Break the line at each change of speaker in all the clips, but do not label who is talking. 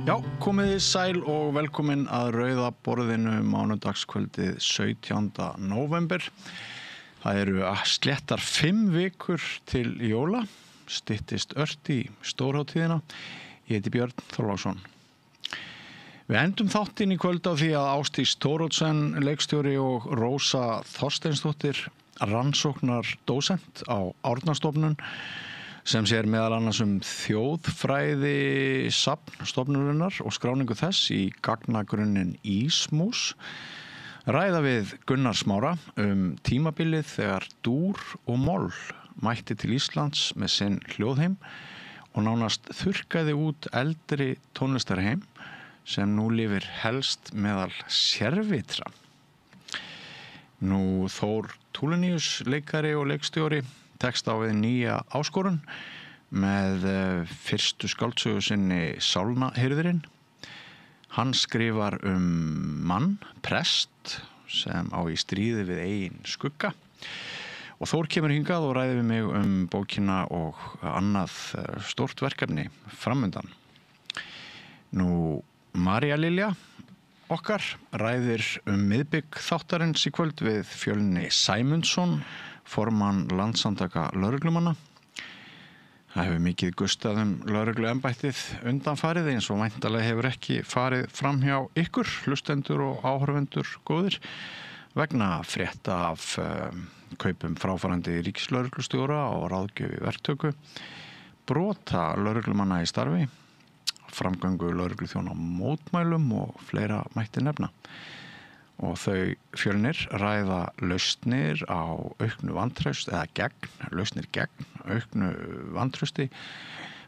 Já, komiði sæl og velkomin að Rauða borðinu mánudagskvöldið 17. nóvember. Það eru sléttar 5 vikur til jóla, styttist ört í stórhátíðina. Ég heiti Björn Þorláksson. Við endum þáttinn í kvöld á því að Ásdís Thoroddsen, leikstjóri og Rósa Þorsteinsdóttir, rannsóknardósent á Árnastofnun, sem sér meðal annars þjóðfræði safnstofnunarinnar og skráningu þess í gagnagrunnin Ísmús, ræða við Gunnar Smára tímabilið þegar dúr og moll mætti til Íslands með sinn hljóðheim og nánast þurrkaði út eldri tónlistarheim sem nú lifir helst meðal sérvitra. Nú Þór Tulinius, leikari og leikstjóri, tekst á við nýja áskorun með fyrstu skáldsögu sinni Sálnahirðirinn. Hann skrifar mann, prest, sem á í stríði við eigin skugga. Og Þór kemur hingað og ræðir við mig bókina og annað stórt verkefni framundan. Nú María Lilja okkar ræðir miðbygg þáttarins í kvöld við Fjölni Sæmundsson, formann Landssamtaka lögreglumanna. Það hefur mikið gustað lögregluembættið undanfarið eins og væntanlega hefur ekki farið framhjá ykkur, hlustendur og áhorfendur góðir, vegna frétta af kaupum fráfarandi ríkislögreglustjóra og ráðgjöf í verktöku, brota lögreglumanna í starfi, framgöngu lögregluþjóna á mótmælum og fleira mætti nefna. Og þau Fjölnir ræða lausnir á auknu vantraust lausnir gegn auknu vantrausti,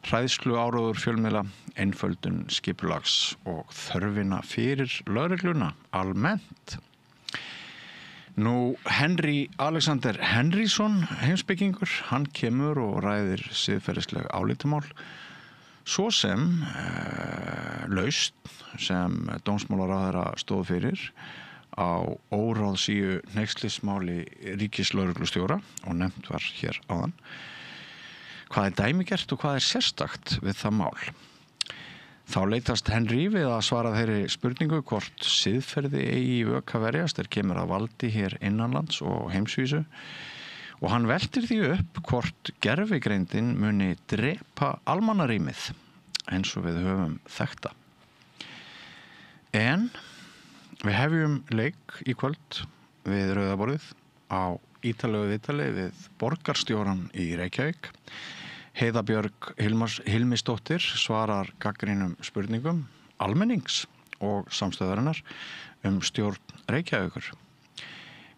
hræðslu áróður fjölmiðla, einföldun skipulags og þörfina fyrir lögregluna almennt. Nú Henry Alexander Henrysson, heimspekingur, hann kemur og ræðir siðferðisleg álitamál, svo sem lausn sem dómsmálaráðherra stóð fyrir á óráðsíu hneykslismáli ríkislögreglustjóra og nefnt var hér áðan. Hvað er dæmigert og hvað er sérstakt við það mál? Þá leitast Henry við að svara þeirri spurningu hvort siðferði eigi í vök að verjast kemur að valdi hér innanlands og heimsvísu, og hann veltir því upp hvort gervigreindin muni drepa almannarýmið eins og við höfum þekkta. En við hefjum leik í kvöld við Rauða borðið á ítarlegu viðtali við borgarstjóran í Reykjavík. Heiða Björg Hilmisdóttir svarar gagnrýnum spurningum almennings og samstöðarinnar stjórn Reykjavíkur.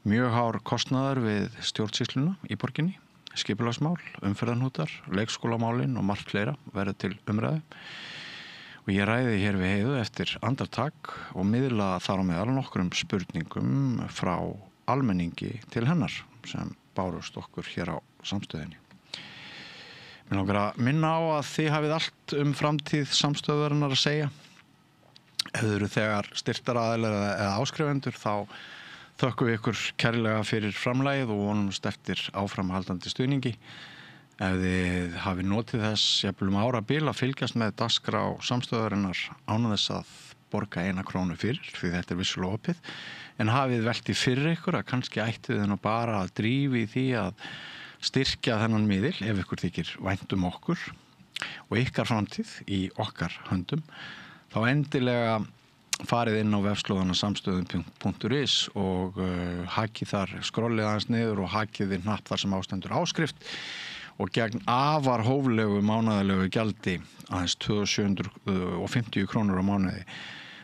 Mjög hár kostnaður við stjórnsýsluna í borginni, skipulagsmál, umferðarhnútar, leikskólamálin og margt fleira verður til umræðu. Og ég ræði hér við Heiðu eftir andartak og miðla þar á meðal nokkrum spurningum frá almenningi til hennar sem bárust okkur hér á samstöðinni. Mig langar að minna á að þið hafið allt framtíð samstöðarinnar að segja. Ef þið eru þegar styrktaraðilar eða áskrifendur þá þökkum við ykkur kærlega fyrir framlagið og vonumst eftir áframhaldandi stuðningi. Ef þið hafi notið þess jafnvel árabil að fylgjast með dagskrá samstöðarinnar án þess að borga 1 krónu fyrir, því þetta vissulega opið, en hafið velt í fyrir ykkur að kannski ættið þið nú bara að drífa í því að styrkja þennan miðil ef ykkur þykir vænt okkur og ykkar framtíð í okkar höndum, þá endilega farið inn á vefslóðana samstöðun.is og hakið þar, skrollið aðeins niður og hakið þið hnapp þar sem ástendur áskrift og gegn afar hóflegu mánaðarlegu gjaldi aðeins 2.750 krónur á mánuði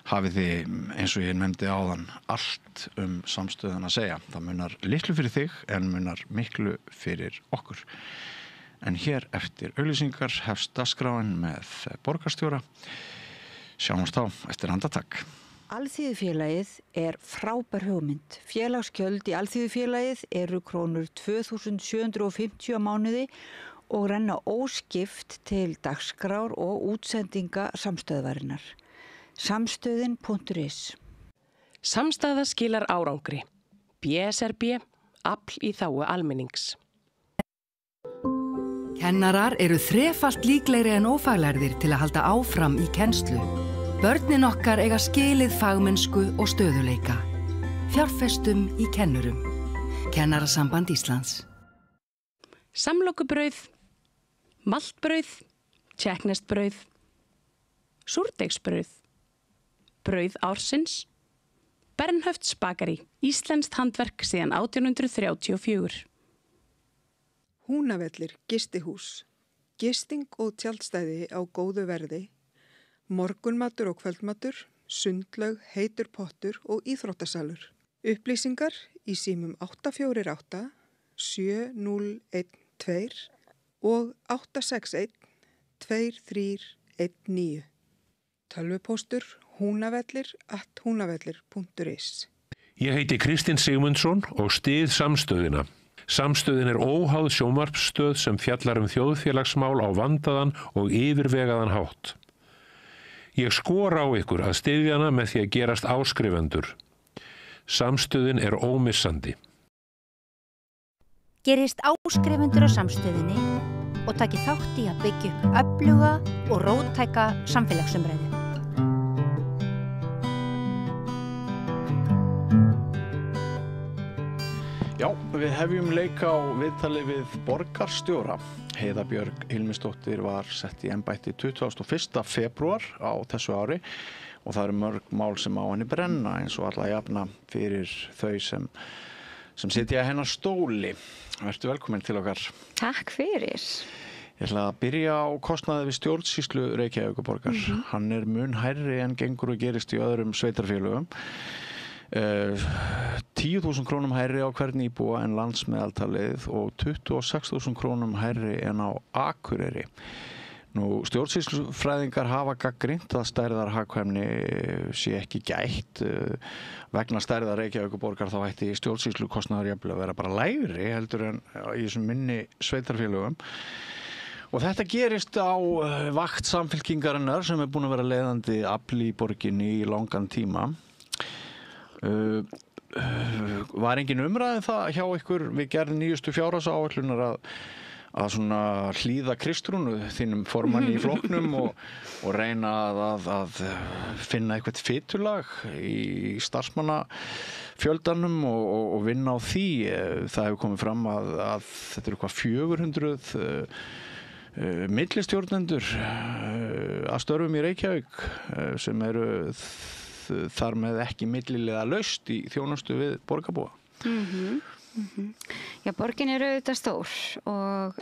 hafið þið, eins og ég nefndi áðan, allt samstöðun að segja. Það munar litlu fyrir þig en munar miklu fyrir okkur. En hér eftir auglýsingar hefst dagskráin með borgarstjóra. Sjáumst þá eftir andartak.
Alþýðufélagið frábær hugmynd. Félagsgjöld í Alþýðufélagið eru krónur 2.750 á mánuði og renna óskipt til dagskrár og útsendinga samstöðvarinnar. Samstöðin.is.
Samstaða skilar árangri. BSRB, afl í þágu almennings.
Kennarar eru þrefalt líklegri en ófaglærðir til að halda áfram í kennslu. Börnin okkar eiga skilið fagmennsku og stöðuleika. Fjárfestum í kennurum. Kennarasamband Íslands.
Samlokubrauð, maltbrauð, tékkneskt-brauð, súrdeigsbrauð, brauð ársins, Bernhöfts bakari, íslenskt handverk síðan 1834.
Húnavellir gistihús, gisting og tjaldstæði á góðu verði, morgunmatur og kvöldmatur, sundlaug, heitur pottur og íþróttasalur. Upplýsingar í símum 848 7012 og 861 2319. Tölvupóstur hunavellir@hunavellir.is.
Ég heiti Kristinn Sigmundsson og styð Samstöðina. Samstöðin er óháð sjónvarpsstöð sem fjallar þjóðfélagsmál á vandaðan og yfirvegaðan hátt. Ég skora á ykkur að styðja hana með því að gerast áskrifendur. Samstöðin er ómissandi.
Gerist áskrifendur á Samstöðinni og taki þátt í að byggja upp öfluga og róttæka samfélagsumræðu.
Já, við hefjum leik á viðtali við borgarstjóra. Heiða Björg Hilmisdóttir var sett í embætti 21. febrúar á þessu ári og það eru mörg mál sem á henni brenna eins og alla jafna fyrir þau sem sitja hennar stóli. Vertu velkomin til okkar.
Takk fyrir.
Ég ætla að byrja á kostnaði við stjórnsýslu Reykjavíkurborgar. Hann er mun hærri en gengur og gerist í öðrum sveitarfélögum. 10.000 krónum hærri á hvern íbúa en landsmeðaltalið og 26.000 krónum hærri en á Akureyri. Nú, stjórnsýslufræðingar hafa gagnrýnt að stærðarhagkvæmni sé ekki gætt. Vegna stærðar Reykjavíkurborgar þá ætti stjórnsýslukostnaður jafnvel að vera bara lægri heldur en í þessum minni sveitarfélögum. Og þetta gerist á vakt Samfylkingarinnar sem er búin að vera leiðandi afl í borginni í langan tíma. Var engin umræði það hjá ykkur við gerðum nýjustu fjárhagsáætlunar að svona hlýða Kristrúnu þínum formanni í flokknum og reyna að finna eitthvað fitulag í starfsmannafjöldanum og vinna á því. Það hefur komið fram að þetta eru eitthvað 400 millistjórnendur að störfum í Reykjavík sem eru þar með ekki millilega laust í þjónustu við borgarbúa.
Já, borgin er auðvitað stór og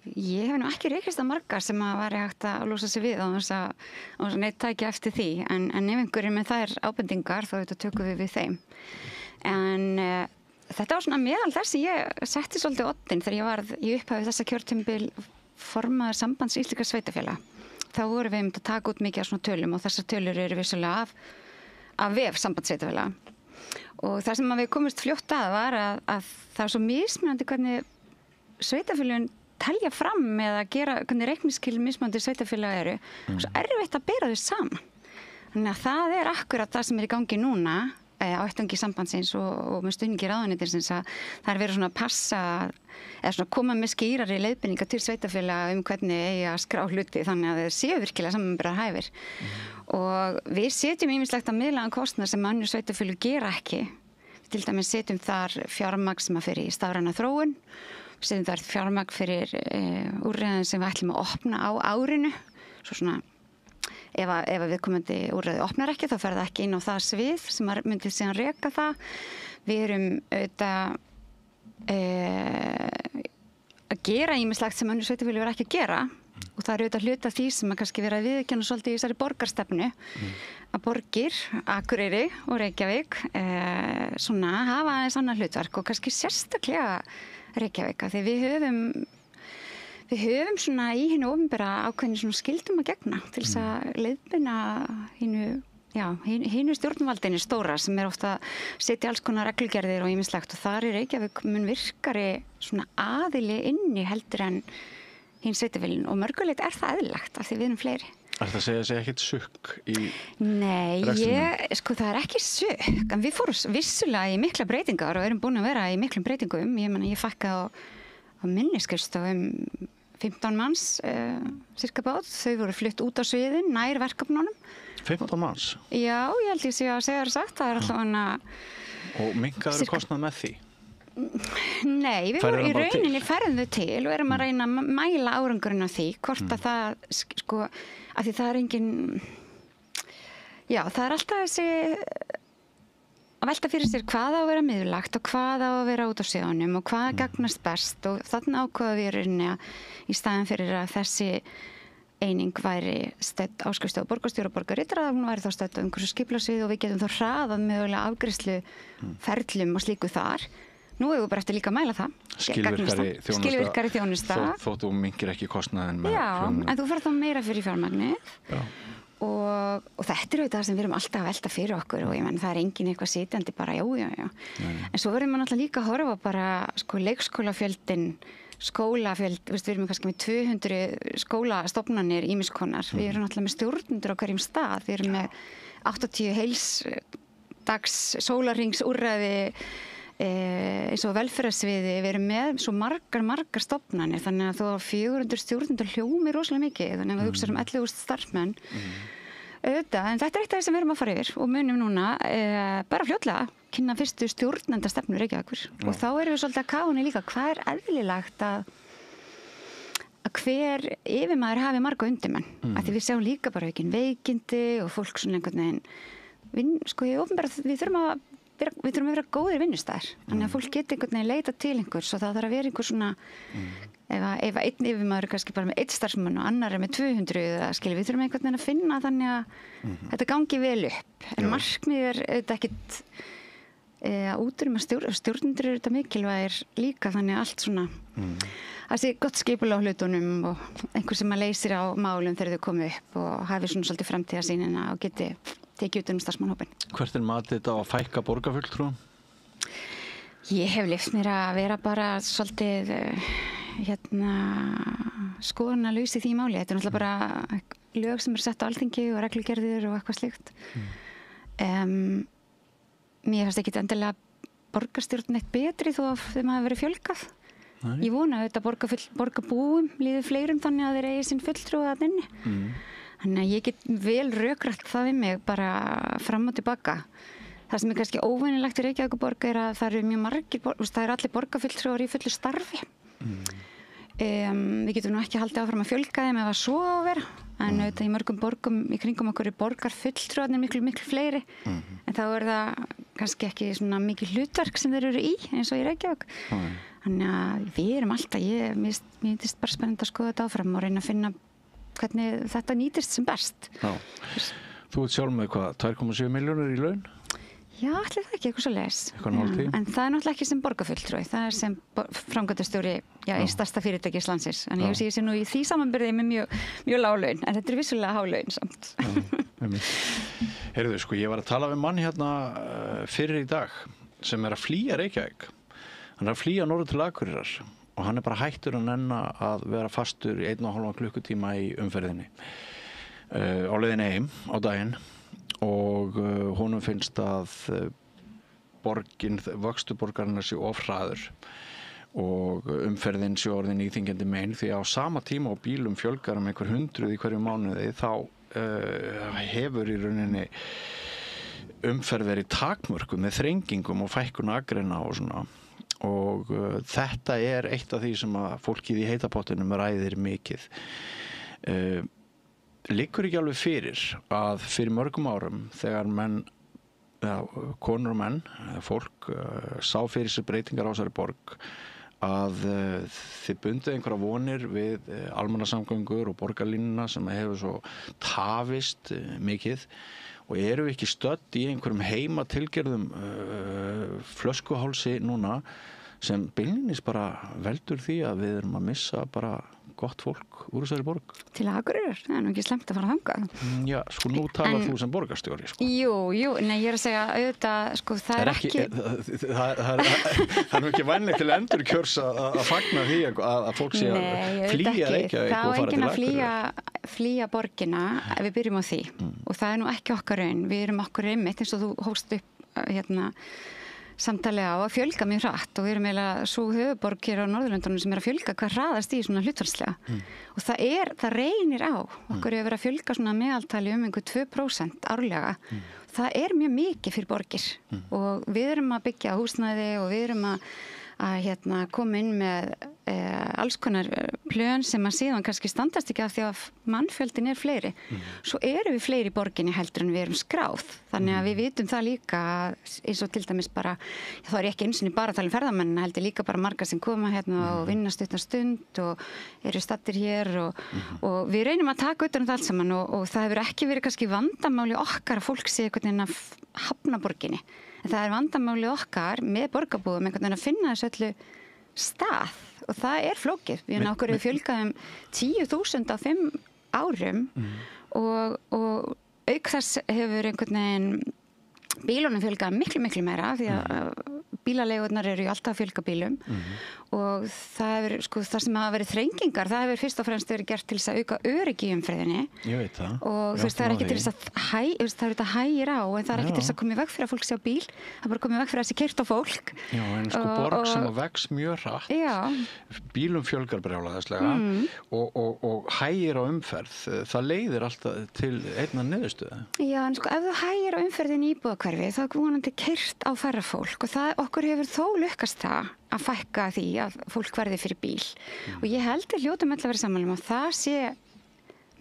ég hef nú ekki rekist að margar sem að væri hægt að lúsa sig við á þess að neitt tækja eftir því en ef einhverjum með þær ábendingar þá auðvitað tökum við þeim. En þetta var svona meðal þess að ég setti svolítið oddinn þegar ég varð í upphafi þessa kjörtímabil formaður sambands íslenskra sveitarfélaga. Þá vorum við að taka út mikið af svona tölum og þessar tölur eru vissulega af vef sambandssveitarfélaga. Og það sem við komumst fljótt að var að það er svo mismunandi hvernig sveitarfélögin telja fram eða gera hvernig reikningsskil mismunandi sveitarfélaga eru. Svo erfitt að bera þau saman. Þannig að það er akkurat það sem er í gangi núna á vettvangi sambandsins og með stuðningi ráðuneytisins að það er verið svona að passa eða svona koma með skýrari leiðbeiningar til sveitarfélaga hvernig eigi að skrá hluti þannig að þeir séu virkilega samanburðarhæfir. Og við setjum ýmislegt að miðlægan kostnað sem önnur sveitarfélög gera ekki. Til dæmis setjum þar fjármagn sem að fyrir í stafræna þróun, setjum þar fjármagn fyrir úrræðin sem við ætlum að opna á árinu. Svo svona ef viðkomandi úrræði opnar ekki þá fer það ekki inn á það svið sem myndi síðan reka það. Við erum auðvitað að gera ýmislegt sem önnur sveitarfélög eru ekki að gera. Og það eru auðvitað hluti af því sem að kannski vera að viðurkenna svolítið í þessari borgarstefnu að borgir, Akureyri og Reykjavík svona hafa aðeins annað hlutverk og kannski sérstaklega Reykjavík því við höfum svona í hinu opinbera ákveðin svona skildum að gegna til þess að leiðbeina hinu stjórnvaldinu stóra sem er ofta að setja alls konar reglugerðir og ýmislegt og þar er Reykjavík mun virkari svona aðili inni heldur en hinn sveitarfélögin og mörguleit er það eðlilegt af því við erum fleiri.
Er það að segja ekkert sukk í
Nei, það er ekki sukk, en við fórum vissulega í mikla breytingar og erum búin að vera í miklum breytingum. Ég fækka á minniskrifstofum 15 manns, cirka bát. Þau voru flutt út á sviðin, nær verkefnunum.
15 manns?
Já, ég held ég sé að segja það sagt. Það alltaf hana...
Og minnkaður kostnað með því?
Nei, við vorum í rauninni ferðum þau til og erum að reyna að mæla árangurinn af því, hvort að það, sko, af því það engin... Já, það alltaf þessi... að velta fyrir sér hvað á að vera miðlagt og hvað á að vera út á sjónum og hvað gagnast best og þarna ákvaða við rauninni í staðin fyrir að þessi eining væri stödd á skrifstofu borgarstjóra og borgarritara, hún væri þá stödd á einhversu skipulagssviði og við getum þá hraðað mögulega afgreiðslu ferlum og slíku þar. Nú hefur við bara eftir líka að mæla það. Skilvirkari þjónusta.
Þótt þú minkir ekki kostnaðin með
fjármagnið. Já, en þú fer þá meira fyrir fjármagnið. Já. Og þetta það sem við erum alltaf að velta fyrir okkur og ég menn það engin eitthvað sitjandi bara já. En svo verðum við náttúrulega líka að horfa bara sko leikskólafjöldin, skólafjöld, við erum kannski með 200 skólastofnanir ýmiskonar. Við erum náttúrulega með stjórnendur á hverjum stað, við erum með 80 heilsdags sólarringsúrræði eins og velferðarsviði, við erum með svo margar stofnanir, þannig að þú 400 stjórnendur hljómi rosalega mikið, þannig að við hugsaum 11.000 starfsmenn auðvitað, en þetta eitt af það sem við erum að fara yfir og munum núna bara fljótlega kynna fyrstu stjórnendastefnu Reykjavíkur og þá erum við svolítið að kána líka hvað eðlilegt að hver yfirmaður hafi marga undirmenn, af því við sjáum líka bara aukin veikindi og fólk svona einhvern veginn, sko ég opinbera við þurfum að vera góðir vinnustæðir, þannig að fólk geti einhvern veginn leita til einhvers og það þarf að vera einhver svona ef einn yfirmaður er kannski bara með 1 starfsmann og annar er með 200 við þurfum einhvern veginn að finna þannig að þetta gangi vel upp en markmið auðvitað ekkit að útrýma stjórnendur þetta mikilvægir líka þannig að allt svona það sé gott skipulag á hlutunum og einhver sem að leysir á málum þegar þau komu upp og hafi svona svolítið framtíðarsýnina og geti tekið út starfsmannhópinn. Hvert
matið þetta að fækka borgarfulltrúum?
Ég hef lyft mér að vera bara svolítið skoðanalaus í því máli. Þetta náttúrulega bara lög sem sett á Alþingi og reglugerðir og eitthvað slíkt. Mér fannst ekki endilega borgarstjórn eitt betri þó að þeim hafi verið fjölgað. Nei. Ég vona að þetta borgarbúum líður fleirum þannig að þeir eigi sinn fulltrúa þarna inni. Þannig að ég get vel rökrætt það við mig bara fram og tilbaka. Það sem kannski óvenjulegt í Reykjavíkurborg að það eru mjög margir, það eru allir borgarfulltrúar í fullu starfi. Við getum nú ekki haldið áfram að fjölga þeim ef að svo á að vera, en auðvitað í mörgum borgum í kringum okkur borgarfulltrúarnir miklu fleiri, en þá er það kannski ekki svona mikið hlutverk sem þeir eru í, eins og í Reykjavík. Þannig að við erum alltaf, mér finnst bara spennandi að skoða þetta áfram og reyna að finna hvernig þetta nýtist sem best.
Já. Þú ert sjálf með hvað, 2,7 milljónir í laun?
Já, allir það ekki, eitthvað svo les. En það er náttúrulega ekki sem borgarfulltrúi, það er sem framkvæmdastjóri í stærsta fyrirtækis landsins. En ég sé nú í því samanburði með mjög lág laun, en þetta er vissulega há laun samt.
Heyrðu, sko, ég var að tala við mann hérna fyrir í dag sem er að flýja Reykjavík. Hann er að flýja norður til Akureyrar og hann er bara hættur að nenna að vera fastur í 1,5 klukkutíma í umferðinni á leiðinni heim á daginn og honum finnst að vöxtur borgarinnar sé of hraður og umferðin sé orðin íþyngjandi mein því á sama tíma á bílum fjölgar einhver 100 í hverju mánuði þá hefur í rauninni umferð verið takmörku með þrengingum og fækkun akreina og svona og þetta er eitt af því sem að fólkið í heitapottinum ræðir mikið. Liggur ekki alveg fyrir að fyrir mörgum árum þegar konur og menn, fólk sá fyrir sér breytingar á þessari borg að þið bundu einhverja vonir við almannasamgöngur og borgarlínuna sem hefur svo tafist mikið og eru við ekki stödd í einhverjum heimatilgerðum flöskuhálsi núna sem beinlínis bara veldur því að við erum að missa bara gott fólk úr þessari borg. Til Akureyrar, það er nú ekki slemt að fara þangað. Já, sko nú talar þú sem borgarstjóri. Sko. Jú, nei ég er að segja auðvitað, sko það er ekki... Það er nú ekki vænlegt til endurkjörs að fagna því að fólk sé að flýja Reykjavík og fara til Akureyrar. Það á enginn að flýja borgina ef við byrjum á því og það er nú ekki okkar raun. Við erum okkur einmitt eins og þú hóst upp
samtali á að fjölga mjög hratt og við erum eiginlega svo höfuborg hér á Norðurlöndunum sem að fjölga hvað hraðast í svona hlutfallslega og það reynir á okkur hefur verið að fjölga svona meðaltali einhver 2% árlega það mjög mikið fyrir borgir og við erum að byggja húsnæði og við erum að koma inn með alls konar plön sem að síðan kannski standast ekki af því að mannfjöldin fleiri. Svo erum við fleiri í borginni heldur en við erum skráð. Þannig að við vitum það líka eins og til dæmis bara, þá ég ekki eins og bara að tala ferðamenn, heldur líka bara marga sem koma og vinna stund og eru stattir hér og við reynum að taka utan það allt saman og það hefur ekki verið kannski vandamáli okkar að fólk sé einhvern veginn að hafna borginni. En það vandamáli okkar með borgarbúum einhvern veginn að finna þessu öllu stað og það flókið. Við okkur hefur fjölgað 10.000 á 5 árum og auk þess hefur einhvern veginn bílunum fjölgað miklu meira því að bílaleigurnar eru alltaf að fjölga bílum og það það sem hafa verið þrengingar, það hefur fyrst og fremst verið gert til þess að auka öryggi í umferðinni.
Ég veit það.
Og það ekki til þess að það þetta hægir á en það ekki til þess að koma í veg fyrir að fólk sé á bíl, það bara koma í veg fyrir að sé keyrt á fólk.
Já, en borg sem vex mjög hratt, bílum fjölgar brjálæðislega og hægir á umferð, það leiðir alltaf til einnar niðurstöðu. Já, en ef þú hægir á umferðinni í íbúðahverfi, þá vonandi keyrt á færra fólk og okkur hefur þó lukkast það að fækka því að fólk verði fyrir bíl og ég held að hljótum öll að vera sammála að það sé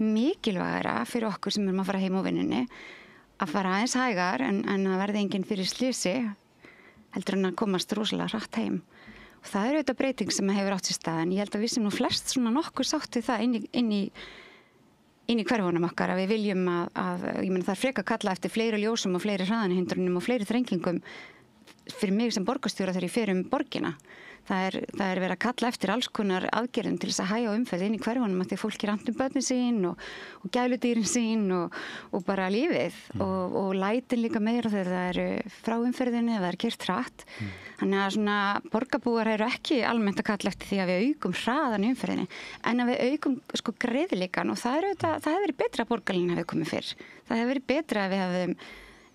mikilvægara fyrir okkur sem erum að fara heim á vinnunni að fara aðeins hægar en að verði enginn fyrir slysi heldur en að komast rosalega hratt heim og það auðvitað breyting sem hefur átt sér stað en ég held að við sem nú flest svona nokkuð sáttu það inn í hverfunum okkar að við viljum að ég meina það freka kalla eftir fleiri ljósum og fleiri hraðanhindrunum og fleiri þrengingum fyrir mig sem borgarstjóra þegar ég fer borgina. Það verið að kalla eftir alls konar aðgerðum til þess að hægja umferð inn í hverfunum að því fólk rant börnin sín og gæludýrin sín og bara lífið og lætin líka meira þegar það eru frá umferðinni eða það keyrt hratt. Þannig að svona borgarbúar eru ekki almennt að kalla eftir því að við aukum hraðan í umferðinni en að við aukum greiðleikan og það hefur verið betra að borgarlínan hefur komið fyrr. Það hefur verið betra að við hefum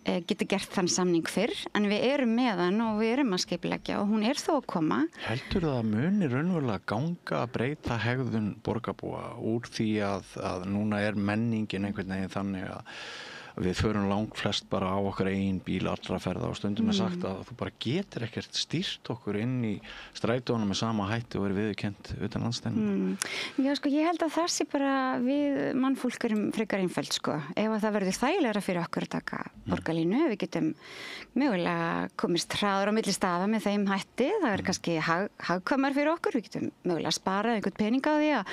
geta gert þann samning fyrr en við erum með hann og við erum að skipuleggja og hún þó að koma. Heldur það muni raunverulega ganga að breyta hegðun borgarbúa úr því að núna menningin einhvern veginn þannig að við förum langt flest bara á okkar eigin bíl allra ferða og stundum sagt að þú bara getur ekkert stýrt okkur inn í strætónum með sama hætti og viðurkennt utan landsteinum. Já, ég held að það sé bara við mannfólk erum frekar einföld, Ef að það verður þægilegra fyrir okkur að taka borgarlínu, við getum mögulega komist hraður á milli staða með þeim hætti, það kannski hagkvæmar fyrir okkur, við getum mögulega sparað einhvern pening á því að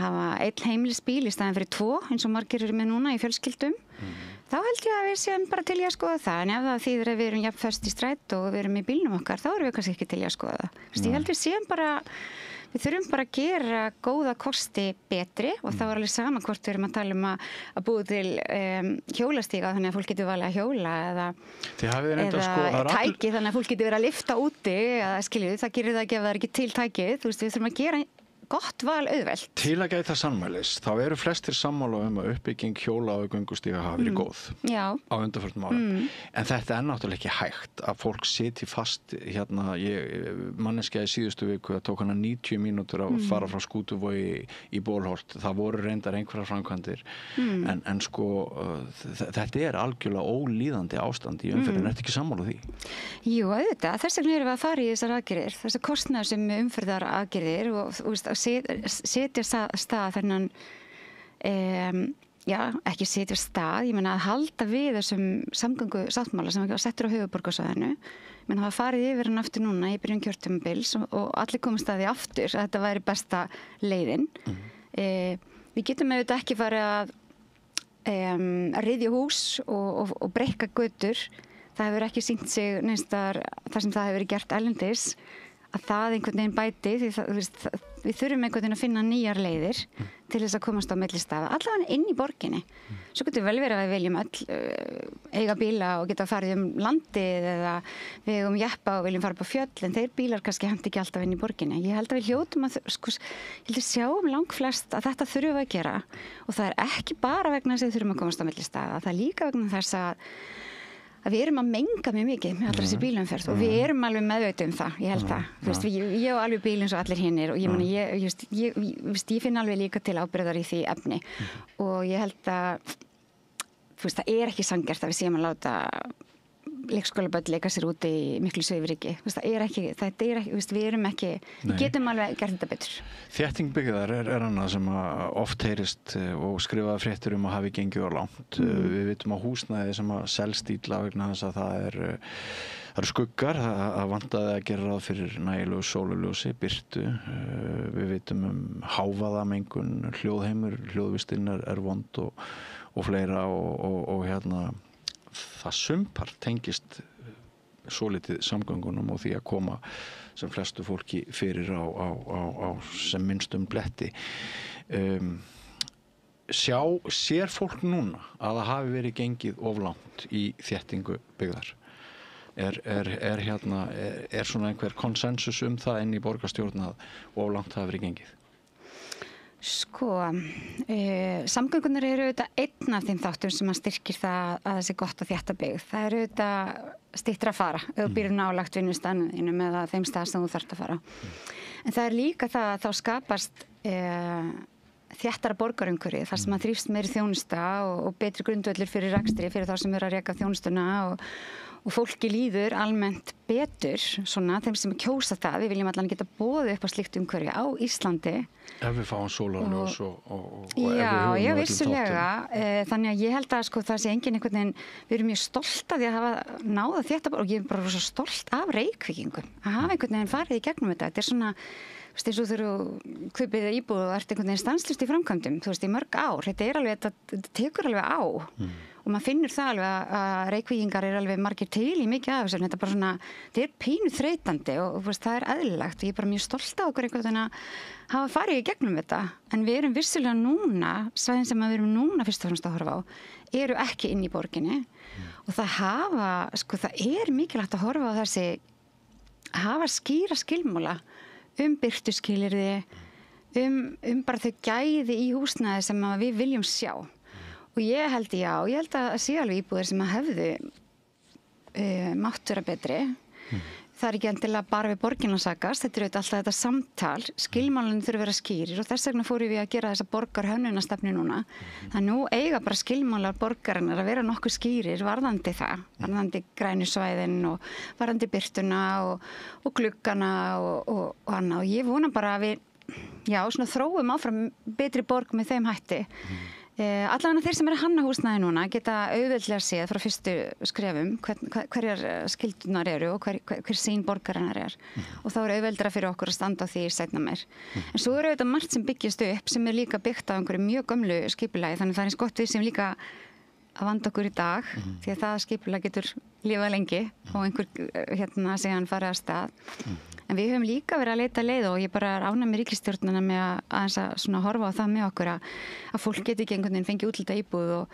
hafa einn heimilisbíl í staðin fyrir 2 eins og margir eru með núna í fjölskyldum. Þá held ég að við séum bara til í að skoða það en ef það þýðir að við erum jafn föst í strætó og við erum í bílnum okkar þá erum við kannski ekki til í að skoða það. Ég held við séum bara við þurfum bara að gera góða kosti betri og þá alveg sama hvort við erum að tala að búa til hjólastíga þannig að fólk getur valið að hjóla eða tæki þannig að fólk getur verið að lyfta úti eða það gerir það ekki ef það ekki til tækið við þurfum að gera gott val auðvelt. Til að gæta sannmælis, þá eru flestir sammála að uppbygging hjóla og göngustíga hafa verið góð á undanförnum árum. En þetta náttúrulega ekki hægt að fólk sitji fast manneskja í síðustu viku að tók hana 90 mínútur að fara frá Skútuvogi í Bólholt. Það voru reyndar einhverjar framkvæmdir. En þetta algjörlega ólíðandi ástand í umferðin. Ertu ekki sammála því? Jú, auðvitað. Þess vegna erum við að fara í þessar aðgerðir. Þessar kostnaðar sem umferðar aðgerðir og setja stað þennan ekki setja stað ég meina að halda við þessum samgöngu sáttmála sem var settur á höfuðborgarsvæðinu ég meina það farið yfir hann aftur núna í byrjun kjörtímabils og allir komast að því aftur að þetta væri besta leiðin við getum auðvitað ekki farið að ryðja hús og breikka götur það hefur ekki sýnt sig neinstar þar sem það hefur verið gert erlendis að það einhvern veginn bæti því við þurfum einhvern veginn að finna nýjar leiðir til þess að komast á milli staða allavega inn í borginni svo getur vel verið að við viljum öll eiga bíla og geta farið landið eða við eigum jeppa og viljum fara upp á fjöll en þeir bílar kannski hendi ekki alltaf inn í borginni ég held að við hljótum að ég held að sjáum langflest að þetta þurfum við að gera og það ekki bara vegna þess að við þurfum að komast á milli staða það líka vegna þess
að við erum að menga mjög mikið með allra þessi bílumferð og við erum alveg meðvitað það, ég held það. Þú veist, ég á alveg bíl eins og allir hinnir og ég meni, ég finn alveg líka til ábyrgðar í því efni og ég held að, þú veist, það ekki sanngjarnt að við séum að láta leikskólabörn leika sér úti í miklu svifryki. Það er ekki, við erum ekki, við getum alveg gert þetta betur.
Þétting byggðar annað sem oft heyrist og skrifaði fréttur að hafi gengið of langt. Við vitum á húsnæði sem selst illa vegna þess að það eru skuggar, það vantaði að gera ráð fyrir nægilegu sólarljósi, birtu. Við vitum hávaðamengun, hljóðheimur, hljóðvistinn vond og fleira og það sumpart tengist svolítið samgöngunum og því að koma sem flestu fólki fyrir á sem minnstum bletti. Sér fólk núna að það hafi verið gengið of langt í þéttingu byggðar? Er svona einhver konsensus það inn í borgarstjórn að of langt hafi verið gengið?
Sko, samgöngunar eru auðvitað einn af þeim þáttum sem að styrkir það að það sé gott að þétta byggð. Það eru auðvitað styttra að fara, ef þú býrð nálagt vinnustaðnum eða þeim stað sem þú þarft að fara. En það líka það að þá skapast þéttara borgarumhverfi þar sem að þrífst meiri þjónusta og betri grundvöllur fyrir rekstri fyrir þá sem eru að reka þjónustuna og fólki líður almennt betur svona þeim sem kjósa það. Við viljum allan geta boðið upp á slíkt umhverfi á Íslandi. Ef við fáum sólarljós og já, vissulega. Þannig að ég held að sko, það sé enginn einhvern veginn, við erum mjög stolt af því að hafa náða þetta og ég er bara svo stolt af Reykvíkingum að hafa einhvern veginn farið í gegnum þetta. Þetta er svona, þú veist, eins og þegar þú kaupið íbúð og ert einhvern veginn stanslaust í framkvæmdum, þú veist, í mörg ár. Þetta tekur alveg á. Og maður finnur það alveg að Reykvíkingar alveg margir til í mikið af þessu. Þetta bara svona, þetta er pínu þreytandi og veist, það eðlilegt og ég er bara mjög stolt á okkur einhvern veginn að hafa farið í gegnum þetta. En við erum vissulega núna, svæðin sem við erum núna fyrst og fremst að horfa á, eru ekki inn í borginni og það er mikilvægt að horfa á þessi, að hafa skýra skilmála birtuskilyrði, bara þau gæði í húsnæði sem við viljum sjá. Og ég held að sé alveg íbúðir sem að hefðu mátt vera betri. Það er ekki endilega bara við borgina að sakast, þetta alltaf þetta samtal, skilmálunum þurfa að vera skýrir og þess vegna fórum við að gera þessa borgarhönnunarstefnu núna. Það nú eiga bara skilmálar borgarinnar að vera nokkuð skýrir varðandi það, varðandi grænusvæðin og varðandi birtuna og gluggana og annað. Og ég vona bara að við þróum áfram betri borg með þeim hætti. Allavega þeir sem eru að hanna húsnæði núna geta auðveldlega séð frá fyrstu skrefum hverjar skyldunar eru og hver sín borgarinnar og þá er auðveldara fyrir okkur að standa á því seinna meir. En svo eru auðvitað margt sem byggjast upp sem líka byggt á einhverju mjög gömlu skipulagi þannig það eins gott við sem líka að vanda okkur í dag því að það skipulag getur lifað lengi og einhver síðan farið af stað. En við höfum líka verið að leita leið og ég bara ánægð með ríkisstjórnina með að horfa á það með okkur að fólk geti ekki einhvern veginn fengið útluta íbúð og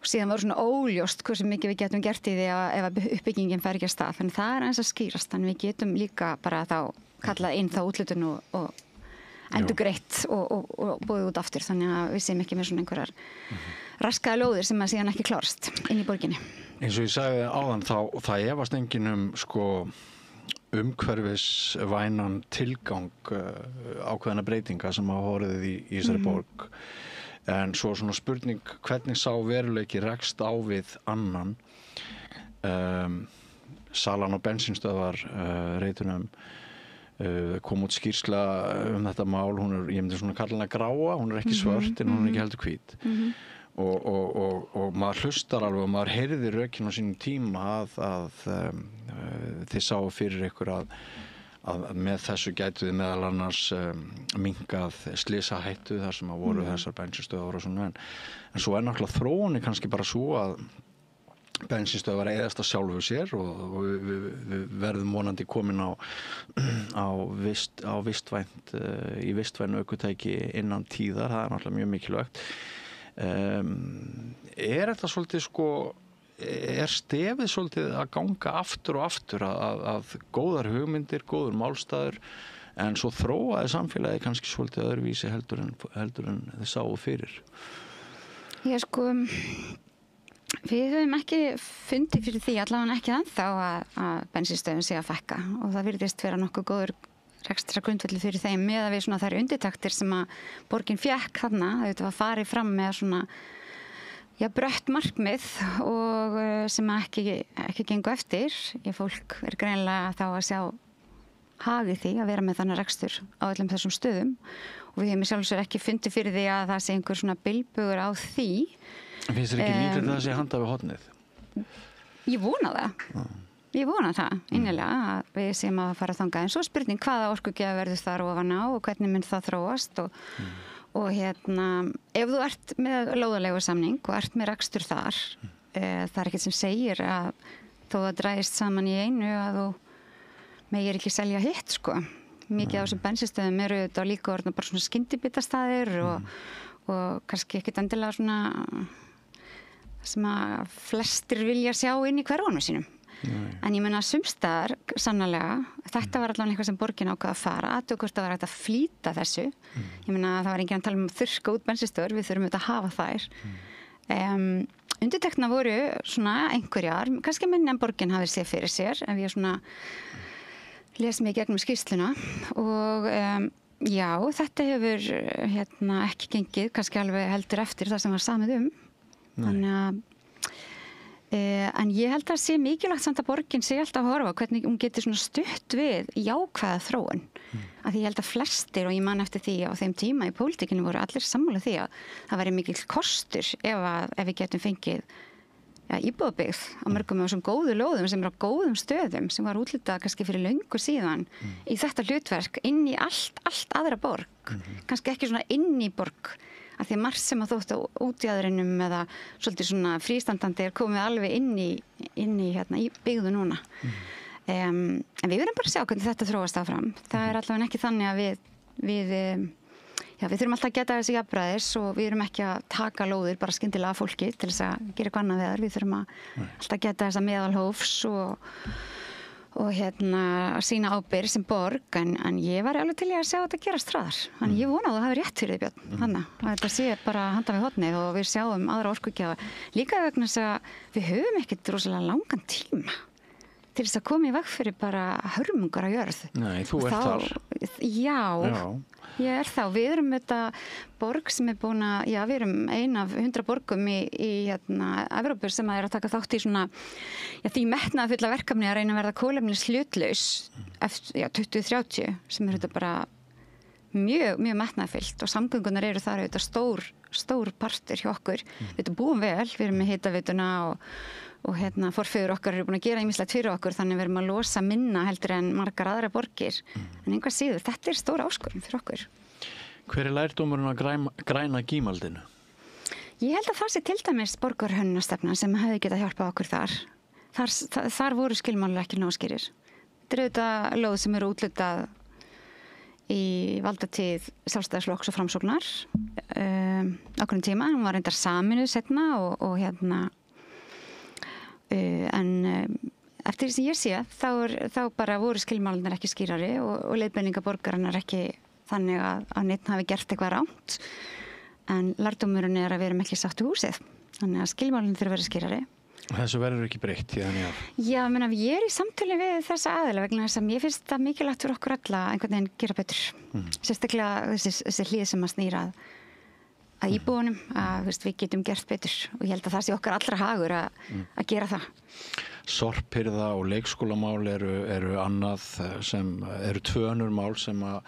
síðan voru svona óljóst hversu mikið við getum gert í því ef uppbyggingin fer ekki af stað. Þannig það aðeins að skýrast. Þannig við getum líka bara þá kallað inn þá útlutun og endurgreitt og búið út aftur. Þannig að við séum ekki með svona einhverjar raskaða lóðir sem að síðan ekki klárast inn í borginni.
Eins og ég sagði áðan það efast enginn umhverfisvænan tilgang ákveðna breytinga sem hafa orðið í þessari borg. En svo svona spurning hvernig sá veruleiki rekst á við annan. Salan á bensínstöðvar reitunum kom út skýrsla þetta mál, ég myndi svona kalla hana gráa, hún ekki svört en hún ekki heldur hvít. Og maður hlustar alveg og maður heyrði rökin á sínum tíma að þið sáu fyrir ykkur að með þessu gætu þið meðal annars minkað slysahættu þar sem að voru þessar bensínstöðvar og svona en svo náttúrulega þróunin kannski bara svo að bensínstöðvar eyðast að sjálfu sér og við verðum vonandi komin á vistvæn ökutæki innan tíðar, það náttúrulega mjög mikilvægt. Þetta svolítið stefið svolítið að ganga aftur og aftur að góðar hugmyndir, góður málstaður en svo þróaði samfélagi kannski svolítið öðruvísi heldur en þið sáu fyrir?
Já Við höfum ekki fundið fyrir því, allavega ekki ennþá að bensínstöðum sé að fækka og það virðist vera nokkuð góður rekstrar grundvelli fyrir þeim með að við svona þær undirtektir sem að borgin fékk þarna, það var farið fram með svona brött markmið og sem ekki gengu eftir. Fólk greinilega þá að sjá hagi því að vera með þannig rekstur á öllum þessum stöðum og við hefum sjálfsögur ekki fundið fyrir því að það sé einhver svona bilbugur á því.
Finnst þér ekki líklegt að það sé handa við hornið?
Ég vona það. Ég vona það, innilega, að við séum að fara þangað. En svo spurning hvaða orkugjafa verður þar ofan á og hvernig mun það þróast og ef þú ert með lóðarleigusamning og ert með rekstur þar, það er ekkert sem segir að þó það drægist saman í einu að þú megir ekki selja hitt, sko. Mikið á þessum bensínstöðum eru þetta líka orðna bara svona skyndibitastaðir og kannski ekkert endilega svona sem að flestir vilja sjá inn í hverfunum sínum. En ég meina sumstaðar, sannarlega, þetta var allavega eitthvað sem borgin ákvað að fara, hvort það var hægt að flýta þessu. Ég meina það var enginn að tala um þurrka út bensínstöður, við þurfum auðvitað að hafa þær. Undirtektina voru svona einhverjar, kannski minni en borgin hafði séð fyrir sér, ef ég svona les mig gegnum skýrsluna og já, þetta hefur ekki gengið, kannski alveg heldur eftir það sem var samið Þannig að en ég held að sé mikilvægt samt að borgin sé alltaf að horfa hvernig hún getur svona stutt við jákvæða þróun. Að því ég held að flestir og ég man eftir því á þeim tíma í pólitíkinni voru allir sammála því að það væri mikill kostur ef við getum fengið íbúðabyggð á mörgum af þessum góðu lóðum sem eru á góðum stöðum sem var útlitað kannski fyrir löngu síðan í þetta hlutverk inn í allt aðra borg. Kannski ekki svona inn í borg af því að margt sem að þóttu út í aðrinum eða svolítið svona frístandandi komið alveg inn í byggðu núna. En við verðum bara að sjá hvernig þetta þróast áfram. Það er allavega ekki þannig að við þurfum alltaf að geta þessi jafnræðis og við erum ekki að taka lóðir bara skyndilega af fólki til þess að gera eitthvað annað við þar. Við þurfum alltaf að geta þessa meðalhófs og að sýna ábyrgð sem borg en ég var alveg til að sjá þetta gerast hraðar. Þannig ég vona að þú hafi rétt fyrir því, Björn. Þannig að þetta sé bara handa við hornið og við sjáum aðra orkugjafa. Líka vegna þess að við höfum ekkert rosalega langan tíma til þess að koma í veg fyrir bara hörmungar á jörð.
Nei, þú ert þar.
Já, ég er þá. Við erum þetta borg sem er búin að, við erum ein af 100 borgum í Evrópu sem er að taka þátt í svona, því metnaðarfulla verkefni að reyna að verða kolefnishlutlaus eftir 2030 sem er þetta bara mjög metnaðarfullt og samgöngunar eru þar auðvitað stór partur hjá okkur. Við búum vel, við erum með hitaveituna og forfeður okkar eru búin að gera ýmislegt fyrir okkur þannig við erum að losa minna heldur en margar aðra borgir en einhvað síður, þetta er stór áskorun fyrir okkur.
Hver er lærdómurinn að græna gímaldinu?
Ég held að það sé til dæmis borgarhönnunarstefnan sem hefði getað hjálpað okkur þar voru skilmálar ekki nógu skýrir. Þetta er auðvitað lóð sem eru útlutað í valdatíð Sjálfstæðisflokks og Framsóknar ákveðnum tíma, hún var reyndar saminuð seinna og en eftir því sem ég sé þá bara voru skilmálarnir ekki skýrari og leiðbeiningar borgarinnar ekki þannig að neitt hafi gert eitthvað rangt en lærdómurinn er að við erum ekki sátt í húsið þannig að skilmálarnir þurfa að vera skýrari.
Þessu verður ekki breytt í þannig að? Já,
ég er í samtölu við þessa aðila vegna þess að mér finnst það mikilvægt fyrir okkur alla einhvern veginn gera betur. Sérstaklega þessi hlið sem að snýra að íbúunum að við getum gert betur og ég held að það sé okkar allra hagur að gera það.
Sorphirða og leikskólamál eru annað sem eru tvö önnur mál sem að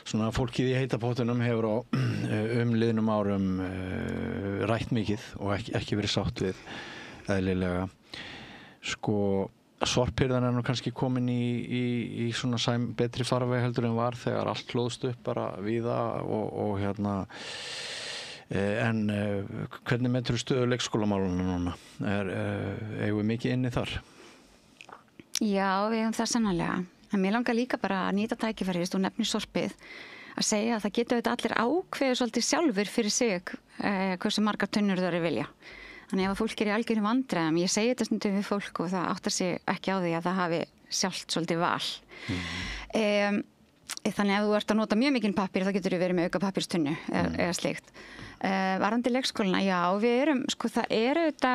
svona fólkið í heita pottunum hefur á liðnum árum rætt mikið og ekki verið sátt við eðlilega. Sko sorphirðan er nú kannski komin í svona betri farveg heldur en var þegar allt hlóðst upp bara víða og en hvernig metur þú stöðu leikskólamálunum núna? Eigum við mikið inni þar?
Já, við eigum það sannarlega. En mér langar líka bara að nýta tækifærið og nefnir sorpið að segja að það getur auðvitað allir ákveðu svolítið sjálfur fyrir sig hversu margar tunnur þau eru vilja. Þannig ef fólk er í algjörum vandræðum, ég segi þetta stundum við fólk og það áttar sig ekki á því að það hafi sjálft svolítið val. Þannig að ef þú ert að nota mjög mikinn pappír þá getur þú verið með auka pappírstunnu eða slíkt. Varðandi leikskólana, já, við erum, það eru þetta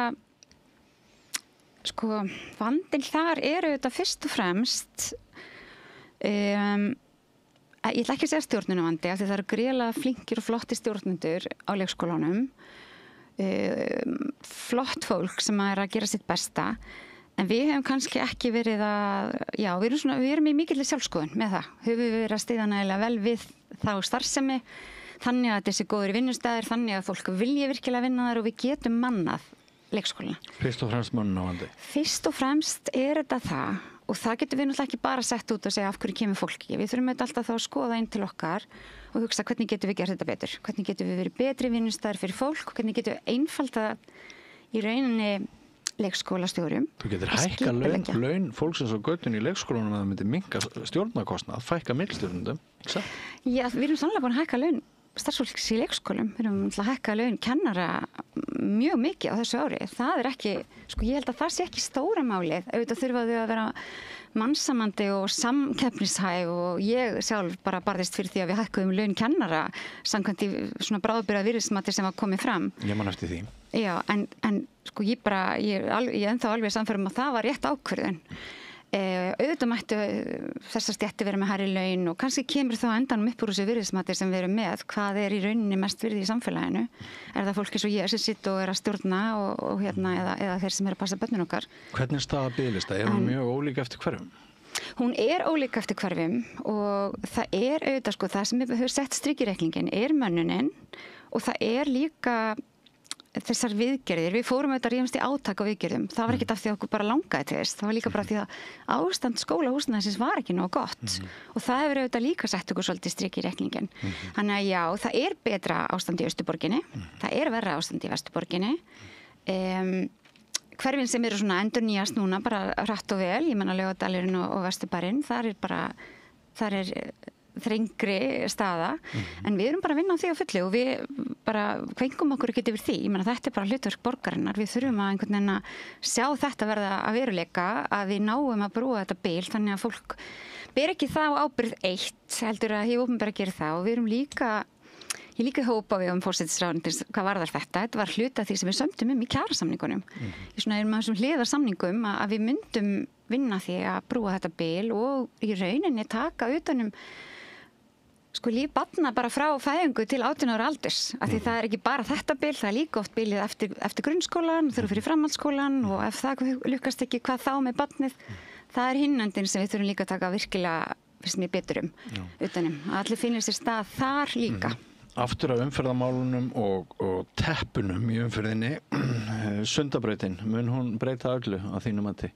sko, vandinn þar auðvitað fyrst og fremst ég ætla ekki að segja stjórnunarvandi af því það eru gríðarlega flinkir og flotti stjórnendur á leikskólanum flott fólk sem að gera sitt besta en við hefum kannski ekki verið við erum í mikilli sjálfskoðun með það, höfum við verið að styðja nægilega vel við þá starfsemi þannig að þessi góður vinnustæðir, þannig að fólk vilji virkilega vinna þar og við getum mannað leikskólana.
Fyrst og fremst mannavandi.
Fyrst og fremst þetta það og það getur við náttúrulega ekki bara sett út og segja af hverju kemur fólki. Við þurfum alltaf þá að skoða inn til okkar og hugsa hvernig getum við gert þetta betur. Hvernig getum við verið betri vinnustæðir fyrir fólk, hvernig getum við einfaldað í rauninni leikskólastjórum.
Þú getur hækka laun fólksins á götunni í leikskólanum að það myndi minnka stjórnarkostnað, fækka millstjórnendum.
Já, við erum sannlega búin að hækka laun starfsfólks í leikskólum. Við erum að hækka laun kennara mjög mikið á þessu ári. Það ekki, ég held að það sé ekki stóra málið. Auðvitað þurfa þau að vera mannsamandi og samkeppnishæf og ég sjálf bara barðist fyrir því að við hækkuðum laun kennara samkvæmt í svona bráðbirgða virðismati sem var komið fram.
Ég man eftir því.
Já, en ég er ennþá alveg sannfærum að það var rétt ákvörðun. Auðvitað mættu þessar stéttir vera með hærri laun og kannski kemur þá endanum upp úr þessu virðismati sem við erum með hvað í rauninni mest virði í samfélaginu það fólk eins og ég sem sitt og að stjórna og eða þeir sem að passa börnin okkar.
Hvernig staða biðlista? Hún mjög ólík eftir hverfum?
Hún ólík eftir hverfum og það auðvitað það sem við höfum sett strik í reikningin mönnunin og það líka þessar viðgerðir, við fórum auðvitað rífumst í átak á viðgerðum, það var ekkert af því að okkur bara langaði til þess, það var líka bara því að ástand skólahúsnæðisins var ekki nógu gott og það hefur auðvitað líka sett okkur svolítið strik í reikningin. Þannig að já, það betra ástand í Austurborginni, það verra ástand í Vesturborginni hverfin sem eru svona endurnýjast núna bara hratt og vel, ég menna Laugardalurinn og Vesturbarinn, þar þrengri staða en við erum bara að vinna á því á fullu og við bara kvengum okkur ekki yfir því, ég menna þetta bara hlutverk borgarinnar, við þurfum að einhvern veginn að sjá þetta verða að veruleika að við náum að brúa þetta bil þannig að fólk ber ekki það á ábyrgð eitt heldur að hið opinbera gerir það og við erum ég líka hópa við forsætisráðuneytis hvað varðar þetta var hluti af því sem við sömdum í kjarasamningunum í svona með þessum hliðarsamningum að við myndum vinna því að brúa þetta bil og í rauninni taka utanum líf barna bara frá fæðingu til 18 ára aldurs af því það ekki bara þetta bil, það líka oft bilið eftir grunnskólan, þurfa fyrir framhaldsskólan og ef það lukkast ekki hvað þá með barnið, það hinnandinn sem við þurfum líka að taka virkilega fyrst mér betur utanum, að allir finnir sér stað þar líka.
Aftur af umferðamálunum og teppunum í umferðinni Sundabrautin, mun hún breyta öllu á þínum mati?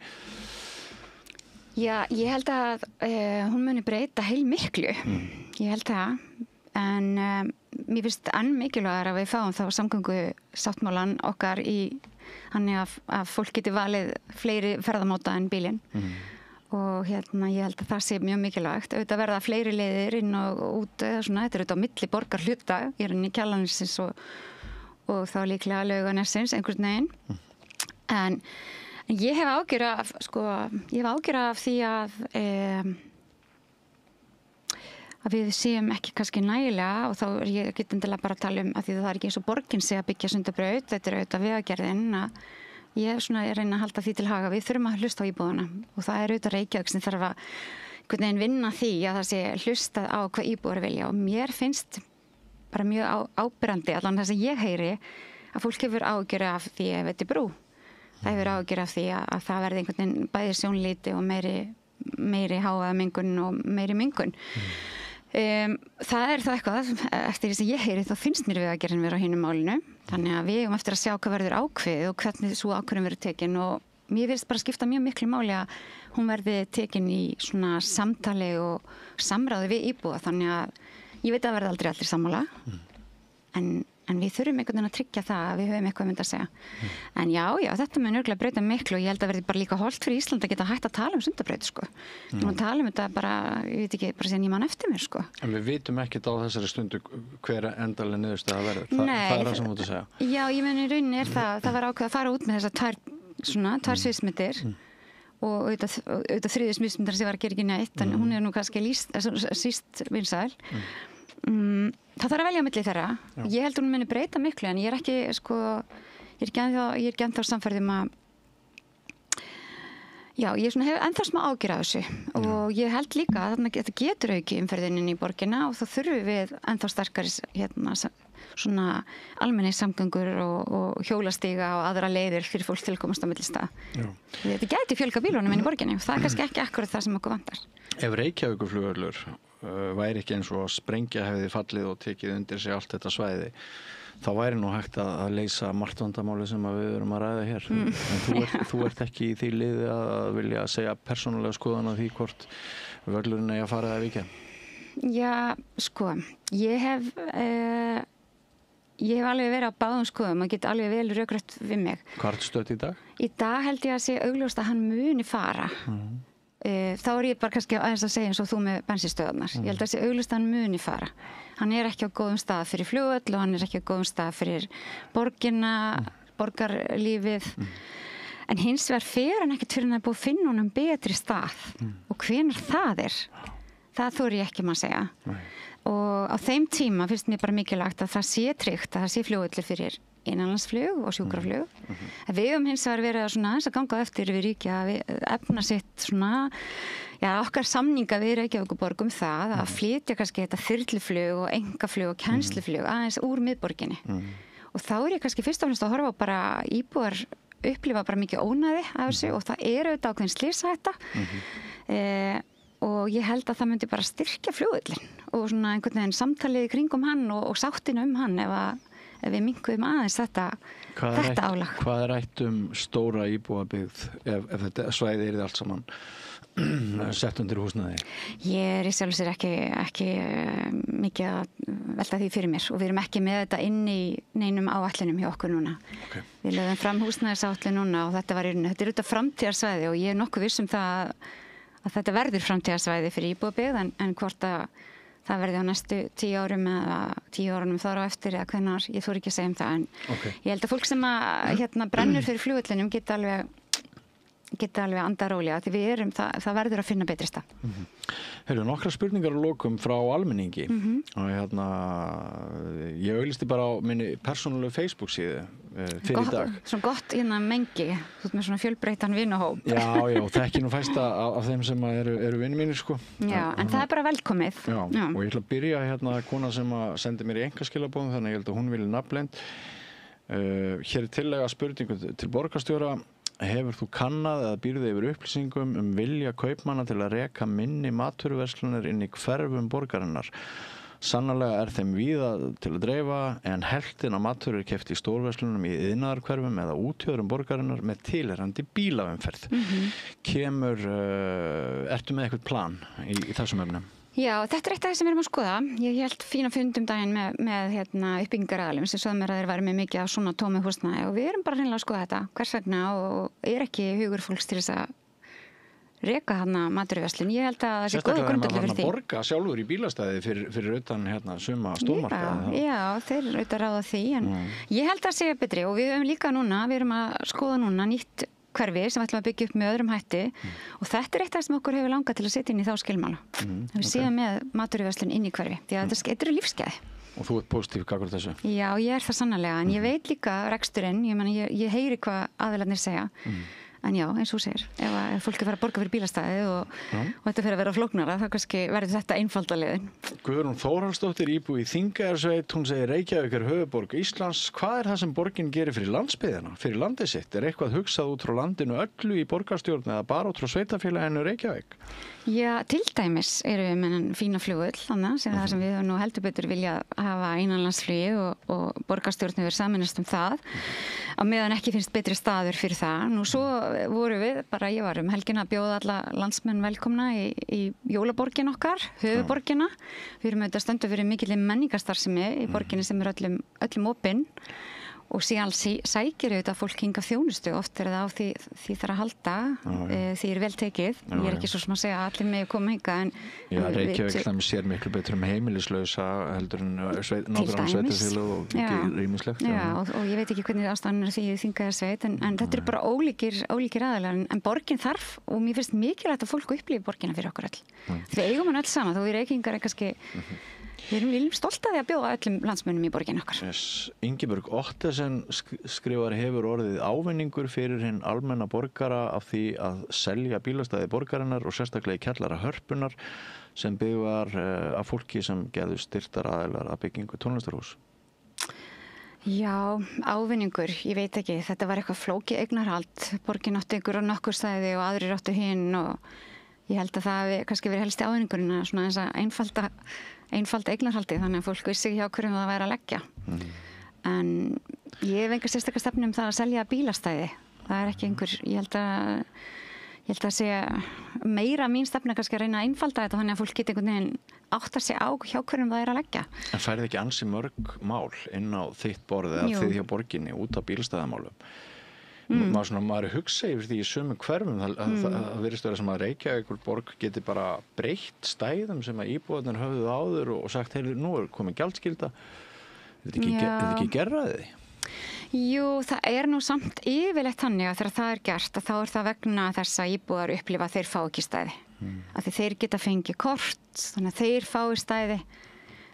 Já, ég held að hún muni breyta heil miklu, ég held það, en mér finnst enn mikilvægar að við fáum þá samgöngu sáttmálan okkar þannig að fólk geti valið fleiri ferðamáta en bílinn og ég held að það sé mjög mikilvægt, auðvitað verða fleiri leiðir inn og út, þetta auðvitað á milli borgar hluta, ég inn í Kjalarnesins og þá líklega Laugarnesins einhvern veginn, en ég hef ágjör af því að við séum ekki kannski nægilega og þá ég get endilega bara að tala að því það ekki eins og borgin sé að byggja Sundabraut, þetta auðvitað vegagerðin að ég reyna að halda því til haga, við þurfum að hlusta á íbúðuna og það auðvitað Reykjavík sem þarf að einhvern veginn vinna því að það sé hlustað á hvað íbúðar vilja og mér finnst bara mjög ábyrrandi allan það sem ég heyri að fólk hefur ágjör af því að þetta brú. Það hefur ágjör af því að það verði einhvern veginn bæði sjónlíti og meiri hávaðamengun og meiri mengun. Það það eitthvað, eftir því sem ég heyri þá finnst mér vegagerðin vera á hinum málinu. Þannig að við eftir að sjá hvað verður ákveðið og hvernig svo ákvörðun verður tekin og mér finnst bara skipta mjög miklu máli að hún verði tekin í svona samtali og samráði við íbúa. Þannig að ég veit að verða aldrei allir sammála en við þurfum einhvern veginn að tryggja það að við höfum eitthvað mynd að segja. En já, þetta mun örugglega breyta miklu og ég held að verði bara líka hollt fyrir Ísland að geta hægt að tala Sundabraut, Við erum að tala þetta bara, ég veit ekki, bara síðan ég man eftir mér, En
við vitum ekkert á þessari stundu hver endalega niðurstaða verður. Það það sem þú ert að segja.
Já, ég meni í rauninni það var ákveð að fara út með þessar tvær sviðsmyndir og auðvitað þriðju sviðsmyndar sem var að gera ekki neitt, en hún nú kannski síst vinsæl. Það þarf að velja á milli þeirra. Ég held að hún muni breyta miklu en ég er ekki ennþá sannfærð að Já, ég svona hef ennþá smá ágjur af þessu og ég held líka að þetta getur auki umferðinni í borgina og þá þurfum við ennþá sterkari svona almenningssamgöngur og hjólastíga og aðra leiðir fyrir fólk til að komast á milli stað. Þetta gæti fjölga bílunum inn í borginni og það er kannski ekki akkurat það sem okkur vantar.
Ef Reykjavíkurflugvöllur væri ekki eins og að sprengja hefði fallið og tekið undir sig allt þetta svæði, þá væri nú hægt að leysa margt vandamáli sem við erum að ræða hér. En þú ert ekki í því liði að vilja segja persónulega skoðan á því hvort völlurinn eigi að fara eða ekki?
Já, sko, ég hef alveg verið á báðum skoðum og get alveg vel rökrætt við mig.
Hvað ertu stödd í dag?
Í dag held ég að sé augljóst að hann muni fara. Þá er ég bara kannski aðeins að segja eins og þú með bensinstöðarnar. Ég held að sé augljóst að hann muni fara. Hann er ekki á góðum stað fyrir flugvöll og hann er ekki á góðum stað fyrir borgina, borgarlífið. En hins vegar fer hann ekkert fyrir hann að búið að finna honum betri stað. Og hvenær það er, það þori ég ekki maður að segja. Og á þeim tíma finnst mér bara mikilvægt að það sé tryggt, að það sé flugvöllur fyrir innanlandsflug og sjúkraflug. Við höfum hins vegar verið að ganga eftir við ríki að efna sitt okkar samninga við Reykjavíkurborg það að flytja kannski þetta þyrluflug og engaflug og kennsluflug aðeins úr miðborginni. Og þá er ég kannski fyrst og fremst að horfa á bara íbúar upplifa bara mikið ónæði af þessu og það er auðvitað ákveðin slysahætta. Og ég held að það myndi bara styrkja flugvöllin og svona einhvern veginn samtalið í kringum hann og sáttinu hann ef við minnkuðum aðeins þetta álag.
Hvað er rætt stóra íbúabyggð ef þetta svæði er allt saman sett undir húsnæði?
Ég er í sjálfu sér ekki mikið að velta því fyrir mér og við erum ekki með þetta inn í neinum áætlunum hjá okkur núna. Við lögum fram húsnæðisáætlun núna og þetta er auðvitað framtíðarsvæði og ég er nokkuð viss það að þetta verður framtíðarsvæði fyrir íbúabyggð en hvort að það verði á næstu 10 árum eða 10 árunum þar á eftir eða hvenær, ég þori ekki að segja það en ég held að fólk sem brennur fyrir flugvöllinum geta alveg andað rólega því það verður að finna betri stað.
Heyrðu, nokkra spurningar að lokum frá almenningi og ég auglisti bara á minni persónulegu Facebook síðu fyrir í dag.
Svona gott mengi, þú ert með svona fjölbreyttan vinahóp.
Já, þekki nú fæsta af þeim sem eru vinir mínir sko.
Já, en það er bara velkomið.
Já, og ég ætla að byrja kona sem sendi mér í einkaskilabóðum þannig ég held að hún vilji nafnleynd. Hér er tillega spurningu til borgarstjóra. Hefur þú kannað eða býrðu yfir upplýsingum vilja kaupmanna til að reka minni matvöruverslanir inn í hverfum borgarinnar? Sannarlega er þeim víða til að dreifa en helftin af matvöru er keypt í stórverslunum í iðnaðarhverfum eða útjöðrum borgarinnar með tilheyrandi bílaumferð. Ertu með eitthvað plan í þessum efnum?
Já, þetta er eitt af það sem við erum að skoða. Ég held fína fund daginn með uppbyggingaraðilum sem sögðu mér að þeir væri með mikið af svona tómi húsnæði og við erum bara hreinlega að skoða þetta. Hvers vegna og er ekki hugur fólks til þess að reka matvöruverslun. Ég held að það sé góður grundvöllur fyrir því.
Sérstaklega borga sjálfur í bílastæði fyrir utan suma stórmarkaði.
Já, þeir eru auðvitað ráða því en ég held að það sé betri og við höfum líka núna, við erum að skoða núna nýtt hverfi sem við ætlum að byggja upp með öðrum hætti og þetta er eitt af sem okkur hefur langað til að setja inn í þá skilmála. Við séum með matvöruverslun inn í hverfi því að þetta eru lífsgæði.
Og þú ert positív gagnvart þessu?
Já, ég er það sannarlega en ég veit líka reksturinn, ég heyri hvað aðilarnir segja en já, eins og þú segir, ef fólk er að fara að borga fyrir bílastæði og þetta fyrir að vera flóknara þá kannski verður þetta einfalda leiðin.
Guðrún Þórhallsdóttir íbúi í Þingeyjarsveit, hún segir Reykjavík er höfuðborg Íslands. Hvað er það sem borgin gerir fyrir landsbyggðina, fyrir landið sitt? Er eitthvað hugsað út frá landinu öllu í borgarstjórn eða bara út frá sveitafélaginu Reykjavík?
Já, til dæmis erum við með enn fína flugvöll sem það sem við nú heldur betur vilja hafa innanlandsflug og borgarstjórn hefur sameinast það á meðan ekki finnst betri staður fyrir það. Nú svo voru við, ég var helgina að bjóða alla landsmenn velkomna í jólaborgin okkar, höfuborgina. Við erum auðvitað stöndu fyrir mikilli menningarstarfsemi í borginni sem er öllum opinn og síðan sækir auðvitað fólk hingað þjónustu oft er það á því þarf að halda því er vel tekið. Ég er ekki svo sem að segja að allir megi koma hingað en
Reykjavík sér miklu betur heimilislausa heldur en nágrann sveitafélag og rýmislegt.
Já, og ég veit ekki hvernig ástæðan er því Þingeyjarsveit en þetta eru bara ólíkir aðilar en borgin þarf og mér finnst mikilvægt að fólk upplifi borgina fyrir okkur öll. Við eigum hann öll saman þó við Reykingar er kannski Við erum stolt af því að bjóða öllum landsmönnum í borgin okkar.
Ingibjörg Ottesen skrifar hefur orðið ávinningur fyrir hinn almenna borgara af því að selja bílastæði borgarinnar og sérstaklega í kjallara Hörpunnar sem byggðar af fólki sem gerðu styrktar aðilar að byggingu tónlistarhús.
Já, ávinningur, ég veit ekki, þetta var eitthvað flókið eignarhald, borgin átti ykkur á nokkur stæði og aðrir áttu hinn og ég held að það hafi kannski verið helsti ávinningurinn að svona þess að einfalda eignarhaldi þannig að fólk vissi ekki á hverjum það væri að leggja. En ég hef engar sérstaklega stefnu um það að selja bílastæði, það er ekki einhver, ég held að sé meira mín stefna kannski að reyna að einfalda þetta þannig að fólk geti einhvern veginn áttar sig á hjá hverjum það er að leggja. En
færið ekki ansi mörg mál inn á þitt borð eða þið hjá borginni út á bílastæðamálum? Maður hugsa yfir því í sömu hverfum það virðist vera sem að Reykjavíkur borg geti bara breytt stæðum sem að íbúarnir höfðu áður og sagt, hey, nú er komin gjaldskylda. Er þetta ekki gerraði?
Jú, það er nú samt yfirleitt þannig að þegar það er gert að þá er það vegna þess að íbúar upplifa að þeir fá ekki stæði. Af því þeir geta fengið kort, þannig að þeir fái stæði.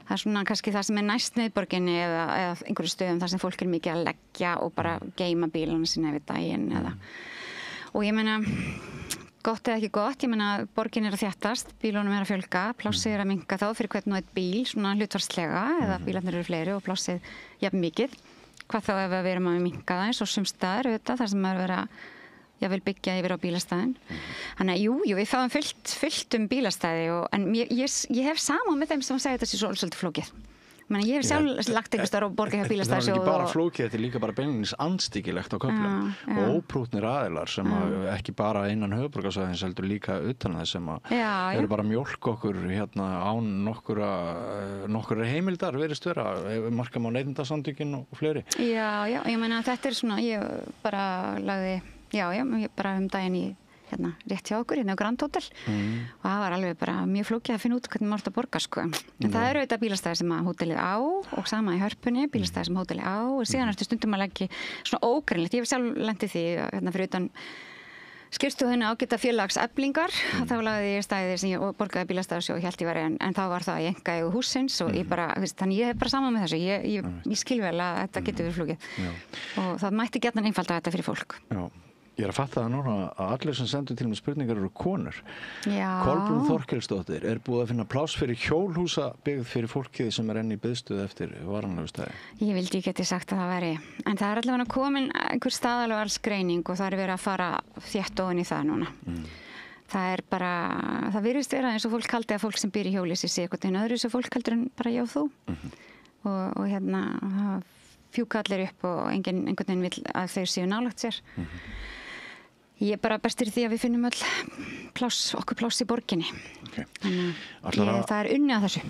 Það er svona kannski það sem er næst miðborginni eða einhverju stöðum þar sem fólk er mikið að leggja og bara geyma bílana sinna yfir daginn og ég meina gott eða ekki gott, ég meina borgin er að þéttast, bílunum er að fjölga, plássið er að minnka þá fyrir hvern og einn bíl, svona hlutfallslega eða bílarnir eru fleiri og plássið jafn mikið, hvað þá ef við erum að minnka það eins og sumstaðar auðvitað þar sem er verið að ég vil byggja yfir á bílastæðin. Þannig að jú, við fáum fullt bílastæði en ég hef saman með þeim sem segja þetta sé svolítið flókið. Ég hef sjálf lagt einhvers staðar og borgað hjá bílastæðisjóð.
Það er ekki bara flókið, þetta er líka bara beinlínis andstyggilegt á köflum og óprútnir aðilar sem ekki bara innan höfuðborgarsvæðins heldur líka utan þess sem eru bara mjólk okkur án nokkurra heimildar virðist vera, markam á Neytendasamtökin og fleiri.
Já, ég meina þetta er svona, ég bara lagði ég bara daginn í rétt hjá okkur, á Grand Hotel og það var alveg bara mjög flókið að finna út hvernig maður átt að borga sko. En það eru auðvitað bílastæðir sem að hótelið á og sama í Hörpunni, bílastæðir sem hótelið á og síðan ertu stundum að leggja svona ógreinlegt, ég hef sjálf lent í því fyrir utan skrifstofuna ágæta félags Eflingar og þá lagði ég stæði sem ég borgaði bílastæðarsjóð og hélt ég var en þá var það í einkaeigu hússins og ég bara, þannig ég hef bara saman með þessu ég skil vel að þetta getur verið flókið og það mætti gjarnan einfalda þetta fyrir fólk.
Ég er að fatta það núna að allir sem sendur til mig spurningar eru konur.
Já.
Kolbrún Þorkelsdóttir, er búið að finna pláss fyrir hjólhúsabyggð fyrir fólkið sem er enn í biðstöðu eftir varanlegu stæði?
Ég vildi ekki sagt að það væri, en það er allavega komin einhver staðalvalsgreining og það er verið að fara þétt ofan í það núna. Það er bara, það virðist vera eins og fólk haldi að fólk sem býr í hjólísi sé eitthvað en öðru sem fólk heldur en bara ég og þú. Og fjúka allir upp og einhvern veginn vill að þau séu nálægt sér. Ég er bara bestur í því að við finnum okkur pláss í borginni. Þannig að það er unnið að þessu.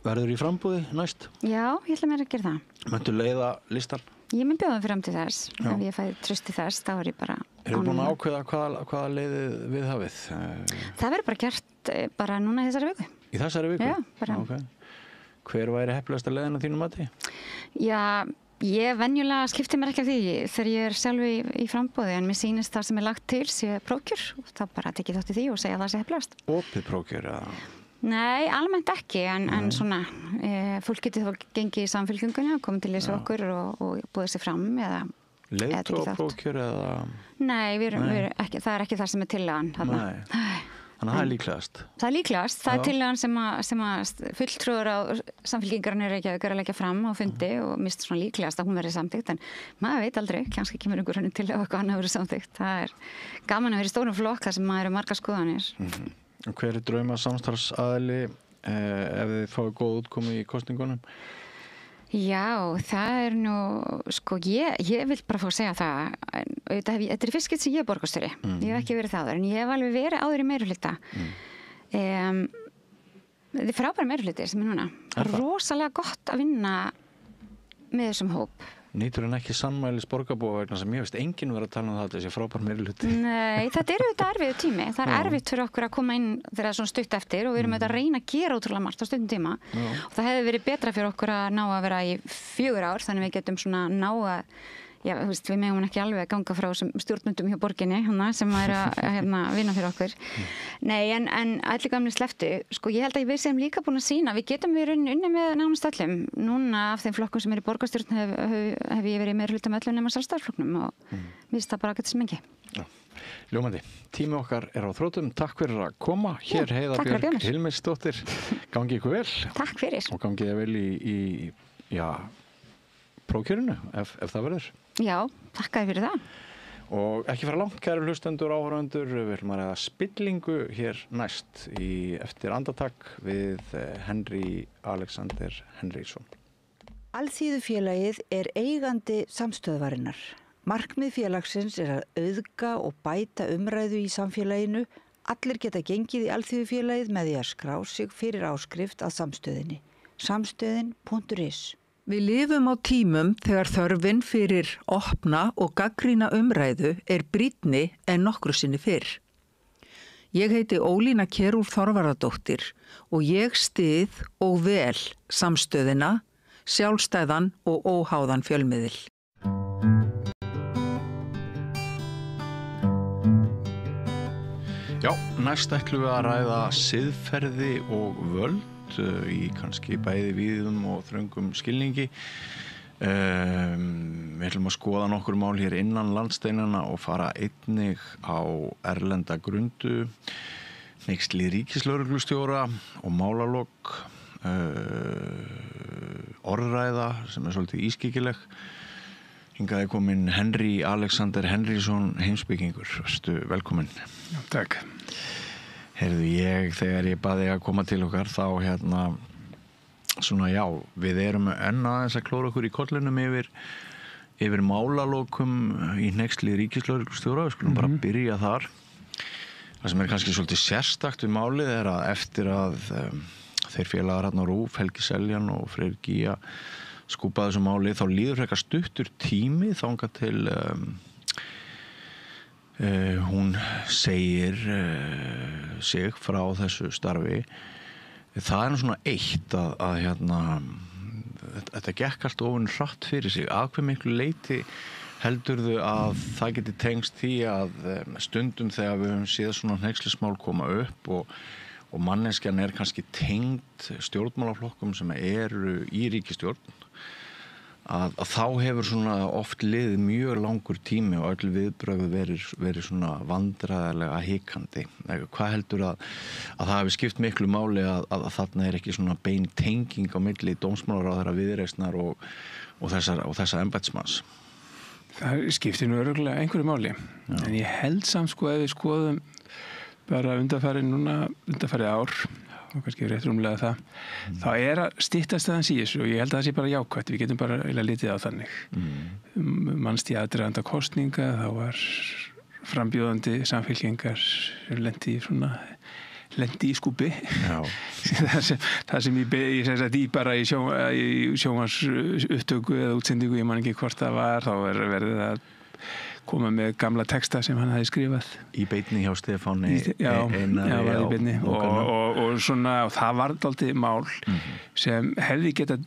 Verður í frambúði næst?
Já, ég ætla mér að gera það.
Möntu leiða listan?
Ég mun bjóða fram til þess. Ef ég fæ tröst til þess, þá er ég bara
Eru búin að ákveða hvaða leiðið við hafið?
Það verður bara gert bara núna í þessari viku.
Í þessari viku?
Já, bara.
Hver væri heppilegasta leiðin að þínu mati?
Já, ég venjulega skipti mér ekki af því þegar ég er sjálf í frambúði en mér sýnist það sem er lagt til sé prófkjör og það bara tekið þátt í því og segja að það sé heppilegast.
Opið prófkjör eða?
Nei, almennt ekki en svona fólk getur þá gengið í samfélkingunni og komið til þessu okkur og búið sér fram eða
leiðtogaprófkjör eða?
Nei, það er ekki það sem er tillagan þarna.
Þannig að það er líklegast?
Það er líklegast. Það er tillagan sem að fulltrúar á samfélkingarnir er að leggja fram á fundi og mist svona líklegast að hún verði samþykkt en maður veit aldrei, kannski kemur einhver hann til að eitthvað annað verið samþykkt. Það er gaman að vera í stórum flokk þar sem maður eru margar skoðanir.
Og hver er drauma samstarfsaðili ef þið fáið góð útkomu í kosningunum?
Já, það er nú, sko, ég vil bara fá að segja það, þetta er fyrst skipt sem ég er borgarstjóri, ég hef ekki verið það áður, en ég hef alveg verið áður í meirihluta. Þetta er frábæri meirihluti sem er núna, rosalega gott að vinna með þessum hóp.
Nýtur hann ekki sannmælis borgarbúa vegna sem ég veist enginn verið að tala um það þessi frábær meirihluti?
Nei, þetta er auðvitað erfiður tími. Það er erfitt fyrir okkur að koma inn þegar það er svona stutt eftir og við erum auðvitað að reyna að gera ótrúlega margt á stundum tíma. Og það hefði verið betra fyrir okkur að ná að vera í 4 ár, þannig við getum svona ná að já, þú veist, við megum ekki alveg ganga frá þessum stjórnmyndum hjá borginni hana, sem að vinna fyrir okkur. Nei, en allir gamli slepptu, sko, ég held að við sem líka búin að sýna, við getum við unni með nánast öllum. Núna af þeim flokkum sem í borgarstjórn hef ég verið meira hluta með öllum nema Sjálfstæðisflokknum og mér finnst það bara að geta sem ekki.
Ljómandi, tími okkar á þrótum. Takk fyrir að koma. Hér Heiða Björg Hilmisdóttir. Gangi ykkur vel.
Takk fyrir.
Og gangi þið vel í prófkjörinu, ef það verður.
Já, takk fyrir það.
Og ekki fara langt, kæru hlustendur, áhorfendur. Við viljum að ræða spillingu hér næst eftir andartak við Henry Alexander Henrysson.
Alþýðufélagið eigandi samstöðvarinnar. Markmið félagsins að auðga og bæta umræðu í samfélaginu. Allir geta gengið í Alþýðufélagið með því að skrá sig fyrir áskrift að samstöðinni. Samstöðin.is.
Við lifum á tímum þegar þörfin fyrir opna og gagnrýna umræðu brýnni en nokkru sinni fyrr. Ég heiti Ólína Kjerúl Þorvarðardóttir og ég styð og vel samstöðina, sjálfstæðan og óháðan fjölmiðil.
Já, næst ætlum við að ræða siðferði og völd í kannski bæði víðum og þröngum skilningi. Við ætlum að skoða nokkur mál hér innan landsteinana og fara einnig á erlenda grundu, hneyksli ríkislögreglustjóra og málalok, orðræða sem svolítið ískyggileg. Hingað kominn Henry Alexander Henrysson, heimspekingur. Vertu velkominn.
Já, takk.
Heyrðu, þegar ég baði að koma til okkar, þá við erum enn aðeins að klóra okkur í kollinum yfir málalokum í hneyksli ríkislögreglustjóra. Við skulum bara byrja þar. Það sem kannski svolítið sérstakt við málið að eftir að þeir félagar RÚV, Helgi Seljan og Freyr Gígja skúpaði þessu máli, þá líður frekar stuttur tími þangað til hún segir sig frá þessu starfi. Það nú svona eitt að þetta gekk allt ofan hratt fyrir sig. Að hve miklu leyti heldurðu að það geti tengst því að stundum þegar við höfum séð svona hneykslismál koma upp og manneskjan kannski tengd stjórnmálaflokkum sem eru í ríkisstjórn, að þá hefur svona oft liðið mjög langur tími og öll viðbrögð verið svona vandræðarlega hikandi. Hvað heldur að það hafi skipt miklu máli að þarna ekki svona bein tenging á milli dómsmálaráðherra Viðreisnar og þessa embættismanns?
Það skiptir nú örugglega einhverju máli. Já. En ég held samt ef við skoðum bara undanfarið ár og kannski rétt rúmlega það, þá að styttast aðeins í þessu og ég held að það sé bara jákvætt, við getum bara litið á þannig. Manst í aðdraganda kosninga, þá var frambjóðandi samfylkingar lendi í skúbbi. það sem ég bara í sjónvars upptöku eða útsendingu, ég man ekki hvort það var, þá verið að koma með gamla texta sem hann hafi skrifað. Í beinni hjá Stefáni Einari í beinni. Og það var dálítið mál sem hefði getað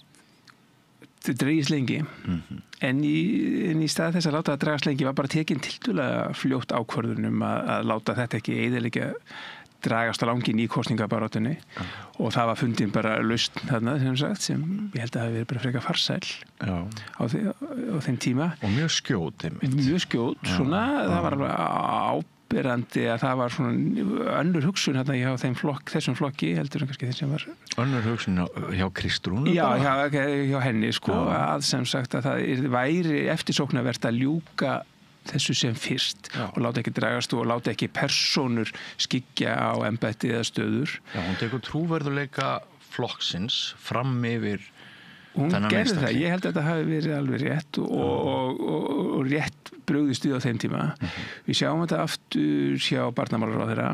dregist lengi, en í stað þess að láta það dragast lengi var bara tekin tiltölulega fljótt ákvörðun að láta þetta ekki eyðileggja dragast á langinn í kosningabaráttunni og það var fundin bara lausn þarna sem ég held að hafi verið bara frekar farsæl á þeim tíma. Og mjög skjót. Mjög skjót, það var alveg áberandi að það var svona önnur hugsun hérna hjá þessum flokki heldur en kannski þeim sem var. Önnur hugsun hjá Kristrúnu? Já, hjá henni að sem sagt að það væri eftirsóknarvert að ljúka þessu sem fyrst og láta ekki dragast og láta ekki persónur skyggja á embætti eða stöður. Já, hún tekur trúverðuleika flokksins fram yfir þennan einstakling. Hún gerði það, ég held að þetta hafi verið alveg rétt og rétt brugðist við á þeim tíma. Við sjáum þetta aftur hjá barnamálaráðherra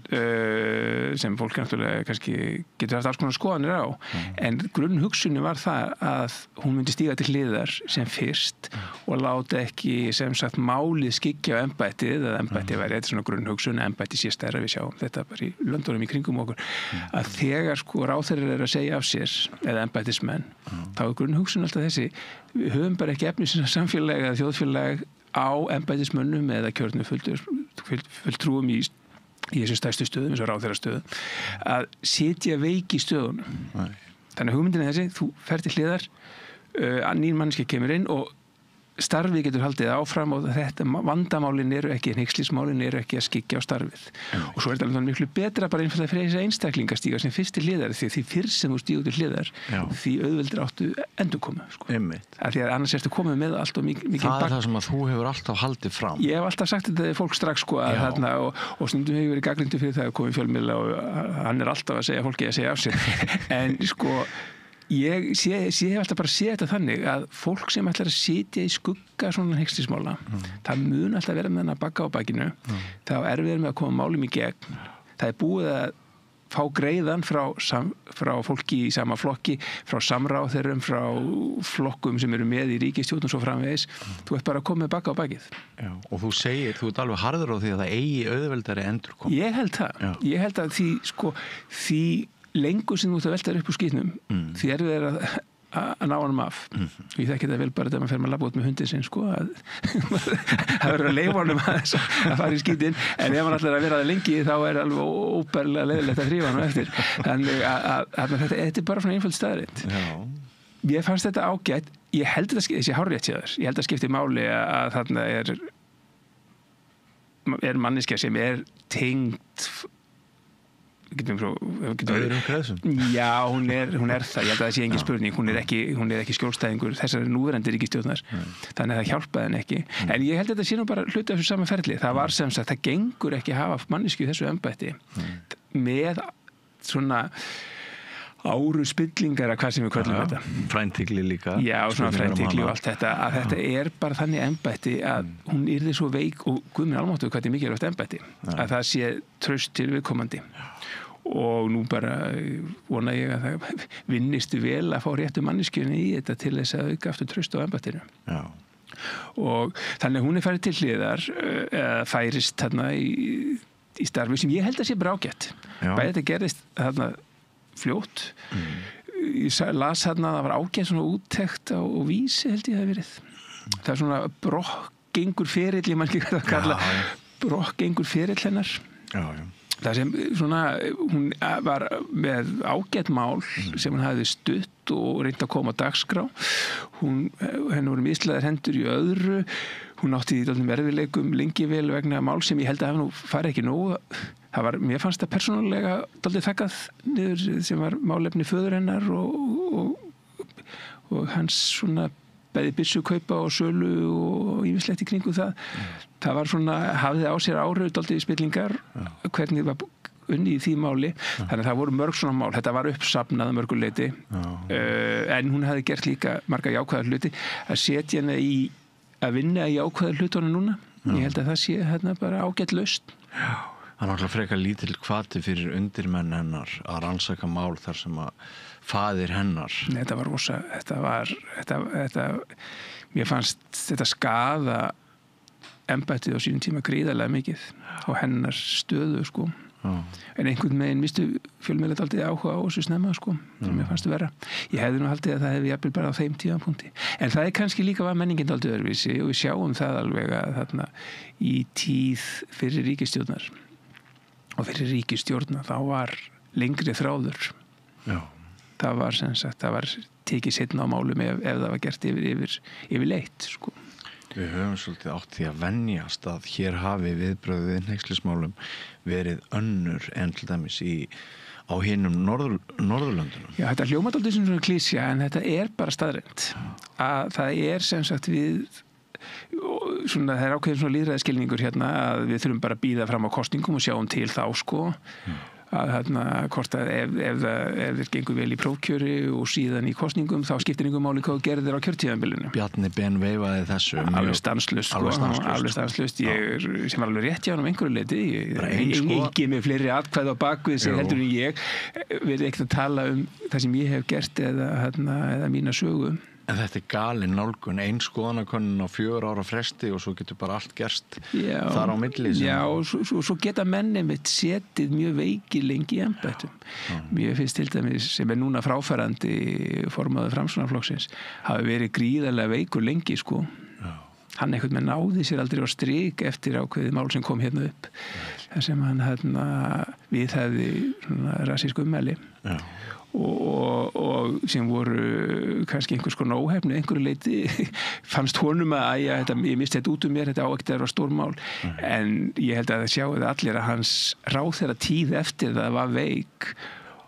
sem fólk náttúrulega kannski getur haft alls konar skoðanir á en grunnhugsunin var það að hún myndi stíga til hliðar sem fyrst og láta ekki sem sagt málið skyggja á embættið eða embættið væri, þetta er svona grunnhugsun embættið sé stærra, við sjáum þetta bara í löndunum í kringum okkur að þegar sko ráðherrar eru að segja af sér eða embættismenn þá er grunnhugsun alltaf þessi við höfum bara ekki efni sem samfélag eða þjóðfélag á embættismönnum eða kjörnum fulltrúum í þessum stærstu stöðum, eins og ráðherrastöðum, að sitja veik í stöðunum. Þannig að hugmyndin er þessi, þú fer til hliðar, nýr manneskja kemur inn og starfið getur haldið áfram og þetta vandamálin eru ekki, hneykslismálin eru ekki að skyggja á starfið. Og svo er þetta miklu betra bara einfallega fyrir þessi einstaklinga stíga sem fyrst til hliðar því fyrr sem þú stígur til hliðar því auðveldir áttu endurkomu. Sko. Því að annars ertu komið með allt og mikið
það er það sem að þú hefur alltaf haldið fram.
Ég hef alltaf sagt þetta fólk strax sko að þarna og stundum hefur verið gagnrýndur fyrir það að koma í fjölmiðla og hann er alltaf að segja fólki að segja af sér. En sko ég hef alltaf bara séð þetta þannig að fólk sem ætlar að sitja í skugga svona hneykslismála, það mun alltaf vera með hann að bagga á bakinu, þá er við með að koma málum í gegn, það er búið að fá greiðan frá fólki í sama flokki, frá samráðherrum, frá flokkum sem eru með í ríkisstjórn og svo framvegis, þú ert bara að koma með bagga á bakið.
Já, og þú ert alveg harður á því að það eigi auðveldari endurkom.
Ég held það. Já. Ég held að því lengur sem þú ert að velta upp úr skýtnum því er við að ná honum af og ég þekki þetta vel bara þegar maður fer með að labba út með hundin sinn sko að það verður að leyfa honum að fara í skýtin en ef hann ætlar að vera það lengi þá er alveg óbærlega leiðilegt að hrífa hann eftir þannig að þetta er bara svona einföld staðreynd. Ég fannst þetta ágætt, ég held þessi hárrétt sér ég held að skipti máli að þarna er manneskja sem er tengd
öðrum kreðsum.
Já, hún er það, ég held að það sé engin spurning hún er ekki skjólstæðingur þessar núverandi ríkisstjórnar þannig að það hjálpaði henni ekki en ég held að þetta sé nú bara hluti af þessu sama ferli það var sem sagt, það gengur ekki að hafa manneskju í þessu embætti með svona áru spillingar að hvað sem við kvöldum þetta
fræntigli líka
já, svona fræntigli og allt þetta að þetta er bara þannig embætti að hún yrði svo veik og guð minn almáttugur hvað þetta er mikilvægt embætti að það sé traust til viðkomandi og nú bara vona ég að það vinnistu vel að fá réttu manneskjunni í þetta til þess að auka aftur traust á embættinu og þannig hún er farið til hliðar færist þarna í starfi sem ég held að sé bara ágætt bæði þetta gerðist þarna fljótt ég las þarna að það var ágætt svona úttekt á Vísi held ég að verið það er svona brokkgengur ferill ég mann ekki hvað að kalla brokkgengur ferill hennar það sem svona hún var með ágætt mál sem hann hafði stutt og reyndi að koma á dagskrá henni voru mislaðar hendur í öðru hún átti í dálítið erfiðleikum lengi vel vegna mál sem ég held að hafa nú farið ekki nógu mér fannst það persónulega dálítið þakkað niður sem var málefni föður hennar og hans svona bæði byssukaupa og sölu og ýmislegt í kringu það var svona hafði á sér áhrif dálítið spillingar hvernig var unni í því máli þannig að það voru mörg svona mál þetta var uppsafnað að mörgu leyti en hún hafði gert líka marga jákvæðar hluti að setja hana í að vinna í jákvæðar hlutunum núna ég held að það sé hérna bara ágætt lausn
Það er náttúrulega frekar lítill hvati fyrir undirmenn hennar að rannsaka mál þar sem að faðir hennar.
Þetta var rosa, mér fannst þetta skaða embættið á sínum tíma gríðarlega mikið og hennar stöðu sko. En einhvern veginn mistu fjölmiðlar dálítið áhuga á þessu snemma sko, sem mér fannst vera. Ég hefði nú haldið að það hefði jafnvel bara á þeim tímapunkti. En það er kannski líka var menningin dálítið öðruvísi og við sjáum það alveg að þarna í tíð fyrir ríkisstjórnar og fyrir ríkisstjórna þá var lengri þráður.
Já.
Það var sem sagt, það var tekið seinna á málum ef það var gert yfir leitt sko.
Við höfum svolítið átt því að venjast að hér hafi viðbrögð við hneykslismálum verið önnur en til dæmis á hinum Norðurlöndunum.
Já, þetta hljómar dálítið sem svona klísja en þetta er bara staðreynd. Að það er sem sagt svona, það er ákveðin svona lýðræðisskilningur hérna að við þurfum bara að bíða fram á kosningum og sjáum til þá sko hvort að ef þeir gengur vel í prófkjöri og síðan í kosningum þá skiptir einhver máli hvað gerðir á kjörtíðanbylunu.
Bjarni Ben veifaði þessu
alveg stanslaust sem var alveg rétt hjá hann einhverju leyti engin með fleiri atkvæði á bakvið sem heldur en ég verið ekkert að tala það sem ég hef gert eða mína sögu.
En þetta galin nálgun, ein skoðanakönnun á 4 ára fresti og svo getur bara allt gerst þar á milli.
Já, og svo geta menni mitt setið mjög veiki lengi í embættum. Mér finnst til dæmis sem núna fráfarandi formaður Framsóknarflokksins hafi verið gríðarlega veikur lengi, sko. Hann einhvern veginn náði sér aldrei á strik eftir ákveðið mál sem kom hérna upp. þar sem hann viðhefði rasísku ummæli og sem voru kannski einhvers konar óhefni einhverju leyti fannst honum að ég misti þetta út mér, þetta á ekkert að vera stórmál en ég held að það sjáu allir að hans ráðherra tíð eftir það var veik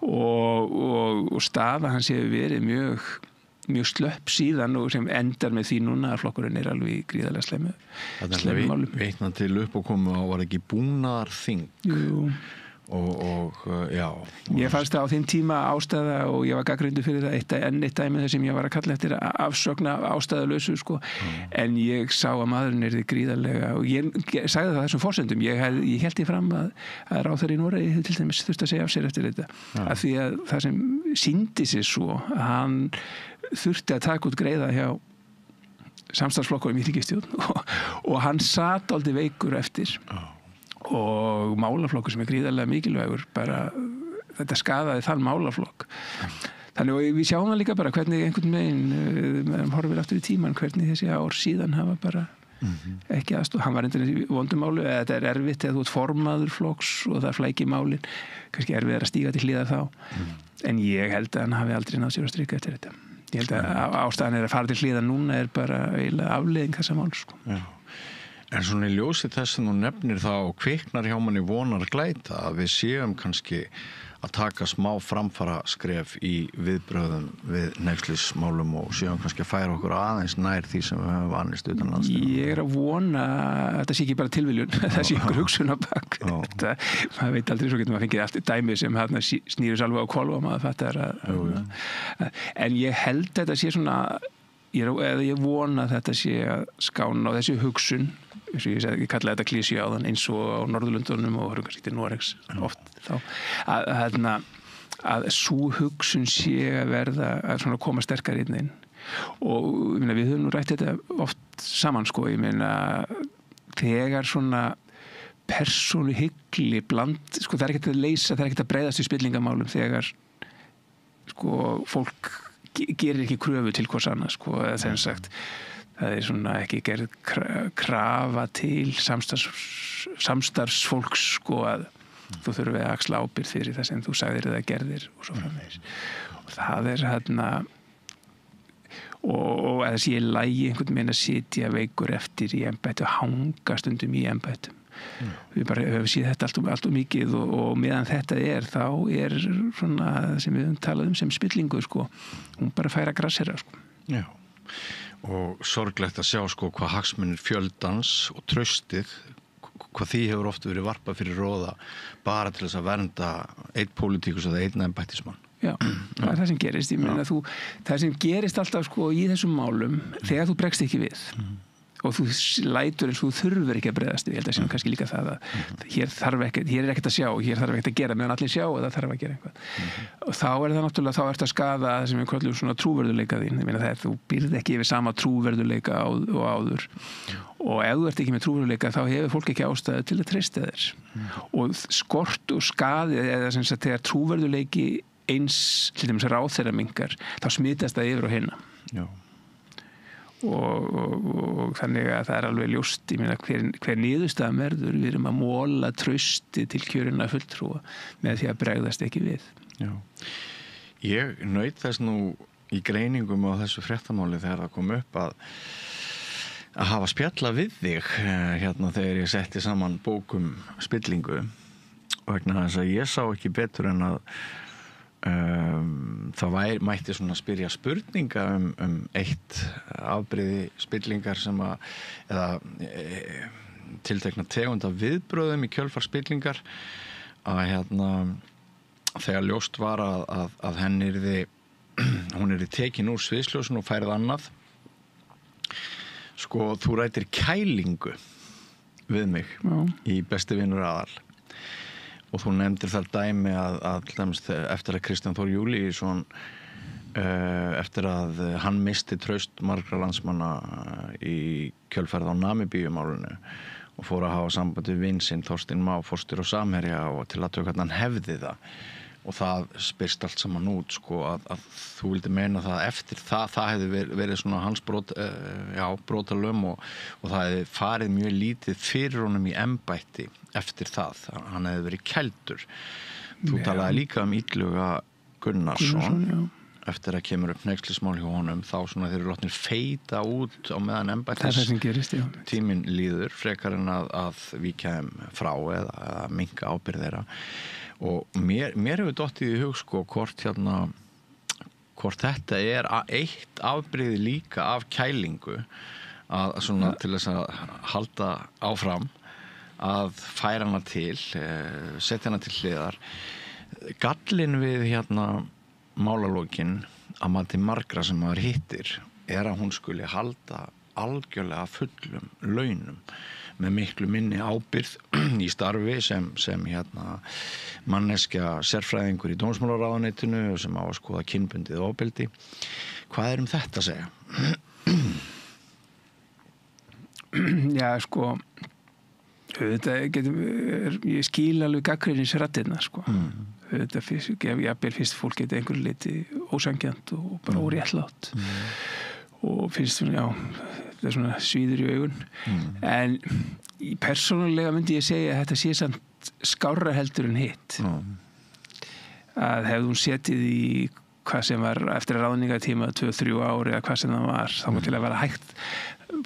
og staða hans hefur verið mjög slöpp síðan og sem endar með því núna að flokkurinn alveg gríðarlega slemmu málum.
Veitna til uppákomu á var ekki búnaðarþing.
Jú.
Og já.
Ég fannst það á þeim tíma ástæða og ég var gagnrýndur fyrir það eitt dæmi þar sem ég var að kalla eftir afsögna ástæðalausu en ég sá að maðurinn yrði gríðarlega og ég sagði það þessum forsendum ég held því fram að ráðherra í Noregi hefði til dæmis þurft að segja af sér eftir þetta af því að það sem sýndi sig svo að hann þurfti að taka út greiða hjá samstarfsflokkunum í ríkisstjórn og hann sat aldrei veikur eftir og málaflokkur sem gríðarlega mikilvægur bara þetta skaðaði þann málaflokk þannig og við sjáum það líka bara hvernig einhvern veginn horfir aftur í tíman hvernig þessi ár síðan hafa bara ekki aðstoð, hann var einhvern veginn vondumálu eða þetta erfitt eða þú ert formaður flokks og það flækir málin kannski erfið að stíga til hliðar þá en ég held að hann hafi aldrei náð sér að strika eftir þetta ég held að ástæðan að fara til hliðar núna bara eiginlega afleiðing þessa máls
Já. En svona í ljósi þess að þú nefnir þá kviknar hjá manni vonar glæta að við séum kannski að taka smá framfara skref í viðbröðum við neyslísmálum og séum kannski að færa okkur aðeins nær því sem við höfum vanist utan landstíma.
Ég að vona að þetta sé ekki bara tilviljun, það sé ykkur hugsun á bak. Maður veit aldrei svo getur maður fengið eftir dæmi sem snýrus alveg á hvolf og maður fattar en ég held þetta sé svona ég vona að þetta sé að skána á þessi hugsun eins og ég kallaði þetta klísju áðan eins og á Norðurlöndunum og kannski til Noregs oft þá að sú hugsun sé að verða að svona koma sterkar inn og við höfum nú rætt þetta oft saman ég meina þegar svona persónuhyggli bland það er ekkert að leysa, það er ekkert að breiðast í spillingamálum þegar fólk gerir ekki kröfu til hvers annars eða sem sagt það er svona ekki gerð krafa til samstarfsfólks að þú þurfir að axla ábyrgð fyrir það sem þú sagðir eða gerðir og svo framvegis og það er og að það sé lægi einhvern veginn að sitja veikur eftir í embætti og hanga stundum í embættum við bara höfum séð þetta allt og mikið og meðan þetta þá er svona sem við höfum talað sem spillingu hún bara fær að grassera
Já, og sorglegt að sjá hvað hagsmunir fjöldans og traustið hvað því hefur oft verið varpað fyrir róða bara til þess að vernda einn pólitíkus eða einn embættismann
Já, það er það sem gerist ég meina það sem gerist alltaf í þessum málum þegar þú bregst ekki við og þú lætur eins og þú þurfur ekki að bregðast við, ég held að sem kannski líka það að hér er ekkert að sjá, hér þarf ekkert að gera meðan allir sjá og það þarf að gera eitthvað og þá er það náttúrulega, þá ert að skaða það sem við kallum svona trúverðuleika þín ég meina það þú býrð ekki yfir sama trúverðuleika og áður og ef þú ert ekki með trúverðuleika þá hefur fólk ekki ástæðu til að treysta þér og skort og skaði eða sem sagt þegar trúverðuleiki eins til dæmis ráðherra minnkar þá smitast það yfir á hina
Já
og þannig að það er alveg ljóst ég meina hver niðurstaðan verður við erum að móla trausti til kjörinna fulltrúa með því að bregðast ekki við
Já. Ég naut þess nú í greiningum á þessu fréttamáli þegar það kom upp að hafa spjalla við þig þegar ég setti saman bókum spillingu og vegna þess að ég sá ekki betur en að það mætti svona spyrja spurninga eitt afbrigði spillingar sem eða tiltekna tegund af viðbröðum í kjölfar spillingar að þegar ljóst var að hún yrði tekin úr sviðsljósun og færð annað. Sko, þú rætir kælingu við mig í Besti vinur Aðal og þú nefndir þar dæmi að eftir að Kristján Þór Júlíusson eftir að hann misti traust margra landsmanna í kjölfarið á Namibíumálinu og fór að hafa samband við vin sinn Þorstein Má, forstjóri og Samherja og til að hvernig hann hefði það og það spyrst allt saman út sko, að þú vildi meina það eftir það hefði verið svona hans brotalöm og það hefði farið mjög lítið fyrir honum í embætti eftir það, hann hefði verið kældur. Þú talaði líka Illuga Gunnarsson eftir að kemur upp hneykslismál hjá honum þá svona þeir eru látnir feita út á meðan embættis tíminn líður frekar en að víkja þeim frá eða minnka ábyrgð þeirra og mér hefur dottið í hug sko hvort þetta eitt afbrigði líka af kælingu að svona til þess að halda áfram að færa hana til setja hana til hliðar gallinn við málalókin að mati margra sem maður hittir að hún skuli halda algjörlega fullum launum með miklu minni ábyrgð í starfi sem manneskja sérfræðingur í dómsmálaráðuneytinu sem á að skoða kynbundið ofbeldi. Hvað þetta að segja?
Já, sko ég skil alveg gagnrýnisraddirnar sko. Þetta fyrst fólk geti einhverju liti ósangjant og bara óréttlátt og finnst þetta svona svíður í augun en persónulega myndi ég segja að þetta sé samt skárra heldur en hitt að hefði hún setið í hvað sem var eftir að ráðningatíma 2-3 ár eða hvað sem það var þá til að vera hægt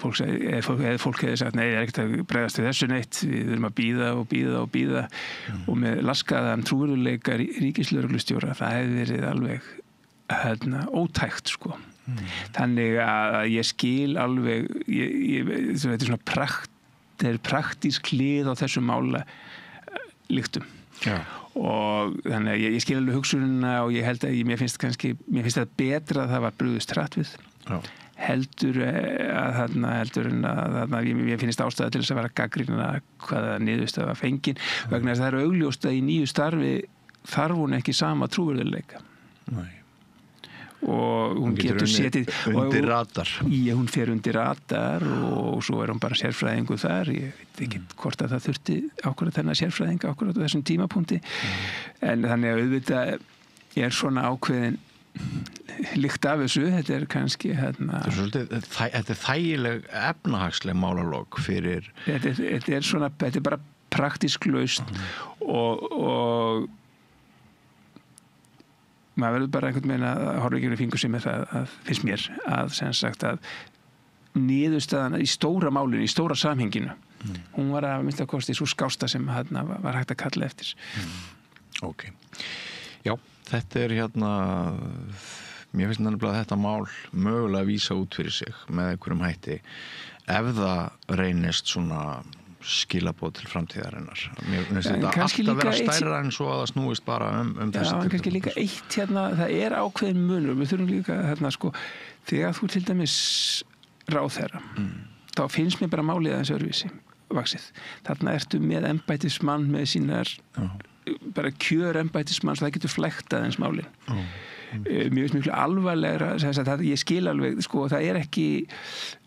fólk hefði sagt nei, það ekkert að bregðast við þessu neitt við þurfum að bíða og með laskaðan trúveruleika ríkislögreglustjóra það hefði verið alveg ótækt sko þannig að ég skil alveg þetta er praktísk hlið á þessu mála lyktum og þannig að ég skil alveg hugsunina og ég held að mér finnst það betra að það var brugðist hratt við heldur en að ég finnst ástæða til þess að vera gagnrýna hvaða niðurstaða var fengin vegna þess að það er augljóst að í nýju starfi þarf hún ekki sama trúverðuleika og hún getur setið
undir radar
hún fer undir radar og svo hún bara sérfræðingu þar ég veit ekki hvort að það þurfti ákvörða þennan sérfræðinga ákvörða á þessum tímapunkti en þannig að auðvitað svona ákveðin lykt af þessu þetta er kannski
þetta er þægileg efnahagsleg málalóg fyrir
þetta er bara praktísk lausn og maður verður bara einhvern veginn að horfa ekki fingur sig með það að finnst mér að sem sagt að niðurstaðan í stóra málinu, í stóra samhenginu hún var að minnsta kosti svo skásta sem var hægt að kalla eftir
Ok, já þetta er mér finnst nefnilega að þetta mál mögulega vísa út fyrir sig með einhverjum hætti ef það reynist svona skilaboð til framtíðarinnar. Mér finnst þetta alltaf vera stærra en svo að það snúist bara þessi
tilfellum. Kannski líka eitt það er ákveðin munur. Við þurfum líka þegar þú til dæmis ráðherra, þá finnst mér bara málið aðeins öðruvísi vaxið. Þarna ertu með embættismann með sínar bara kjör embættismann svo það getur flæktað eins málin. Mér finnst miklu alvarlegra ég skil alveg, það er ekki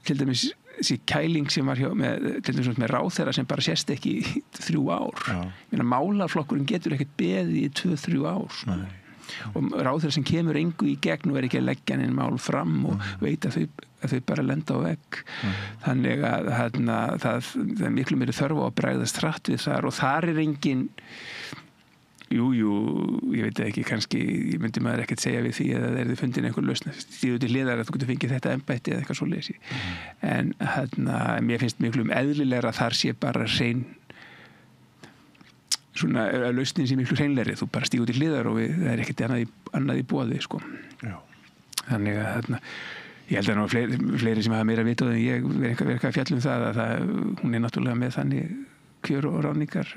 til dæmis þessi kæling sem var til dæmis með ráðherra sem bara sést ekki í 3 ár. Málaflokkurinn getur ekkert beðið í 2-3 ár. Og ráðherra sem kemur engu í gegn og ekki að leggja henni mál fram og veit að þau bara lenda á vegg. Þannig að það er miklu meiri þörf á að bregðast hratt við þar og þar er engin Jú, ég veit ekki, kannski ég myndi maður ekkert segja við því að það er þið fundin einhver lausn stíðu til hliðar að þú getur fengið þetta embætti eða eitthvað svo leysi en mér finnst miklu eðlilegra að þar sé bara hrein svona lausnin sé miklu hreinlegri þú bara stíðu til hliðar og það er ekkert annað í boði sko. Þannig að ég held að ná fleiri sem hafa meira vitað en ég verið eitthvað að fjalla það að hún er náttúrulega með þannig kjör og ráðningar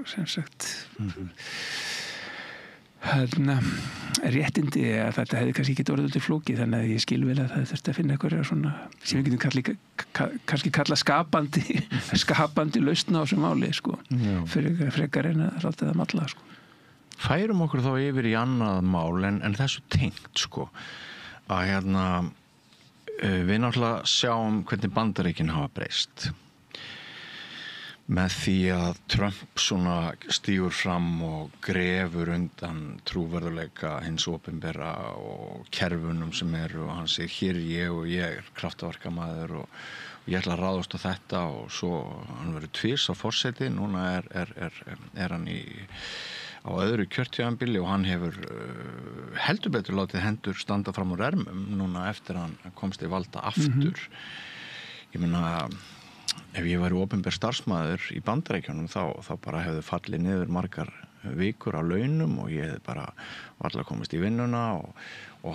sem sagt réttindi að þetta hefði kannski ekki orðið til flóki, þannig að ég skil vel að það þurfti að finna eitthvað svona sem við getum kannski kalla skapandi lausna á þessu máli sko, frekar en að láta það malla sko.
Færum okkur þá yfir í annað mál en þessu tengt sko, að við náttúrulega sjáum hvernig Bandaríkin hafa breyst með því að Trump svona stígur fram og grefur undan trúverðuleika hins opinbera og kerfunum sem eru og hann segir hér ég kraftaverkamaður og ég ætla að ráðast á þetta og svo hann verður tvís á forseti, núna er hann á öðru kjörtíðanbili og hann hefur heldur betur látið hendur standa fram úr ermum núna eftir hann komst í valda aftur. Ég meina ef ég væri opinber starfsmaður í Bandaríkjunum þá bara hefði fallið niður margar vikur á launum og ég hefði bara varla komist í vinnuna og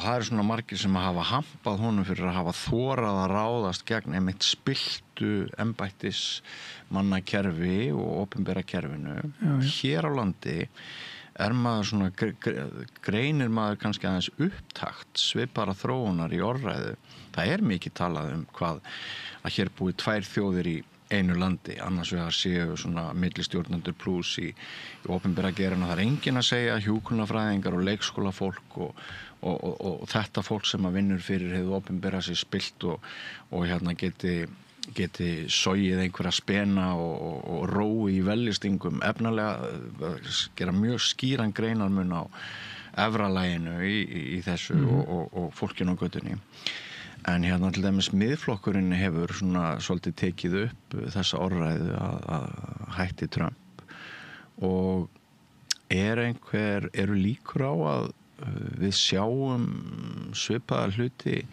það svona margir sem hafa hampað honum fyrir að hafa þorað að ráðast gegn einmitt spilltu embættismannakerfi og opinbera kerfinu. Hér á landi maður svona greinir maður kannski aðeins upptakt svipara þróunar í orðræðu. Það mikið talað hvað að hér búi 2 þjóðir í einu landi, annars vegar séu svona millistjórnendur pluss í opinbera geiranum. Það enginn að segja hjúkrunarfræðingar og leikskólafólk og þetta fólk sem að vinnur fyrir hið opinbera sér spillt og geti sogið einhverja spena og rói í vellistingum efnalega, gera mjög skýran greinarmun á efralæginu í þessu og fólkinu á götunni. En til dæmis miðflokkurinn hefur svona svolítið tekið upp þessa orðræðu að hætti Trump og eru líkur á að við sjáum svipaða hluti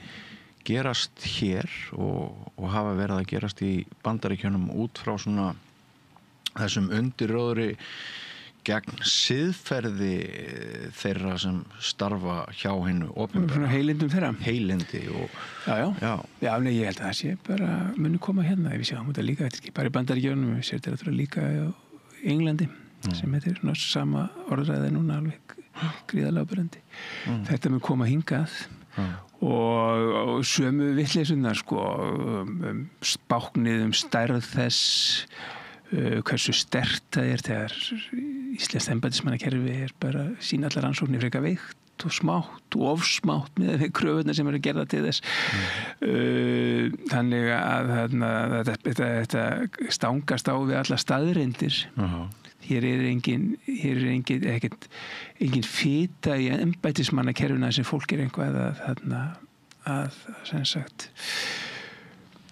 gerast hér og hafa verið að gerast í Bandaríkjunum út frá svona þessum undirróðri gegn siðferði þeirra sem starfa hjá hinu opinbera.
Heilindum þeirra?
Heilindi og...
Já, nei, ég held að það sé bara muni koma hérna. Við sjáum þetta líka, þetta ekki bara í Bandaríkjunum, við séum þetta líka í Englandi sem þetta sama orðræði núna alveg gríðarlega áberandi. Þetta mun koma hingað og sömu vitleysurnar sko, spáknið stærð þess hversu sterkt það þegar íslenskt embættismannakerfi bara sín allar rannsóknir frekar veikt og smátt og ofsmátt með kröfurnar sem eru gerða til þess. Þannig að þetta stangast á við alla staðreyndir. Hér engin fita í embættismannakerfina sem fólk eitthvað að sem sagt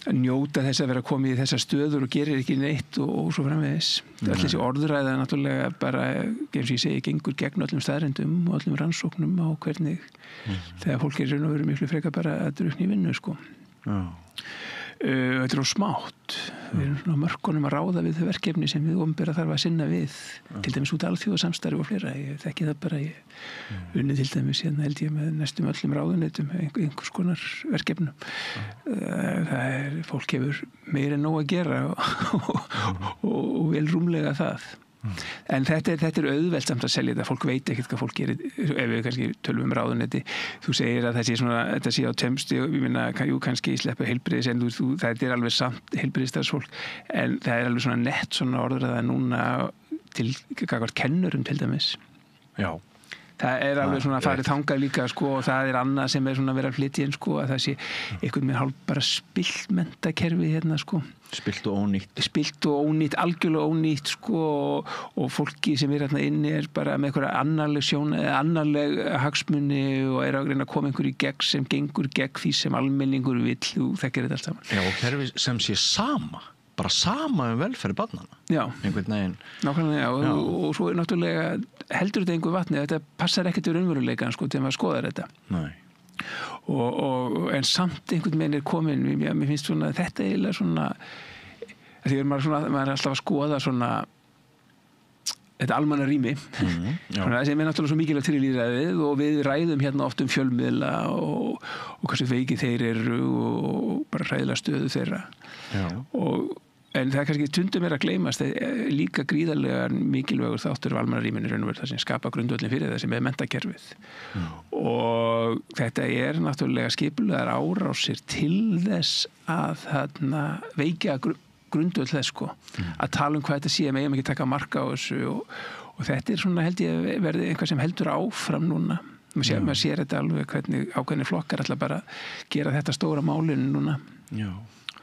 njóta þess að vera komið í þessar stöður og gerir ekki neitt og svo framvegis. Öll þessi orðræða náttúrulega bara, eins og ég segi, gengur gegn öllum staðreyndum og öllum rannsóknum á hvernig þegar fólk raun og veru miklu frekar bara að drukkna í vinnu sko. Þetta á smátt. Við erum svona mörkunum að ráða við þau verkefni sem við opinbera þarf að sinna við, til dæmis út alþjóðasamstarfi og fleira. Ég þekki það bara, ég unnið til dæmis held ég með næstum öllum ráðuneytum einhvers konar verkefnum. Fólk hefur meira en nóg að gera og vel rúmlega það. En þetta er auðvelt samt að selja þetta, fólk veit ekkert hvað fólk gerir, ef við kannski tölum ráðuneyti, þú segir að það sé svona, þetta sé á temsti og ég minna, kannski sleppa heilbrigðis en það alveg samt heilbrigðisstarfsfólk, en það alveg svona nett svona orðræða núna til gagnvart kennurum til dæmis.
Já.
Það alveg svona farið þangað líka sko, og það annað sem svona verið að flytja inn sko, að það sé einhvern veginn hálf bara spillt menntakerfi hérna sko.
Spillt og ónýtt,
algjörlega ónýtt sko, og fólki sem hérna inni bara með einhverja annarleg hagsmuni og að reyna að koma einhverju í gegn sem gengur gegn því sem almenningur vill, þú þekkir þetta allt saman.
Já, og kerfi sem sé bara sama velferð barnanna.
Já.
Einhvern veginn.
Nákvæmlega, og svo náttúrulega heldur þetta einhver vatni, þetta passar ekkert við raunveruleikann sko, þegar maður skoðar þetta.
Nei.
En samt einhvern veginn komin, mér finnst svona, þetta eiginlega svona, því maður er alltaf að skoða svona, þetta almanna rými, svona, sem náttúrulega svo mikilvægt fyrir lýðræðið og við ræðum hérna oft fjölmiðla og hversu veikið þeir eru og bara hræðilega stöðu þeirra. en það kannski stundum að gleymast líka gríðarlega mikilvægur þáttur almannarýminu raun og veru það sem skapa grundvöllin fyrir það sem menntakerfið og þetta náttúrulega skipulegar árásir til þess að veikja grundvöll þess að tala hvað þetta sé megum ekki taka mark á þessu og þetta svona held ég verði eitthvað sem heldur áfram núna maður sér þetta alveg hvernig ákveðnir flokkar ætla bara að gera þetta stóra málinu núna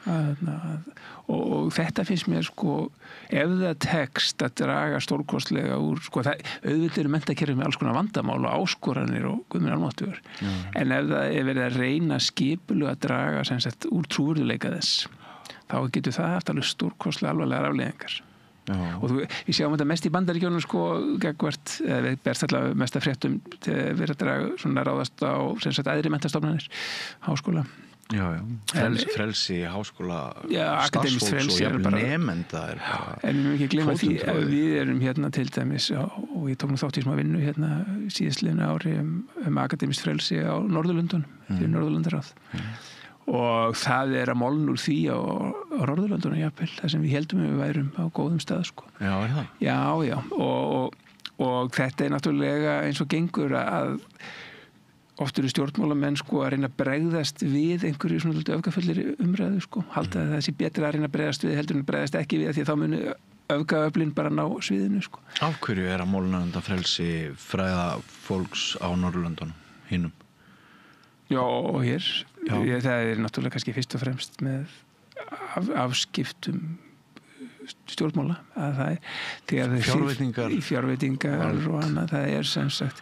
og þetta finnst mér ef það tekst að draga stórkostlega úr auðvitað menntakerfið með alls konar vandamál og áskoranir og guð minn almáttugur en ef það verið að reyna skipulega að draga sem sagt úr trúverðugleika þess þá getur það haft alveg stórkostlega alvarlegar afleiðingar og við sjáum þetta mest í Bandaríkjunum gegvart, berst allavega mest að fréttum verið að draga svona ráðast á sem sagt æðri menntastofnanir háskóla
frelsi háskóla
starfsfólks
og jafnvel nemenda
en við ekki gleyma því að við erum til dæmis og ég tók nú þátt í smá vinnu síðastliðnu ári akademískt frelsi á Norðurlöndunum fyrir Norðurlandaráð og það að molna úr því á Norðurlöndunum jafnvel þar sem við heldum við værum á góðum stað
Já, er það?
Já og þetta náttúrulega eins og gengur að oft eru stjórnmálamenn að reyna að bregðast við einhverju svona öfgafullir umræðu halda að það sé betra að reyna að bregðast við heldur en að bregðast ekki við því þá munu öfgaöflin bara ná sviðinu
Af hverju að molna undan frelsi fræða fólks á Norðurlöndunum hinnum?
Já, og hér það náttúrulega kannski fyrst og fremst með afskiptum stjórnmála að það fjárveitingar og annað það sem sagt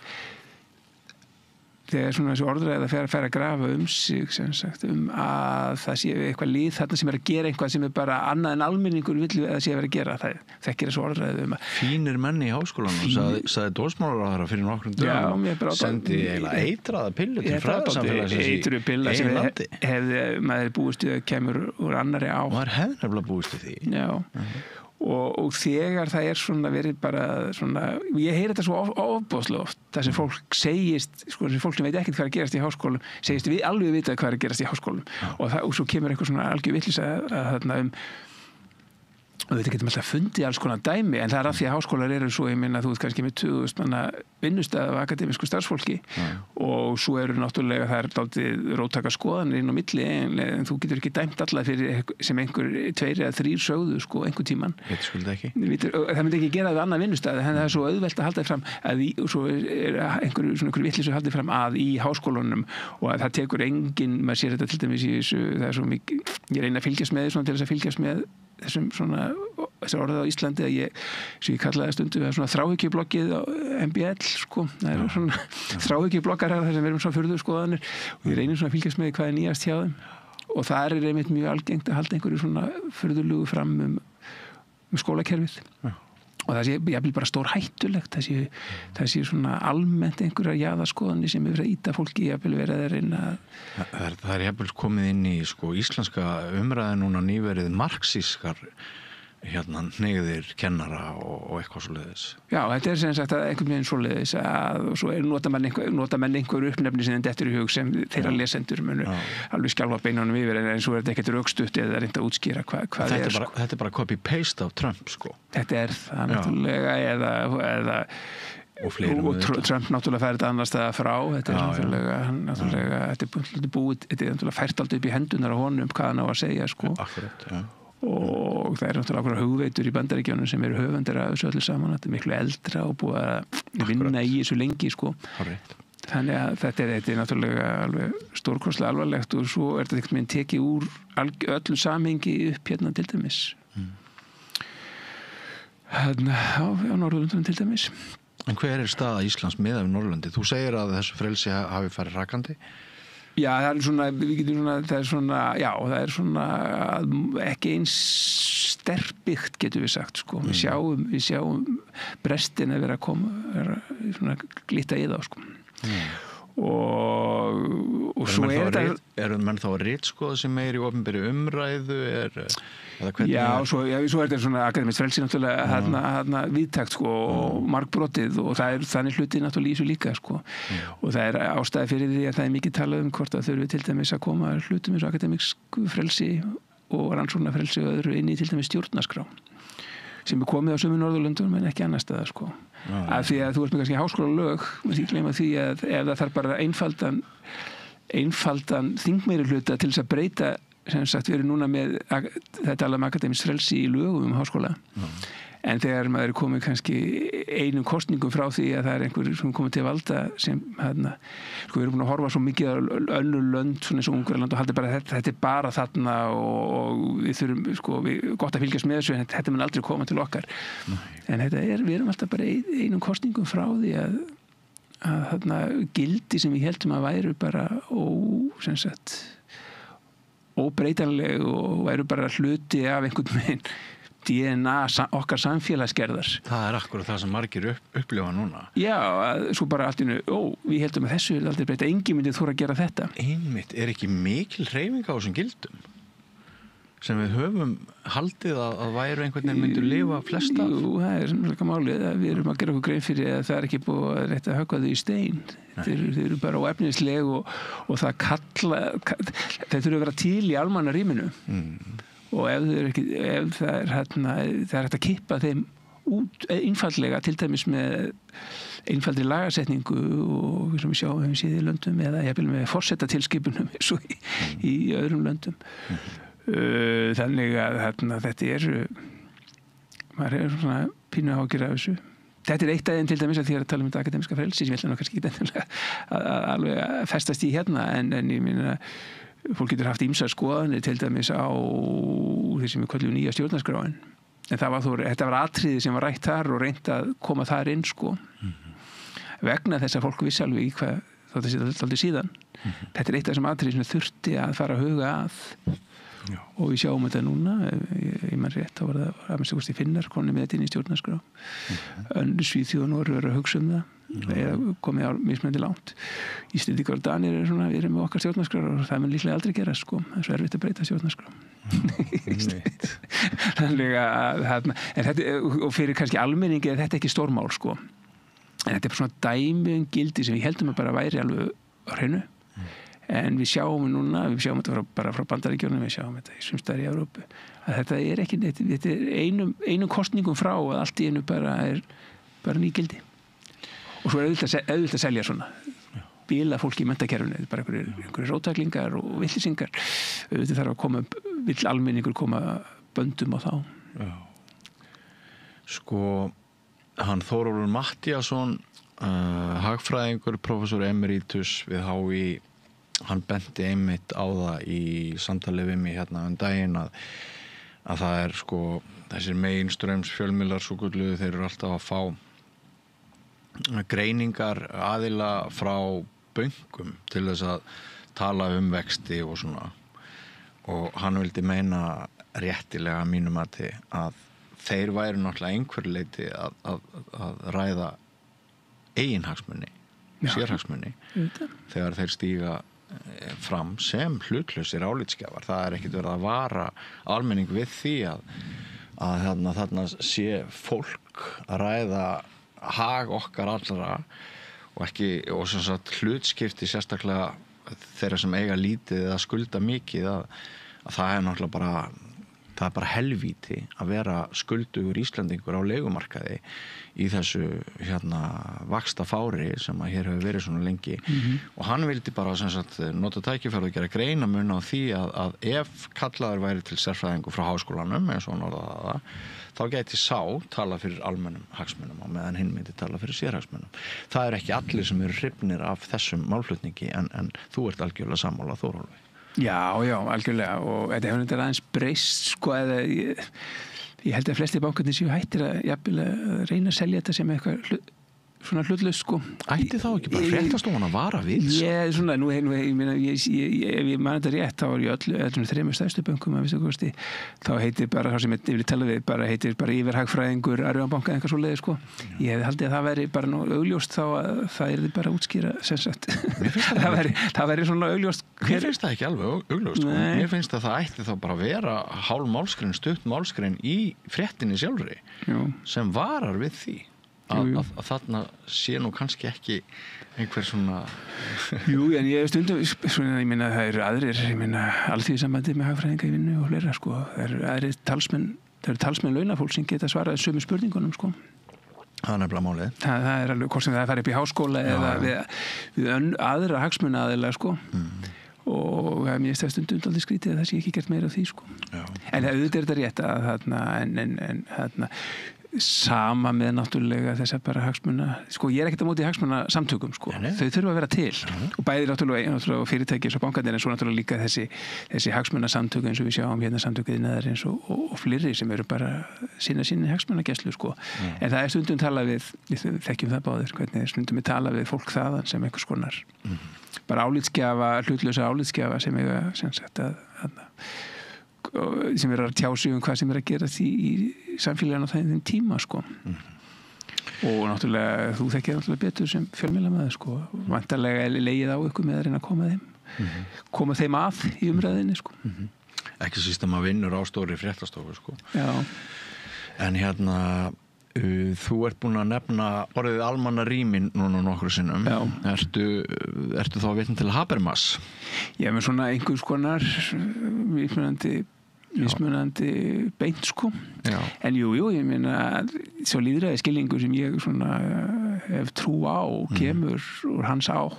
þegar svona þessu orðræða fer að grafa sig sem sagt að það sé eitthvað lið þarna sem að gera eitthvað sem bara annað en almenningur vill að sé að vera að gera það þekkir þessu orðræðu
Fínir menn í háskólanum sagði dómsmálaráðherra fyrir nokkrum dögum sendi eiginlega eitraða pillu til fræðasamfélagsins
eitruð pilla sem maður búist við að kemur úr annarri á
maður hefði nefnilega búist við því
Já og þegar það svona verið bara svona, ég heyri þetta svo ofboðslega oft það sem fólk segist sem fólk sem veit ekkert hvað að gerast í háskólum segist við alveg vita hvað að gerast í háskólum og svo kemur eitthvað svona algjör vitleysa að og þetta getum alltaf fundið alls konar dæmi en það af því að háskólar eru svo ég minna þú kannski með 2000 manna vinnustæð af akademísku starfsfólki og svo eru náttúrulega það dálítið róttaka skoðanir inn á milli en þú getur ekki dæmt alla fyrir sem einhver 2 eða 3 sögðu einhver tíman það myndi ekki gera það annað vinnustæð en það svo auðvelt að halda fram að svo einhverju vitleysu haldið fram að í háskólanum og að það tekur enginn maður sér þetta til dæmis í þessu það svo mikið ég reyna að fylgjast með til þess að fylgjast með þessum svona þessi orðið á Íslandi að ég kallaði stundu það svona þráhyggjubloggið á MBL það eru svona þráhyggjubloggar þar sem við erum svona furðu skoðanir og ég reynir svona að fylgjast með hvað nýjast hjá þeim og það einmitt mjög algengt að halda einhverju svona furðulugu fram skólakerfið og það sé jafnvel bara stór hættulegt það sé svona almennt einhverjar jaðarskoðanir sem er verið að ýta fólki jafnvel verið að reyna
Það jafnvel komið inn í íslenska umræði núna nýverið marxískar hneigðir kennara og eitthvað svoleiðis
Já, þetta sem sagt að einhvern veginn svoleiðis og svo nota menn einhver uppnefni sem dettur í hug sem þeirra lesendur munu alveg skjálfa beinunum yfir en svo þetta ekkert rökstutt eða reynda að útskýra hvað
Þetta er bara copy-paste af Trump
Þetta er það náttúrulega eða og Trump náttúrulega fær þetta annars staða frá þetta er náttúrulega þetta er náttúrulega fært aldrei upp í hendunar á honum hvað hann á að segja
Akkurat,
og það náttúrulega hugveitur í Bandaríkjunum sem eru höfundar af þessu öllu saman þetta er miklu eldra og búið að vinna í þessu lengi þannig að þetta er náttúrulega alveg stórkostlega alvarlegt og svo er þetta einhvern veginn tekið úr öllu samhengi upp til dæmis á Norðurlöndunum til dæmis
En hver er staða Íslands miðað við Norðurlöndi? Þú segir að þessu frelsi hafi farið rakandi?
Já, það er svona, við getum svona, það er svona ekki eins sterkbyggt getum við sagt, Við sjáum brestin að vera að koma, svona glitta í það, Og svo
eru menn þá að ritskoða sem meir í opinberri umræðu
Já, svo er þetta svona akademískt frelsi náttúrulega þarna viðtakt og margbrotið og það er þannig hluti náttúrulega í þessu líka og það er ástæði fyrir því að það er mikið talað hvort að þurfi til dæmis að koma hlutum eins og akademískt frelsi og rannsóknarfrelsi og öðru inn í til dæmis stjórnarskrá sem komið á sömu Norðurlöndum en ekki annars staðar sko. Af því að þú ert með kannski háskólalög, maður því gleyma því að ef það þarf bara einfaldan þingmeirihluta til þess að breyta, sem sagt við erum núna með þetta alveg akademískt frelsi í lögum háskóla. En þegar maður er komið kannski einum kosningum frá því að það er einhver sem komið til valda sem sko við erum búin að horfa svo mikið á önnur lönd svona eins og Ungverjaland og haldi bara þetta er bara þarna og við þurfum sko gott að fylgjast með þessu en þetta mun aldrei koma til okkar. En við erum alltaf bara einum kosningum frá því að þarna gildi sem við heldum að væru bara óbreytanleg og væru bara hluti af einhvern veginn DNA okkar samfélagsgerðar.
Það er akkurat það sem margir upplifa núna.
Já, svo bara allt í einu, við heldum að þessu er aldrei breyta, enginn myndi þora að gera þetta.
Einmitt, er ekki mikil hreyfing á þessum gildum sem við höfum haldið að væru einhvern veginn myndu lifa flesta?
Jú, það er svona málið að við erum að gera okkur grein fyrir að það er ekki búið að rétta að höggva þau í stein. Þeir eru bara óefnisleg og það þeir þurfa að vera til í almanna rýminu. Og ef það er hægt að kippa þeim út einfaldlega, til dæmis með einfaldri lagasetningu og sem við höfum séð í löndum eða jafnvel með forsetatilskipunum eins og í öðrum löndum. Þannig að þetta maður er svona pínu áhyggjur af þessu. Þetta er eitt af þeim til dæmis að því að tala um þetta akademíska frelsi sem ég ætla kannski ekki alveg að festast í hérna en ég meina fólk getur haft ýmsar skoðanir til dæmis á því sem við kallum nýja stjórnarskráin. En þetta var atriði sem var rætt þar og reynt að koma þar inn sko. Vegna þess að fólk vissi alveg í hvað þetta sé alltaf síðan. Þetta er eitt af þessum atriði sem þurfti að fara að huga að. Og við sjáum þetta núna, ég man rétt, þá var það að minnst kosti Finnar konum með þetta inn í stjórnarskrá. Önnur Svíþjóð og Noreg eru að hugsa um það. Eða komið á mismunandi langt. Íslendingar og Danir eru svona, við erum með okkar stjórnarskrár og það mun líklega aldrei gerast sko. Það er svo erfitt að breyta stjórnarskrá. Þannig að og fyrir kannski almenningi er þetta ekki stórmál sko. En þetta er svona dæmi gildi sem við heldum að bara væri alveg á hreinu. En við sjáum þetta bara frá Bandaríkjunum, við sjáum þetta í sumstaðar í Evrópu, að þetta er ekki neitt, þetta er einum kosningum frá að allt í einu bara er bara nýgildi. Og svo er auðvitað að selja svona bíla fólki í menntakerfinu, bara einhverjir róttæklingar og villisingar. Auðvitað þarf vill almenningur koma böndum á þá.
Já. Sko, hann Þórólfur Matthíasson, hagfræðingur, prófessor emeritus við HÍ, hann benti einmitt á það í samtali við mig hérna daginn að það er sko þessir meginstraums fjölmiðlar svo gulluðu, þeir eru alltaf að fá greiningar aðila frá bönkum til þess að tala um vexti og svona, og hann vildi meina réttilega mínum að þeir væru náttúrulega einhver leyti að ræða eiginhagsmuni, sérhagsmuni, þegar þeir stíga fram sem hlutlausir álitsgjafar. Það er ekkert verið að vara almenning við því að þarna sé fólk að ræða hag okkar allra og sem sagt hlutskipti sérstaklega þeirra sem eiga lítið eða skulda mikið að það er náttúrulega bara helvíti að vera skuldugur Íslandingur á leigumarkaði í þessu vaxta fári sem að hér hefur verið svona lengi. Og hann vildi bara sem sagt nota tækifæri og gera greinamun á því að ef kallaður væri til sérfræðingur frá háskólanum eins og hann orðaði það, þá gæti sá tala fyrir almennum hagsmunum á meðan hinn myndi tala fyrir sérhagsmunum. Það er ekki allir sem eru hrifnir af þessum málflutningi en þú ert algjörlega sammála Þórólfi.
Já, algjörlega, og þetta hefur þetta aðeins breyst sko, ég held að flesti bankarnir séu hættir að reyna að selja þetta sem eitthvað svona hlutlaust sko.
Ætti þá ekki bara fréttastofan að vara við?
Ég svona, ef ég man þetta rétt, þá var ég öllum þremur stærstu bönkum að kosti, þá heitir bara, þá sem ég vil tala við, heitir bara yfirhagfræðingur Arion banka eitthvað svoleiði sko. Ég hefði haldið að það væri bara nú augljóst þá að það yrði bara útskýra sem sagt. það væri svona augljóst.
Mér finnst það ekki alveg augljóst sko. Mér finnst að það ætti þá bara að vera hálf málskrein, stutt málskrein í fréttinni sjálfri sem varar við því. að þarna sé nú kannski ekki einhver svona
Jú, en ég stundum svona, ég meina það eru aðrir, ég meina alþýðusambandið með hagfræðinga í vinnu og fleira sko, það eru aðrir talsmenn launafólk sem geta svarað sömu spurningunum sko.
Það nefnilega málið.
Það er alveg hvort sem það fara upp í háskóla eða við aðra hagsmunaaðila sko. Og mér finnst það stundum aldrei skrítið að það sé ekki gert meira af því sko. En auðvitað er þetta rétt að þarna sama með náttúrulega þess að bara hagsmuna, sko ég er ekkert á móti hagsmuna samtökum sko, þau þurfa að vera til og bæði náttúrulega fyrirtæki eins og bankarnir en svo náttúrulega líka þessi hagsmuna samtöku eins og við sjáum hérna samtökuðið neðar eins og fleiri sem eru bara sinni hagsmunagæslu sko, en það er stundum talað við þekkjum það báðir, hvernig stundum við talað við fólk þaðan sem einhvers konar bara álitsgjafa, hlutlausa álitsgjafa sem eiga sem sagt sem að tjá sig hvað sem að gera því í samfélaginu á þeim tíma sko. Og náttúrulega þú þekkir náttúrulega betur sem fjölmiðlamaður sko, vantarlega legið á ykkur með að reyna að koma þeim að í umræðinni sko.
Ekki síst að maður vinnur á stóri fréttastofu sko.
Já. En
hérna þú ert búin að nefna orðið almannarýmin núna nokkru sinnum. Ertu þá vitni til Habermas?
Ég með svona einhvers konar mismunandi beint sko. En jú, ég meina svo lýðræði skilningur sem ég svona hef trú á kemur úr hans átt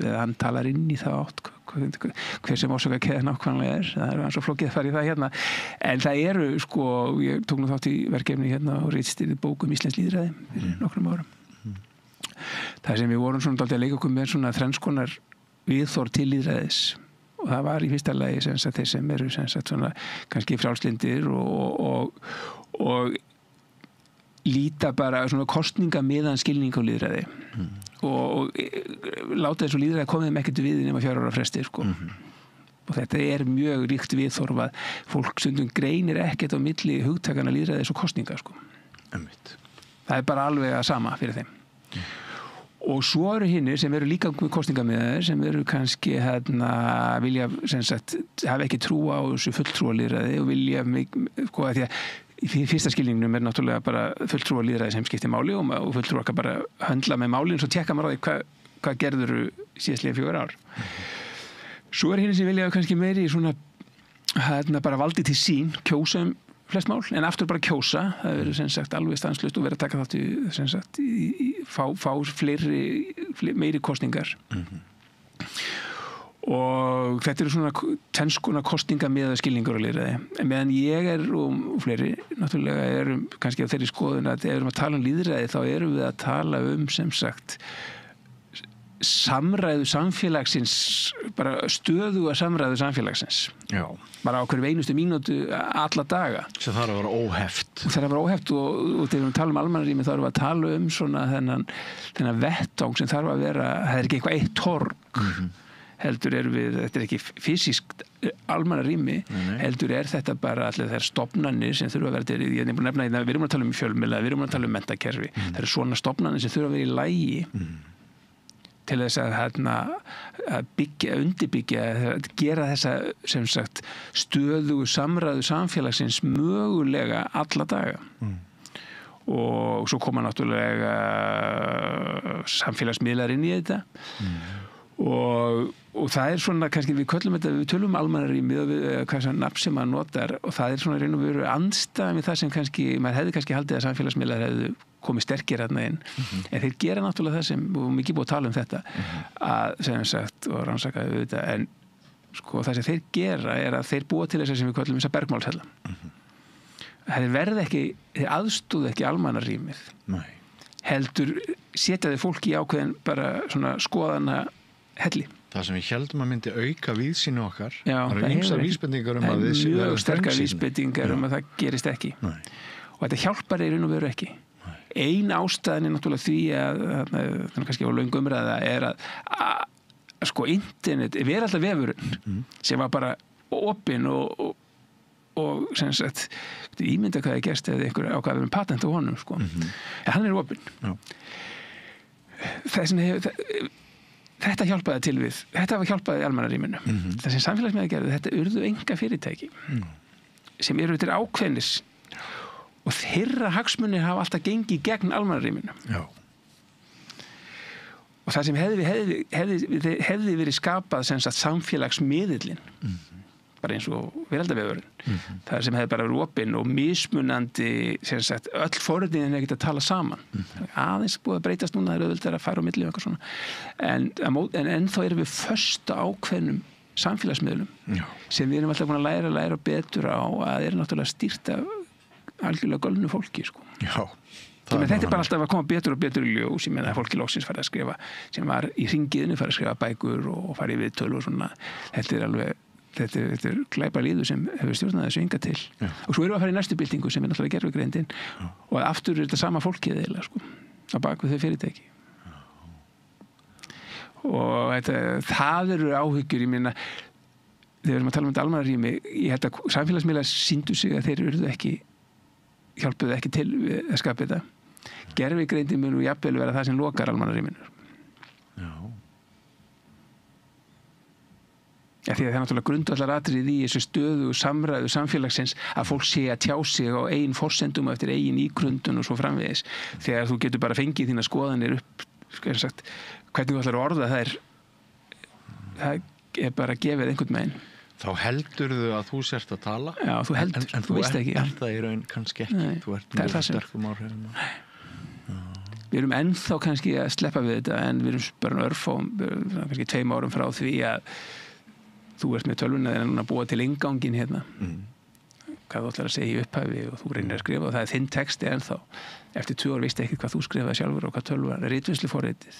eða hann talar inn í það átt hver sem orsaka keðan nákvæmlega það er svo flókið að fara í það hérna en það eru sko, ég tók nú þátt í verkefni hérna og ritstýrði bók íslensk lýðræði fyrir nokkrum árum það sem við vorum svona dálítið að leika okkur með svona þrennskonar viðþorf til lýðræðis og það var í fyrsta lagi sem sagt þeir sem eru sem sagt svona kannski frjálslyndir og líta bara svona kosningamiðan skilning á lýðræði og láta þessu lýðræði komið með ekkert við nema 4 ára fresti sko. Og þetta er mjög ríkt viðþorf að fólk stundum greinir ekkert á milli hugtakana lýðræðis og kosninga sko. Það er bara alveg að sama fyrir þeim og svo eru hinnir sem eru líka kosningamiðaðir sem eru kannski vilja sem sagt hafa ekki trú á þessu fulltrúalýðræði og vilja sko að því að í fyrsta skilningnum er náttúrulega bara fulltrúalýðræði sem skiptir máli og fulltrúar kan bara höndla með málin svo tekka maður á því hvað gerður síðastlega 4 ár. Svo er hinnir sem vilja kannski meiri svona bara valdi til sín kjósa flest mál, en aftur bara kjósa það verður sem sagt alveg stanslaust og verður að taka þátt í sem sagt fá meiri kosningar og þetta eru svona tvenskuna kosninga með skilningur og lýðræði en meðan ég er og fleiri náttúrulega erum kannski á þeirri skoðun að erum að tala lýðræði þá erum við að tala sem sagt samræðu samfélagsins bara stöðuga samræðu samfélagsins bara á hverju einustu mínútu alla daga
sem þarf að vera óheft
og þegar við talum almannarými þá erum við að tala svona þennan vettvang sem þarf að vera það er ekki eitthvað eitt torg heldur þetta er ekki fysiskt almannarými heldur þetta bara allir þær stofnanir sem þurfa að vera til ég er búin að nefna við erum að tala um fjölmiðla við erum að tala um menntakerfi það eru svona stofnanir sem þurfa að vera í lagi til þess að undirbyggja gera þessa sem sagt stöðugu samræðu samfélagsins mögulega alla daga og svo koma náttúrulega samfélagsmiðlar inn í þetta og það er svona kannski við tölum almannarými og hvað svona nafn sem maður notar og það er svona raun og veru andstæðan við það sem kannski maður hefði kannski haldið að samfélagsmiðlar hefðu komið sterkir hérna inn en þeir gera náttúrulega það sem og mikið búið að tala um þetta að sem sagt og rannsaka þetta en sko það sem þeir gera er að þeir búa til þess að sem við kallum þess að bergmálshella þeir verða ekki þeir aðstóðu ekki almannarýmið heldur setja þeir fólki í ákveðin bara svona skoðana helli
það sem við heldum að myndi auka víðsýni okkar
það
eru ýmsar vísbendingar
það er mjög sterkar vísbendingar að það gerist ekki og þetta hjálpar í raun og veru ekki ein ástæðan er náttúrulega því að kannski á löngum umræða er að sko internet er alltaf vefurinn sem var bara opinn og sem sagt ímynda hvað er gerst eða einhver ákveður með patent á honum sko hann er opinn þetta hjálpaði til við þetta var hjálpaði almannarýminu það sem samfélagsmiðlar gerðu þetta urðu enga fyrirtæki sem eru til ákveðnis og þeirra hagsmunir hafa alltaf gengið gegn almannarýminu.
Já.
Og það sem hefði verið skapað sem sagt samfélagsmiðillinn, bara eins og veraldavefurinn, það sem hefði bara verið opinn og mismunandi, sem sagt, öll forritin hefði getað að tala saman. Aðeins búið að breytast núna, það er auðvitað að fara á milli og eitthvað svona. En ennþá erum við föst á ákveðnum samfélagsmiðlum sem við erum alltaf búin að læra betur á að er náttúrulega stýrt af algjörlega gölnu fólki, sko.
Já.
Þetta er bara alltaf að koma betur og betur í ljós. Ég meina að fólki loksins farið að skrifa sem var í hringiðinu, farið að skrifa bækur og farið í viðtölu og svona. Þetta er glæpa líður sem hefur stjórnað þessu enga til. Já. Og svo erum við að fara í næstu byltingu sem er náttúrulega gervigreindin og aftur er þetta sama fólkið eiginlega, sko, á bak við þau fyrirtæki. Og það eru áhyggjur, ég meina, þegar við erum að tala um þetta almannarými, ég held að samfélagsmiðlar sýndu sig að þeir hjálpuðu ekki til að skapa þetta. Gervigreindin mun og jafnvel vera það sem lokar almannarýminu.
Já.
Ja, því að það er náttúrulega grundvallar atriði í þessu stöðu og samræðu samfélagsins að fólk sé að tjá sig á eigin forsendum og eftir eigin ígrundun og svo framvegis. Þegar þú getur bara fengið þína skoðanir upp, sagt, hvernig þú ætlar að orða það er bara gefið einhvern megin.
Þá heldurðu að þú sért að tala?
Já, þú heldur,
en
þú veist ekki.
En það í raun kannski ekki.
Nei,
þú ert mjög sterkum áhrifum.
Við erum ennþá kannski að sleppa við þetta en við erum bara örfáum, kannski 2 árum frá því að þú ert með tölvuna þegar núna búa til inngangin hérna. Hvað þú ætlar að segja í upphæfi og þú reynir að skrifa og það er þinn texti ennþá. Eftir 2 ár veistu ekki hvað þú skrifaði sjálfur og hvað tölvan er ritvinnsluforritið.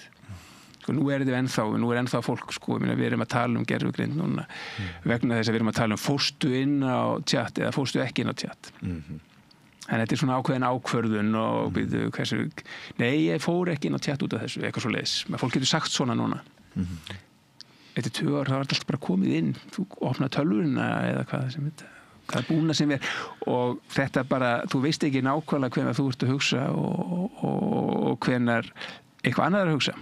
Nú er ennþá fólk, sko, við erum að tala um gervigreind núna vegna þess að við erum að tala um fórstu inn á chat eða fórstu ekki inn á chat. En þetta er svona ákveðin ákvörðun og býðu hversu, nei, ég fór ekki inn á chat út af þessu, eitthvað svo leiðis. Fólk getur sagt svona núna. Eftir 2 ár, það var alltaf bara komið inn, þú opnað tölvuna eða hvað búna sem er og þetta bara, þú veist ekki nákvæmlega hvenær þú ert að hugsa og hvenær eitthvað annað er að hugsa.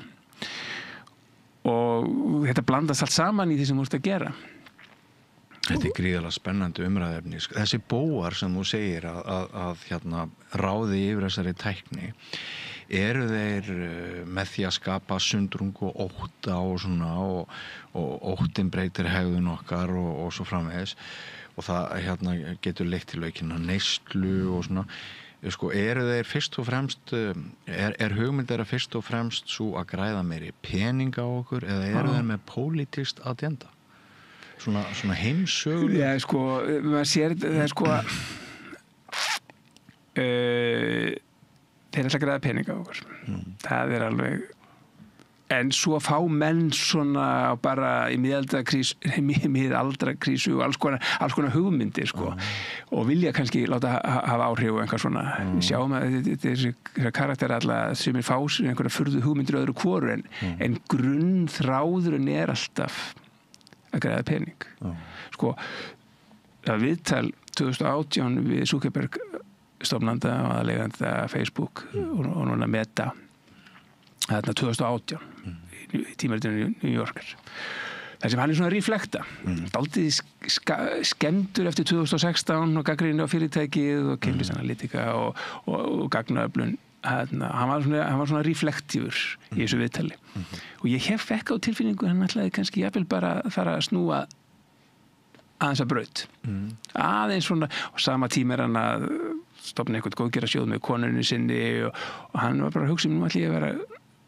Og þetta blandast allt saman í því sem þú ert að gera.
Þetta er gríðarlega spennandi umræðefni. Þessi bóar sem þú segir að ráði yfir þessari tækni, eru þeir með því að skapa sundrung og ótta og svona og óttin breytir hegðun okkar og svo framvegis og það getur leitt til aukinna neyslu og svona. Sko, eru þeir fyrst og fremst er hugmynd þeirra fyrst og fremst svo að græða meiri peninga á okkur eða eru þeir með pólitískt agenda? Svona heimsögulega?
Já, sko, maður sér það er sko þeir ætla að græða peninga á okkur. Það er alveg en svo fá menn svona bara í miðaldrakrísu og alls konar hugmyndir, sko, og vilja kannski láta hafa áhrif og einhver svona. Við sjáum að þessi karakter alltaf sem fá sér einhverja furðu hugmyndir öðru hvoru en grunnþráðurinn er alltaf að græða pening. Sko, það viðtal 2018 við Zuckerberg stofnanda og aðaleiganda Facebook og núna Meta þarna 2018 í tímaritinu New Yorker. Það sem hann er svona að reflekta. Dálítið skemmtur eftir 2016 og gagnrýni á fyrirtækið og Cambridge Analytica og gagnaöflun. Hann var svona reflektífur í þessu viðtali. Og ég fekk á tilfinningu hann ætlaði kannski jafnvel bara að fara að snúa aðeins að braut. Aðeins svona, og sama tíma er hann að stofna eitthvað góðgerðarsjóð með konunni sinni og hann var bara að hugsa nú ætla ég að vera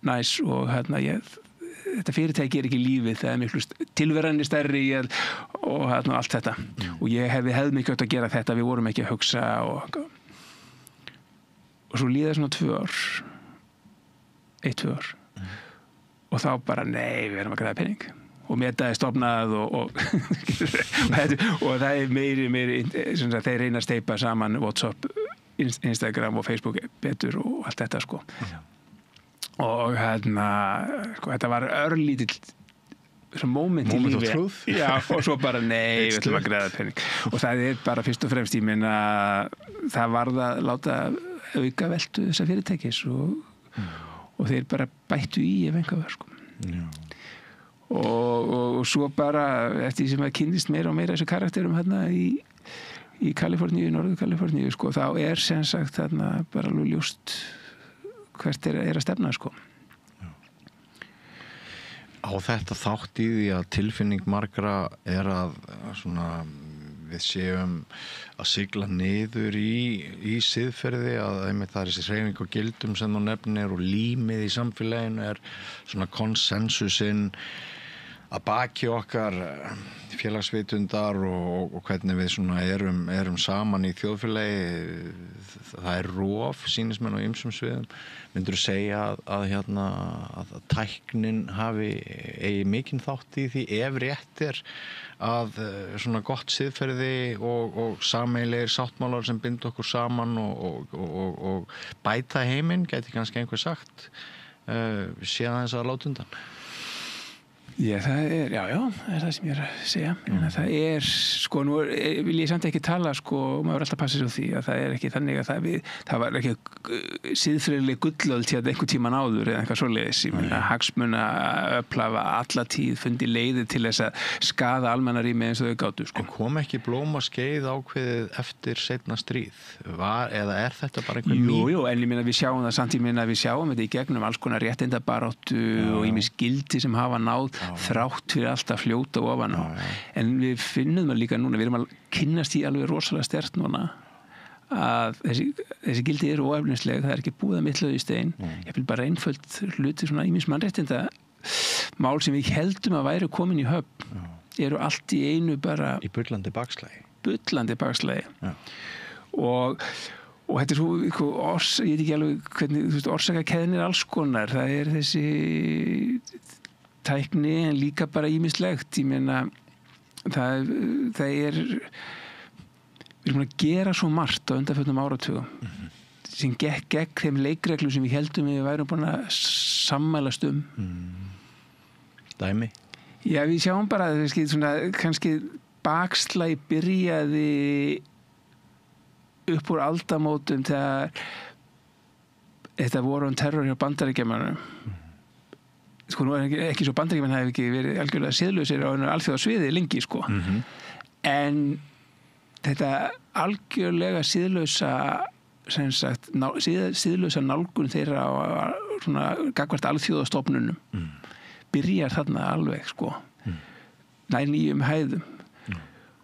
næs og þetta fyrirtæki er ekki lífið, það er miklu tilverðinni stærri og allt þetta. Og ég hefði mikið átt að gera þetta, við vorum ekki að hugsa og svo líða svona 2 ár 1-2 ár og þá bara nei, við erum að græða pening og Meta er stofnað og það er meiri þeir reyna að steypa saman WhatsApp, Instagram og Facebook betur og allt þetta, sko. Og sko, þetta var örlítill moment í lífi. Já, og svo bara nei, við ætlum að græða pening. Og það er bara fyrst og fremst, ég meina það varð að láta auka veltu þessa fyrirtækis og þeir bara bættu í ef einhver var, sko. Og svo bara eftir því sem að kynnist meira og meira þessu karakterum hérna í Kaliforníu, Norður Kaliforníu sko, þá sem sagt þarna bara alveg ljóst hvert er að stefna sko.
Á þetta þátt í því að tilfinning margra er að svona við séum að sigla niður í siðferði, að einmitt það er þessi hreyfing og gildum sem þú nefnir og límið í samfélaginu er svona konsensusinn að baki okkar félagsvitundar og hvernig við svona erum saman í þjóðfélagi. Það er rof, sýnist mér á ýmsum sviðum. Myndirðu segja að tæknin eigi mikinn þátt í því ef rétt er að svona gott siðferði og sameiginlegir sáttmálar sem binda okkur saman og bæta heiminn, gæti kannski einhver sagt, sé aðeins að láta undan?
Það er það sem ég er að segja. Það er, sko, nú vil ég samt ekki tala, sko, maður alltaf passa sig á því að það er ekki þannig að það var ekki siðferðileg gullöld til að einhver tíman áður eða eitthvað svoleiðis. Ég meina, hagsmuna öflafa alla tíð fundi leiðir til þess að skaða almannarými eins og þau gátu, sko.
En kom ekki blómaskeið ákveðið eftir seinna stríð? Eða er þetta bara einhver mýt?
Jú, en ég meina við sjáum það samt, ég meina við sjáum þetta í gegnum alls konar réttindabaráttu og ýmis gildi sem hafa náð þrátt fyrir alltaf fljóta ofan á. En við finnum það líka núna, við erum að kynnast í alveg rosalega sterkt núna að þessi gildi eru óefnisleg, það er ekki búið að mitla þau í stein. Ég vil bara einföld hluti svona ýmis mannréttinda mál sem við heldum að væri komin í höfn eru allt í einu bara
í bullandi bakslagi.
Og þetta er svo, ég veit ekki alveg hvernig, orsakakeðnir alls konar, það er þessi tækni en líka bara ýmislegt. Ég meina það er við erum að gera svo margt á undanförnum áratugum sem gekk gegn þeim leikreglum sem við heldum við værum búin að sammælast
Dæmi?
Já, við sjáum bara að kannski bakslagi byrjaði upp úr aldamótum þegar þetta voru terror hjá Bandaríkjamönnum. Sko, nú er ekki svo Bandaríkjamenn hafi ekki verið algjörlega siðlausir á alþjóðasviði lengi, sko. En þetta algjörlega siðlausa sem sagt, siðlausa nálgun þeirra á svona gagnvart alþjóðastofnunum byrjar þarna alveg, sko. Nær nýjum hæðum.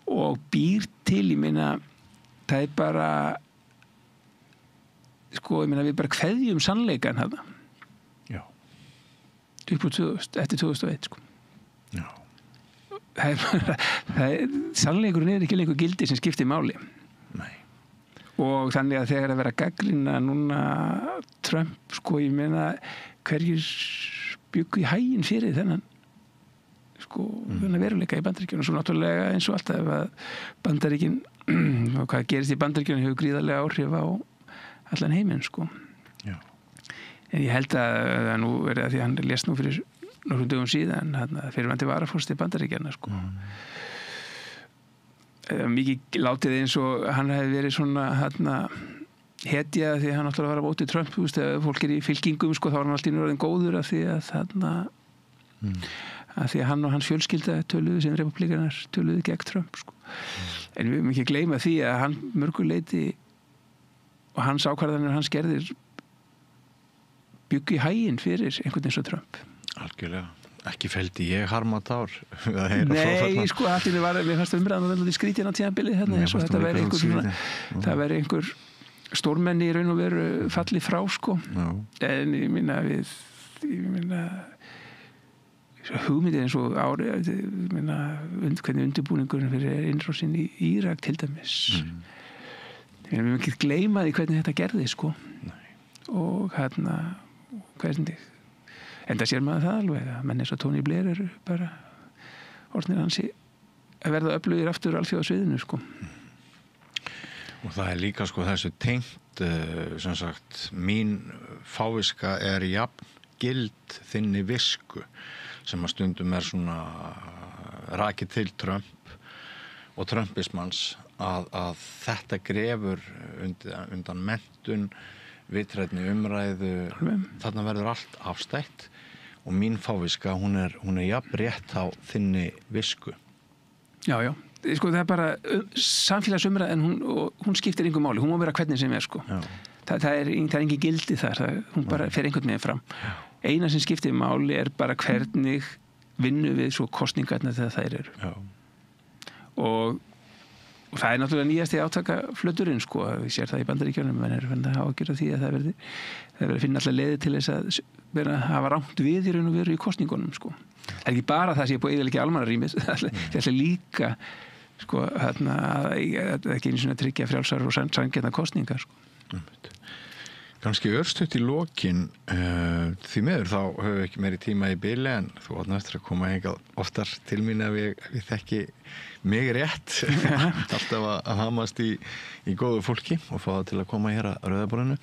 Og býr til, ég meina, það er bara sko, ég meina, við bara kveðjum sannleikan þarna. Upp úr 2000, eftir 2001 sko.
Já.
Sannleikurinn er ekki lengur gildi sem skiptir máli.
Nei.
Og þannig að þegar að vera gagnrýna núna Trump, sko, ég meina hverjir byggu í hæginn fyrir þennan sko, þennan veruleika í Bandaríkjunum, svo náttúrulega eins og alltaf að Bandaríkin og hvað gerist í Bandaríkjunum hefur gríðarlega áhrif á allan heiminn, sko. En ég held að nú er það því að hann lést nú fyrir nokkrum dögum síðan fyrirvændi varaforsti Bandaríkjanna sko. Mikið látið eins og hann hefði verið svona hetja því að hann náttúrulega var að móti Trump þegar fólk er í fylkingum sko, þá var hann alltaf í orðin góður af því að að því að hann og hans fjölskylda töluðu sem republikanar töluðu gegn Trump sko. En við erum ekki að gleyma því að hann mörguleiti og hans ákvarðanir og hans gerðir byggu í hæginn fyrir einhvern eins og Trump.
Algjörlega. Ekki feldi ég harmatár.
Nei, sko, allir mér fannst umræðan að skrítin á tímabilið hérna, eins og þetta væri einhver svona, það væri einhver stórmenni í raun og veru fallið frá, sko. En ég minna hugmyndið eins og árið, ég minna hvernig undirbúningurinn fyrir innrásin í Írak til dæmis. Við erum ekki gleyma því hvernig þetta gerði, sko. Og hvernig enda sér maður það alveg að menn eins og Tony Blair eru bara orðnir hansi að verða öflugir aftur alþjóðasviðinu sko.
Og það er líka sko þessu tengt sem sagt, mín fáviska er jafn gild þinni visku sem að stundum er svona rakið til Trump og trumpismans að þetta grefur undan menntun vitrætni umræðu, þarna verður allt afstætt og mín fáviska, hún er jafn rétt á þinni visku.
Já, sko, það bara samfélagsumræða en hún skiptir engu máli, hún má vera hvernig sem sko. Það er engin gildi þar, hún bara fer einhvern veginn fram. Eina sem skiptir máli er bara hvernig vinnu við svo kosningarnar þegar þær eru. Og það er náttúrulega nýjasti átakaflöturinn sko, við sér það í Bandaríkjunum, menn fann að hafa að gera því að það verði að finna alltaf leiði til þess að vera að hafa rangt við í raun og veru í kosningunum sko. Það er ekki bara það sem ég búið eiginlega almannarýmið, það er líka sko, ekki einu svona tryggja frjálsar og sanngjarnar kosningar sko.
Kannski örstutt í lokin, því miður þá höfum við ekki meiri tíma í bili en þú átt eftir að koma hingað oftar til mín að við þekki mig rétt alltaf að hamast í góðu fólki og fá það til að koma hér að Rauðaborðinu.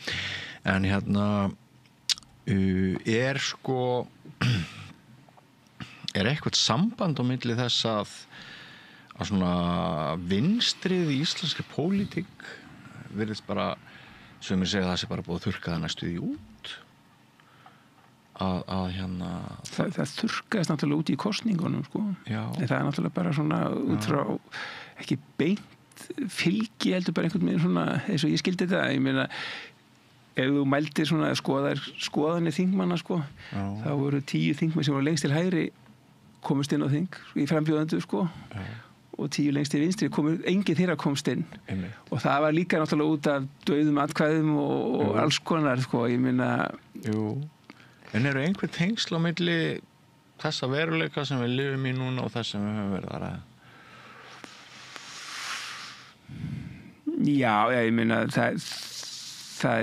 En er sko er eitthvað samband á milli þess að svona vinstrið í íslenskri pólitík virðist bara sem ég segja að það sé bara búið að þurrka það næstu því út
það þurrkaðist náttúrulega út í kosningunum sko. Það er náttúrulega bara svona út frá ekki beint fylgi heldur bara einhvern veginn svona eins og ég skildi þetta, ég meina ef þú mældir svona skoðanir þingmanna sko, þá voru 10 þingmenn sem voru lengst til hægri komust inn á þing í frambjóðendu sko og 10 lengst til vinstri enginn þeirra komst inn. Og það var líka náttúrulega út af dauðum atkvæðum og alls konar sko, ég meina
En eru einhver tengsl á milli þessa veruleika sem við lifum í núna og þess sem við höfum verið að ræða?
Já, ég meina það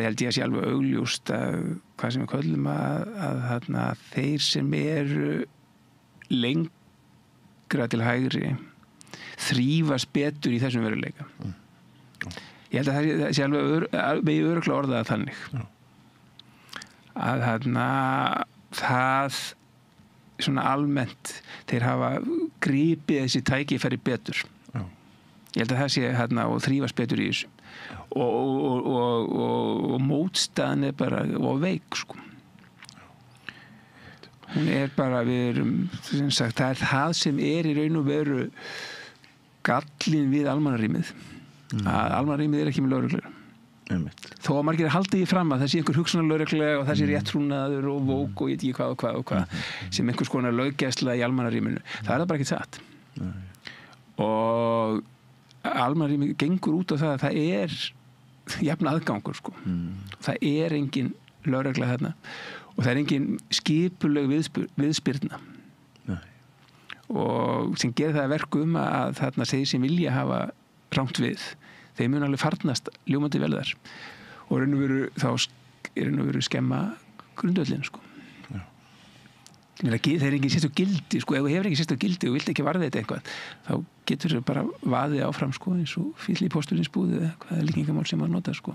held ég að sé alveg augljóst að hvað sem við köllum að þeir sem eru lengra til hægri þrífast betur í þessum veruleika. Ég held að það sé alveg örugglega orðað þannig. Að það svona almennt þeir hafa gripið þessi tækifæri betur. Ég held að það sé og þrífast betur í þessu. Og mótstaðan er bara og veik sko. Hún er bara, við erum sem sagt, það er það sem er í raun og veru gallin við almannarýmið. Að almannarýmið er ekki með lögreglu. Þó að margir haldi því fram að það sé einhver hugsunarlögregla og það sé réttrúnaður og vók og ég veit ekki hvað og hvað sem einhvers konar löggæsla í almannarýminu. Það er það bara ekki satt. Og almannarýmið gengur út á það að það er jafn aðgangur sko. Það er engin lögregla þarna og það er engin skipuleg viðspyrna. Og sem gerir það verkum að þarna þeir sem vilja hafa rangt við þeir mun alveg farnast ljómandi vel þar og raun og veru þá er raun og veru skemma grundvöllin sko. Það er engin sérstök gildi sko, ef þú hefur ekki sérstök gildi og vilt ekki varða þetta eitthvað þá getur þau bara vaðið áfram sko eins og fíll í postulínsbúði eða hvað er líkingamál sem maður nota sko.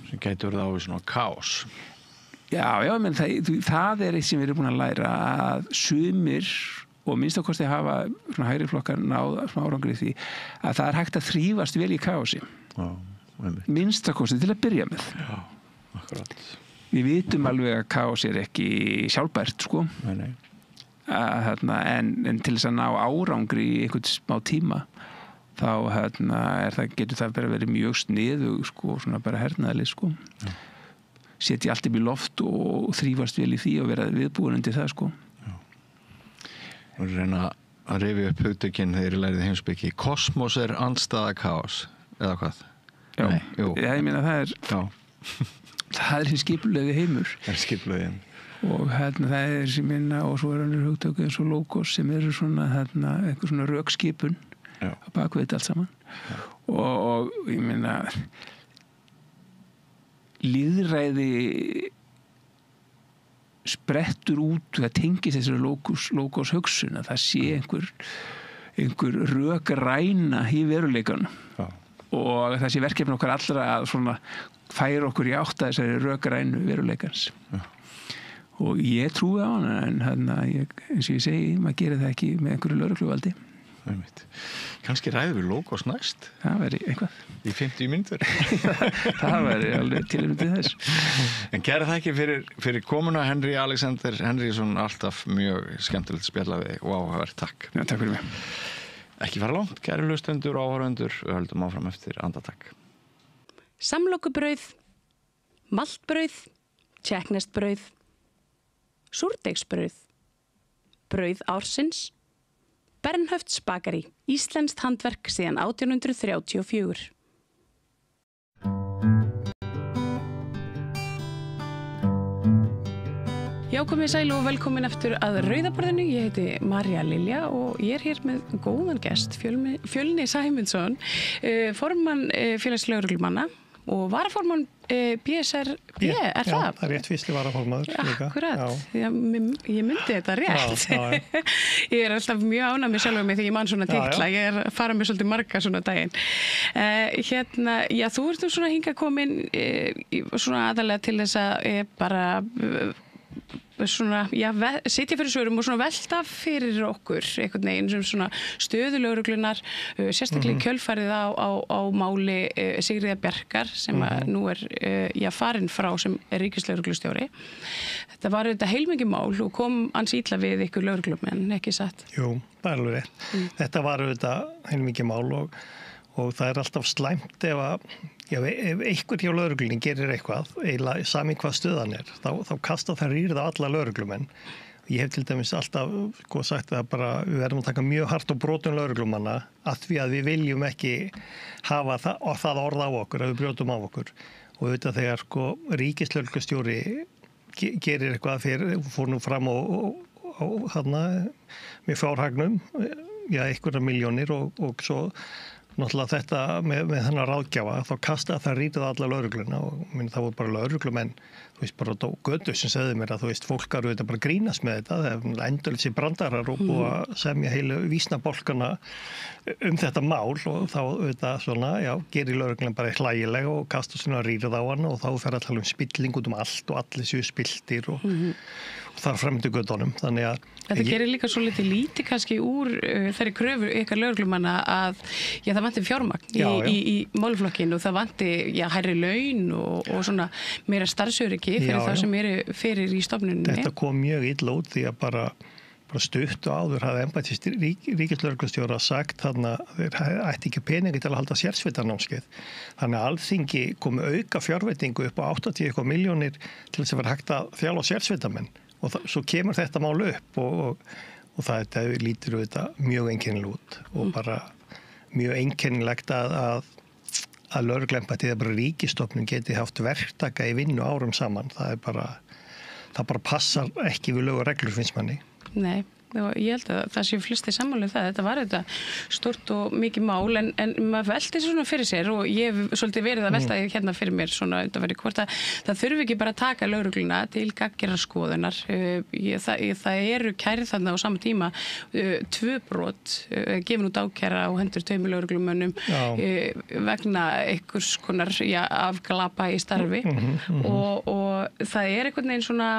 Sem getur það á svona kaos.
Já, menn það er eitt sem við erum búin að læra að sumir og minnstakosti hafa svona hægri flokkar náð árangri því að það er hægt að þrífast vel í kaosi. Minnstakosti til að byrja með.
Já, akkurat.
Við vitum alveg að kaos er ekki sjálfbært sko.
Nei.
En til þess að ná árangri í einhvern smá tíma þá getur það bara verið mjög sniðug sko, svona bara hernaðarlið sko. Setja allt upp í loft og þrífast vel í því og vera viðbúin undir það sko.
Og reyna að rifja upp hugtökin þegar ég lærið heimspeki. Kosmos er andstæða kaos, eða hvað?
Já, ég meina það er hinn skipulegi heimur.
Það er skipulegi heimur.
Og það er sem minna, og svo er hann hugtöku eins og logos sem eru svona eitthvað svona rökskipun á bakvið þetta allt saman. Og ég meina lýðræði sprettur út, það tengist þessari logos hugsun að það sé einhver rökræna í veruleikanum og það sé verkefni okkar allra að svona færa okkur í átt að þessari rökrænu veruleikans. Og ég trúi á hana en eins og ég segi, maður gerir það ekki með einhverju lögregluvaldi.
Kannski ræðum við logos næst.
Það væri eitthvað.
Í 50 mínútur.
Það væri alveg tilefni til þess.
En kæra þakki fyrir komuna Henry Alexander Henrysson, alltaf mjög skemmtilegt spjalla við og áhugavert. Takk.
Já, takk fyrir mig.
Ekki fara langt, kæru hlustendur og áhorfendur, við höldum áfram eftir andartak.
Samlokubrauð, maltbrauð, tékkneskt-brauð, súrdeigsbrauð, brauð ársins, Bernhöfts Bakari, íslenskt handverk síðan 1834. Já, komið sæl og velkomin eftir að Rauðaborðinu. Ég heiti Marja Lilja og ég er hér með góðan gest, Fjölni Sæmundsson, formann Félags-lögreglumanna og varaformann BSRB, er það?
Já, það er rétt fyrsti varaformaður líka.
Akkurat, ég myndi þetta rétt. Já. Ég er alltaf mjög ánægð með sjálfur mig þegar ég man svona titla, ég er að fara með svolítið marga svona daginn. Já, þú ert nú svona hingað komin svona aðalega til þess að bara svona, já, sitja fyrir svörum og svona velta fyrir okkur einhvern veginn sem svona stöðu lögreglunar, sérstaklega kjölfarið á máli Sigríðar Bjarkar sem nú er farin frá sem ríkislögreglustjóri. Þetta var auðvitað heilmikið mál og kom ans illa við ykkur lögreglumenn, ekki satt?
Jú, það er alveg rétt. Þetta var auðvitað heilmikið mál og það er alltaf slæmt ef einhver hjá lögreglunni gerir eitthvað, eiginlega sami hvað stöðan er, þá kasta það rýrð á alla lögreglumenn. Ég hef til dæmis alltaf sagt að bara við verðum að taka mjög hart á brotum lögreglumanna að því að við viljum ekki hafa það orð á okkur ef við brjótum á okkur. Og auðvitað þegar ríkislögreglustjóri gerir eitthvað fór nú fram með fjárhagnum, einhverjar milljónir og svo náttúrulega þetta með þennan ráðgjafa, þá kastaði það rýrið alla lögregluna og það voru bara lögreglumenn, bara á götu sem segði mér að fólk eru bara grínast með þetta, það er endurlega sér brandarar og búið að semja heilu vísnabálkana þetta mál og þá gerir lögreglan bara hlægilega og kasta svona rýrið á hann og þá fer að tala spilling út allt og allir séu spiltir og þar fram til göttunum. Þannig að
þetta gerir líka svo litið lítið kannski úr þeirri kröfu ykkar lögreglumanna að það vanti fjármagn í málflokkinu og það vanti hærri laun og svona meira starfsöryggi fyrir það sem eru fyrir í stofnuninni.
Þetta kom mjög illa út því að bara stutt og áður hafði embættist ríkislögreglustjóra sagt þannig að þeir ætti ekki peningi til að halda sérsveitarnámskeið. Þannig að Alþingi kom auka fjárveitingu upp á 80 milljónir til þess að vera hægt að þjálfa sérsveitarmenn. Og svo kemur þetta mál upp og það lítur auðvitað mjög einkennilega út og bara mjög einkennilegt að lögregluembættið eða bara ríkisstofnun geti haft verktaka í vinnu árum saman. Það bara passar ekki við lög og reglur finnst manni.
Nei, ég held að það séu flestir sammála það. Þetta var þetta stort og mikið mál en maður velti svona fyrir sér og ég hef svolítið verið að velta hérna fyrir mér svona undanfarið hvort að það þurfi ekki bara að taka lögregluna til gagngera skoðunar. Það eru kærið þarna á sama tíma 2 brot gefin út ákæra á hendur 2 lögreglumönnum vegna einhvers konar afglapa í starfi og það er einhvern veginn svona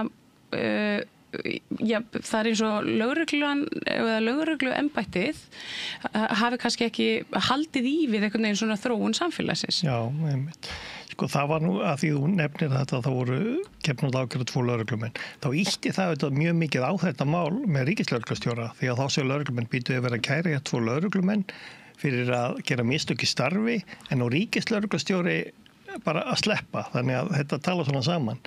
það er eins og lögreglan eða lögregluembættið hafi kannski ekki haldið í við einhvern veginn svona þróun samfélagsins.
Já, einmitt. Það var nú að því þú nefnir þetta þá voru gefnum út ákæra 2 lögreglumenn. Þá ýtti það mjög mikið á þetta mál með ríkislögreglustjóra því að þá séu lögreglumenn býtu að vera kæra 2 lögreglumenn fyrir að gera mistök í starfi en á ríkislögreglustjóri bara að sleppa þannig að þetta tala svona saman.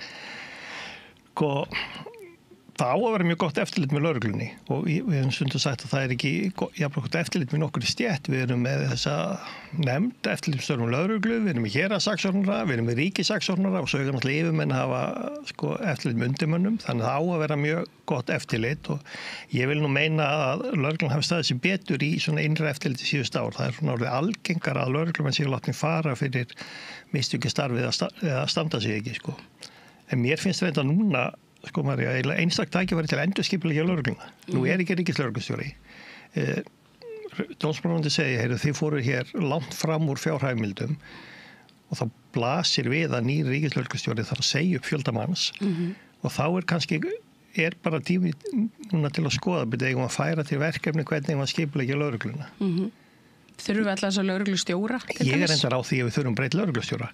Það á að vera mjög gott eftirlit með lögreglunni og við hefum stundum sagt að það er ekki jafnvel gott eftirlit með nokkur í stétt. Við erum með þessa nefnd eftirlitsstörfum lögreglu, við erum með héraðssaksóknara, við erum með ríkissaksóknara og svo er náttúrulega yfirmenn að hafa eftirlit með undirmönnum. Þannig að það á að vera mjög gott eftirlit og ég vil nú meina að lögreglan hafi staðið sér betur í svona innra eftirliti síðust ár. Það er svona orðið algengara að lögreglumenn séu látnir fara fyrir mistök í starfi eða standa sig ekki. En mér finnst þetta núna Marja, einstak tækifæri til að endurskipuleggja lögregluna. Nú er ekki ríkislögreglustjóri. Dómsmálaráðuneytið segir, þið fóru hér langt fram úr fjárheimildum og þá blasir við að nýr ríkislögreglustjóri þarf að segja upp fjölda manns og þá er bara tími núna til að skoða eigum að færa til verkefni hvernig eigum að skipuleggja lögregluna.
Þurfum við alltaf þess að lögreglustjóra?
Ég reyndar á því að við þurfum breytt lögreglustjóra.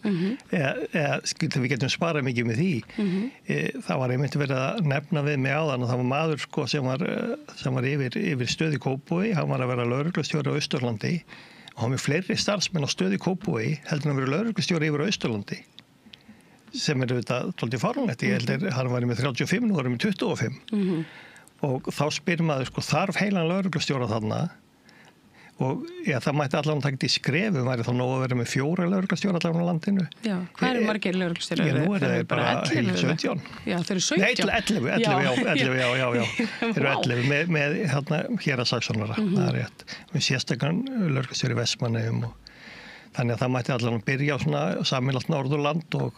Við getum sparað mikið með því. Það var einmitt verið að nefna við mig áðan og það var maður sko, sem var yfir stöði Kópavogi. Hann var að vera lögreglustjóri á Austurlandi og hann með fleiri starfsmenn á stöði Kópavogi heldur hann að vera lögreglustjóri yfir á Austurlandi. Sem auðvitað tóltið fáránlegt. Ég heldur hann var með 35, nú var hann með 25. Og þá spyr maður sko, þarf heilan lögreglustjóra þarna? Og það mætti allan taka til skrefum, væri þá nóg að vera með 4 lögreglustjóra allan á landinu.
Já, hvað margir lögreglustjórar?
Já, nú það bara 17.
Já, þeir eru 17?
Nei, 11, þeir eru 11 með héraðssaksóknara, það er rétt. Með sérstakann lögreglustjóri í Vestmannaeyjum þannig að það mætti allan að byrja á svona sameiginlegt Norðurland og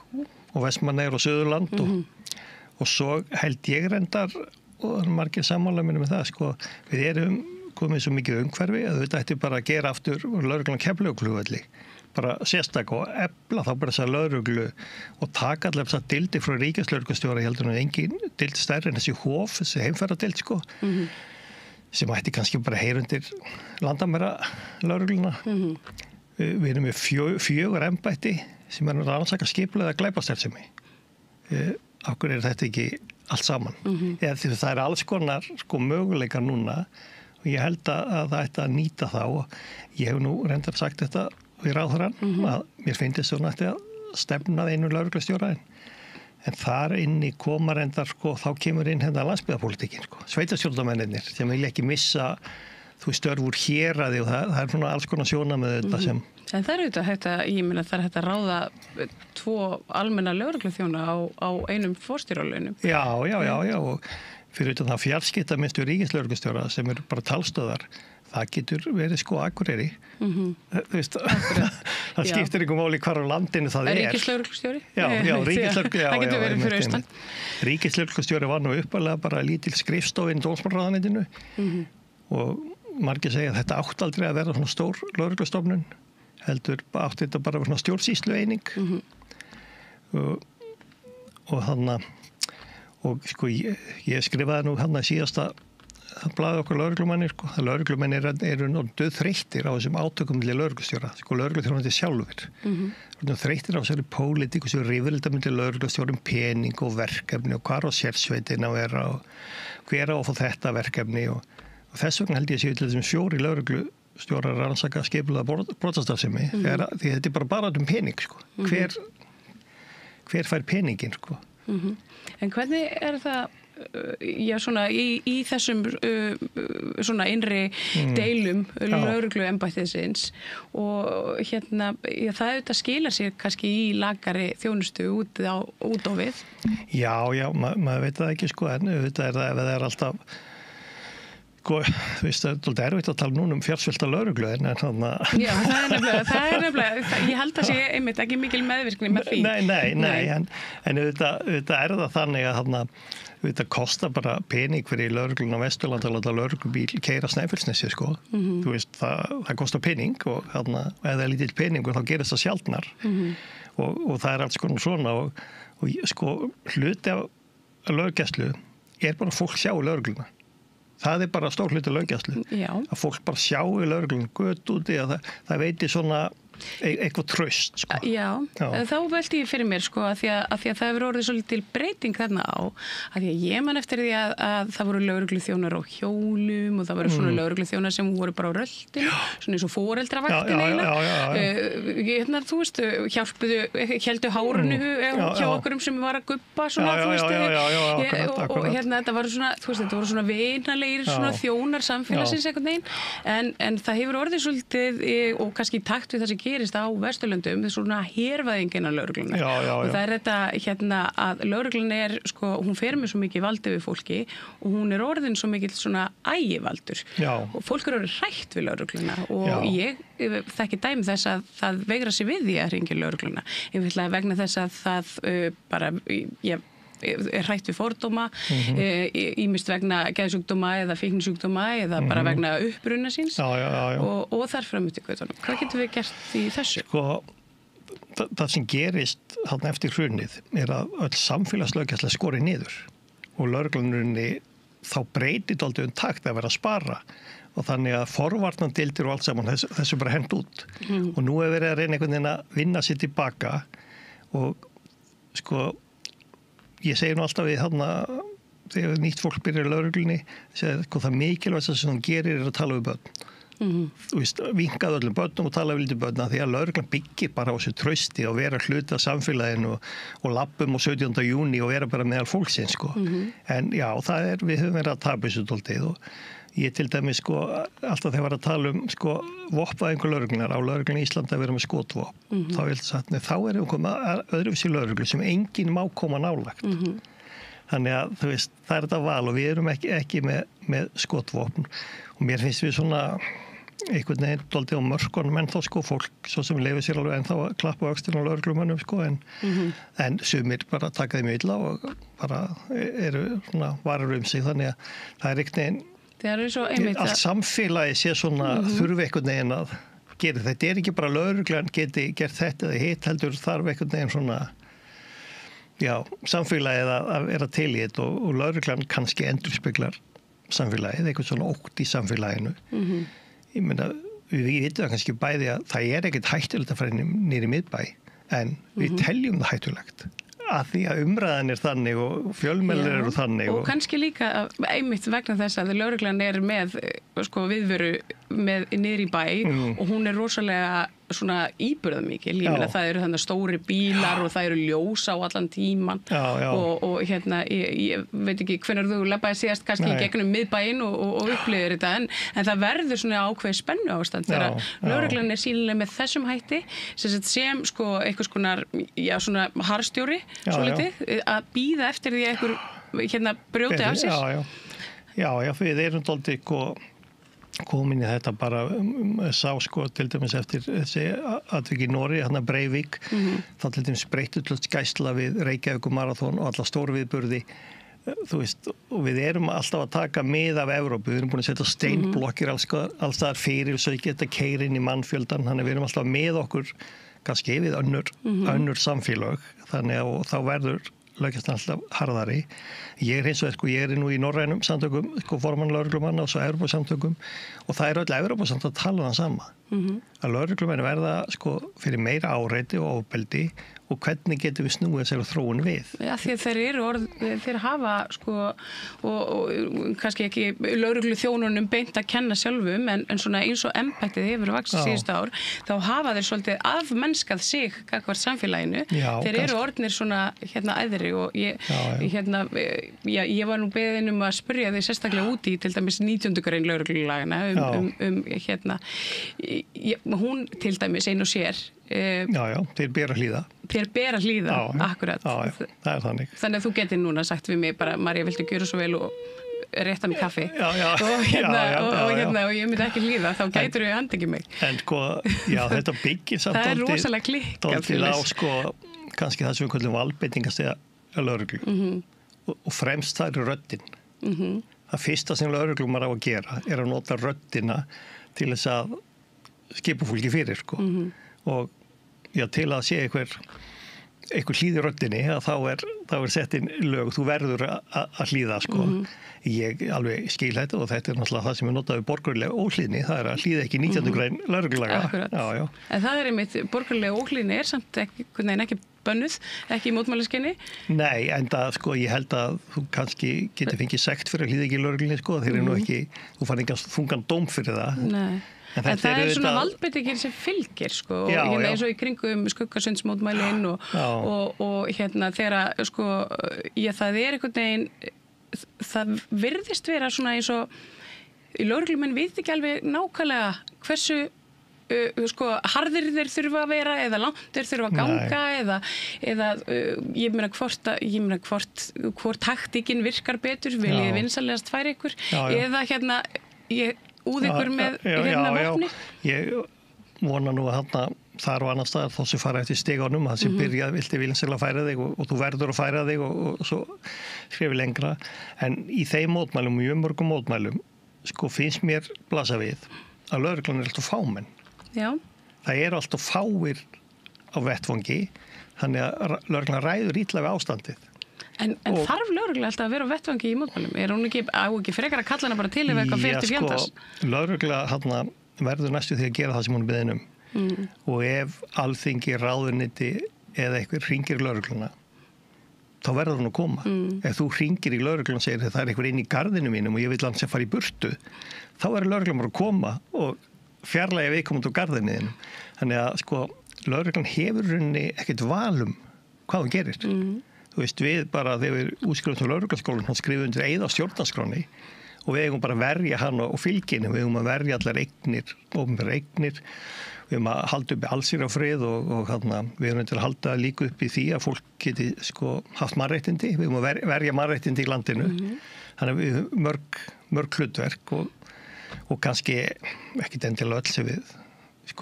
Vestmannaeyjar og Suðurland og svo held ég reyndar, og það er margir sammála með það, sko, við erum komið svo mikið umhverfi að þetta ætti bara að gera aftur lögreglan Keflavíkurflugvelli, bara sérstak og efla þá bara þessa lögreglu og taka allir þess að dildi frá ríkislögreglustjóra, ég heldur nú engin dild stærri en þessi hof, þessi heimferðardild sko, sem ætti kannski bara heyrundir landamæra lögregluna. Við erum með 4 embætti sem að rannsaka skipulagða glæpastarfsemi. Af hverju þetta ekki allt saman? Eða því það alls konar sko möguleikar núna og ég held að það ætti að nýta þá og ég hef nú reyndar sagt þetta við ráðherrann að mér finnst svona að stefna einu lögreglustjóra en þar inni koma reyndar sko, þá kemur inn hérna landsbyggðarpólitíkin sko, sveitarstjórnarmennirnir sem vilja ekki missa störf úr héraði og það er svona alls konar sjónarmið þetta sem
En það er auðvitað hægt að, ég meina það er hægt að ráða 2 almenna lögregluþjóna á einum forstjóraulaunum.
Já, og fyrir utan það fjarskiptamiðstöð ríkislögreglustjóra sem eru bara talstöðar, það getur verið sko Akureyri. Það skiptir einhver máli hvar á landinu það er.
Ríkislögreglustjóri?
Já, ríkislögreglustjóri.
Það getur verið fyrir austan.
Ríkislögreglustjóri var nú uppalega bara lítil skrifstofinn í dómsmálaráðuneytinu og margir segja að þetta átti aldrei að vera svona stór lögreglustofnun. Heldur átti þetta bara svona stjórnsýslu eining og þannig og sko ég skrifaði nú hann að síðasta blaði okkur lögreglumennir sko, að lögreglumennir eru nú döðþreyttir á þessum átökum milli lögreglustjóra, sko lögreglustjóra sjálfur þreyttir á þessari pólitík og þessu rifrilda milli lögreglustjórum pening og verkefni og hvar á sérsveitin að vera og hver á að fá þetta verkefni og þess vegna held ég séu til þessum 4 lögreglustjórar rannsaka skipulagða brotastarfsemi því þetta er bara pening sko. Hver fær peningin sko.
En hvernig er það já svona í þessum svona innri deilum lögregluembættisins og hérna það auðvitað skilar sér kannski í lakari þjónustu út á við?
Já, maður veit það ekki sko en auðvitað er það ef það er alltaf sko, þú veist, það er erfitt að tala núna fjársvelta lögreglu en þannig að... Já,
það er nefnilega, ég held að sé einmitt ekki mikil meðvirkni með því.
Nei, en auðvitað er það þannig að auðvitað kostar bara pening fyrir lögreglun á Vesturlandi að láta lögreglubíl keyra Snæfellsnesi, sko. Þú veist, það kostar pening og ef það er lítill peningur þá gerist það sjaldnar og það er alls konar svona og sko, hluti af löggæslu er bara fólk sjá lögregluna. Það er bara stór hluti löggæslu. Að fólk bara sjá í lögreglunum gött úti að það veiti svona eitthvað traust sko.
Já, þá velti ég fyrir mér sko að því að það hefur orðið svolítil breyting þarna á að því að ég man eftir því að það voru lögregluþjónar á hjólum og það voru svona lögregluþjónar sem voru bara á röldinu svona eins og foreldravaktinn eiginlega þú veist, héldu hárunu hjá okkurum sem var að gubba svona, þú veist og hérna þetta var svona, þú veist, þetta voru svona vinalegir svona þjónar samfélagsins einhvern veginn en það hefur orðið svolítið og kannski í takt við það sem gerist á Vesturlöndum, það er svona hervæðingin af lögregluna og það er þetta hérna að lögreglan er sko, hún fer með svo mikið valdi við fólki og hún er orðin svo mikið svona ægivaldur og fólk er orðið hrætt við lögregluna og ég þekki dæmi þess að það veigra sig við því að hringja lögregluna einfaldlega vegna þess að það bara er hrætt við fordóma ýmist vegna geðsjúkdóma eða fíknisjúkdóma eða bara vegna uppruna síns og þar fram út í götunum. Hvað getum við gert í þessu?
Sko, það sem gerist þarna eftir hrunið er að öll samfélagslöggæsla skorið niður og lögreglunni þá breytir dálítið takt að vera að spara og þannig að forvarnandildir og allt saman þessu bara hent út og nú er verið að reyna einhvern veginn að vinna sér tilbaka og sko ég segi nú alltaf við þarna þegar nýtt fólk byrjar í lögreglunni sko það mikilvægast sem hún gerir er að tala við börn þú veist, vinkaðu öllum börnum og tala við lítið börna því að lögreglan byggir bara á þessu trausti og vera hluta af samfélaginu og lappum á 17. júní og vera bara meðal fólksins sko. En já, við höfum verið að tapa þessu dálítið og ég til dæmis sko alltaf þegar var að tala sko vopnaðingu lögreglunar á lögreglunni í Íslandi að vera með skotvopn þá vil sagt, þá erum við komið að öðruvísi lögreglu sem enginn má koma nálægt þannig að þú veist, það er þetta val og við erum ekki með skotvopn og mér finnst við svona einhvern veginn dálítið á mörkunum en þá sko fólk svo sem leyfir sér alveg en þá að klappa á öxlina á lögreglumönnum sko en sumir bara taka þeim illa og bara eru svona varur sig þannig að það er einhvern veginn allt samfélagi sé svona þurfi einhvern veginn að gera þetta ekki bara lögreglan geti gert þetta eða hitt heldur þarf einhvern veginn svona já, samfélagið að vera til í þetta og lögreglan kannski endurspeglar samfélagið, eitthvað svona ótt í samfélaginu ég meina, við vitum það kannski bæði að það er ekkert hættulegt að fara niður í miðbæ en við teljum það hættulegt að því að umræðan er þannig og fjölmiðlar eru þannig
og kannski líka einmitt vegna þess að lögreglan er með sko viðveru með niður í bæ og hún er rosalega svona íburðamikil, ég meina það eru þannig stóri bílar og það eru ljós á allan tíman og hérna ég veit ekki hvenær þú labbaði síðast kannski í gegnum miðbæinn og upplifir þetta en það verður svona ákveð spennu ástand þegar lögreglan er sýnilega með þessum hætti sem sko einhvers konar svona harðstjóri svolítið að bíða eftir því að einhver hérna brjóti af sér
Já, við erum dálítið komin í þetta bara sá sko til dæmis eftir þessi atvik í Noregi, hérna Breivik þá til dæmis breyttust gæsla við Reykjavík marathon og alla stórviðburði þú veist, og við erum alltaf að taka mið af Evrópu, við erum búin að setja steinblokkir alls staðar fyrir svo ekki geta keyra inn í mannfjöldan, þannig við erum alltaf með okkur kannski við önnur samfélög, þannig að þá verður lögjast alltaf harðari. Ég er eins og ég er nú í norrænum samtökum, formann lögreglumanna og svo Evrópusamtökum og það er öll Evrópusamtök að tala það sama. Að lögreglumenn verða fyrir meira áreiti og ofbeldi og hvernig getum við snúið þessari þróun við?
Já, því að þeir hafa og kannski ekki lögreglu þjónunum beint að kenna sjálfum en svona eins og embættið hefur vaxið síðustu ár, þá hafa þeir svolítið afmennskað sig gagnvart samfélaginu. Þeir eru orðnir svona æðri og ég var nú beðin að spyrja þeir sérstaklega út í til dæmis 19. grein lögreglulagana hún til dæmis ein og sér
þeir bera að hlýða
akkurat
það er þannig
að þú getur núna sagt við mig bara María, viltu gjöra svo vel og rétta mig kaffi og ég myndi ekki hlýða þá gætur við handtekið mig
en þetta byggir samt
það er rosalega klikkað
á kannski það sem við kallum valbeitingastega lögreglu og fremst það er röddin það fyrsta sem lögreglumar á að gera er að nota röddina til þess að skipa fólki fyrir og til að sé einhver hlýði röddinni þá er sett inn lög, þú verður að hlýða ég alveg skil þetta og þetta er náttúrulega það sem er notað við borgaralega óhlýðni, það er að hlýða ekki 19. grein lögreglulaga.
En það er einmitt, borgaralega óhlýðni er samt ekki bönnuð, ekki í mótmælaskyni?
Nei, en ég held að þú kannski getur fengið sekt fyrir að hlýða ekki lögreglunni þeir eru nú ekki, þú fann ekki þungan dóm fyrir það.
Nei. En það er svona valdbeitingin sem fylgir eins og í kringum skuggasundsmótmælin og þegar það er einhvern veginn það virðist vera svona eins og lögreglumenn veit ekki alveg nákvæmlega hversu harðir þeir þurfa að vera eða langt þeir þurfa að ganga eða ég meina hvort taktíkin virkar betur viljið vinsalegast færa ykkur eða úð ykkur með vopni?
Ég vona nú að þar og annars staðar þá sem fara eftir stigunum það sem byrjað vilti vinsalega færa þig og þú verður að færa þig og svo skrifi lengra en í þeim mótmælum, mjög mörgum mótmælum finnst mér blasa við að lögreglan er alltaf fámenn það eru alltaf fáir á vettvangi þannig að lögreglan ræður illa við ástandið
En þarf lögregla alltaf að vera á vettvangi í mótmælum? Hún ekki frekar að kalla hana bara til ef eitthvað fer til fjandans?
Lögregla verður næstu því að gera það sem hún er beðin og ef alþingi, ráðuneyti eða eitthvað hringir lögregluna þá verður hún að koma. Ef þú hringir í lögregluna og segir að það er eitthvað inn í garðinu mínum og ég vil hann sem fara í burtu, þá verður lögreglan bara að koma og fjarlægja viðkomandi á garðinu. Þannig að lögreglan hefur rauninni ekkert valum hvað hún gerir. Þú veist, við bara þegar við útskrifum til lögreglaskólann, hann skrifum undir eið á stjórnarskráni og við eigum bara að verja hann og fylginu, við eigum að verja allar eignir, opinberar eignir, við eigum að halda upp í allsherjarfrið og við eigum til að halda líka upp í því að fólk geti haft mannréttindi, við eigum að verja mannréttindi í landinu. Þannig að við mörg hlutverk og kannski ekkit endilega öll sem við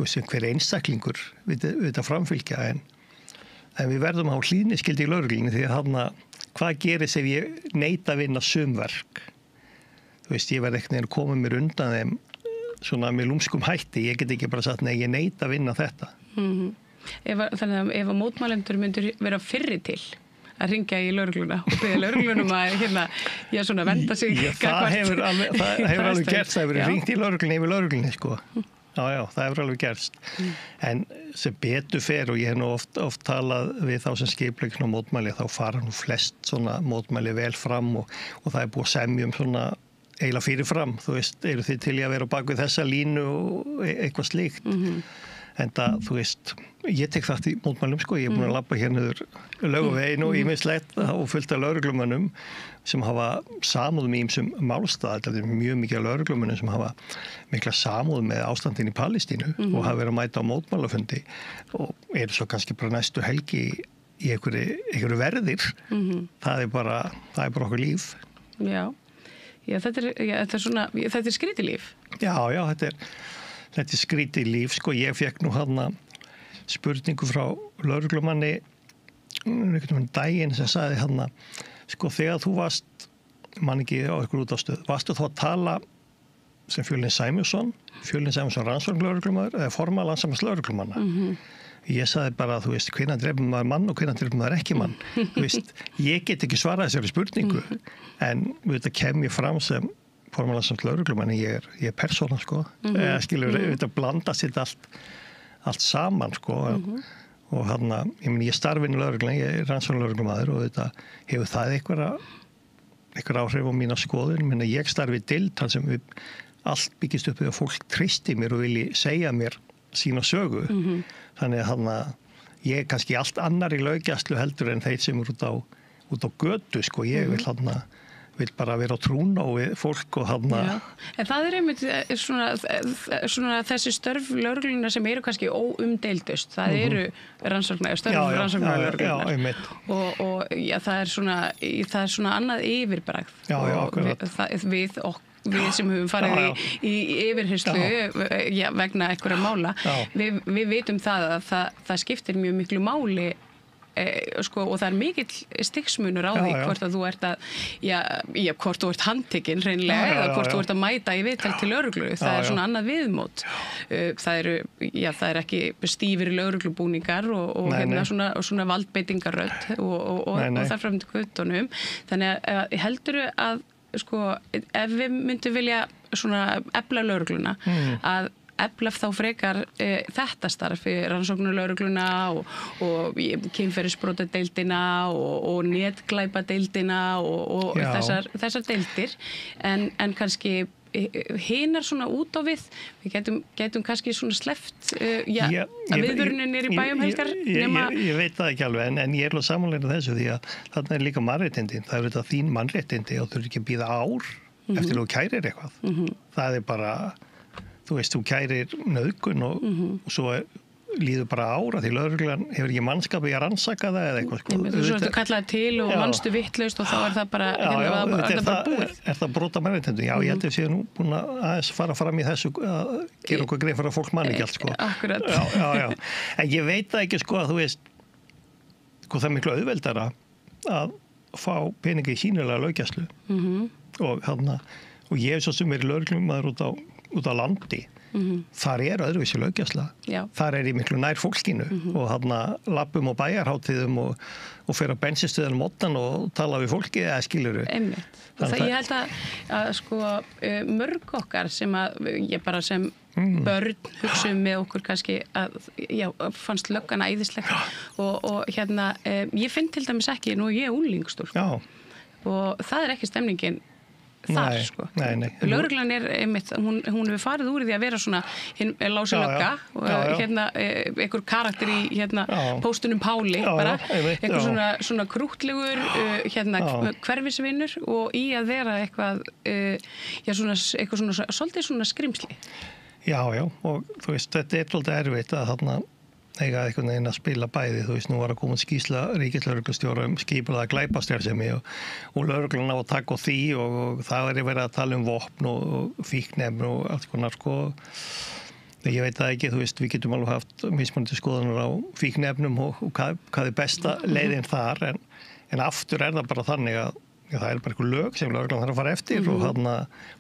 sem hver einstaklingur við þetta framfylgja en við verðum að hafa hlýðniskyldu í lögreglunni því að hvað gerist ef ég neita að vinna sumverk? Þú veist, ég verð ekkert að koma mér undan þeim svona með lúmskum hætti. Ég get ekki bara sagt, nei, ég neita að vinna þetta.
Þannig að ef mótmælendur myndur vera fyrri til að ringja í lögregluna og beða lögreglunum að svona venda sig.
Það hefur alveg gerst, það hefur ringt í lögreglunni yfir lögreglunni, Já, það hefur alveg gerst. En sem betur fer og ég hef nú oft talað við þá sem skipleggja mótmæli, þá fara nú flest svona mótmæli vel fram og það er búið að semja svona eiginlega fyrirfram. Þú veist, eru þið til í að vera á bak við þessa línu og eitthvað slíkt. En það, þú veist, ég tek þátt í mótmælum, ég er búin að labba hér niður Laugaveginn og ýmislegt og fullt af lögreglumönnum sem hafa samúð með ýmsum málstað. Það er mjög mikið af lögreglumönnum sem hafa mikla samúð með ástandin í Palestínu og hafa verið að mæta á mótmálafundi og eru svo kannski bara næstu helgi í einhverju verðir. Það er bara okkur líf.
Já, þetta er skrítið líf.
Já, þetta er skrítið líf, ég fekk nú spurningu frá lögreglumanni einhvern daginn sem sagði þegar þú varst, mann ekki á ykkur útástöð, varstu þá að tala sem Fjölnir Sæmundsson rannsóknarlögreglumaður eða formaður Landssambands lögreglumanna. Ég sagði bara, þú veist, hvenær drepur maður mann og hvenær drepur maður ekki mann. Þú veist, ég get ekki svarað þessari spurningu en þetta kem ég fram sem formaður Landssambands lögreglumanni, ég er persóna, skilur, þetta blandast þetta allt saman, og ég starfinn í lögreglunni, ég er rannsóknarlögreglumaður og þetta hefur það einhver áhrif á mína skoðun. Ég starfi í deild þar sem allt byggist upp við að fólk treysti mér og vilji segja mér sína sögu. Þannig að ég er kannski allt annar í löggæslu heldur en þeir sem er út á götu, ég vil bara vera á trúna og fólk og
En það er einmitt svona þessi störf lögregluna sem eru kannski óumdeildust. Það eru störf rannsóknarlögreglunar og það er svona annað yfirbragð. Við sem höfum farið í yfirherslu vegna einhverja mála, við vitum það að það skiptir mjög miklu máli og það er mikill stigsmunur á því hvort að þú ert hvort þú ert handtekinn hreinlega eða hvort þú ert að mæta í viðtal til lögreglu. Það er svona annað viðmót. Það er ekki stífir lögreglubúningar og svona valdbeitingarrödd og þar fram til göttunum. Þannig að heldurðu að ef við myndum vilja svona efla lögregluna að efla þá frekar þetta starf rannsóknarlögregluna og kynferðisbrotadeildina og netglæpadeildina og þessar deildir en kannski hinar svona út á við getum kannski svona sleppt að viðvörunin í bæjum helgar
ég veit það ekki alveg en ég er alveg samanlega þessu því að þarna er líka mannréttindi, það er þetta þín mannréttindi og þú eru ekki að bíða ár eftir þú kærir eitthvað. Það er bara þú veist, þú kærir nauðgun og svo líður bara ára því lögreglan hefur ekki mannskapi að rannsaka það eða eitthvað.
Þú ertu kallaði til og mannstu vittlaust og þá er það bara, búið.
Er það brota mannréttindi? Já, ég held að við séum nú búin að aðeins fara fram í þessu að gera okkur grein fyrir að fólk manni ekki allt.
Akkurat.
Já. En ég veit það ekki að þú veist, það er miklu auðveldara að fá peninga í sýnilega löggæslu og ég hef svo sem verið lögreglumaður út á landi þar öðruvísi löggæsla. Þar ég miklu nær fólkinu og þarna lappum á bæjarhátíðum og fer á bensinstöðum mótnan og tala við fólki eða skilurðu.
Einmitt. Ég held að sko mörg okkar sem ég bara sem börn hugsaum með okkur kannski að fannst löggana æðislegt og hérna ég finn til dæmis ekki, nú ég unglingstúlka og það ekki stemningin þar sko. Lögreglan einmitt, hún hefur farið úr því að vera svona lási lögga og hérna einhver karakter í hérna póstunum Páli bara, einhver svona krúttlegur hérna hverfisvinur og í að vera eitthvað eitthvað svona svolítið svona skrimsli.
Já, og þú veist, þetta svolítið erfitt að þarna eiga einhvern veginn að spila bæði, þú veist, nú var að koma skýrsla ríkislögreglustjóra skipulaða glæpastarfsemi og lögreglan á að taka á því og það verið að tala vopn og fíkniefni og allt konar sko. Ég veit það ekki, þú veist, við getum alveg haft mismunandi skoðanir á fíkniefnum og hvað besta leiðin þar en aftur það bara þannig að það bara eitthvað lög sem lögreglan þarf að fara eftir og þarna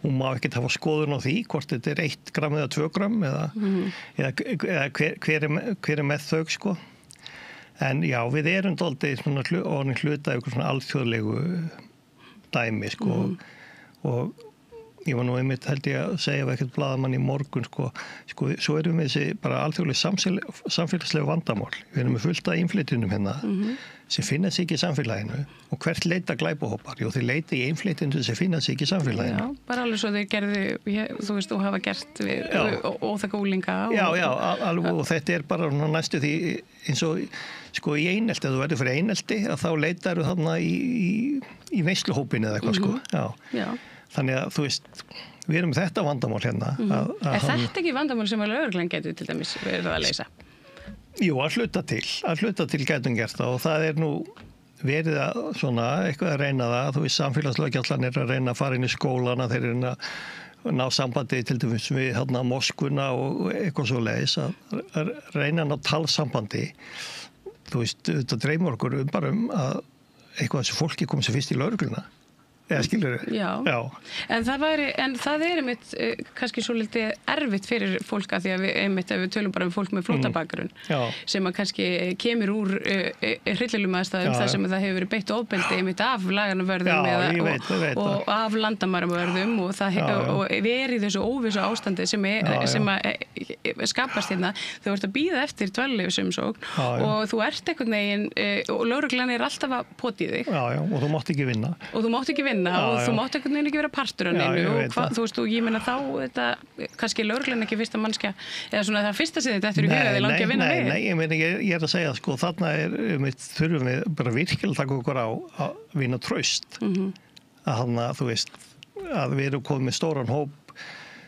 hún má ekkert hafa skoðun á því hvort þetta 1 gramm eða 2 gramm eða hver með þau sko. En já, við dálítið svona orðin hluta eitthvað svona alþjóðlegu dæmi sko og ég var nú einmitt held ég að segja við ekkert blaðamann í morgun sko, svo við þessi bara alþjóðlega samfélagslegu vandamál. Við með fullt af innflytjunum hérna sem finna sig ekki í samfélaginu og hvert leita glæpahópar? Jú, þeir leita í innflytjunum sem finna sig ekki í samfélaginu.
Já, bara alveg svo þeir gerðu, þú veist, og hafa gert við óþekka úlinga.
Já, alveg og þetta bara næstu því eins og sko í einelti, ef þú verður fyrir einelti að þá leitaru þarna í neysluhópinu eða eitthvað sko. Já. Þannig að þú veist, við með þetta vandamál hérna.
Þetta ekki vandamál sem lögreglan getur til dæmis verið að leysa?
Jú, að hluta til getum gert það og það nú verið að svona eitthvað að reyna það, þú veist, samfélagslöggjallan að reyna að fara inn í skólana, þeir að ná sambandi til dæmis við Moskvuna og eitthvað svo leiðis að reyna að ná talsambandi. Þú veist, þetta dreymir okkur bara að eitthvað þessu fólki kom sér fyrst í lögregluna. Eða skilur þau?
Já. En það einmitt kannski svo litið erfitt fyrir fólk að því að ef við tölum bara fólk með flóttabakgrunn sem að kannski kemur úr hryllilegum aðstæðum þar sem það hefur verið beitt ofbeldi einmitt af laganavörðum og af landamæravörðum og verið í þessu óvissu ástandi sem skapast hérna. Þú ert að bíða eftir dvalarleyfisumsókn og þú ert einhvern veginn og lögreglan alltaf að pota í þig.
Já, og þú mátt ekki vinna.
Og þú mátt einhvern veginn ekki vera partur af neinu og þú veist, og ég meina þá þetta, kannski lögreglan ekki fyrsta mannskja eða svona það fyrsta sem þetta eftir í huga þið langi að vinna við.
Nei, ég meina, ég að segja sko, þarna þurfum við bara virkilega að taka okkur á að vinna traust að þú veist, að við erum komið með stóran hóp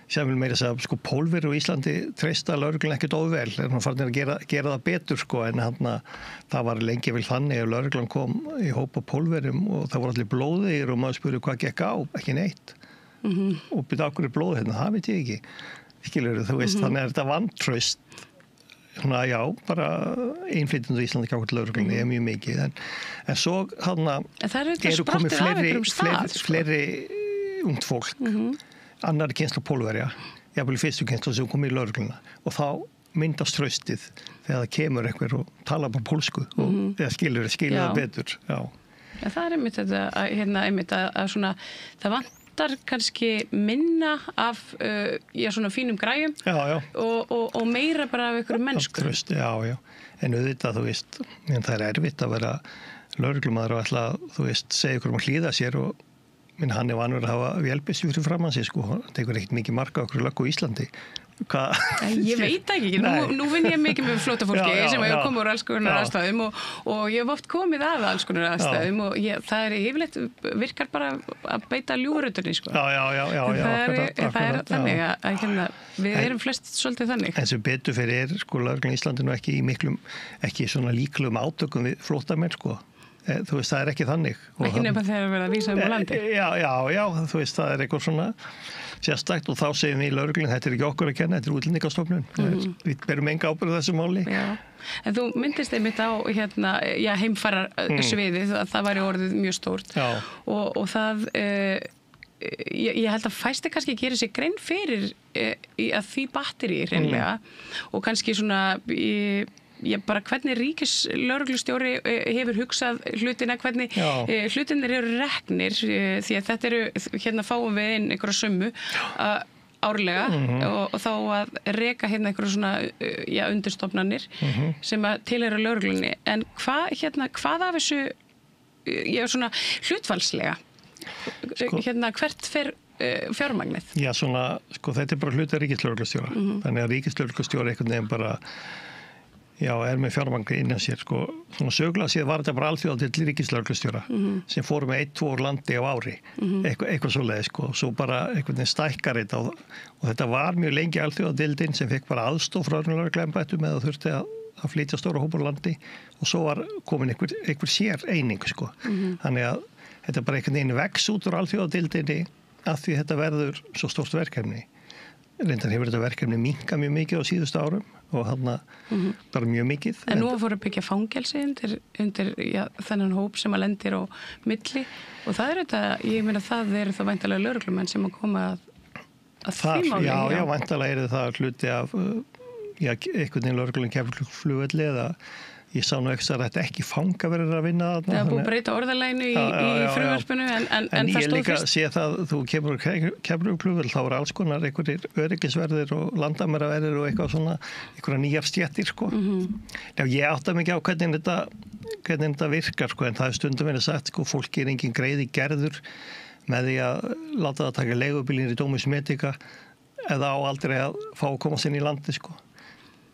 sem vil meira segja, sko, Pólverjar á Íslandi treysta lögreglan ekkert óvel, hún farnir að gera það betur, sko, en það var lengi vel þannig að lögreglan kom í hópa Pólverjum og það voru allir blóðir og maður spurði hvað gekk á, ekki neitt og byrja okkur blóð hérna, það veit ég ekki skilur þú veist, þannig þetta vantraust svona, já, bara innflytjendur í Íslandi gátt lögreglunni mjög mikið, en svo eru komið fleiri ungt fólk annari kynslu Pólverja, jafnvel fyrstu kynslu sem kom í lögregluna og þá myndast traustið þegar það kemur einhver og tala bara pólsku og skilur það betur. Já,
það einmitt þetta einmitt að svona, það vantar kannski minna af svona fínum græjum og meira bara af einhverju mennsku.
Traust, já, en auðvitað, þú veist, en það erfitt að vera lögreglumaður og ætla, þú veist, segja ykkur að hlýða sér og hann vanur að hafa vélbyssu fyrir framan sig sko, hann tekur ekkert mikið marka okkur löggu í Íslandi.
Ég veit ekki, nú vinn ég mikið með flóttafólki sem hefur komið úr alls konar aðstæðum og ég hef oft komið af alls konar aðstæðum og það yfirleitt virkar bara að beita ljúröturni sko. Það þannig að við erum flest svolítið þannig.
En sem betur fyrir sko lögreglan í Íslandi nú ekki svona líklegum átökum við flóttamenn sko. Þú veist, það ekki þannig.
Ekki nefna þegar verið að vísa á landi.
Já, þú veist, það eitthvað svona sérstakt og þá segjum við í lögreglunni, þetta ekki okkur að kenna, þetta útlendingastofnun. Við berum enga ábyrgð á þessu máli.
Já, en þú myndist einmitt á heimfarar sviðið, það væri orðið mjög stórt og það ég held að fæsti kannski gerir sér grein fyrir að því batteri hreinlega og kannski svona bara hvernig ríkislögreglustjóri hefur hugsað hlutina, hvernig hlutinir eru reknir því að þetta eru, hérna fáum við inn einhverja summu árlega og þá að reka hérna einhverja svona undirstofnanir sem að tilheyra lögreglunni en hvað af þessu svona hlutfallslega hérna hvert fer fjármagnið?
Já, svona, þetta bara hluti ríkislögreglustjóra þannig að ríkislögreglustjóri einhvern veginn bara með fjármagn innan sér, svona sögulega séð var þetta bara alþjóðadeild ríkislögreglustjóra sem fóru með 1-2 úr landi á ári eitthvað svoleiðis, svo bara einhvern veginn stækkar þetta og þetta var mjög lengi alþjóðadeildin sem fekk bara aðstoð frá lögreglembættum með að þurfti að flytja stóra hópar úr landi og svo var komin einhver sér eining, þannig að þetta bara einhvern veginn vex út úr alþjóðadeildinni af því þetta verður svo stórt verkefni. Reyndar hefur þetta verkefni minnkað mjög mikið á síðustu árum og þarna bara mjög mikið.
En nú fóru að byggja fangelsi undir þennan hóp sem að lendir á milli og það þetta, ég meina það eru þá væntanlega lögreglumenn sem að koma að því máli.
Já, væntanlega eru það hluti af einhvern veginn lögreglun Keflavíkurflugvelli eða ég sá nú ekki fanga verið að vinna þarna.
Það er búið að breyta orðalæginu í frumvarpinu en það stóð fyrst. En ég líka sé það, þú kemur Keflavíkurflugvöll, þá alls konar einhverjir öryggisverðir og landamæraverðir og eitthvað svona, einhverja nýjar stéttir, Já, ég átta mikið á hvernig þetta virkar, en það er stundum verið sagt, fólki er engin greiði gerður með því að láta það taka leigubílinn í Domus Medica eða á aldrei að fá að komast inn í landi,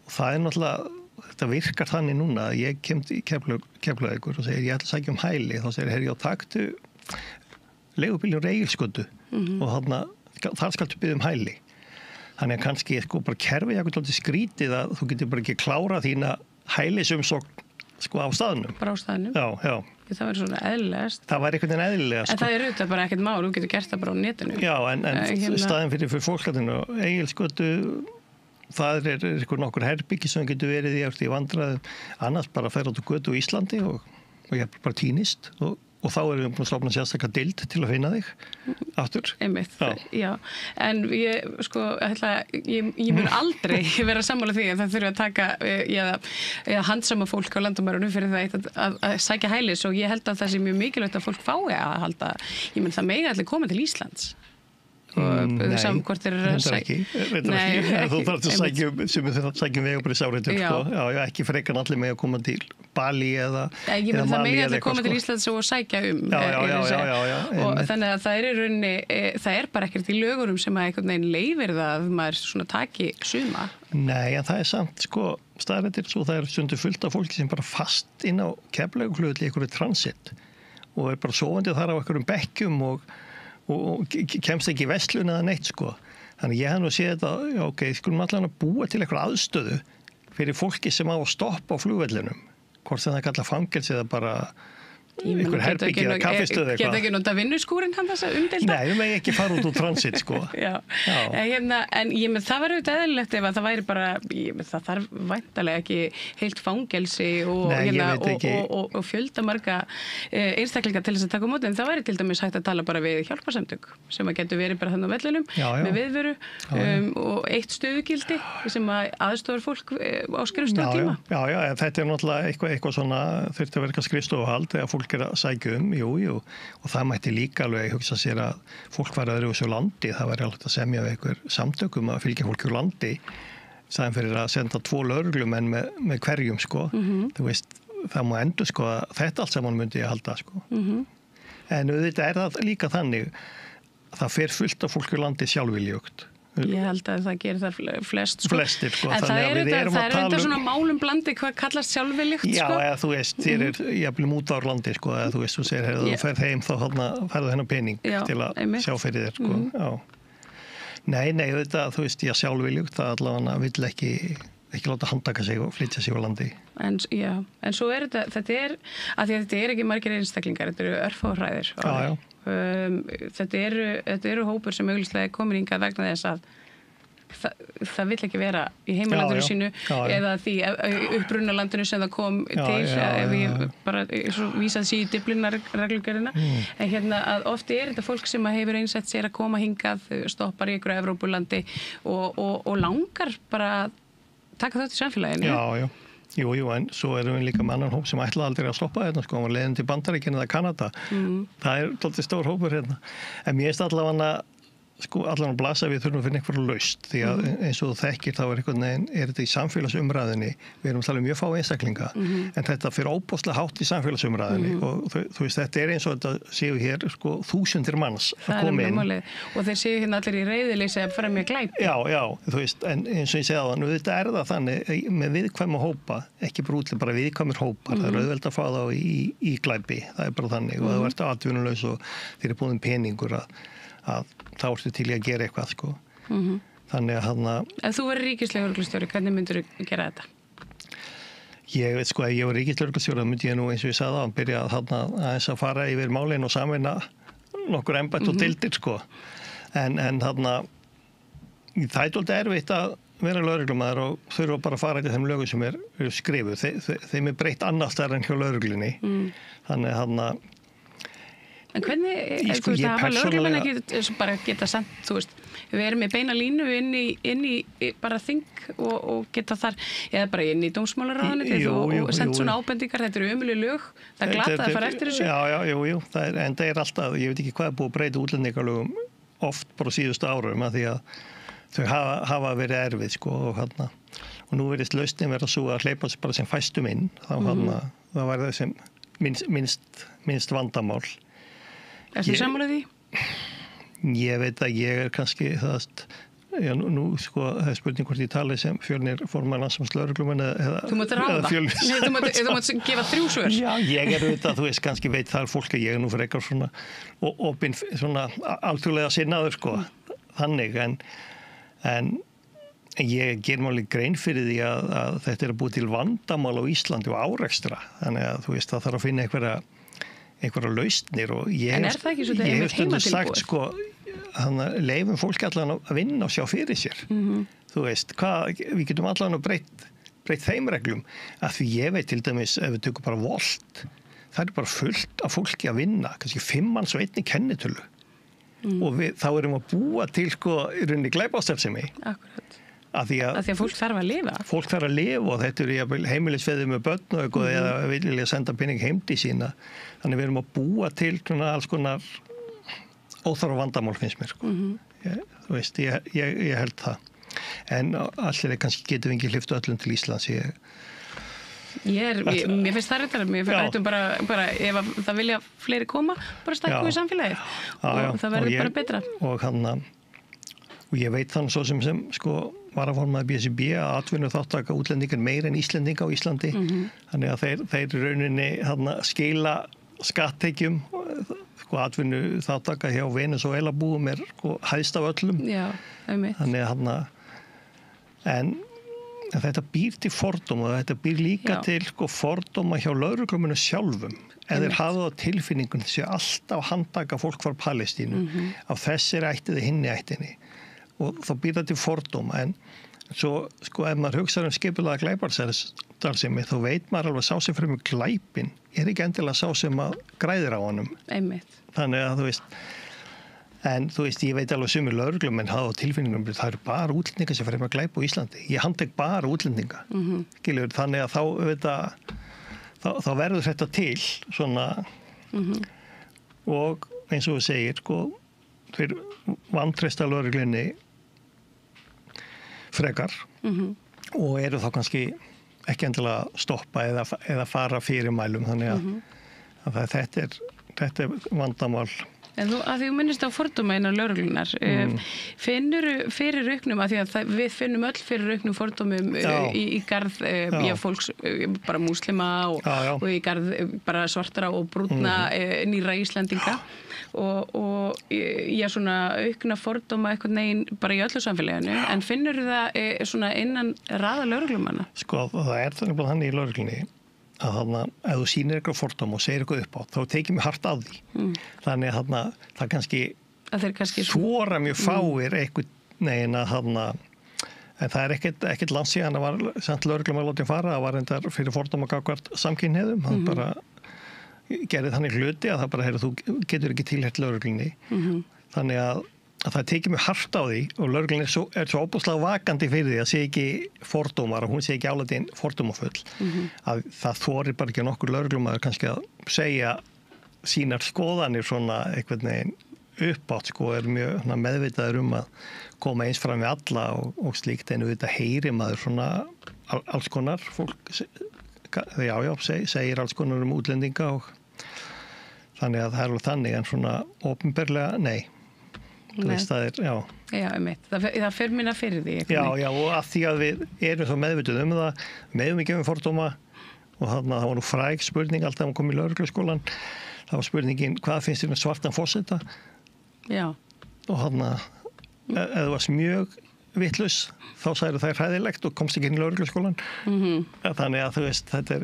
Og það er náttúrulega þetta virkar þannig núna að ég kem til Keflavíkur og segir ég ætla að sækja hæli þá segir herri taktu leigubílinn Egilsgötu og þar skaltu biðja hæli þannig að kannski bara kerfið eitthvað skrítið að þú getur bara ekki klárað þína hælisumsókn á staðnum. Bara á staðnum?
Já.
Það væri svona eðlilegast.
Það væri einhvern veginn eðlilegast.
En það er auðvitað bara ekkert mál, þú getur gert það bara á netinu.
Já, en staðin fyrir fólkatinu Egilsgötu það er nokkur herbyggi sem getur verið í vandræðum, annars bara fer út á götu á Íslandi og ég bara týnist og þá erum við búin að stofna sérstaklega deild til að finna þig aftur.
Einmitt, já. En ég mun aldrei vera sammála því að það þurfi að taka eða handsama fólk á landamærunum fyrir það að sækja hælis og ég held að það sé mjög mikilvægt að fólk fái að halda, ég menn það megi allir koma til Íslands.
Nei,
hvort þeir eru að
sækja þú þarf að sækja vegabréfsáritun ekki frekar allir með að koma til Bali eða
það megi allir koma til Íslands og sækja og þannig að það er í rauninni það er bara ekkert í lögurum sem að einhvern veginn leyfir það að maður svona taki suma.
Nei, en það er samt staðrættir svo það er stundu fullt af fólki sem bara fast inn á Keflavíkurflugvelli í einhverju transit og er bara sofandi þar á einhverjum bekkjum og kemst ekki í verslun eða neitt Þannig ég hef nú séð þetta, skulum allan að búa til eitthvað aðstöðu fyrir fólki sem á að stoppa á flugvellinum. Hvort sem það kalla fangelsi eða bara einhver herbyggi eða kaffistöð
Geta ekki nota vinnuskúrin hann þess að umdelta?
Nei, við megum ekki fara út úr transit,
Já. En ég með það var auðvitað eðlilegt ef að það væri bara, það þarf væntanlega ekki heilt fangelsi og fjöldamarga einstaklinga til þess að taka á móti, en það væri til dæmis hægt að tala bara við hjálparsamtök sem að getur verið bara þannig á vellinum með viðveru og eitt stöðugildi sem að aðstofar fólk á skrifstofutíma.
Já, þetta er náttúrulega eitthvað svona þurfti að vera skrifstofuhald þegar fólk er að sækja og það mætti líka alveg hugsa sér að fólk var öðru úr svo landi, það væri alveg að semja við einhver samtökum að fylgja fólk úr landi staðin fyrir að senda 2 lögreglumenn með hverjum þú veist, það má endur þetta allt saman myndi ég halda en auðvitað er það líka þannig það fer fullt af fólk úr landi sjálfviljugt.
Ég held að það gerir það flest
Flestir,
en það er þetta svona málum blandi hvað kallast sjálfviljugt
Já, eða þú veist, þér er jafnvel út á landi eða þú veist, þú segir, þú ferð heim þá ferðu hennar pening til að sjá fyrir þér Nei, þetta, þú veist, sjálfviljugt það allavega vill ekki láta handtaka sig og flytja sig á landi
En svo er þetta er að þetta er ekki margir einstaklingar, þetta eru örfáhræðir þetta eru hópur sem augljóslega er komin hingað vegna þess að það vill ekki vera í heimalandinu sínu eða því upprunalandinu sem það kom til ef ég bara vísað sér í Dyflinnarreglugerðina en að ofti þetta fólk sem hefur einsett sér að koma hingað, stoppar í einhverju Evrópulandi og langar bara að taka þátt í samfélaginu.
Jú, en svo erum við líka með annan hóp sem ætlaði aldrei að stoppa hérna, hann var leiðin til Bandaríkjanna eða Kanada. Það dálítið stór hópur hérna. En mér finnst allavega allan að blasa við þurfum að finna einhverju lausn því að eins og þú þekkir þá þetta í samfélagsumræðinni, við erum að tala mjög fá einstaklinga en þetta fyrir óbúslega hátt í samfélagsumræðinni og þú veist þetta eins og þetta séu hér þúsundir manns að koma inn
og þeir séu hérna allir í reiðileysi að fara með glæpi.
Já, þú veist, en eins og ég segja það, þetta það þannig með viðkvæma hópa, ekki bara viðkvæmir hópar, það auðvelt að fá þá í glæpi, það bara þannig og þú ert atvinnulaus og þér búin peningur að þá ertu til í að gera eitthvað þannig að
Ef þú verður ríkislögreglustjóri, hvernig myndir þú gera þetta?
Ég veit ef ég var ríkislögreglustjóri þá myndi ég nú eins og ég sagði að byrja aðeins að fara yfir málin og samvinna nokkur embætt og deildir en það er dálítið erfitt að vera lögreglumaður og þurfa bara að fara í þeim lögum sem skrifuð þeim breytt annars þar en hjá lögreglunni þannig
En hvernig, þú veist, hafa lögreglumenn ekki bara geta sendt, þú veist, við erum með beina línu inn í bara þing og geta þar, eða bara inn í dómsmálaráðuneytið og sendt svona ábendingar, þetta eru ömurleg lög, það er glatað að fara eftir þessu.
Jú, en það er alltaf, ég veit ekki hvað búið að breyta útlendingalögum oft bara síðustu árum að því að þau hafa verið erfið, og nú verðist lausnin vera svo að hleypa bara sem fæstum inn, þá var það sem minnst vandamál.
Ertu sammála því?
Ég veit að ég kannski nú það er spurning hvort ég tali sem Fjölnir formann Landssambands lögreglumanna
Þú mátt ráða. Þú mátt gefa 3 svör.
Já, ég auðvitað, þú veist, kannski veit það fólk að ég nú frekar svona opinn, svona alþjóðlega sinnaður, þannig, en ég ger máli grein fyrir því að þetta er að búið til vandamál á Íslandi og árekstra, þannig að þú veist, það þarf að finna einhverja lausnir og ég hef stundum sagt leifum fólki allan að vinna og sjá fyrir sér þú veist, við getum allan að breytt þeim reglum að því ég veit til dæmis ef við tökum bara Volt það er bara fullt af fólki að vinna kannski 5 manns og 1 kennitölu og þá erum við að búa til í rauninni glæpastarfsemi af því að
fólk þarf að lifa.
Fólk þarf að lifa og þetta eru heimilisfeði með börn og eitthvað eða vilja senda pening heim til sína. Þannig við erum að búa til alls konar óþarfa vandamál finnst mér. Þú veist, ég held það. En allir kannski getum við ekki hleypt öllum til Íslands.
Mér finnst það reyndar. Mér finnst bara ef það vilja fleiri koma, bara stækka við samfélagið. Og það verður bara betra.
Og ég veit þannig svo sem varaformaður BSRB að atvinnu þáttaka útlendingar meira en Íslendinga á Íslandi. Þannig að þeir rauninni skila skattekjum, atvinnu þáttaka hjá Venezuela búum hæðst af öllum.
Já,
þannig en þetta býr til fordóma og þetta býr líka til fordóma hjá lögreglumönnum sjálfum. Eða þeir hafa það tilfinningun þessi alltaf handtaka fólk frá Palestínu af þessir ættið hinni ættinni. Og þá býr það til fordóma en svo ef maður hugsaður skipulega glæparstarfsemi þá veit maður alveg sá sem fremur glæpin ekki endilega sá sem að græðir á honum. Þannig að þú veist ég veit alveg sumir lögreglumenn hafa á tilfinningum það eru bara útlendingar sem fremur glæp á Íslandi. Ég handtek bara útlendinga. Þannig að þá verður þetta til svona og eins og þú segir þeir vantreysta lögreglunni frekar og eru þá kannski ekki endilega stoppa eða fara fyrirmælum þannig að þetta er vandamál.
En að því minnist á fordóma innan lögreglunar finnurðu fyrir auknum að því að við finnum öll fyrir auknum fordómum í garð fólks bara múslima og í garð bara svartara og brúnna nýra Íslendinga og svona aukna fordóma eitthvað neginn bara í öllu samfélaginu en finnurðu það svona innan raða lögreglumanna?
Það er þannig hann í lögreglunni að ef þú sýnir eitthvað fordóma og segir eitthvað upp á þá tekið mér hart að því þannig að það kannski þora mjög fáir eitthvað neginn að En það er ekkert langt síðan að var samt lögreglum að láta fara, það var endar fyrir fordóma gagnvart samkynhneigðum, hann bara gerði þannig hluti að það bara, þú getur ekki tilheyrt lögreglunni. Þannig að það tekið mjög hart á því og lögreglun er svo óbúslega vakandi fyrir því að sé ekki fordómar og hún sé ekki álætin fordómafull. Að það þorir bara ekki nokkur lögreglumæður kannski að segja sínar skoðanir svona einhvern veginn uppátt, er mjög meðvitaður að koma eins fram við alla og slíkt, en auðvitað heyri maður svona alls konar fólk, segir alls konar útlendinga og þannig að það er alveg þannig, en svona opinberlega, nei. Þú veist, það er,
Já, einmitt. Það fer minna fyrir því.
Já, og að því að við erum svo meðvituð það, meðum ekki fordóma og það var nú fræg spurning alltaf að koma í lögregluskólan, það var spurningin, hvað finnst þér með svartan forseta? Já. Og ef þú varst mjög vitlaus, þá sagði það hræðilegt og komst ekki inn í lögregluskólan. Þannig að þú veist, þetta er,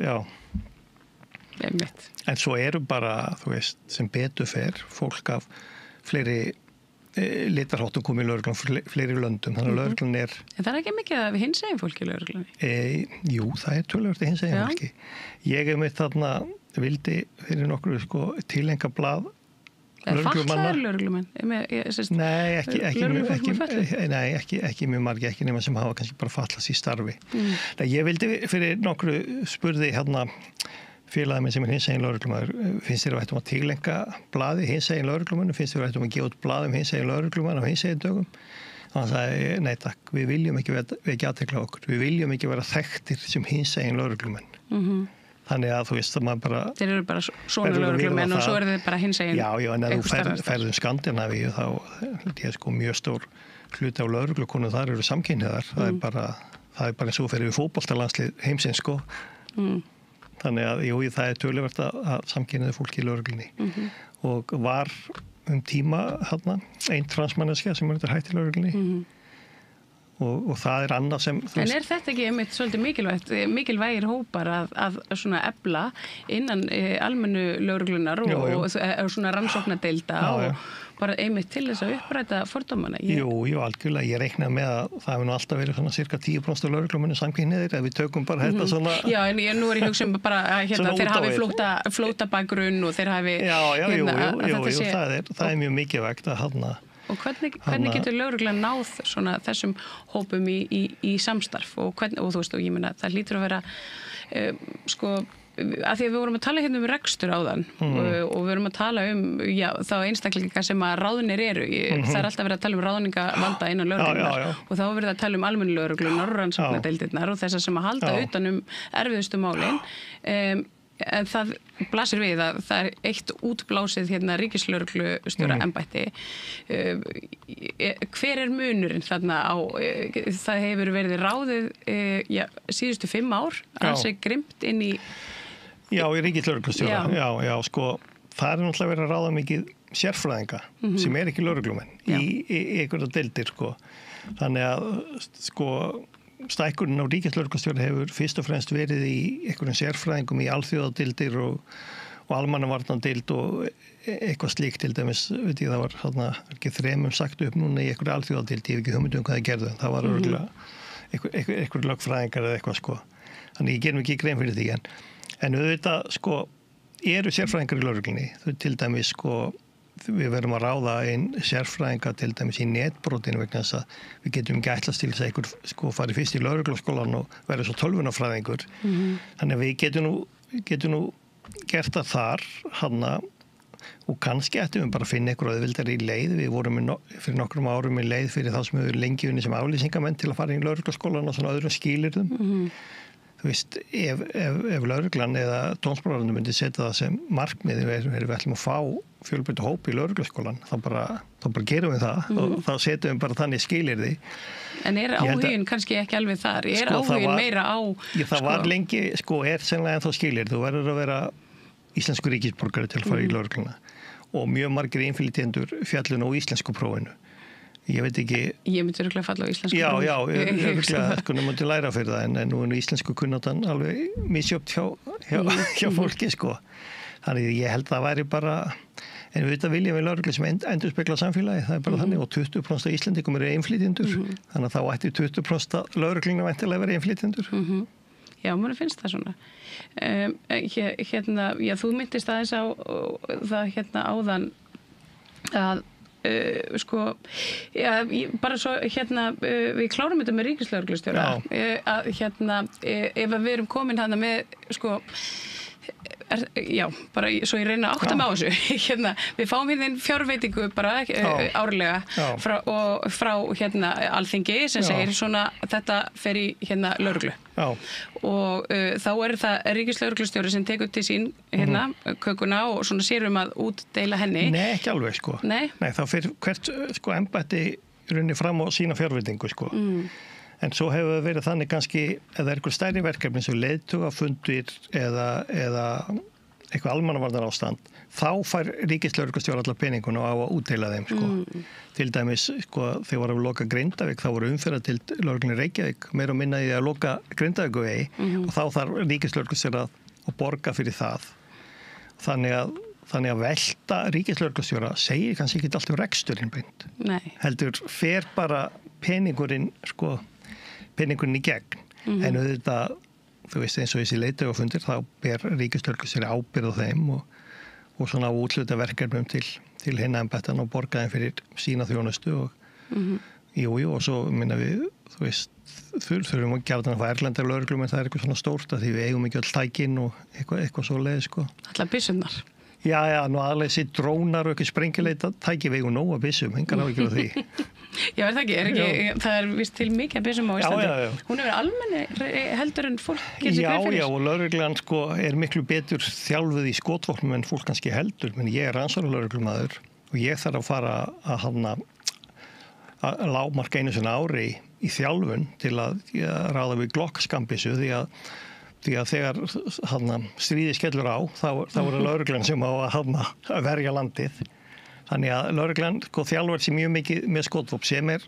Einmitt.
En svo eru bara, þú veist, sem betur fer, fólk af fleiri litarháttum komið í lögreglun, fleiri löndum, þannig að lögreglun er...
En það er ekki mikið af hinsegin fólki í lögreglunni?
Jú, það er töluvert hinsegin fólki. Ég mitt þarna vildi fyrir nokkru tilenga blað
Fatlaðir lögreglumenn?
Nei, ekki mjög margir, ekki nema sem hafa kannski bara fatlast í starfi. Ég vildi fyrir nokkru spurði félagið minn sem hinsegin lögreglumaður, finnst þér að ættum að tilengja blaði hinsegin lögreglumannum, finnst þér að ættum að gefa út blaði hinsegin lögreglumann á hinsegin dögum? Hann sagði, nei takk, við viljum ekki vekja athygli á okkur, við viljum ekki vera þekktir sem hinsegin lögreglumenn. Þannig að þú veist að maður bara...
Þeir eru bara svona lögreglumenn og svo eru þeir bara hinsegin.
Já, en ef þú ferðum Skandinavíu þá er mjög stór hluti á lögreglukonum, þar eru samkynhneigðar, það er bara eins og fyrir við fótboltalandslið heimsins Þannig að það er töluvert að samkynhneigðu fólki í lögreglunni og var tíma ein transmanneska sem er hætt í lögreglunni og það er annað sem...
En er þetta ekki einmitt svolítið mikilvægir hópar að svona efla innan almennu lögreglunar og svona rannsóknadeilda og bara einmitt til þess að uppræta fordómana?
Jú, algjörlega. Ég reiknaði með að það hefur nú alltaf verið svona cirka 10% lögreglumennu samkynhneigðir ef við tökum bara þetta svona...
Já, en nú er ég hugsa bara þeir hafi flótabakgrunn og þeir hafi...
það er mjög mikilvægt að
Og hvernig getur lögreglan náð svona þessum hópum í samstarf og þú veist, og ég meina það hlýtur að vera að því að við vorum að tala hérna rekstur áðan og við vorum að tala þá einstaklinga sem að ráðnir eru það er alltaf verið að tala ráðningavanda innan lögreglunar og þá verið að tala almennu lögreglunar og rannsóknardeildirnar og þessar sem að halda utan erfiðustu málin en það blasir við að það er eitt útblásið hérna ríkislögreglustjóra embætti hver er munurinn þarna á það hefur verið ráðið síðustu 5 ár alls grimt inn í
í ríkislögreglustjóra það er náttúrulega verið að ráða mikið sérfræðinga sem er ekki lögreglumenn í einhverja deildir þannig að stækkurinn á ríkislögreglustjóra hefur fyrst og fremst verið í einhverjum sérfræðingum í alþjóðadeildir og almannavarnadeild og eitthvað slíkt til dæmis, veit ég, það var þarna ekki 3 sagt upp núna í einhverju alþjóðadeild, ég hef ekki hugmynd hvað það gerðu, það var örugglega einhverju lögfræðingar eða eitthvað þannig ég gerum ekki grein fyrir því en auðvitað eru sérfræðingar í lögreglunni, þau til dæmis við verðum að ráða einn sérfræðinga til dæmis í netbrotinu vegna þess að við getum ekki ætlast til þess að einhver fari fyrst í lögregluskólan og verði svo tölvunarfræðingur. Þannig að við getum nú gert það þar og kannski ættum við bara að finna einhver auðvildari leið. Við vorum fyrir nokkrum árum í leið fyrir þá sem hefur lengi unnið sem aflýsingamenn til að fara í lögregluskólan og svona öðrum skilyrðum. Þú veist, ef lögreglan eða dómsmálaráðuneytið myndi setja það sem markmið við ætlum að fá fjölbreytta hóp í lögregluskólan, þá bara gerum við það og þá setjum við bara þannig skilyrði.
En er áhuginn kannski ekki alveg þar? Er áhuginn meira á...
Það var lengi, er sennilega ennþá skilyrði. Þú verður að vera íslensku ríkisborgari til að fara í lögregluna og mjög margir innflytjendur fjallinu á íslensku prófinu. Ég veit ekki... Ég
myndi örugglega falla á íslensku.
Já, örugglega, myndi læra fyrir það, en nú er íslensku kunnáttan alveg misjöfn hjá fólki, Þannig ég held að það væri bara, En við viljum við lögreglu sem endurspegla samfélagi, það bara þannig, og 20% Íslendingum eru innflytjendur, þannig að þá ætti 20% lögregluna væntanlega vera innflytjendur.
Já, mér finnst það svona. Já, þú myndist aðeins á það áðan að bara svo við klárum þetta með ríkislögreglustjóra að ef við erum komin hana með bara svo ég reyna að átta mig á þessu við fáum hérna fjárveitingu bara árlega frá Alþingi sem segir svona þetta fer í lögreglu og þá það ríkislögreglustjóri sem tekur til sín kökuna og svona sér að útdeila henni.
Nei, ekki alveg Nei, þá fer hvert embætti runni fram á sína fjárveitingu En svo hefur verið þannig kannski, eða einhver stærri verkefni sem leiðtogafundir eða eitthvað almannavarnar ástand, þá fær ríkislögreglustjóri allar peningun og á að útdeila þeim. Til dæmis, þegar voru að loka Grindavík, þá voru umferðardild lögreglunni Reykjavík, meira og minna í að loka Grindavíkuvegi og þá þarf ríkislögreglustjóri að borga fyrir það. Þannig að velta ríkislögreglustjóra segir kannski ekki alltaf reksturinn beint.
Nei.
Heldur fer bara peningurinn í gegn. En auðvitað, þú veist eins og þessi leiðtogafundir, þá ber ríkislögreglustjóri ábyrgð á þeim og svona útluta verkefnum til hinna embættanna og borga þeim fyrir sína þjónustu og svo minna við, þú veist, þurfum að gera þannig að erlendar lögreglum en það eitthvað svona stórt að því við eigum ekki öll tækin og eitthvað svo leið,
Allar byssurnar.
Já, nú aðlega þessi drónar og eitthvað sprengileita tæki við og nóga byssum, engan á ekki á því.
Já, það ekki, það vist til mikið byssum á Íslandi. Já. Hún hefur almenni heldur en fólk getur greið fyrir.
Já, og lögreglan er miklu betur þjálfuð í skotvopnum en fólk kannski heldur, menn ég er rannsóknarlögreglumaður og ég þarf að fara að lágmarka einu sinni ári í þjálfun til að ráða við Glock-skambissu því að þegar stríði skellur á þá voru lögreglan sem á að verja landið. Þannig að lögreglan þjálfar sér mjög mikið með skotvopn sem er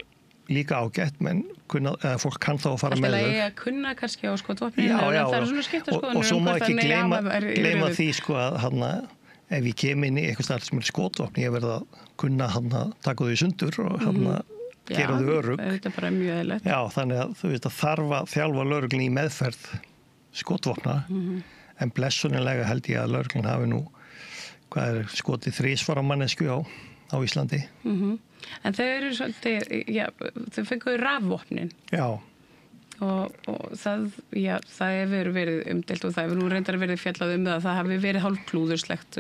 líka ágætt, menn fólk kann þá að fara með þau.
Alltaf að kunna kannski á skotvopnin,
það
er svona skiptaskoðanir.
Og svo má ekki gleyma því að ef ég kem inn í eitthvað stað sem er skotvopn, ég verð að kunna taka þau í sundur og gera þau örugg.
Já, þetta er bara mjög eðlilegt.
Já, þannig að þú veist að þarf að þjálfa lögreglun í meðferð skotvopna, en blessunilega held ég að lögreglun hafi nú skotið 3 á mannesku á Íslandi.
En þau eru svolítið, þau fenguðu rafvopnin.
Já.
Og það hefur verið umdeilt og það hefur nú reyndar verið fjallað það hafi verið hálfklúðurslegt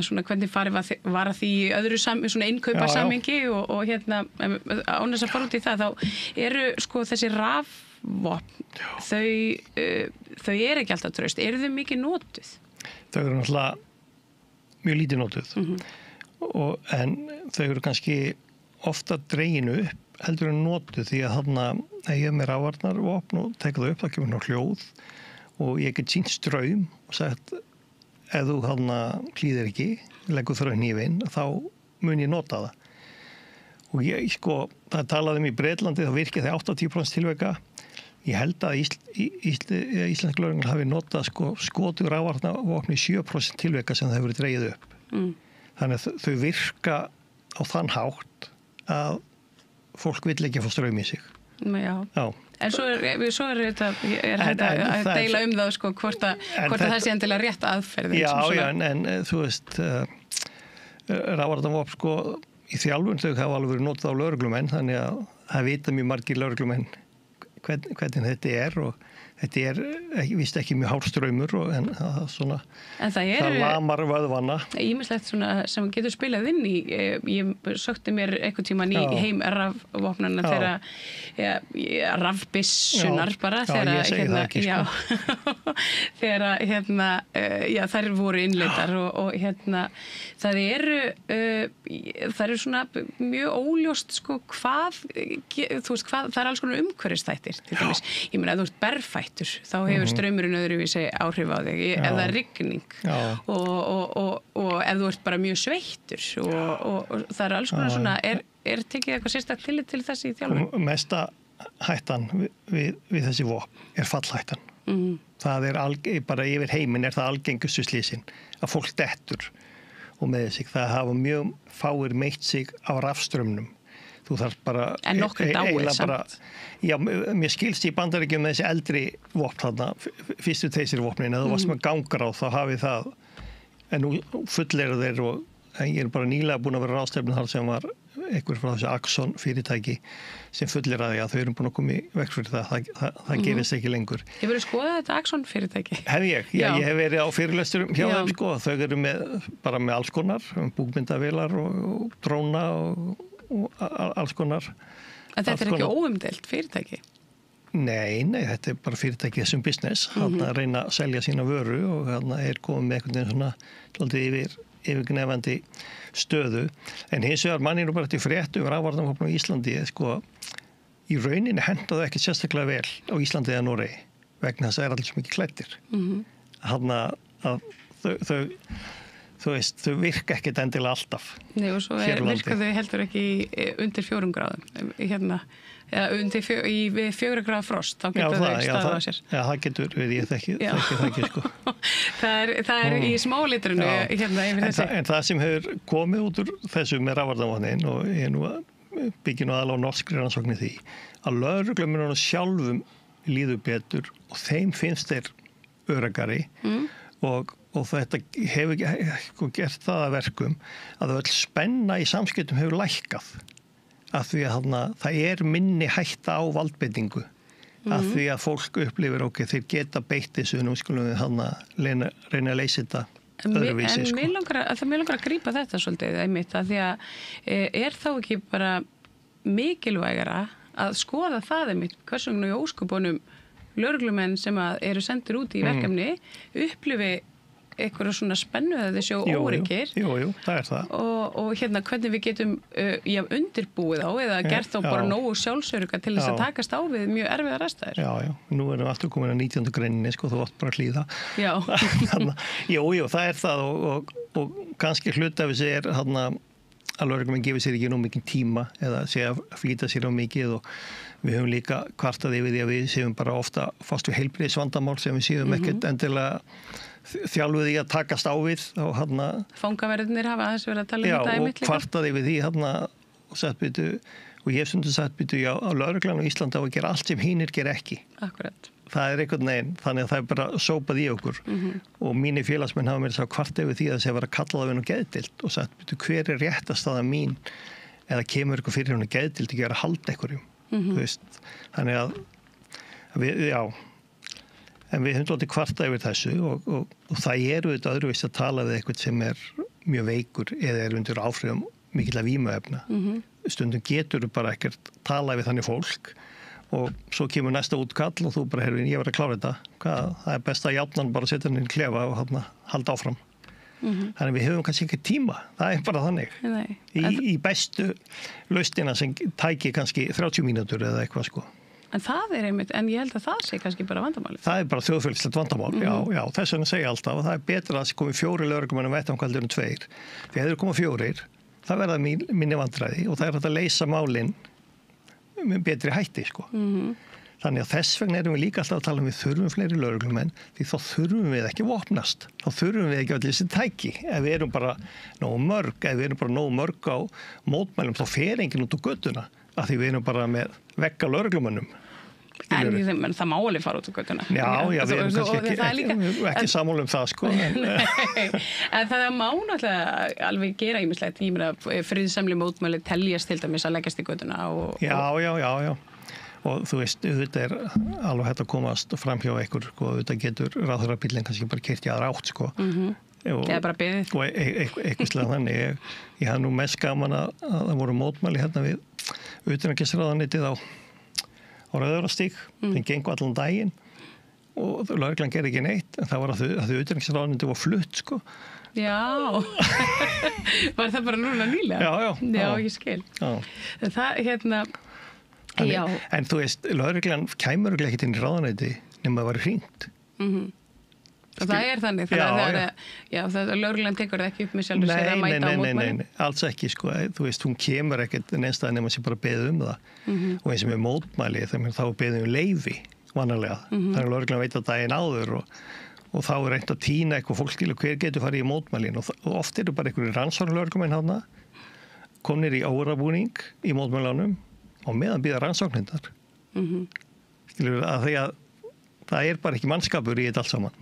svona hvernig farið var að því í öðru svona innkaupasamhengi og án þess að fara út í það þá eru þessi rafvopn þau eru ekki alltaf traust, eru þau mikið notuð?
Þau eru náttúrulega mjög lítið notuð en þau eru kannski ofta dreginu upp heldur en notuð því að ég hef með rafvarnarvopn og teka það upp, það kemur ná hljóð og ég get sýnt straum og sagt ef þú hlýðir ekki, leggur þröð hnífinn þá mun ég nota það og það talaði í Bretlandi þá virkið það 80% tilveika. Ég held að íslensk lögregla hafi notað skotu rafvarnarvopn í 7% tilveika sem það hefur dregið upp. Þannig að þau virka á þann hátt að fólk vill ekki fá straum í sig.
Já. En svo er þetta að deila það hvort það sé endilega rétt aðferðin.
Já, en þú veist rafvarnarvopn í þjálfun þau hafa alveg verið notað á lögreglumenn þannig að það vita mjög margir lögreglumenn hvernig þetta er og þetta er víst ekki mjög hár straumur en það lamar vöðvanna.
Ýmislegt sem getur spilað inn í ég sökti mér einhvern tímann í heim rafvopnana þegar rafbissunar bara
ég segi það ekki
þegar þær voru innleitar og það eru svona mjög óljóst hvað það er alls konar umhverfisþættir til dæmis, ég meina að þú ert berfætt þá hefur straumurinn öðruvísi áhrif á þig ef það er rigning og ef þú ert bara mjög sveittur og það er alls konar svona er tekið eitthvað sérstakt tillit til þess í þjálfun?
Mesta hættan við þessi vopn er fallhættan. Það er bara yfir heiminn er það algengustu slísin að fólk dettur og með sig. Það hafa mjög fáir meitt sig á rafströmmnum. Þú þarf bara...
En nokkur dáið samt.
Já, mér skilst í Bandaríkjum með þessi eldri vopn þarna, fyrstu teysirvopnin, ef þú varst með gangar á þá hafið það, en nú fullir þeir og ég bara nýlega búin að vera ráðstefnum þar sem var einhver frá þessu Axon fyrirtæki sem fullir að þau eru búin að koma í vekk fyrir það gerist ekki lengur.
Hefur þú skoðað þetta Axon fyrirtæki?
Hef ég? Já, ég hef verið á fyrirlesturum hjá þeim sko, þau eru bara með alls konar, búkmyndavélar og dróna og alls konar.
En þetta ekki óumdeilt fyrirtæki?
Nei, þetta bara fyrirtæki þessum business, að reyna að selja sína vöru og komið með einhvern veginn svona svolítið yfirgnefandi stöðu. En hins vegar manni bara til fréttu rafvarnarvopn á Íslandi, sko, í rauninni hendaðu ekki sérstaklega vel á Íslandi eða Noregi, vegna þess að það allir svo mikið klæddir. Að þau virka ekkert endilega alltaf.
Nei, og svo virka þau heldur ekki undir 4 gráðum, við 4 gráða frost, þá getur þau staðað á sér.
Já, það getur verið, ég þekki það ekki, sko.
það í smálitrunu yfir þessi.
En það sem hefur komið út úr þessu með rafvarnarvopnin, og ég nú byggja nú aðallega á norskri rannsókn í því, að lögreglumennunum sjálfum líður betur og þeim finnst þeir öruggari og þetta hefur gert það að verkum að öll spenna í samskiptum hefur lækkað af því að það minni hætta á valdbeitingu af því að fólk upplifir þeir geta beitt þessu nú skulum við reyna að leysa þetta öðruvísi.
En mér langar að grípa þetta svolítið einmitt að því að þá ekki bara mikilvægara að skoða það einmitt hvers vegna í ósköpunum lögreglumenn sem eru sendir út í verkefni upplifi eitthvað svona spennu að þeir sjá óryggir.
Jú, það það.
Og hvernig við getum undirbúið á eða gert þá bara nógu sjálfsörugga til þess að takast á við mjög erfiðar aðstæður.
Já, nú erum við alltaf komin að 19. greininni, sko, þú átt bara að hlýða.
Já.
Jú, það það og kannski hluta af þessi að lögreglumenn gefur sér ekki nóg mikið tíma eða sé að flýta sér á mikið og við höfum líka kvartað yfir því að við séum bara ofta fast við heilbrigðisvandamál sem við séum ekkert endilega þjálfuð í að takast á við og
fangaverðinir hafa aðeins verið að tala þetta einmitt líka.
Já, og kvartað yfir því og ég hef stundum sagt á lögreglan á Íslandi á að gera allt sem hinir gera ekki.
Akkurat.
Það einhvern veginn, þannig að það bara sópað í okkur og mínir félagsmenn hafa mér kvartað yfir því að það var að kalla það við geðdeild og sagt, hver réttastaða mín eða kemur ykkur fyrir hún geðdeild ekki að halda einhverjum. Þannig að en við höfum alltaf kvartað yfir þessu og það þetta öðruvísi að tala við eitthvað sem mjög veikur eða undir áhrifum mikilla vímuefna. Stundum getur bara ekkert tala við þannig fólk og svo kemur næsta útkall og þú bara, ég verð að klára þetta. Það best að játnan bara setja henni í klefa og halda áfram. Þannig við höfum kannski ekki tíma, það bara þannig. Í bestu lausnina sem tæki kannski 30 mínútur eða eitthvað, sko.
En það einmitt, en ég held að það sé kannski bara vandamáli.
Það bara þjóðfélagslegt vandamál, já, þess vegna segja alltaf að það betra að það komi 4 lögreglumenn og vettvangvaldur 2. Því að þeir koma 4, það verða minni vandræði og það hægt að leysa málin með betri hætti, sko. Þannig að þess vegna erum við líka alltaf að tala við þurfum fleiri lögreglumenn því þá þurfum við ekki vopnast. Þá þurfum við ekki allir þessi tæki. Ef við erum bara nógu mörg á mótmælum þá fer enginn út á götuna af því við erum bara með vegga lögreglumennum.
En það má alveg fara út á götuna.
Já, við erum kannski ekki sammála það, sko.
En það má náttúrulega alveg gera ýmislegt. Ég meina, friðsamleg mótmæli teljast til dæmis að leggjast í götuna.
Já. Og þú veist, auðvitað alveg hægt að komast fram hjá einhver, sko, auðvitað getur ráðherrabíllinn kannski bara keyrt í aðra átt, sko.
Eða bara beðið.
Og eitthvað slag þannig. Ég hafði nú mest gaman að það voru mótmæli við utanríkisráðuneytið á Rauðarastíg, sem gengur allan daginn og lögreglan gerði ekki neitt, en það var að þau utanríkisráðuneytið var flutt, sko.
Já, var það bara núna nýlega? Já, ég skil. Það,
En þú veist, lögreglan kæmur ekki inn í ráðuneyti nema að vera hringt.
Og það þannig, þannig að lögreglan tekur það ekki upp með sjálfur sér að mæta á mótmæli?
Nei, alls ekki, sko. Þú veist, hún kemur ekkert neinstað nema sem bara beðið það. Og eins og með mótmæli, þá beðið leyfi, vanalega. Þannig að lögreglan veit að daginn áður og þá reynt að týna eitthvað fólk skilur hver getur farið í mótmælin og oft eru bara einhverjir rannsóknarlögreglumenn þarna komnir í árabúning í mótmælanum og meðan bíða rannsóknindar. Skilur að því að það er bara ekki mannskapur í þetta allt saman.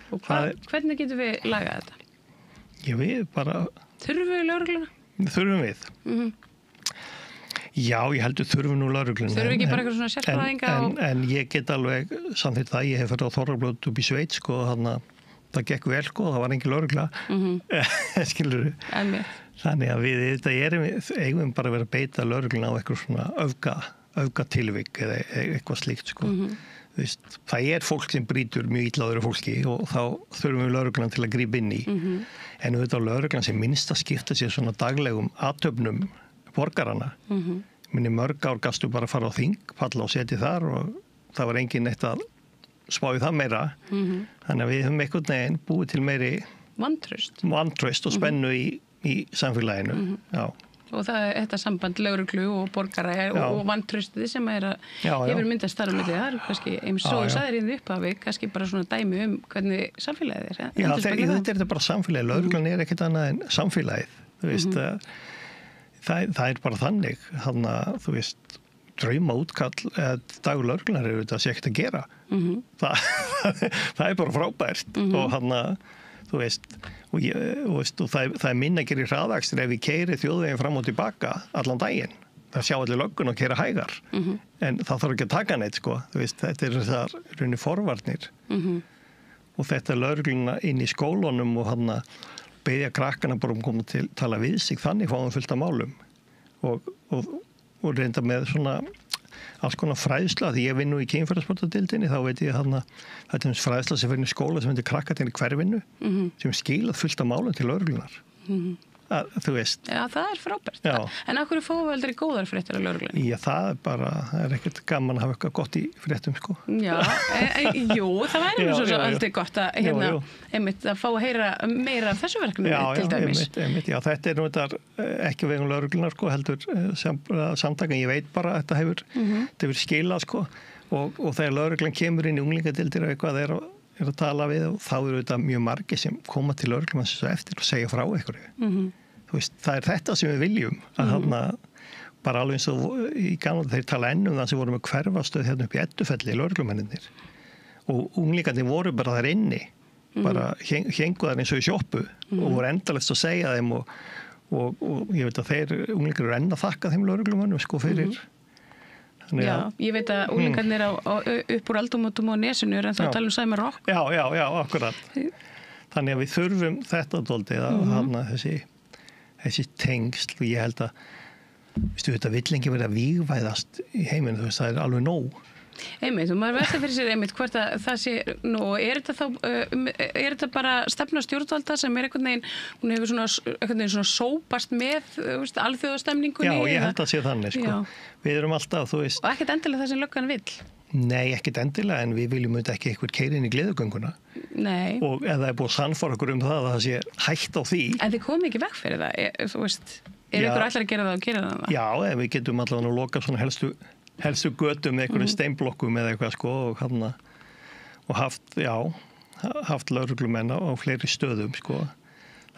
Og hvernig getum við lagað þetta?
Við bara...
Þurfum við lögregluna?
Þurfum við. Já, ég heldur þurfum nú lögregluna.
Þurfum ekki bara eitthvað svona sérfræðinga?
En ég get alveg samþýtt það, ég hef farið á Þorrablót upp í Sveit, sko, þannig að það gekk vel, sko, það var engin lögregla. Skilur þú? Þannig að við eigum bara að vera að beita lögregluna á eitthvað svona öfgatilvik eða eitthvað slíkt, sko. Það er fólk sem brýtur mjög illa öðru fólki og þá þurfum við lögreglan til að grípa inn í. En auðvitað lögreglan sem minnst að skipta sér svona daglegum athöfnum borgarana. Minni mörg ár gastu bara að fara á þing, palla og setja þar og það var engin eitt að spá í það meira. Þannig að við höfum einhvern veginn búið til meiri vantraust og spennu í samfélaginu. Já.
Og það er þetta samband lögreglu og borgara og vantraustið sem hefur myndast þar á milli. Það er kannski eins og sagðir í upphafi, kannski bara svona dæmi hvernig samfélagið er.
Já, þetta er bara samfélagið. Lögreglan er ekkert annað en samfélagið. Þú veist, það er bara þannig. Þannig að, þú veist, drauma útkall dagur lögreglunar eru þetta sé ekkert að gera. Það er bara frábært og hann að þú veist, og það er minna að gera í hraðakstur ef við keyri þjóðveginn fram og tilbaka allan daginn. Það sjá allir löggun og keyra hægar. En það þarf ekki að taka neitt, sko. Þú veist, þetta er þessar raunir forvarnir. Og þetta er lögregluna inn í skólunum og hann að beðja krakkana bara koma til tala við sig, þannig fáum fullt af málum. Og reynda með svona alls konar fræðsla, því ég vinn nú í kynferðisbrotadeildinni, þá veit ég að þetta er fræðsla sem fyrir skóla sem heitir krakkarnir í hverfinu, sem skilað fullt af málum til lögreglunar. Þú veist.
Já, það er frábært. En af hverju fáum við aldrei góðar fréttir af lögreglunni?
Já, það er ekkert gaman að hafa eitthvað gott í fréttum, sko.
Já, jú, það væri nú svo aldrei gott að einmitt að fá að heyra meira af þessu verkefni til dæmis.
Já, þetta er nú ekki vegum lögreglunar, sko, heldur samtakan. Ég veit bara að þetta hefur skilað, sko, og þegar lögreglan kemur inn í unglingadeildir og eitthvað er að tala við og þá eru þetta mjög margir sem koma til lögreglumanns eftir og segja frá einhverju. Þú veist, það er þetta sem við viljum að þarna bara alveg eins og í gamla þeir tala enn það sem voru með hverfastöð hérna upp í Eddufelli, lögreglumennir og unglingarnir voru bara þar inni bara héngu þar eins og í sjoppu og voru endalaust að segja þeim og ég veit að þeir unglingar eru enn að þakka þeim lögreglumennum sko fyrir
Já, ég veit að unglingarnir upp úr Aldamótum og Nesinu en þá tala Sæmar Rokk.
Já, akkurat. Þannig að við þurfum þetta dálítið að hafna þessi tengsl og ég held að þetta vill ekki vera vígvæðast í heiminu, þú veist, það er alveg nóg.
Einmitt, og maður velta fyrir sér einmitt hvort að það sé nú, er þetta bara stefna stjórnvalda sem er einhvern veginn, hún hefur svona sópast með alþjóðastemningunni?
Já, ég held að sé þannig, sko. Við erum alltaf, þú veist.
Og ekkert endilega það sem löggan vill?
Nei, ekkert endilega, en við viljum auðvitað ekki eitthvað keyra inn í gleðugönguna.
Nei.
Og ef það er búið sannfæra okkur það að sé hægt á því.
En þið komið ekki vekk fyrir það, þú veist, ykkur ætlar að gera það og gera það?
Já, við getum allavega að loka svona helstu götum með einhverjum steinblokkum eða eitthvað sko og haft lögreglumenn á fleiri stöðum sko.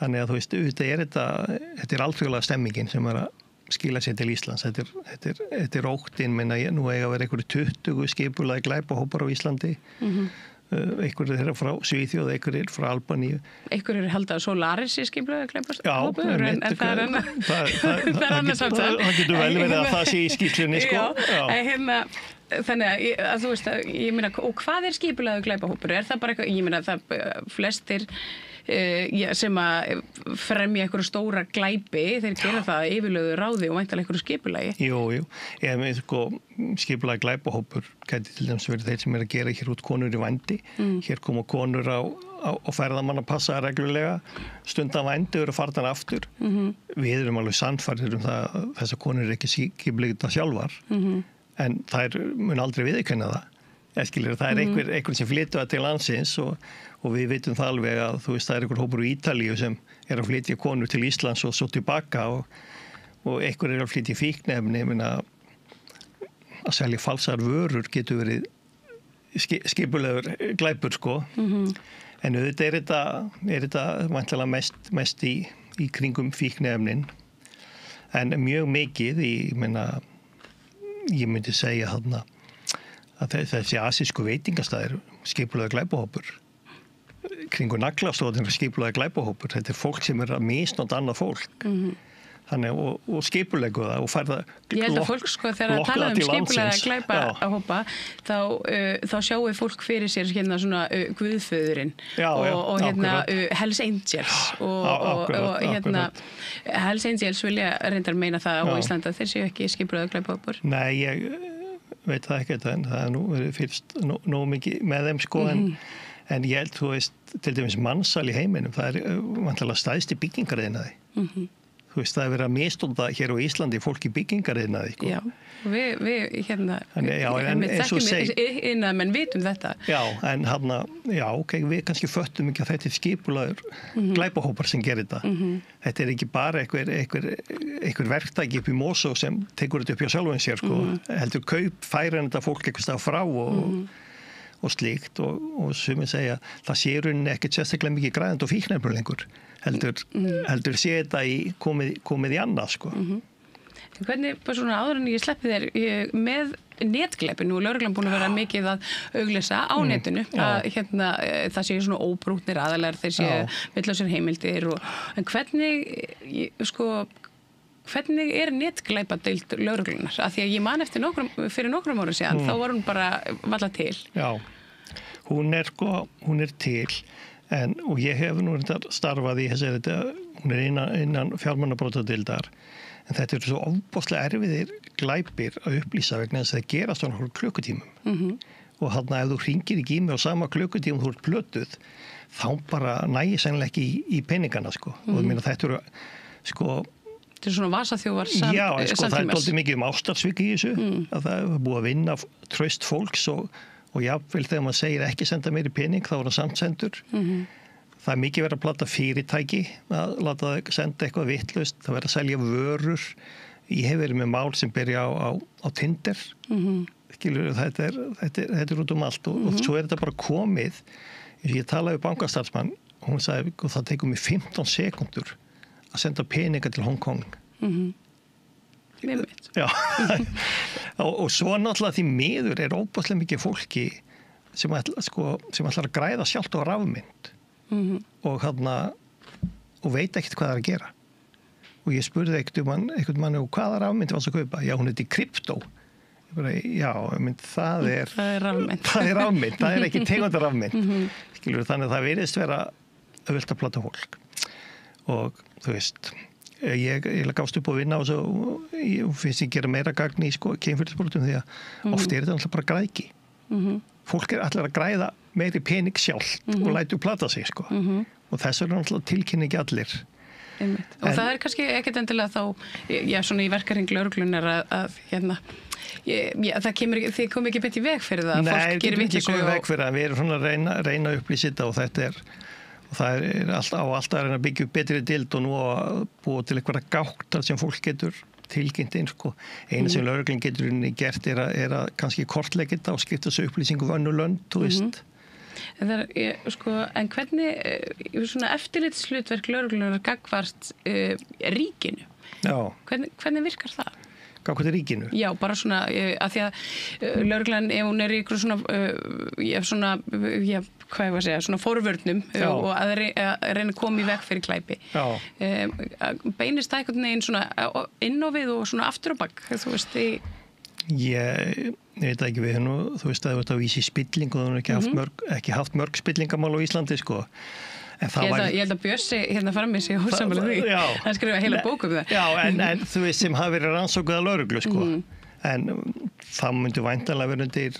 Þannig að þú veist, þetta er alþjóðlega stemmingin sem er að skila sér til Íslands. Þetta er óttinn, minna nú eiga að vera einhverju 20 skipulagi glæpahópar á Íslandi. Einhverjir þeirra frá Svíþjóð, einhverjir frá Albaníu.
Einhverjir held að Solaris sé skipulagi glæpahópur, en það er annars allt það.
Það getur vel verið að það sé í skýrslunni, sko.
Þannig að þú veist að, ég meina, og hvað er skipulagi glæpahópur? Er það bara eitthvað, ég meina, það flestir sem að fremja einhverju stóra glæpi, þeir gera það yfirlögu ráði og væntanlega einhverju skipulagi.
Jú. Ég með skipulagi glæpahópur gæti til dæmis verið þeir sem er að gera hér út konur í vændi. Hér koma konur á ferðamann að passa reglulega, stundan vændi eru fardan aftur. Við erum alveg sannfærir það að þessar konur er ekki skipulagita sjálfar, en þær mun aldrei viðurkenna það. Það er einhver sem flytja til landsins og við veitum það alveg að þú veist það er einhver hópur í Ítalíu sem er að flytja konur til Íslands og svo tilbaka og einhver er að flytja fíknefni, að selja falsar vörur getur verið skipulegur glæpur, sko. En auðvitað er þetta væntanlega mest í kringum fíkniefnin. En mjög mikið ég myndi segja þarna að þessi asísku veitingastæðir skipulegur glæpahópur. Kringu naglastóðin skipulegur glæpahópur. Þetta fólk sem að misnota annað fólk. Þannig, og skipulegu það og færða
ég held að fólk sko þegar að tala skipulega glæpahópa þá sjáu fólk fyrir sér hérna svona guðföðurinn og hérna Hells Angels og hérna Hells Angels vilja reyndar meina það á Íslanda þeir séu ekki skipulega glæpahópur.
Nei, ég veit það ekki en það er nú fyrst nóg mikið með þeim sko en ég held þú veist til dæmis mannsal í heiminum það er vantilega stæðst í byggingariðnaði. Þú veist, það er verið að misnóta hér á Íslandi fólk í byggingariðnaði. Sko.
Já, við hérna,
við
þekkjum menn vitum þetta.
Já, en við kannski föttum ekki að þetta er skipulagur glæpahópar sem gerir þetta. Þetta er ekki bara einhver verktæki upp í Mosó sem tekur þetta upp hjá sjálfum sér, sko. Heldur færa þetta fólk eitthvað stað frá og slíkt og sumir segja það sé rauninni ekkert sérstaklega mikið græðandi og fíknefnur lengur heldur sé þetta komið í annað sko.
Hvernig, bara svona áður en ég sleppi þér með netglæpi, nú er lögreglan búin að vera mikið að auglýsa á netinu að það sé svona óbrútnir aðalar þeir sé villausir heimildir en hvernig er netglæpadeild lögreglunar? Af því að ég man eftir fyrir nokkrum árum síðan, þá var hún bara varla til.
Já, hún er til, og ég hef nú starfað í hún er innan fjármannabrotadeildar, en þetta svo ofboðslega erfiðir glæpir að upplýsa vegna þess að það gerast á nokkur klukkutímum. Og þarna ef þú hringir ekki í mig á sama klukkutímum þú ert plötuð, þá bara nægir sennilega ekki í peningana, sko. Og þetta eru, sko,
þetta er svona vasaþjófar samtímas.
Já, það er doldið mikið ástarsvik í þessu, að það er búið að vinna traust fólks og jafnvel þegar maður segir ekki senda meiri pening, þá er það samt sendur. Það er mikið verið að plata fyrirtæki, að láta það senda eitthvað vitlaust, það verið að selja vörur. Ég hef verið með mál sem byrja á Tinder. Skilur, þetta er út allt og svo er þetta bara komið. Ég talaði við bankastarfsmann, hún sagði að það tekur mig 15 sekundur að senda peninga til Hong Kong. Já. Og svo náttúrulega því miður er óbúðslega mikið fólki sem ætlar að græða sjálft á rafmynd og veit ekkert hvað það er að gera. Og ég spurði einhvern mann hvaða rafmynd var það að kaupa? Já, hún heiti kryptó. Það er rafmynd. Það er ekki tegundar rafmynd. Skilur, þannig að það virðist vera auðvelt að plata fólk. Og þú veist, ég gafst upp að vinna á þessu og ég finnst ég gera meira gagn í kynferðisbrotum því að oft er þetta alltaf bara græðki. Fólk er allir að græða meiri pening sjálft og lætur plata sig, sko. Og þess er alltaf tilkynning allir.
Og það er kannski ekkert endilega þá, svona í verkahring lögreglunar að þið kom ekki beint í veg fyrir það að fólk gerir vitleysu. Nei, við komum í veg fyrir það. Við erum svona að reyna að upplýsa þetta og þetta er og það er alltaf að reyna að byggja upp betri dild og nú að búa til eitthvað gáttar sem fólk getur tilkynnt inn, sko. Einu sem lögreglun getur gert er að kannski kortleggja þetta og skipta þessu upplýsingu af önnur lönd, þú veist. En hvernig svona eftirlitshlutverk lögreglunar gagnvart ríkinu? Já. Hvernig virkar það?
Gagnvart ríkinu?
Já, bara svona að því að lögreglan, ef hún er í ykkur svona svona forvörnum og að reyna að koma í veg fyrir glæpi. Beinist það einhvern veginn svona inn á við og svona aftur á bak, þú veist,
Ég veit ekki við hennu, þú veist að þú ert að vísi spilling og þú hefur ekki haft mörg spillingamál á Íslandi, sko.
Ég held að Bjössi hérna frammi sig hóðsamlega því. Hann skrifa heila bók um það.
Já, en þú veist sem hafi verið rannsókuð að lögreglu, sko. En það myndi væntanlega verið undir,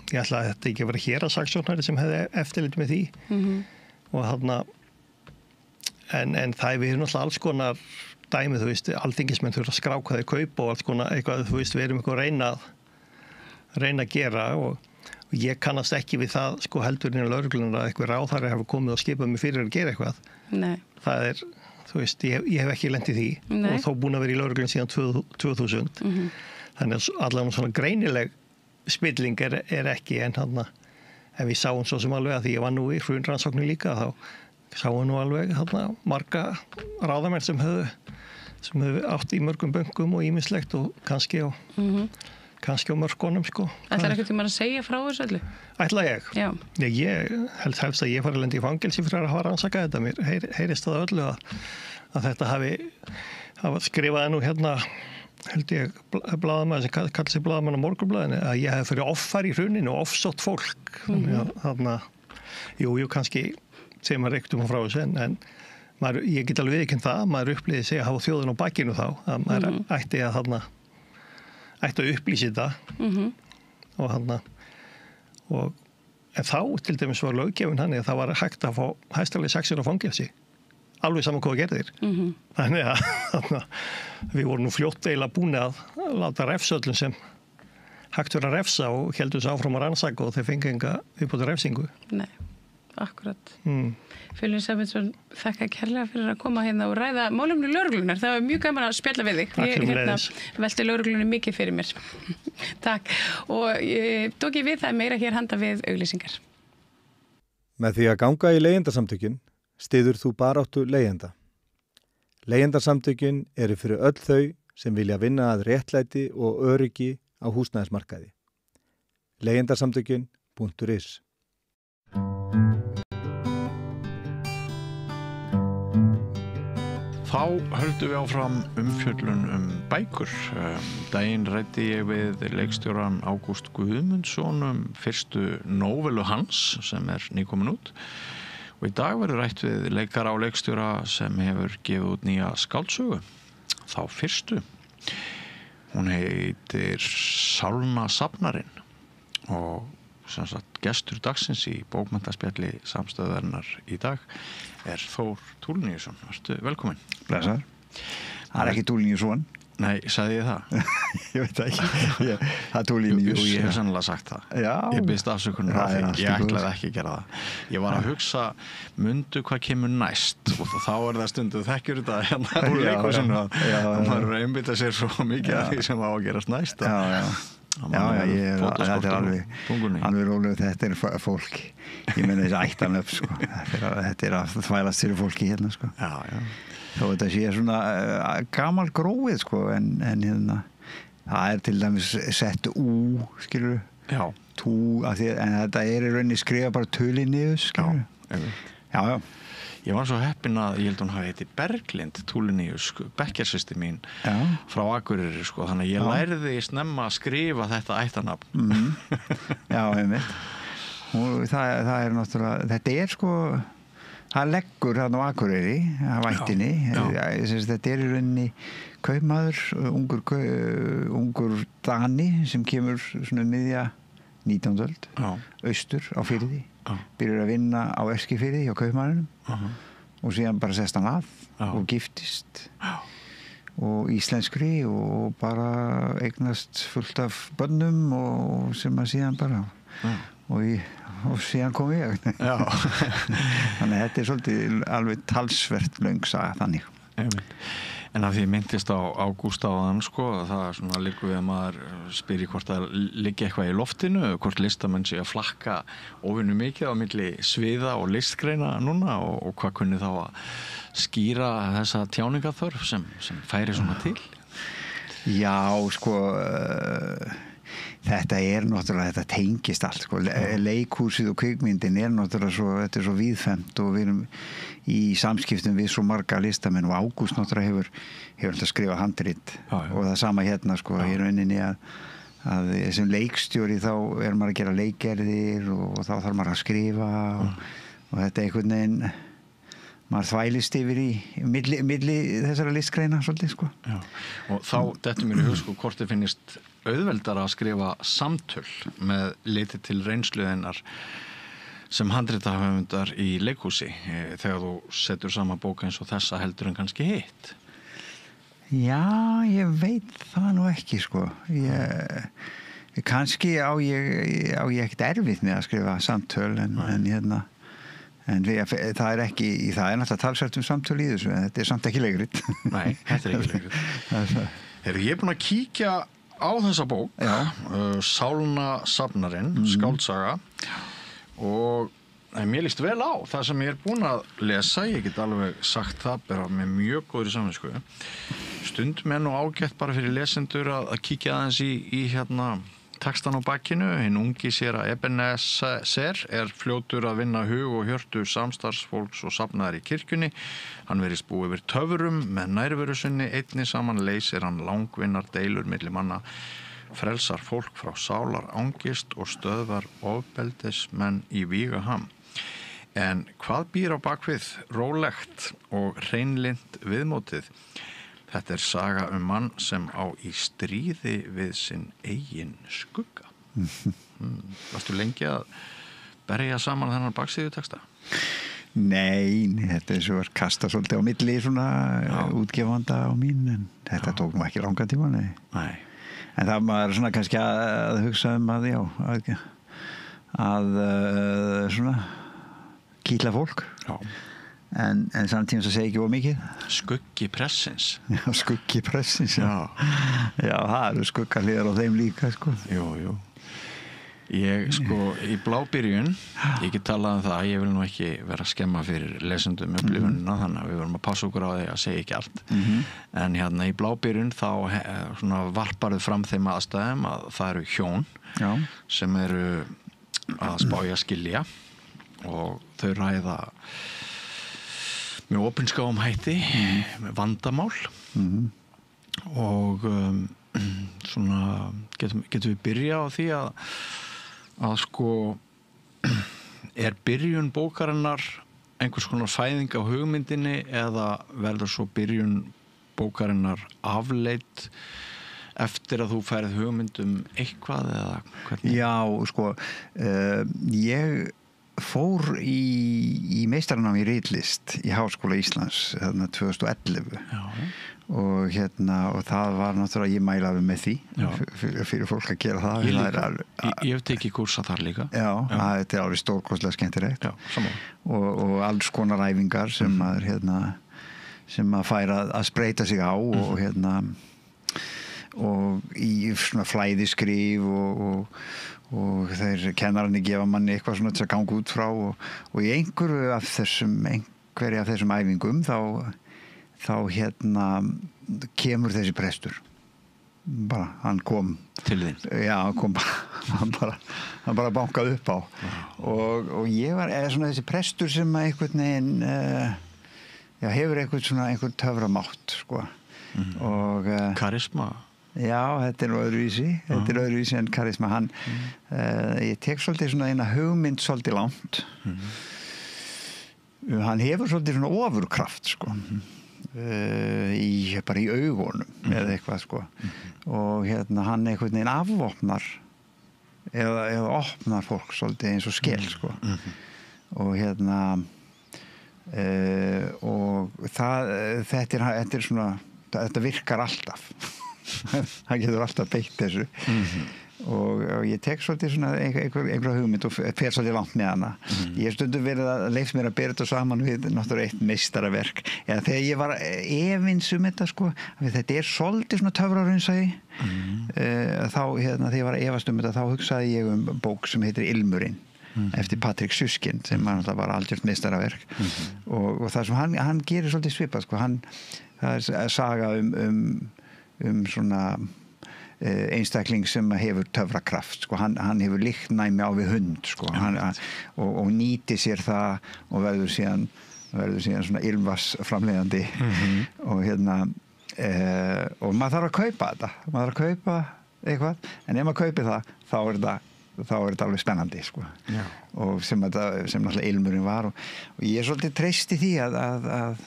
ég ætla að þetta ekki að vera héraðssaksóknari sem hefði eftirlit með því. Og þarna, en það er verið náttúrulega alls konar dæmið, þú veist, alþingismenn þurfa að skrá hvað þeir kaupa og alls konar eitthvað, þú veist, við erum eitthvað að reyna að gera og ég kannast ekki við það, sko, heldur innan lögreglunar að eitthvað ráðherra hafi komið og skipað mig fyrir að gera eitthvað.
Nei.
Það er, þú veist, ég hef ekki lent í því. Nei. Og þó búin að vera í lögreglun síðan 2000. Þannig að allavega svona greinileg spilling er ekki en hann en við sáum svo sem alveg að því ég var nú í hrunrannsóknu líka þá sáum nú alveg hann marga ráðamenn sem höfðu átt í mörgum bönkum og ýmislegt og kannski á mörkunum sko.
Ætlar ekkert tíma að segja frá þessu öllu?
Ætla ég?
Já.
Ég helst að ég fari að lenda í fangelsi fyrir að hafa rannsakað þetta. Mér heyrist það öllu að þetta hafi skrifaði nú hérna held ég blaðamaður sem kallar sig blaðamann á Morgunblaðinu að ég hef fyrir offar í hruninu og offsótt fólk. Þarna, jú, kannski segir maður ekkert frá þessu en ég get alveg viðurkennt það, maður upplýði sig að hafa þjóðin á bakinu þá, að maður ætti að upplýsi þetta en þá til dæmis var löggjöfin þannig að það var hægt að fá hæstalega 6 ára fangelsi alveg saman hvað gerðir þannig að við vorum nú fljótt eiginlega búin að láta refsöllum sem hægt verið að refsa og heldum svo áfram að rannsaka og þeir fengi enga viðbótar refsingu.
Nei, akkurat. Félagin Sæmundsson, þakka kærlega fyrir að koma hérna og ræða málefni lögreglunar. Það var mjög gaman að spjalla við þig. Ég velti lögreglunni mikið fyrir mér. Takk. Og tók ég við það meira hér handa við auglýsingar.
Með því að ganga í leigjendasamtökin styður þú baráttu leigjenda. Leigjendasamtökin eru fyrir öll þau sem vilja vinna að réttlæti og öryggi á húsnæðismarkaði. Leigjendasamtökin.is
Þá höldum við áfram umfjöllun bækur. Daginn ræddi ég við leikstjóran Ágúst Guðmundsson fyrstu nóvelu hans sem nýkomin út. Og í dag verður rætt við leikara og leikstjóra sem hefur gefið út nýja skáldsögu. Þá fyrstu. Hún heitir Sálna safnarinn og sem sagt gestur dagsins í bókmenntaspjalli Samstöðarinnar í dag Þór Tuliniusson. Vertu velkominn.
Blessaður. Það ekki Tuliniusson.
Nei, sagði ég það?
Ég veit ekki. Það Tulinius.
Jú, ég hef sannlega sagt það.
Já.
Ég biðst afsökunar á því. Ég ætlaði ekki að gera það. Ég var að hugsa, mundu hvað kemur næst og þá það stundu þekkjur þetta hérna úr leikhúsinu og maður einbytta sér svo mikið af því sem á að gerast næst.
Já, þetta alveg rólega, þetta fólk ég meina þessi ættanöfn sko. þetta að þvælast fyrir fólki hérna sko. Þó þetta sé svona gamal gróið sko, en hérna það til dæmis sett skilur tú, en þetta í rauninni skrifa bara Tulinius skilur já.
Ég var svo heppinn að ég held hún hafi heitið Berglind Tulinius, bekkjarsystir mín frá Akureyri sko, þannig að ég lærði snemma að skrifa þetta ættarnafn.
Já, einmitt. Og það náttúrulega, þetta sko, það leggur þarna á Akureyri, að vættinni, þetta í rauninni kaupmaður, ungur Dani sem kemur svona miðja 19. öld, austur á Firði. Byrjar að vinna á Eskifirði hjá kaupmanninum og síðan bara sest hann að og giftist og íslenskri og bara eignast fullt af bönnum og sem að síðan bara og síðan kom ég þannig að þetta svolítið alveg talsvert löng saga þannig.
En af því ég myndist á Ágúst áðan sko, það svona liggur við að maður spyrir hvort það liggi eitthvað í loftinu, hvort listamenn sé að flakka óvinnu mikið á milli sviða og listgreina núna og hvað kunni þá að skýra þessa tjáningaþörf sem færi svona til?
Já, sko þetta náttúrulega, þetta tengist allt sko. Leikhúsið og kvikmyndin náttúrulega þetta svo víðfemt og við erum í samskiptum við svo marga listamenn og Ágúst náttúrulega hefur alltaf skrifað handrit og það sama hérna sko, í rauninni að sem leikstjóri þá maður að gera leikgerðir og þá þarf maður að skrifa og þetta einhvern veginn maður þvælist yfir í milli þessara listgreina svolítið sko.
Já. Og þá dettur mér í hug sko hvort þið finnist auðveldara að skrifa samtöl með liti til reynsluðinnar sem handritahöfundar í leikhúsi þegar þú setur sama bók eins og þessa heldur en kannski hitt?
Já, ég veit það nú ekki sko. Kannski á ég ekkert erfitt með að skrifa samtöl en hérna það náttúrulega talsvert samtöl í þessu en þetta samt ekki leikrit.
Nei, þetta ekki leikrit. Ég búin að kíkja á þessa bók, Sálnasafnarinn, skáldsaga, og mér líst vel á það sem ég búin að lesa, ég get alveg sagt það bara með mjög góðri samvisku. Stundum nú ágætt bara fyrir lesendur að kíkja aðeins í hérna textan á bakkinu. Hinn ungi séra Ebenezer fljótur að vinna hug og hjörtu samstarfsfólks og safnaðar í kirkjunni. Hann verðist búið yfir töfurum með nærveru sinni, einni saman leysir hann langvinnar deilur milli manna, frelsar fólk frá sálar angist og stöðvar ofbeldismenn í vígaham. En hvað býr á bakvið rólegt og hreinlynt viðmótið? Þetta saga mann sem á í stríði við sinn eigin skugga. Varstu lengi að berja saman þennan baksíðutexta?
Nei, þetta svo var kasta svolítið á milli svona útgefanda á mín, en þetta tók nú ekki langan tíma, nei. En það var svona kannski að hugsa að svona kýtla fólk. En samtíma svo segi ekki of mikið.
Skuggi pressins.
Já, skuggi pressins, já. Já, það eru skuggarliðar á þeim líka, sko.
Jú. Ég, í blábyrjun, ég get talað það, ég vil nú ekki vera að skemma fyrir lesendum upplifunina, þannig að við verum að passa okkur á því að segja ekki allt. En hérna í blábyrjun þá svona varparuð fram þeim aðstæðum að það eru hjón sem eru að spája skilja og þau ræða með opinskáum hætti, með vandamál og svona getum við byrja á því að byrjun bókarinnar einhvers konar fæðing á hugmyndinni eða verður svo byrjun bókarinnar afleitt eftir að þú færið hugmynd eitthvað eða hvernig?
Já, ég fór í meistaranám í ritlist í Háskóla Íslands þarna 2011 og það var náttúrulega, ég mælaði með því fyrir fólk að gera það.
Ég hef tekið kúrsa þar líka.
Já, þetta alveg stórkostlega skemmtilegt og alls konar æfingar sem maður sem maður fær að spreita sig á og í svona flæðiskrif og þeir kennararnir gefa manni eitthvað svona til að ganga út frá og í einhverju af þessum æfingum þá kemur þessi prestur bara, hann kom
til þín.
Já, hann bara bankaði upp á og ég var svona þessi prestur sem einhvern veginn hefur einhvern töframátt og
karisma.
Já, þetta öðruvísi en karisma. Ég tek svolítið svona eina hugmynd svolítið langt. Hann hefur svolítið svona ofurkraft, bara í augunum eða eitthvað, og hann einhvern veginn afvopnar eða opnar fólk svolítið eins og skel, og þetta svona, þetta virkar alltaf. Hann getur alltaf beitt þessu og ég tek svolítið svona einhverja hugmynd og fer svolítið langt með hana. Ég hef stundum verið að leyft mér að bera þetta saman við náttúrulega eitt meistaraverk eða þegar ég var efins þetta þetta svolítið svona töfraraunsæi þá þegar ég var að efast þetta þá hugsaði ég bók sem heitir Ilmurinn eftir Patrik Suskind sem var algjört meistaraverk og það sem hann gerir svolítið svipað það saga svona einstakling sem hefur töfrakraft hann hefur líknæmi á við hund og nýtir sér það og verður síðan svona ilmvatnsframleiðandi og og maður þarf að kaupa þetta maður þarf að kaupa eitthvað en ef maður kaupi það þá er þetta alveg spennandi og sem náttúrulega Ilmurinn var og ég svolítið treysti því að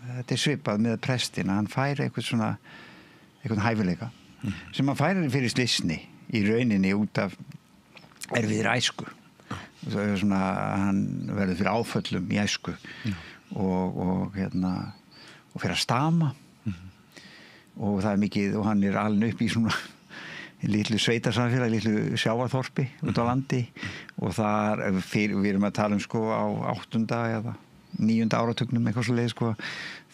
þetta svipað með prestina hann fær einhvern hæfileika sem hann færir fyrir slysni í rauninni út af erfiðri æsku hann verður fyrir áföllum í æsku og fyrir að stama og það mikið og hann alinn upp í svona litlu sveitarsamfélagi, litlu sjávarþorpi út á landi og þar við erum að tala á 8. eða 9. áratugnum eitthvað svo leið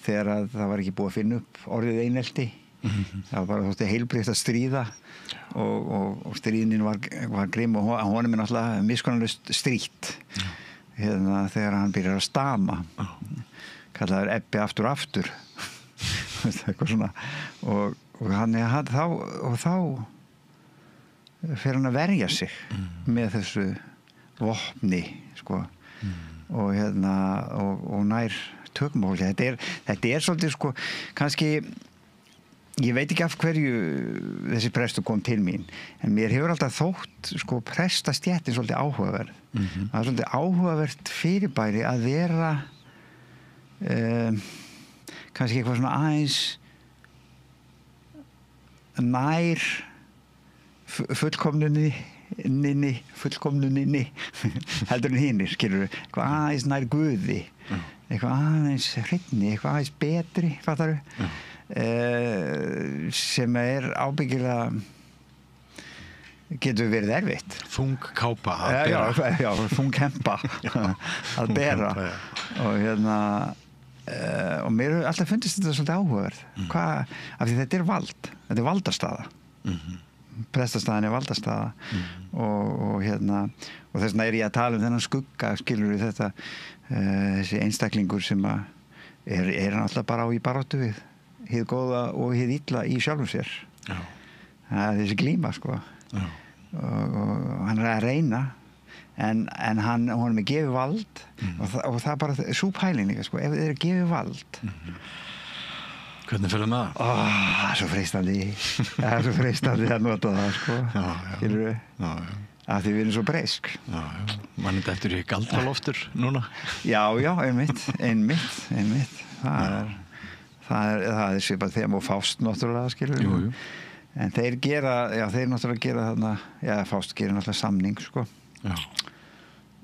þegar að það var ekki búið að finna upp orðið einelti Það var bara þótti heilbrigt að stríða og stríðnin var grimm og honum náttúrulega miskunnarlaust strítt þegar hann byrjar að stama kallaður Ebbi aftur eitthvað svona og þá fer hann að verja sig með þessu vopni sko og og nær tökumhóli þetta er svolítið sko kannski ég veit ekki af hverju þessi prestur kom til mín en mér hefur alltaf þótt sko prestastéttin svolítið áhugaverð það er svolítið áhugavert fyrirbæri að vera kannski eitthvað svona aðeins nær fullkomnuninni heldur en hinir skilur eitthvað aðeins nær Guði eitthvað aðeins hreinni eitthvað aðeins betri fattaru sem ábyggilega getur verið erfitt
þung kápa að bera
já, þung hempa að bera og og mér hefur alltaf fundist þetta svolítið áhugaverð af því þetta er valdastaða prestastaðan er valdastaða og þess vegna er ég að tala þennan skugga skilur við þetta þessi einstaklingur sem er náttúrulega bara í baráttu við hið góða og hið illa í sjálfum sér það er þessi glíma sko og hann er að reyna en honum er gefið vald og það er bara sú pæling líka sko ef þið eru gefið vald
hvernig fyrir með það?
Það er svo freistandi að nota það sko skilur við að því við erum svo breysk
mann er eftir í galdraloftur núna
já, einmitt það er svipað þeim og Fást náttúrulega skilur
jú.
En þeir náttúrulega gera þarna Fást gerir náttúrulega samning sko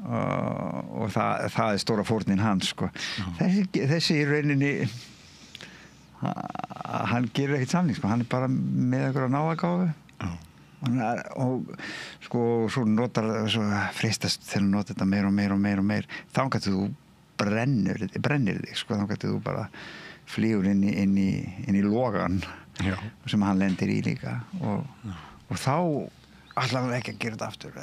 og það er stóra fórnin hans sko þessi í rauninni hann gerir ekkert samning sko, hann er bara með einhverja náðagáfu og sko svo freistast þegar notar þetta meir þangað til þú brennir þig sko, þangað til þú bara flýgur inn í logan sem hann lendir í líka og þá allar hann ekki að gera þetta aftur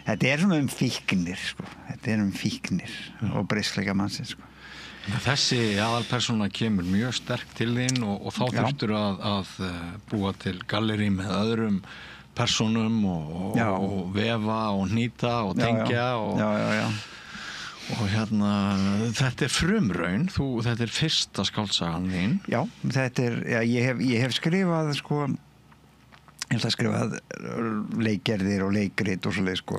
þetta er svona fíknir sko, og breysleika mannsins sko
þessi aðalpersóna kemur mjög sterk til þín og þá þurftur að búa til gallerí með öðrum persónum og vefa og hnýta og tengja og þetta er frumraun þetta er fyrsta skáldsagan þín
þetta er ég hef skrifað sko ég held að skrifað leikgerðir og leikrit og svoleið sko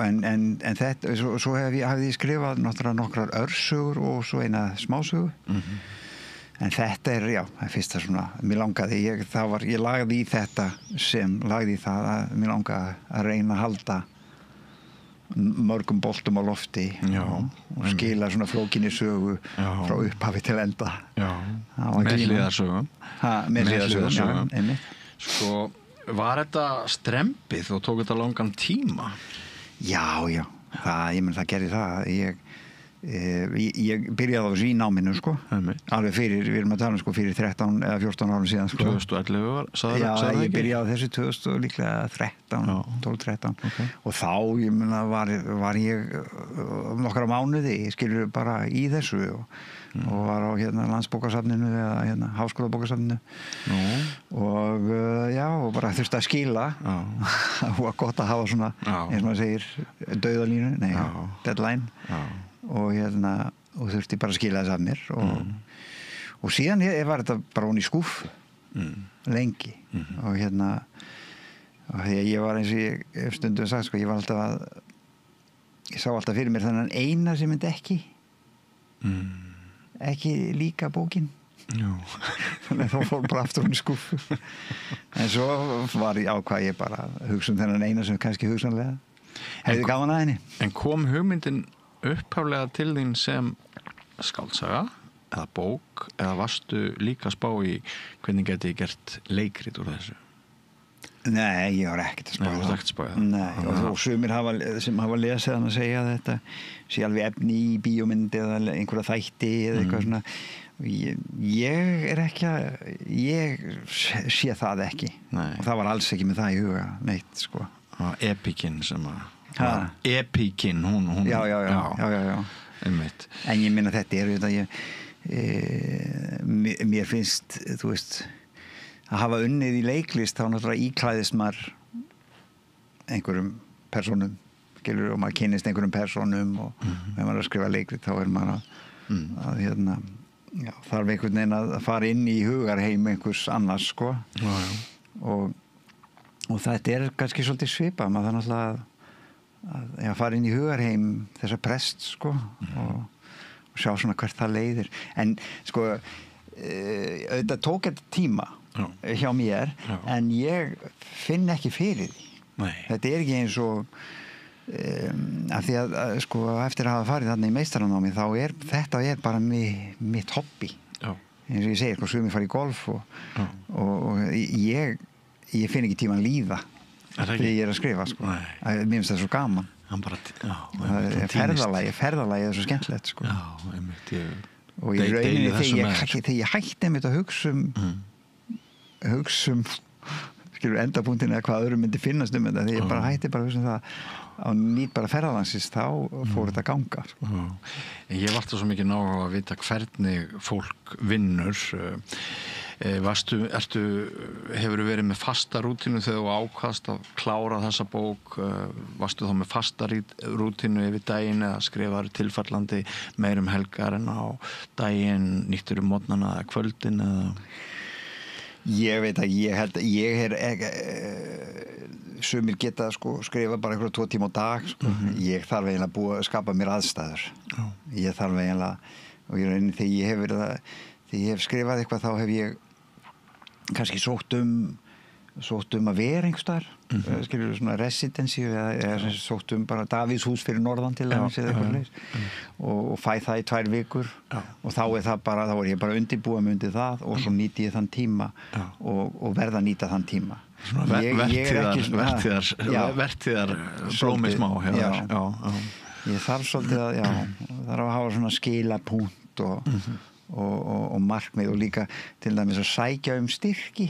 en þetta svo hafði ég skrifað náttúrulega nokkrar örsögur og svo eina smásögu en þetta er fyrsta svona mér langaði, ég lagði í þetta lagði í það að mér langaði að reyna að halda mörgum boltum á lofti og skila svona flókinni sögu frá upphafi til enda
með hliðarsögum
einmitt
sko, var þetta strempið og tók þetta langan tíma?
Já, það gerði það ég byrjaði á þessu í náminu sko alveg fyrir, við erum að tala sko fyrir 13 eða 14 árum síðan sko
2011 sagði
ég byrjaði á þessu 2000 og líklega 12-13 og þá, ég meina, var ég nokkra mánuði, skilur bara í þessu og var á landsbókasafninu eða háskólabókasafninu og og bara þurfti að skila og var gott að hafa svona eins og maður segir dauðalínu, deadline og þurfti bara að skila þess af mér og síðan var þetta bara hún í skúff lengi og því að ég var eins og ég hef stundum sagt sko, ég sá alltaf fyrir mér þennan eina sem myndi ekki líka bókin þannig að þá fór bara aftur hún í skúffu en svo var ákvað ég bara hugsa þennan eina sem kannski hugsanlega hefði gaman að henni.
En kom hugmyndin upphaflega til þín sem skáldsaga eða bók eða varstu líka spá í hvernig geti ég gert leikrit úr þessu?
Nei, ég var ekkert að spá
það. Ekkert spá það.
Nei, og sumir sem hafa lesið hann að segja að þetta sé alveg efni í bíómynd eða einhverja þætti eða eitthvað svona. Ég er ekki ég sé það ekki. Nei. Og það var alls ekki með það í huga neitt, sko.
Epíkin sem að Epíkin, hún
Já.
Einmitt.
En ég minna þetta þetta mér finnst, þú veist, að hafa unnið í leiklist þá náttúrulega íklæðist maður einhverjum personum, skilur, og maður kynnist einhverjum personum og ef maður er að skrifa leikrit þá er maður að þarf einhvern veginn að fara inn í hugarheim einhvers annars, sko. Og þetta er kannski svolítið svipað, maður þarf náttúrulega að fara inn í hugarheim þessa prest, sko, og sjá svona hvert það leiðir. En sko, þetta tók þetta tíma hjá mér, en ég finn ekki fyrir því. Nei. Þetta er ekki eins og af því að sko, eftir að hafa farið þarna í meistaranámi þá þetta bara mitt hobby. Já. Eins og ég segir, sko, sumir fara í golf og ég finn ekki tíman líða þegar ég er að skrifa, sko. Mér finnst það svo gaman. Ferðalagi er svo skemmtilegt, sko.
Já, einmitt.
Og í rauninni þegar ég hætti einmitt að hugsa skilur endapunktinu eða hvað öðrum myndi finnast þetta, þegar ég bara hætti bara að hugsa það á nýt bara ferðalagsins, þá fór þetta að ganga, sko.
Ég var alltaf svo mikið ná að vita hvernig fólk vinnur. Hefurðu verið með fasta rútínu þegar þú ákvaðst að klára þessa bók? Varstu þá með fasta rútínu yfir daginn eða skrifaður tilfallandi meir helgar en á daginn, nýttur morgnana eða kvöldin eða?
Ég veit að ég er sumir geta, sko, skrifa bara einhverja 2 tíma á dag, sko. Ég þarf eiginlega að búa að skapa mér aðstæður. Ég þarf eiginlega, og ég raunin þegar ég hef skrifað eitthvað þá hef ég kannski sótt að vera einhvers staðar, skilur svona residency eða sótt bara Davíðshús fyrir norðan til dæmis eða eitthvað leys og fæ það í 2 vikur og þá er ég bara undirbúa mig undir það og svo nýti ég þann tíma og verða að nýta þann tíma.
Vertíðar blómi smá.
Ég þarf svolítið að hafa svona skilapunkt og markmið og líka til dæmis að sækja styrki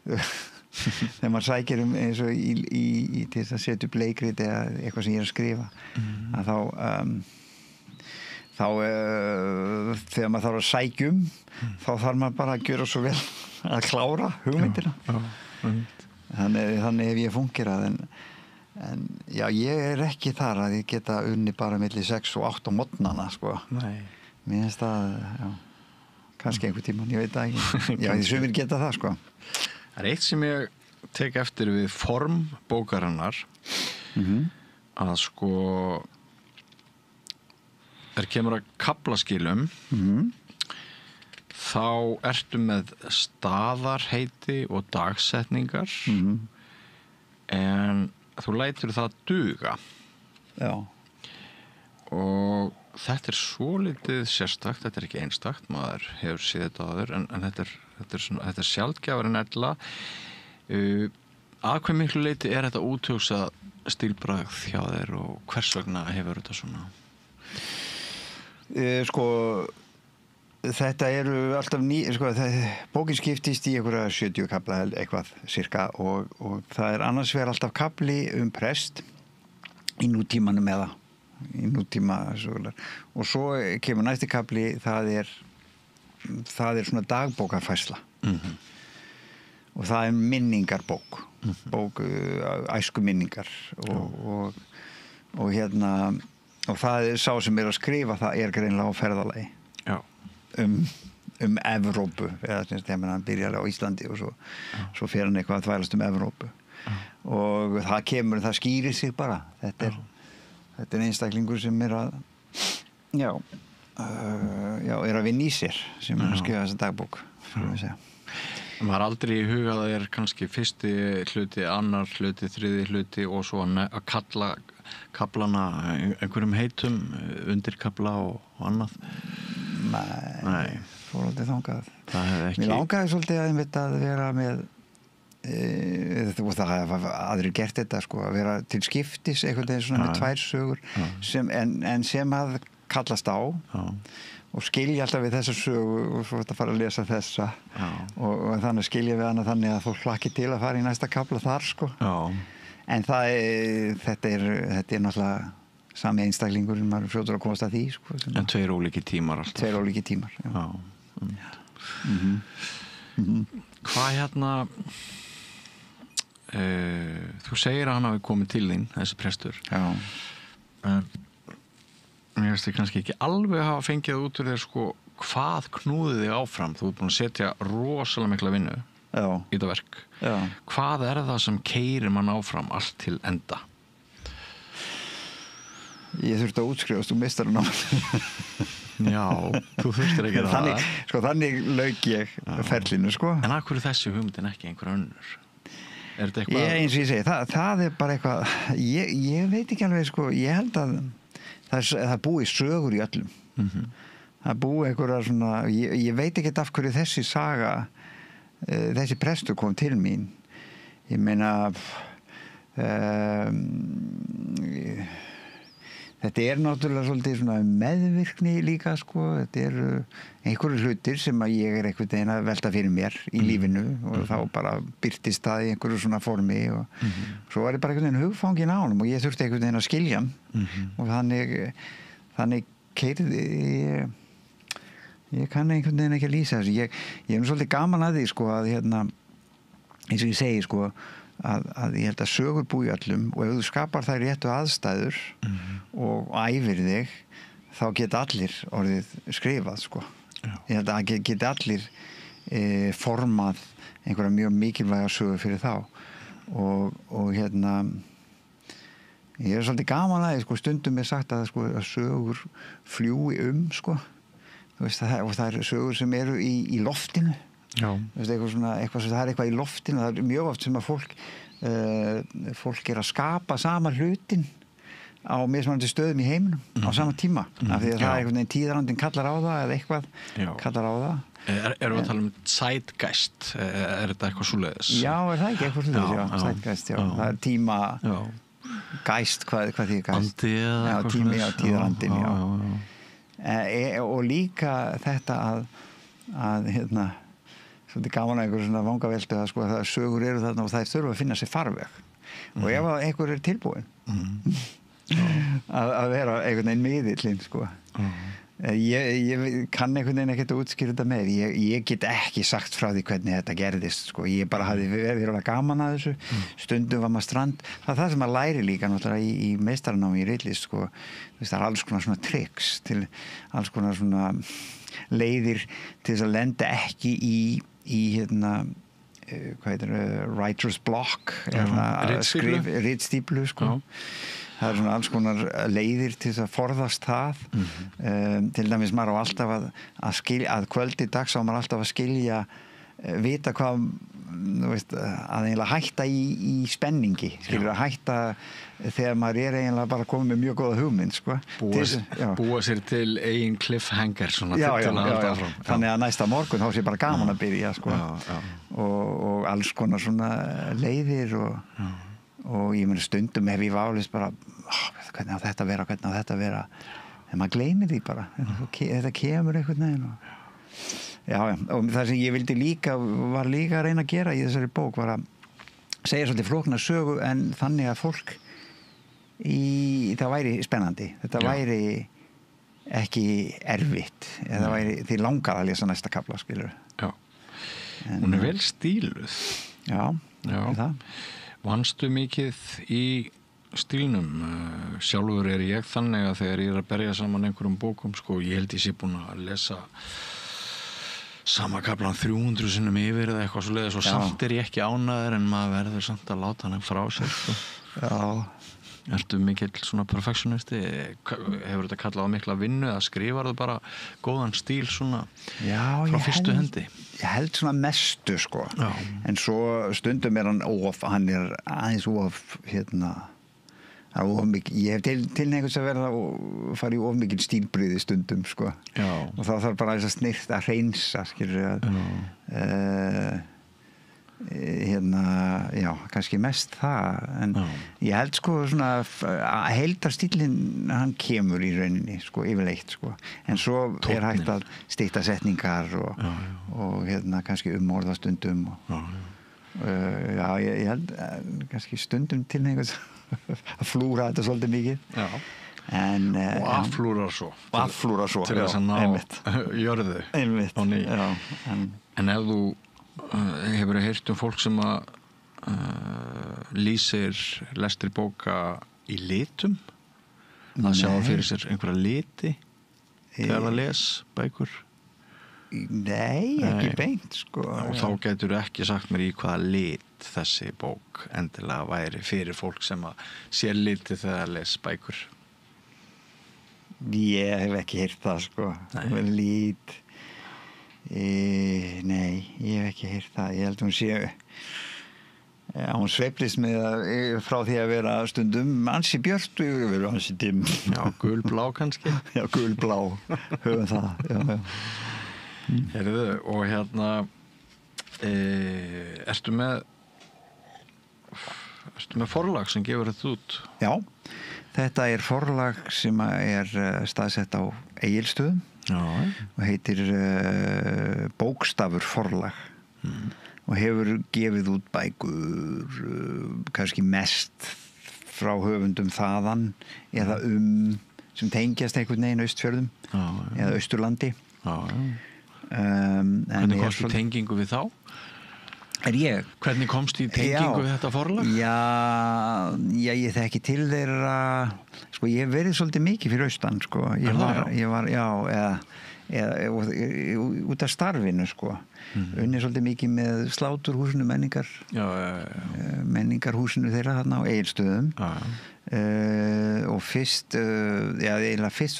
þegar maður sækir eins og til að setja upp leikrit eða eitthvað sem ég er að skrifa að þá þegar maður þarf að sækja þá þarf maður bara að gjöra svo vel að klára hugmyndina. Þannig hef ég fungirað en já, ég er ekki þar að ég geta unni bara milli 6 og 8 á morgnana, sko. Nei. Mér finnst það, kannski einhver tímann, ég veit það ekki. Já, því sumir geta það, sko.
Það er eitt sem ég tek eftir við form bókarinnar að sko kemur að kaflaskilum þá ertu með staðarheiti og dagsetningar en þú lætur það duga.
Já.
Og þetta svolítið sérstakt, þetta ekki einstakt, maður hefur séð þetta áður, en þetta sjaldgæfar en ella. Að hve miklu leyti þetta úthugsað stílbragð hjá þér og hvers vegna hefur þetta svona?
Sko, þetta eru alltaf bókin skiptist í einhverja 70 kafla eitthvað, cirka, og það annars vegar alltaf kafli prest í nútímanum eða í nútíma og svo kemur næsti kafli það er svona dagbókarfærsla og það er minningarbók bók æsku minningar og það er sá sem er að skrifa það er greinilega á ferðalagi Evrópu eða hann byrjar á Íslandi og svo fer hann eitthvað að þvælast Evrópu og það skýrir sig bara þetta er einstaklingur sem er að er að vinna í sér sem er að skrifa þessa dagbók
maður er aldrei í huga að það er kannski fyrsti hluti, annar hluti, þriði hluti og svo að kalla kaflana einhverjum heitum undirkafla og annað
Nei, fór aldrei þangað Mér langaði svolítið að vera með og það hafa aðrir gert þetta sko, að vera til skiptis einhvern veginn svona með 2 sögur en sem að kallast á og skilja alltaf við þessa sögu og svo þetta fara að lesa þessa og þannig skilja við hana þannig að fólk hlakki til að fara í næsta kafla þar sko. En þetta er náttúrulega sami einstaklingur en maður fljótur að komast að því sko,
en 2 ólíkir tímar alltaf.
2 ólíkir tímar, já.
Hvað þú segir að hann hafi komið til þín, þessi prestur.
Já.
Mér finnst þið kannski ekki alveg hafa fengið út úr þér sko, hvað knúði þig áfram? Þú ert búin að setja rosalega mikla vinnu í þetta verk.
Já.
Hvað er það sem keyrir mann áfram allt til enda?
Ég þurfti að útskrifast úr meistaranámi.
Já, þú þurftir ekki það.
Þannig lauk ég ferlinu sko.
En af hverju þessi hugmyndin ekki einhver önnur? Er þetta eitthvað?
Eins og ég segi, það er bara eitthvað, ég veit ekki alveg sko, ég held að það búi sögur í öllum. Það búi einhverja svona, ég veit ekki af hverju þessi saga, þessi prestur kom til mín. Ég meina, þetta er náttúrulega svolítið svona meðvirkni líka sko, þetta eru einhverju hlutir sem að ég einhvern veginn að velta fyrir mér í lífinu og þá bara birtist það í einhverju svona formi og svo var ég bara einhvern veginn hugfangin á honum og ég þurfti einhvern veginn að skilja hann og þannig keyrði ég kann einhvern veginn ekki að lýsa þessu, ég er svolítið gaman að því sko að eins og ég segi sko að ég held að sögur búi öllum og ef þú skapar þær réttu aðstæður og æfir þig þá geta allir orðið skrifað sko. Ég held að geta allir formað einhverja mjög mikilvæga sögur fyrir þá og ég er svolítið gaman að því sko, stundum er sagt að, sko, að sögur fljúi sko. Þú veist, og það eru sögur sem eru í loftinu. Já. Það er eitthvað í loftinu, það er mjög oft sem að fólk er að skapa sama hlutin á mismunandi stöðum í heiminum á sama tíma, af því að það er einhvern veginn tíðarandinn kallar á það eða eitthvað kallar á það.
Erum við að tala um zeitgeist, er þetta eitthvað svoleiðis?
Já, er það ekki eitthvað svoleiðis, já, zeitgeist, já, það er tíma geist, hvað því geist?
Andi eða eitthvað
svoleiðis? Já, tími á tíðarandinn, já. Og líka þetta að svolítið gaman að einhver svona vangaveltu að sko að sögur eru þarna og það þurfa að finna sér farveg og ef einhver er tilbúin að vera einhvern veginn miðillinn sko ég kann einhvern veginn ekkert að útskýra þetta með ég get ekki sagt frá því hvernig þetta gerðist sko, ég bara hafði verið gaman að þessu stundum var maður strand, það er það sem maður læri líka náttúrulega í meistaranámi í ritlist sko, það er alls konar svona tricks til alls konar svona leiðir til þess að lenda ekki í hvað heitir writer's block ritstíflu sko. Það er svona alls konar leiðir til þess að forðast það til dæmis maður á alltaf að skilja að kvöldi dags á maður alltaf að skilja vita hvað þú veist, að eiginlega hætta í spenningi skilur að hætta þegar maður er eiginlega bara komið með mjög góða hugmynd sko.
Búa sér til eigin cliffhanger svona,
já. Þannig að næsta morgun þá sé bara gaman að byrja sko. Og alls konar svona leiðir og ég meni stundum hef ég válist bara hvernig á þetta að vera en maður gleymir því bara þetta kemur einhvern veginn og það sem ég vildi var líka að reyna að gera í þessari bók var að segja svolítið flókna sögu en þannig að fólk það væri spennandi þetta væri ekki erfitt eða því langar að lesa næsta kafla skilur
hún er vel stíluð
já. Það
Vannstu mikið í stílnum? Sjálfur er ég þannig að þegar ég er að berja saman einhverjum bókum, sko, ég held ég sé búin að lesa sama kaflan 300 sinnum yfir eða eitthvað svoleiðis og samt er ég ekki ánægður en maður verður samt að láta hann frá sér, sko.
Já.
Ertu mikill svona perfektionisti? Hefur þetta kallað á mikla vinnu eða skrifar þú bara góðan stíl svona frá fyrstu hendi?
Ég held svona mestu sko en svo stundum er hann er aðeins ég hef tilneigingu að verða og fara í of mikil stílbrigði stundum sko og þá þarf bara þess að snirta að hreinsa skilur já, kannski mest það, en ég held sko svona að heildarstílinn hann kemur í rauninni sko yfirleitt sko, en svo hægt að stytta setningar og kannski umorðastundum já, ég held kannski stundum til einhvers að flúra þetta svolítið mikið en,
og afflúrar svo til þess að ná jörðu
á ný
en ef þú hefur heyrt fólk sem að lýsir lestri bóka í litum að sjá fyrir sér einhverja liti þegar það les bækur?
Nei, ekki beint sko.
Og þá getur þú ekki sagt mér í hvaða lit þessi bók endilega væri fyrir fólk sem að sér liti þegar það les bækur?
Ég hef ekki heyrt það sko. Lít nei, ég hef ekki heyrt það. Ég held hún sé hún sveiflist með frá því að vera stundum ansi björt og vera ansi dimm.
Já, gulblá kannski.
Já, gulblá, höfum það. Já.
Heyrðu, og ertu með forlag sem gefur þetta út?
Já, þetta forlag sem staðsett á Egilsstöðum og heitir Bókstafur forlag og hefur gefið út bækur kannski mest frá höfundum þaðan eða sem tengjast einhvern veginn Austfjörðum eða Austurlandi.
Hvernig komstu í tengingu við þá?
Ég?
Hvernig komstu í tengingu við þetta forlag?
Já, ég þekki til þeirra sko, ég hef verið svolítið mikið fyrir austan sko. Ég var út af starfinu sko. Unnið svolítið mikið með sláturhúsinu menningarhúsinu þeirra þarna á Egilsstöðum og fyrst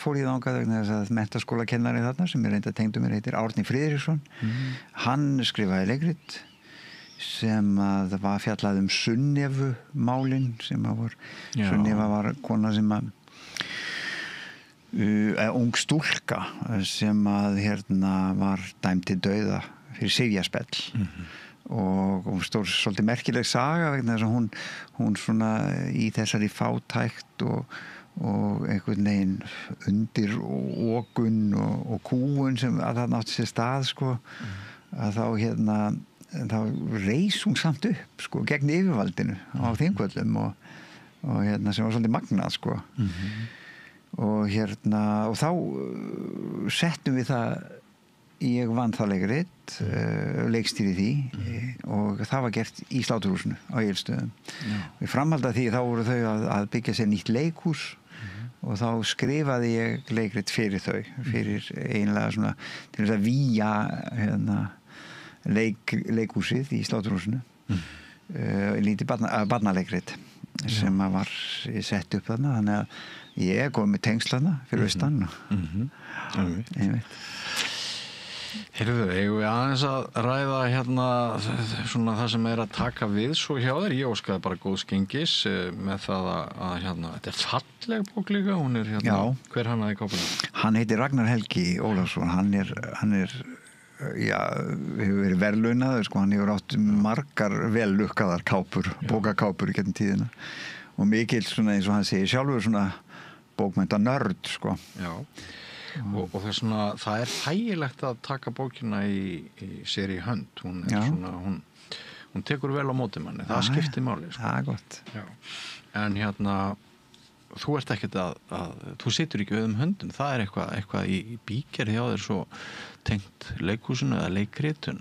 fór ég þangað vegna þess að menntaskólakennari þarna sem reynda tengdu mér heitir Árni Friðriksson. Hann skrifaði leikrit sem að það var fjallað Sunnevu málin sem að var Sunneva var kona sem að ung stúlka sem að var dæmd til dauða fyrir sifjaspell og svolítið merkileg saga vegna þess að hún svona í þessari fátækt og einhvern veginn undir okun og kúun sem að það nátti sér stað sko að þá reis hún samt upp sko gegn yfirvaldinu á Þingvöllum og sem var svolítið magnað sko og þá settum við það ég vann það leikrit leikstýri því og það var gert í Sláturhúsinu á Egilsstöðum við framhaldi af því þá voru þau að byggja sér nýtt leikhús og þá skrifaði ég leikrit fyrir þau fyrir einlega svona til þess að víja leikhúsið í Sláturhúsinu lítið barnaleikrit sem að var sett upp þarna þannig að ég kom með tengslana fyrir austan
Heyrðu, eigum við aðeins að ræða svona það sem að taka við svo hjá þér. Ég óskaði bara góðs gengis með það að þetta falleg bók líka, hún hver hannaði kápuna?
Hann heitir Ragnar Helgi Ólafsson, hann hefur verið verðlaunaður sko, hann hefur átt margar vel lukkaðar kápur, bókakápur í gegnum tíðina og mikill svona eins og hann segir sjálfur svona bókmennta nörd sko.
Já. Og það þægilegt að taka bókina í sér í hönd hún hún tekur vel á móti manni það skiptir máli sko.
Það gott
en þú ert ekkert að þú situr ekki við höndun það eitthvað í bíker hjá þér svo tengt leikhúsinu eða leikritun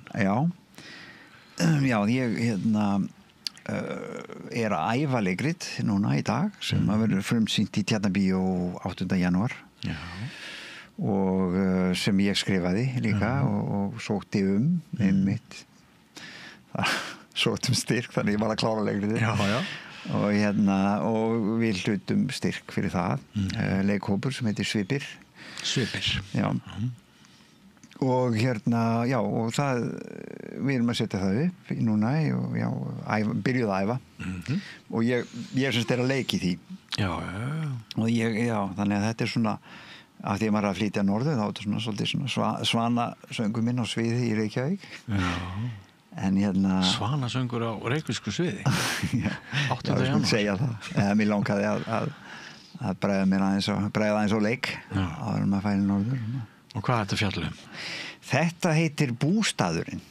ég að æfa leikrit núna í dag sem að verður frumsýnt í Tjarnarbíó 8. janúar og sem ég skrifaði líka og sótti einmitt sóttum styrk þannig ég var að klára leikritið og við hlutum styrk fyrir það leikhópur sem heitir Svipir og og það við erum að setja það upp núna og byrjuð að æfa og ég semst að leiki því og þannig að þetta svona af því að maður að flytja norður þá er þetta svona svolítið svona svanasöngur minn á sviði í Reykjavík En
Svanasöngur á reykvísku sviði. 8.
janúar. Já, segja það. Mér langaði að bregða aðeins á leik áður en maður færi norður.
Og hvað er þetta fjallum?
Þetta heitir Bústaðurinn.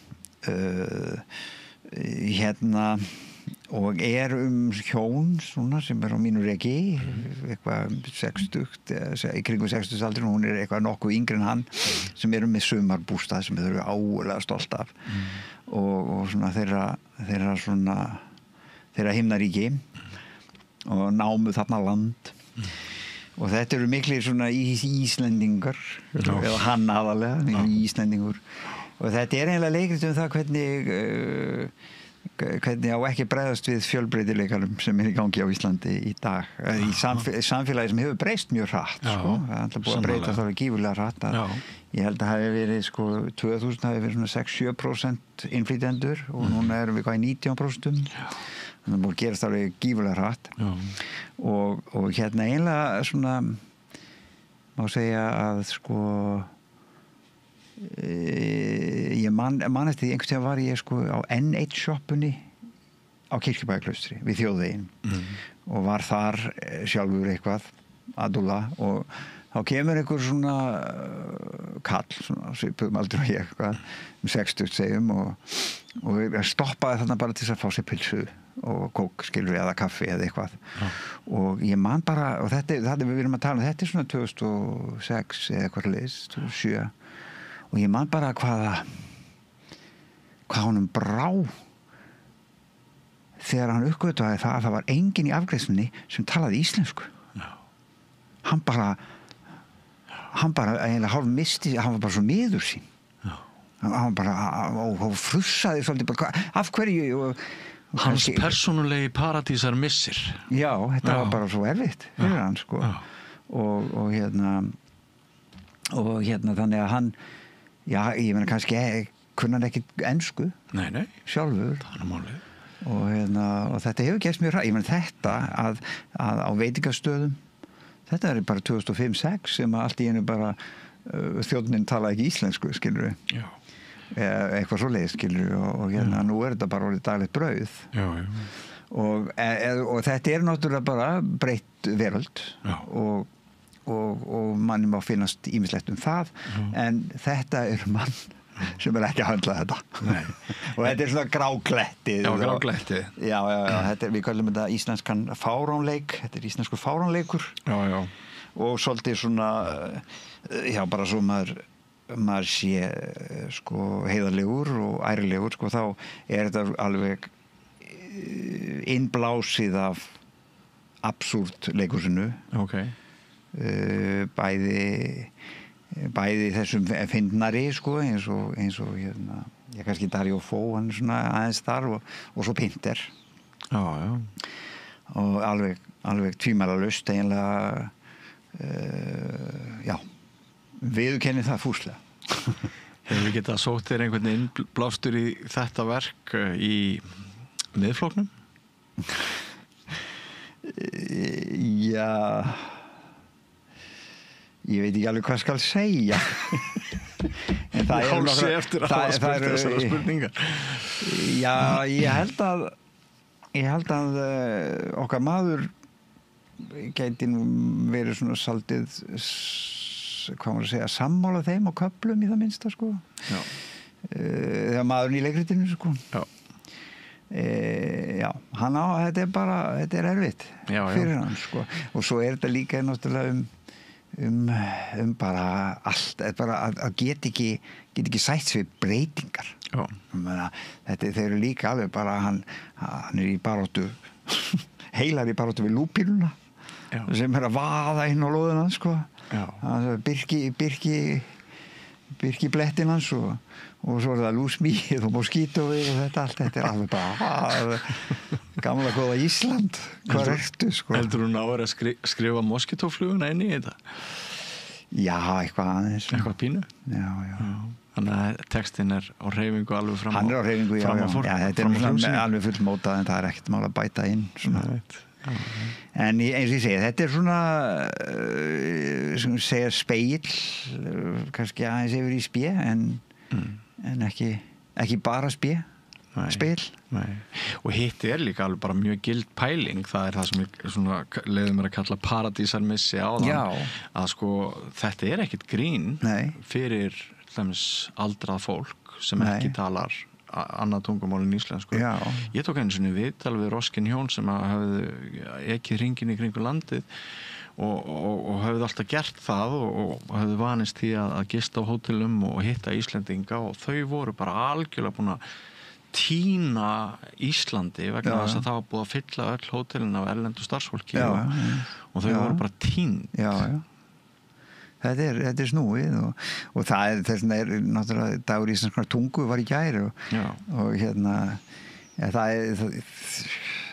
Og hjón svona, sem á mínu reki, eitthvað 60, í kringum 60 aldri, hún eitthvað nokkuð yngri en hann, sem með sumarbústað sem þau eru álega stolt af. Og svona þeirra himnaríki og námu þarna land. Og þetta eru miklir svona Íslendingar, eða hann aðalega, Íslendingur. Og þetta eiginlega leikrit það hvernig á ekki bregðast við fjölbreytileikanum sem í gangi á Íslandi í dag. Í samfélagi sem hefur breyst mjög hratt. Það er alltaf búið að breyta það gífurlega hratt. Ég held að hafi verið 2000 hafi verið svona 6-7% innflytjendur og núna erum við hvað í 19%. Þannig að búið að gerast alveg gífurlega hratt. Og eiginlega svona má segja að ég man eftir því einhvern tíma var ég á N1 sjoppunni á Kirkjubæjarklaustri við Þjóðveginn og var þar sjálfur eitthvað að dúlla og þá kemur einhver svona kall, svona svipum aldrei ég eitthvað 60 segjum og stoppaði þarna bara til að fá sér pilsu og kók skilur eða kaffi eða eitthvað og ég man bara, og þetta við erum að tala þetta svona 2006 eða eitthvað leys, 2007 og ég man bara hvað honum brá þegar hann uppgötvaði það að það var enginn í afgreiðslunni sem talaði íslensku. Hann bara eiginlega hálf misti, hann var bara svo miður sín. Hann bara og frussaði svolítið bara, af hverju
Hans persónulegi paradísar missir.
Já, þetta var bara svo erfitt fyrir hann og þannig að hann ég meina kannski kunna hann ekki ensku sjálfur og þetta hefur gerst mjög hratt. Ég meina þetta að á veitingastöðum þetta bara 2005-06 sem allt í einu bara þjóðnin talaði ekki íslensku skilur við eitthvað svo leið skilur við og nú þetta bara orðið daglegt brauð og þetta náttúrulega bara breytt veröld og manni má finnast ýmislegt það en þetta mann sem ekki að handla þetta og þetta svona gráklettið þetta við kallum þetta íslenskan fáránleik þetta íslenskur fáránleikur og svolítið svona bara svo maður sé heiðarlegur og ærilegur þá þetta alveg innblásið af absúrt leikusinu bæði þessum fyndnari eins og ég kannski Daríó Fó hann svona aðeins þar og svo Pinter og alveg tvímælalaust eiginlega viðurkenni það fúslega.
Hefur við getað sótt þér einhvern innblástur í þetta verk í Miðflokknum?
Ég veit ekki alveg hvað skal segja en það
hálsi eftir að hafa spurt þessara spurningar.
Ég held að okkar maður gæti nú verið svona saldið hvað maður að segja sammála þeim á köflum í það minnsta þegar maðurinn í leikritinu þetta erfitt fyrir hann og svo þetta líka náttúrulega bara allt bara að get ekki sætt við breytingar þeir eru líka alveg bara hann í baráttu heilar í baráttu við lúpínuna sem að vaða inn á lóðina birki blettin hans og svo það lúsmíð og moskítóið og þetta alveg bara gamla góða Ísland hvað ertu
Heldur þú náður að skrifa moskítófluguna inn í þetta?
Já, eitthvað aðeins
eitthvað pínu? Já. Þannig að textin á hreyfingu alveg fram
hann á hreyfingu, þetta alveg fullmótað en það ekkert mál að bæta inn en eins og ég segi þetta svona segja spegill kannski aðeins yfir í spé en ekki bara spé spil.
Og hitt líka alveg bara mjög gild pæling, það það sem ég svona leiðum mér að kalla paradísarmissi á það, að sko þetta ekkert grín fyrir aldrað fólk sem ekki talar annað tungumál en íslensku. Ég tók einu sinni viðtal við Roskin hjón sem hafði ekið hringinn í kringu landið og hafði alltaf gert það og hafði vanist því að gista á hótelum og hitta Íslendinga og þau voru bara algjörlega búin að týna Íslandi vegna þess að það var búið að fylla öll hótelin af erlendu starfsfólki og þau voru bara týnd.
Þetta snúið og það þess vegna náttúrulega dagur íslenskrar tungu var í gær og hérna það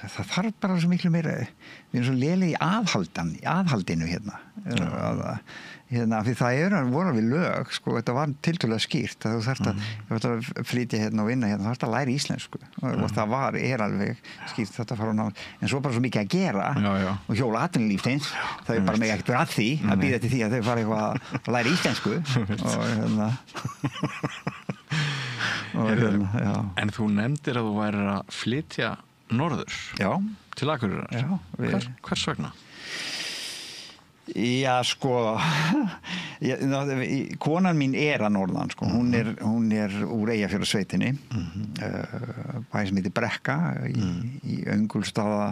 þarf bara svo miklu meira, við erum svo lélegir í aðhaldinu hérna fyrir það voru við lög, sko, þetta var tiltölulega skýrt að þú þarft að flytja hérna og vinna hérna, þú þarft að læra íslensku og það alveg skýrt þetta fara á nátt, en svo bara svo mikið að gera og hjóla atvinnulífsins, það bara mig ekkert verið að því að býða til því að þau fara eitthvað að læra íslensku
En þú nefndir að þú værir að flytja norður til Akureyrar. Hvers vegna?
Já, sko konan mín að norðan, sko. Hún úr Eyjafjarðarsveitinni bæ sem heitir Brekka í Öngulsstaða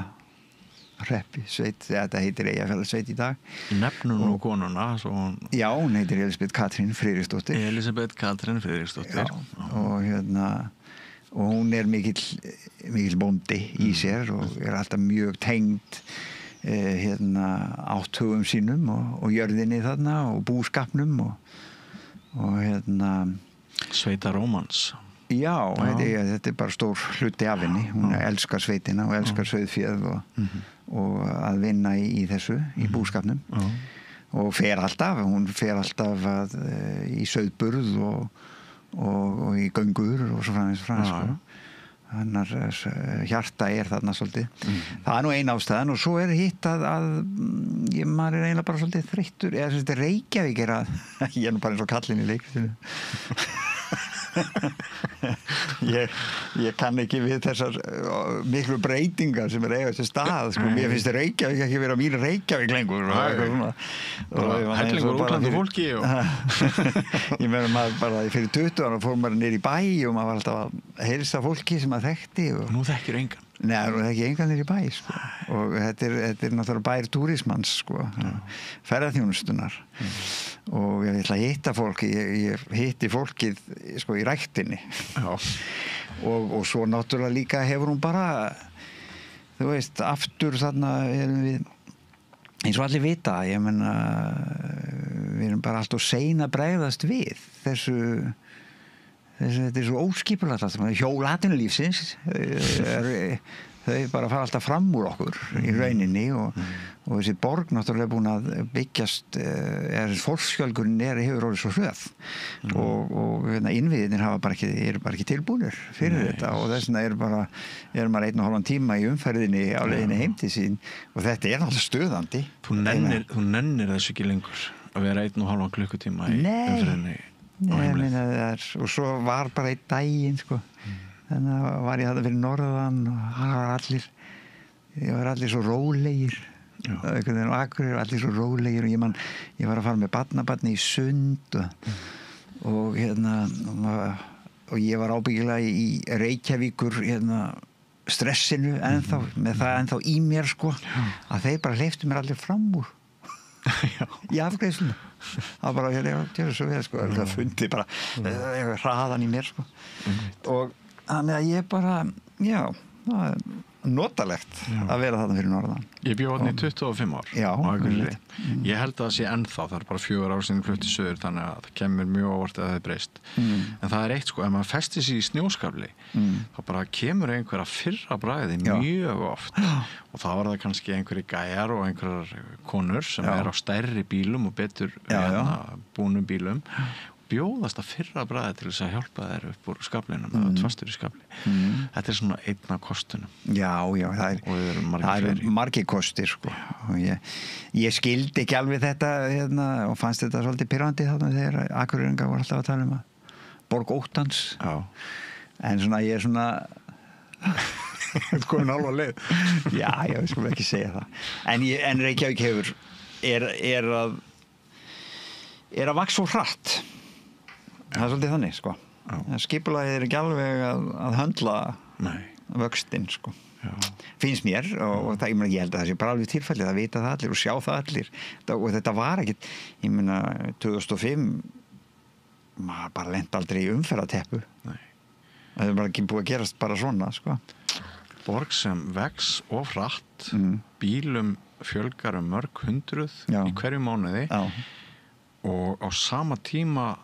hreppi sveit, þetta heitir Eyjafjarðarsveit í dag.
Nefnum nú konuna
Já, hún heitir Elisabeth Katrín Friðriksdóttir og hún mikill bóndi í sér og alltaf mjög tengd áthugum sínum og jörðinni þarna og búskapnum og
Sveita Rómans.
Já, þetta bara stór hluti af henni. Hún elskar sveitina og elskar sauðféð og að vinna í þessu, í búskapnum og hún fer alltaf í sauðburð og í göngur og svo framins hennar hjarta þarna svolítið. Það nú ein ástæðan og svo hitt að maður eiginlega bara svolítið þreyttur eða sem þetta Reykjavík ég nú bara eins og kallinn í leikritinu ég kann ekki við þessar miklu breytingar sem eiga þessi stað, sko. Mér finnst Reykjavík ekki vera mín Reykjavík lengur
hellingur útlandu fólki
ég meina maður bara fyrir 20 ára fór maður niður í bæ og maður var alltaf að heilsa fólki sem maður þekkti
Nú þekkir engan
Nei, nú þekki engan niður í bæ, sko. Og þetta náttúrulega bær túrismans, sko. Ferðaþjónustunar og ég ætla að hitta fólki ég hitti fólkið, sko, í ræktinni og svo náttúrulega líka hefur hún bara þú veist, aftur þarna erum við eins og allir vita, ég menna við erum bara alltaf sein að bregðast við þessu þetta svo óskipulagt alltaf, hjólatvinnulífsins þau bara fara alltaf fram úr okkur í rauninni og þessi borg náttúrulega búin að byggjast fólksfjölgunin hefur orðið svo hröð og innviðinir eru bara ekki tilbúnir fyrir þetta og þess vegna maður 1,5 tíma í umferðinni á leiðinni heim til sín og þetta náttúrulega stöðandi
Þú nennir þessu ekki lengur að vera 1,5 klukkutíma í umferðinni
og svo var bara einn daginn, sko. Þannig að var ég þarna fyrir norðan og ég var allir svo rólegir og Akureyri var allir svo rólegir og ég var að fara með barnabarni í sund og ég var ábyggilega í Reykjavíkur stressinu ennþá, með það ennþá í mér, sko, að þeir bara hleyptu mér allir fram úr í afgreiðslunum það bara, ég svo vel, sko það fundi bara hraðan í mér, sko og þannig að ég bara, það er notalegt að vera þarna fyrir norðan
Ég bjó þarna í 25 ár Ég held að það sé ennþá, það bara 4 ár sinni flutt í söður, þannig að það kemur mjög óvart að það er breyst en það er eitt, sko, ef maður festir sig í snjóskafli þá bara kemur einhverja fyrra bragði mjög oft og þá er það kannski einhverji gæjar og einhverjar konur sem á stærri bílum og betur búnum bílum bjóðast að fyrra bragði til þess að hjálpa þær upp úr skaflinum eða tvastur í skafli þetta er svona einn af kostunum
það er margir kostir, sko og ég skildi ekki alveg þetta og fannst þetta svolítið pirrandi þarna þegar Akureyringar voru alltaf að tala að borg óttans en svona ég
Komin hálfa leið.
Já, við skulum ekki segja það. En Reykjavík er að vaxa svo hratt. Það svolítið þannig, sko. Skipulagið ekki alveg að höndla vöxtinn, sko. Já. Finnst mér og það, ég held að það sé bara alveg tilfellið að vita það allir og sjá það allir. Og þetta var ekkit, 2005 maður bara lent aldrei í umferðateppu. Nei. Það er bara ekki búið að gerast bara svona, sko.
Borg sem vex of hratt, bílum fjölgar mörg hundruð í hverju mánuði og á sama tíma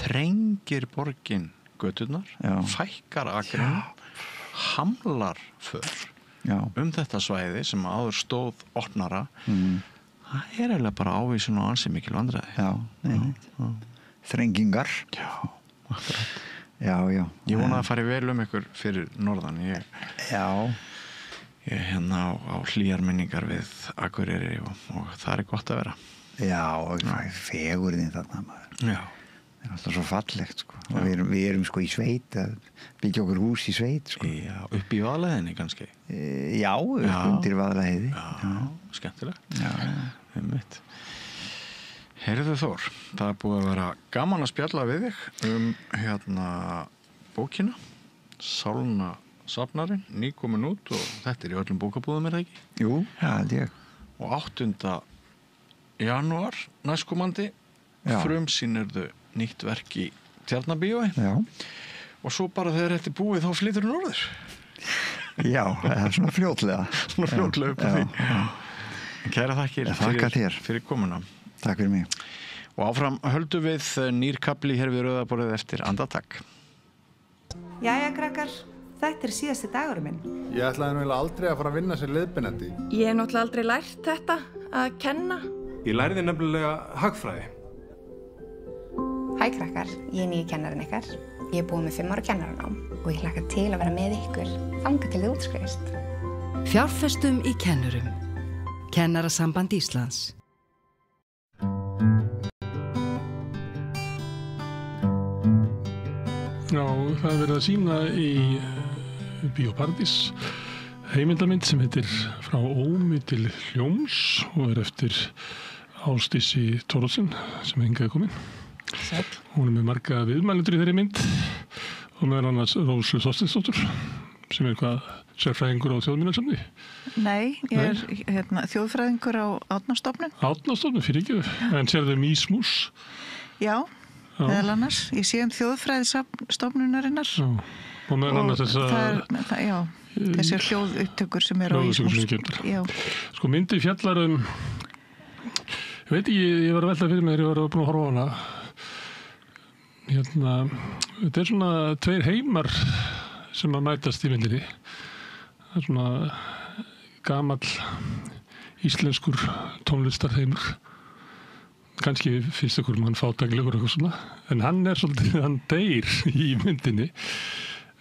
þrengir borgin göturnar, fækkar akrinu, hamlar för þetta svæði sem áður stóð opnara. Það eiginlega bara ávísun og ansi mikil vandræði.
Þrengingar. Já.
Ég vona að fari vel ykkur fyrir norðan. Ég hérna á hlýjar minningar við Akureyri og það gott að vera.
Já, og fegurðin þarna maður. Já. Það alltaf svo fallegt, sko. Og við erum sko í sveit, að byggja okkur hús í sveit, sko.
Já, upp í Vaðlaheiðinni kannski.
Já, undir Vaðlaheiði.
Já, skemmtilegt. Já, einmitt. Heyrðu Þór, það búið að vera gaman að spjalla við þig bókina Sálna safnarinn, nýkomin út og þetta í öllum bókabúðum, það ekki?
Jú, held ég.
Og 8. janúar næstkomandi frumsýnirðu nýtt verk í Tjarnarbíói. Já. Og svo bara þegar þetta búið þá flytur norður.
Já, það svona fljótlega.
Svona fljótlega upp á því. Kæra þakkir fyrir komuna.
Takk fyrir mig.
Og áfram höldum við nýr kafli hér við Rauðaborðið eftir andartak.
Jæja, krakkar, þetta síðasti dagurinn minn.
Ég ætlaði nú aldrei að fara að vinna sem leiðbeinandi.
Ég hef náttúrulega aldrei lært þetta, að kenna.
Ég lærði nefnilega hagfræði.
Hæ, krakkar, ég nýju kennarinn ykkar. Ég búið með 5 ára kennaranám og ég hlakka til að vera með ykkur þangað til þið útskrifist.
Fjárfestum í kennurum. Kennarasamband Íslands.
Já, það verið að sýna í Bíóparadís heimildamynd sem heitir Frá ómi til hljóms og eftir Ásdísi Thoroddsen sem hingað komin. Sæll. Hún með marga viðmælendur í þeirri mynd og meðal annars Rósu Þorsteinsdóttur sem hvað sérfræðingur á Þjóðminjasafni.
Nei, ég þjóðfræðingur á Árnastofnun.
Árnastofnun, fyrirgefðu. En sérðu Mísmús?
Já. Meðal annars, ég sé þjóðfræðistofnunarinnar
og meðal annars
þessi hljóðupptökur sem eru á Ísmús.
Sko myndi fjallar ég veit ekki, ég var að velta fyrir mig þegar ég var búin að horfa á hana þetta svona 2 heimar sem að mætast í myndinni. Það svona gamall íslenskur tónlistarheimur. Kannski finnst okkur hann fátæklegur eitthvað svona, en hann svolítið, hann deyr í myndinni.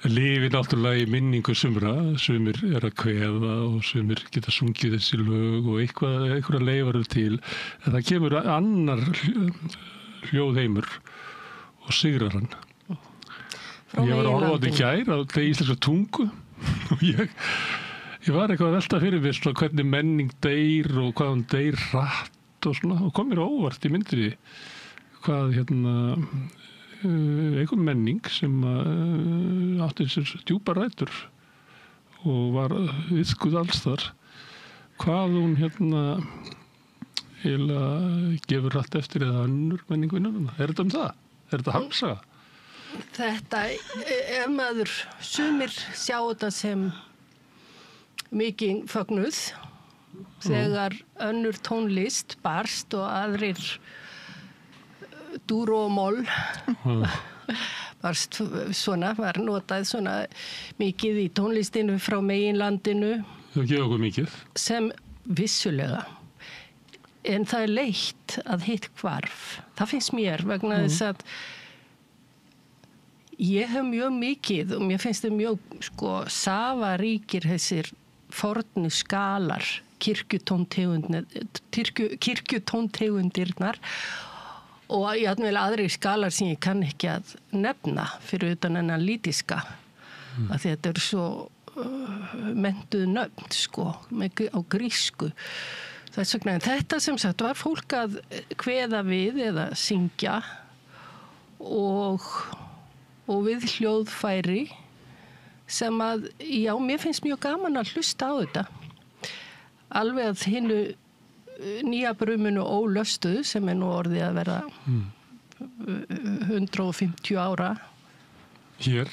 Lifir náttúrulega í minningu sumra, sumir að kveða og sumir geta sungið þessi lög og einhverja leifar til. En það kemur annar hljóðheimur og sigrar hann. Ég var að horfa á þetta í gær á íslenska tungu og ég var eitthvað að velta fyrir mér svona hvernig menning deyr og hvað hann deyr hratt og svona, og kom mér óvart í myndinni hvað einhver menning sem átti sér djúpar rætur og var iðkuð alls þar hvað hún eiginlega gefur rætt eftir eða önnur menning vinnur. Er þetta það? Er þetta hamsaga?
Þetta maður sumir sjá þetta sem mikið fögnuð þegar önnur tónlist barst og aðrir dúr og moll barst svona, var notað svona mikið í tónlistinu frá meginlandinu.
Það gefur okkur mikið.
Sem vissulega. En það leitt að hitt hvarf. Það finnst mér vegna þess að ég hef mjög mikið og mér finnst það mjög safaríkir þessir fornu skalar kirkjutóntegundirnar og jafnvel aðrir skalar sem ég kann ekki að nefna fyrir utan enn lítiska að þetta eru svo
mentuð nöfn sko, á grísku. Þess vegna, en þetta sem sagt var fólk að kveða við eða syngja og við hljóðfæri sem að, já, mér finnst mjög gaman að hlusta á þetta. Alveg að hinnu nýja brumunu ólöstuðu sem nú orðið að vera 150 ára
hér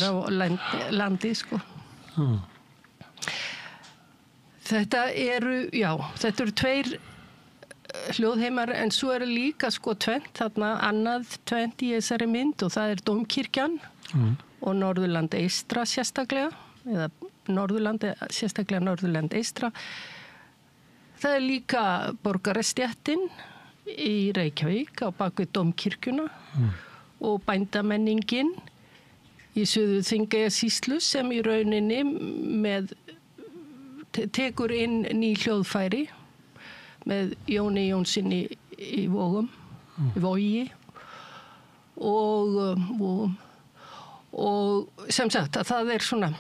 á landi sko. Þetta eru tveir hljóðheimar en svo eru líka sko tvennt, þarna annað tvennt í þessari mynd og það Dómkirkjan og Norðurland eystra sérstaklega, eða sérstaklega Norðurland eystra. Það líka borgarastéttin í Reykjavík á bakvið Dómkirkjuna og bændamenningin í Suður-Þingeyjarsýslu sem í rauninni tekur inn ný hljóðfæri með Jóni Jónssoni í Vogum, í Vogi og sem sagt að það svona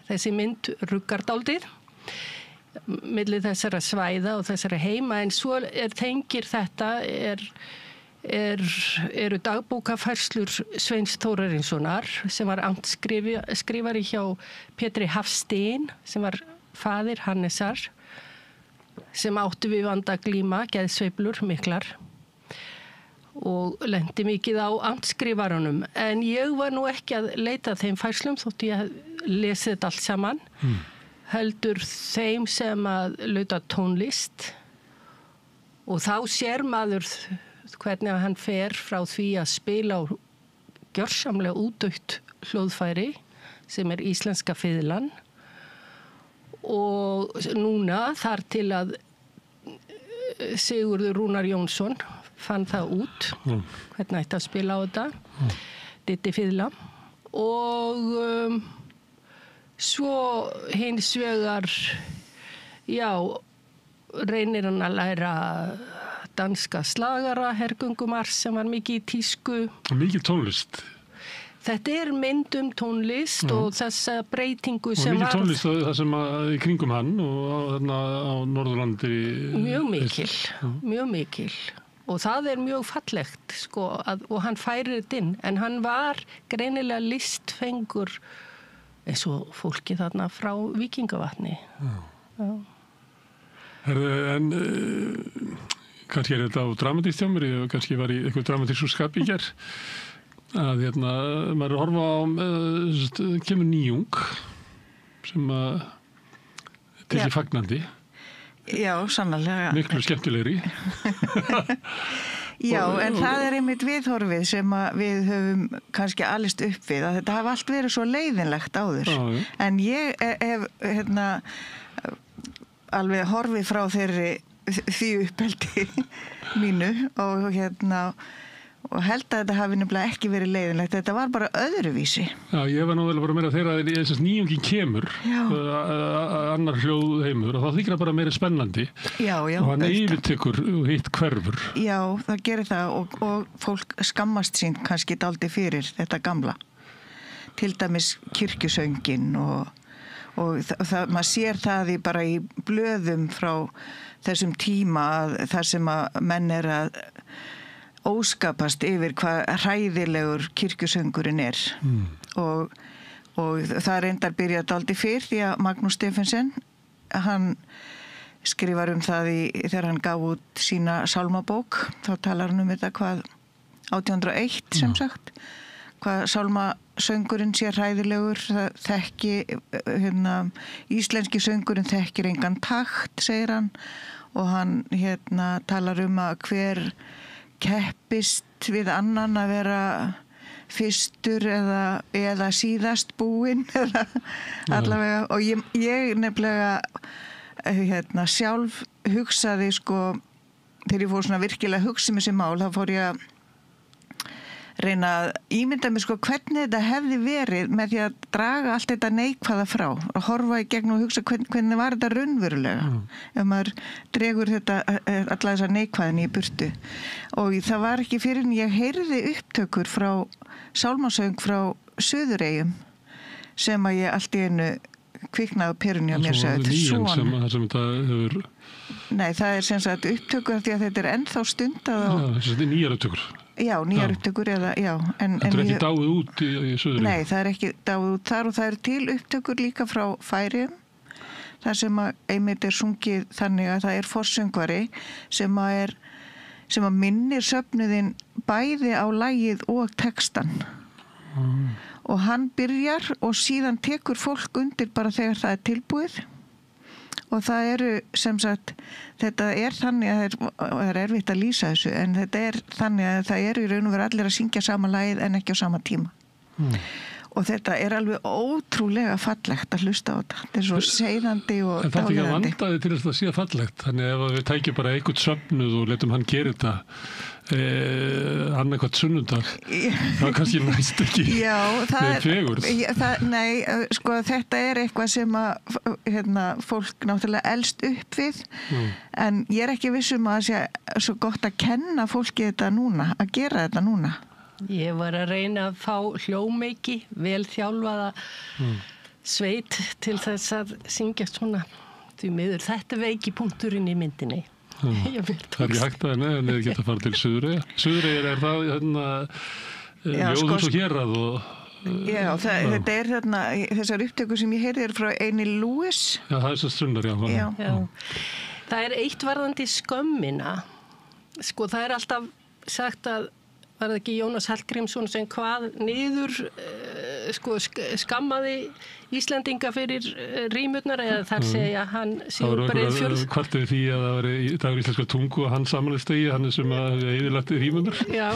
þessi mynd ruggar dálítið milli þessara svæða og þessara heima en svo tengir þetta eru dagbókafærslur Sveins Þórarinssonar sem var amtsskrifari hjá Pétri Hafstein sem var faðir Hannesar sem átti við vanda að glíma, geðsveiflur miklar og lenti mikið á amtsskrifarunum en ég var nú ekki að leita þeim færslum þótt ég lesið þetta allt saman heldur þeim sem að lauta tónlist og þá sér maður hvernig hann fer frá því að spila á gjörsamlega útdautt hljóðfæri sem íslenska fiðlan og núna þar til að Sigurður Rúnar Jónsson fann það út hvernig ætti að spila á þetta Diddi fiðla og svo hins vegar reynir hann að læra danska slagara Hergöngumars sem var mikið í tísku
mikið tónlist
þetta mynd tónlist og þessa breytingu sem
var og mikið tónlist það sem í kringum hann og þarna á Norðurlandi mjög mikil og það mjög fallegt sko, og hann færir þetta inn en hann var greinilega listfengur eins og fólki þarna frá Víkingavatni. En kannski þetta á dramatískt hjá mér, ég kannski var í eitthvað dramatísku skap í gerð, að maður horfa á, kemur nýjung sem að tekið fagnandi.
Já, sannarlega.
Miklu skemmtilegri.
Já, en það einmitt viðhorfið sem við höfum kannski alist upp við, að þetta hafa allt verið svo leiðinlegt áður. En ég hef alveg horfið frá því uppeldi mínu og held að þetta hafi nefnilega ekki verið leiðinlegt. Þetta var bara öðruvísi.
Já, ég var nú vel bara meira þegar nýjungin kemur, annar hljóðheimur, og þá þykir það bara meira spennandi.
Já.
Og hann yfirtekur og hitt hverfur.
Já, það gerir það og fólk skammast sín kannski dálítið fyrir þetta gamla. Til dæmis kirkjusöngin og maður sér það bara í blöðum frá þessum tíma þar sem að menn að óskapast yfir hvað hræðilegur kirkjusöngurinn og það reyndar byrjað dálítið fyrr því að Magnús Stephensen hann skrifar það þegar hann gaf út sína sálmabók, þá talar hann þetta hvað 1801 sem sagt hvað sálmasöngurinn sé hræðilegur, það þekki íslenski söngurinn þekkir engan takt, segir hann og hann talar að hver keppist við annan að vera fyrstur eða síðast búinn allavega og ég nefnilega sjálf hugsaði þegar ég fór svona virkilega að hugsa þessi mál þá fór ég að reyna að ímynda mig hvernig þetta hefði verið með því að draga allt þetta neikvæða frá og horfa í gegn og hugsa hvernig var þetta raunverulega ef maður dregur þetta alla þessa neikvæðin í burtu og það var ekki fyrir en ég heyrði upptökur frá sálmasöng frá Suðureyjum sem að ég allt í einu kviknaði á perunni á mér segja, þetta er svona.
Sem þetta hefur...
Nei, það er sem sagt upptökur því að þetta er ennþá stundað á...
Já, þetta er nýjar upptökur.
Já, nýjar upptökur eða, já.
Þetta er ekki dáið út í söðri?
Nei, það er ekki dáið út þar og það er til upptökur líka frá Færeyjum. Það sem að einmitt er sungið þannig að það er forsöngvari sem að minnir söfnuðin bæði á lagið og textan. Og hann byrjar og síðan tekur fólk undir bara þegar það er tilbúið og það eru sem sagt, þetta er þannig að það er erfitt að lýsa þessu en þetta er þannig að það eru í raun og veru allir að syngja sama lagið en ekki á sama tíma. Og þetta er alveg ótrúlega fallegt að hlusta á þetta. Þetta er svo seiðandi og dáleiðandi.
En það er ekki að vandaði til þess að sé fallegt. Þannig ef við tækjum bara einhvern söfnuð og letum hann gera þetta annað hvort sunnundag, það er kannski næst ekki með fegurð.
Nei, sko þetta er eitthvað sem að fólk náttúrulega elst upp við, en ég er ekki vissum að það sé svo gott að kenna fólki þetta núna, að gera þetta núna.
Ég var að reyna að fá hljómeiki, vel þjálfaða sveit til þess að syngja svona því miður. Þetta er veikipunkturinn í myndinni.
Það er ekki hægt að en eða geta að fara til Suðureyja. Suðureyja er það ljóðus og hérað og...
Já, þetta er þessar upptökur sem ég heyrði frá Eini Lewis.
Já, það er svo strunnar, já.
Það er eitt varðandi skömmina. Sko, það er alltaf sagt að var það ekki Jónas Hallgrímsson sem hvað niður skammaði Íslendinga fyrir rímurnar eða þar segja hann Sigurð Breiðfjörð.
Það var kvartið því að það var í dagur íslenska tungu og hann samanlistegi, hann sem að eyðilagt rímurnar.
Já,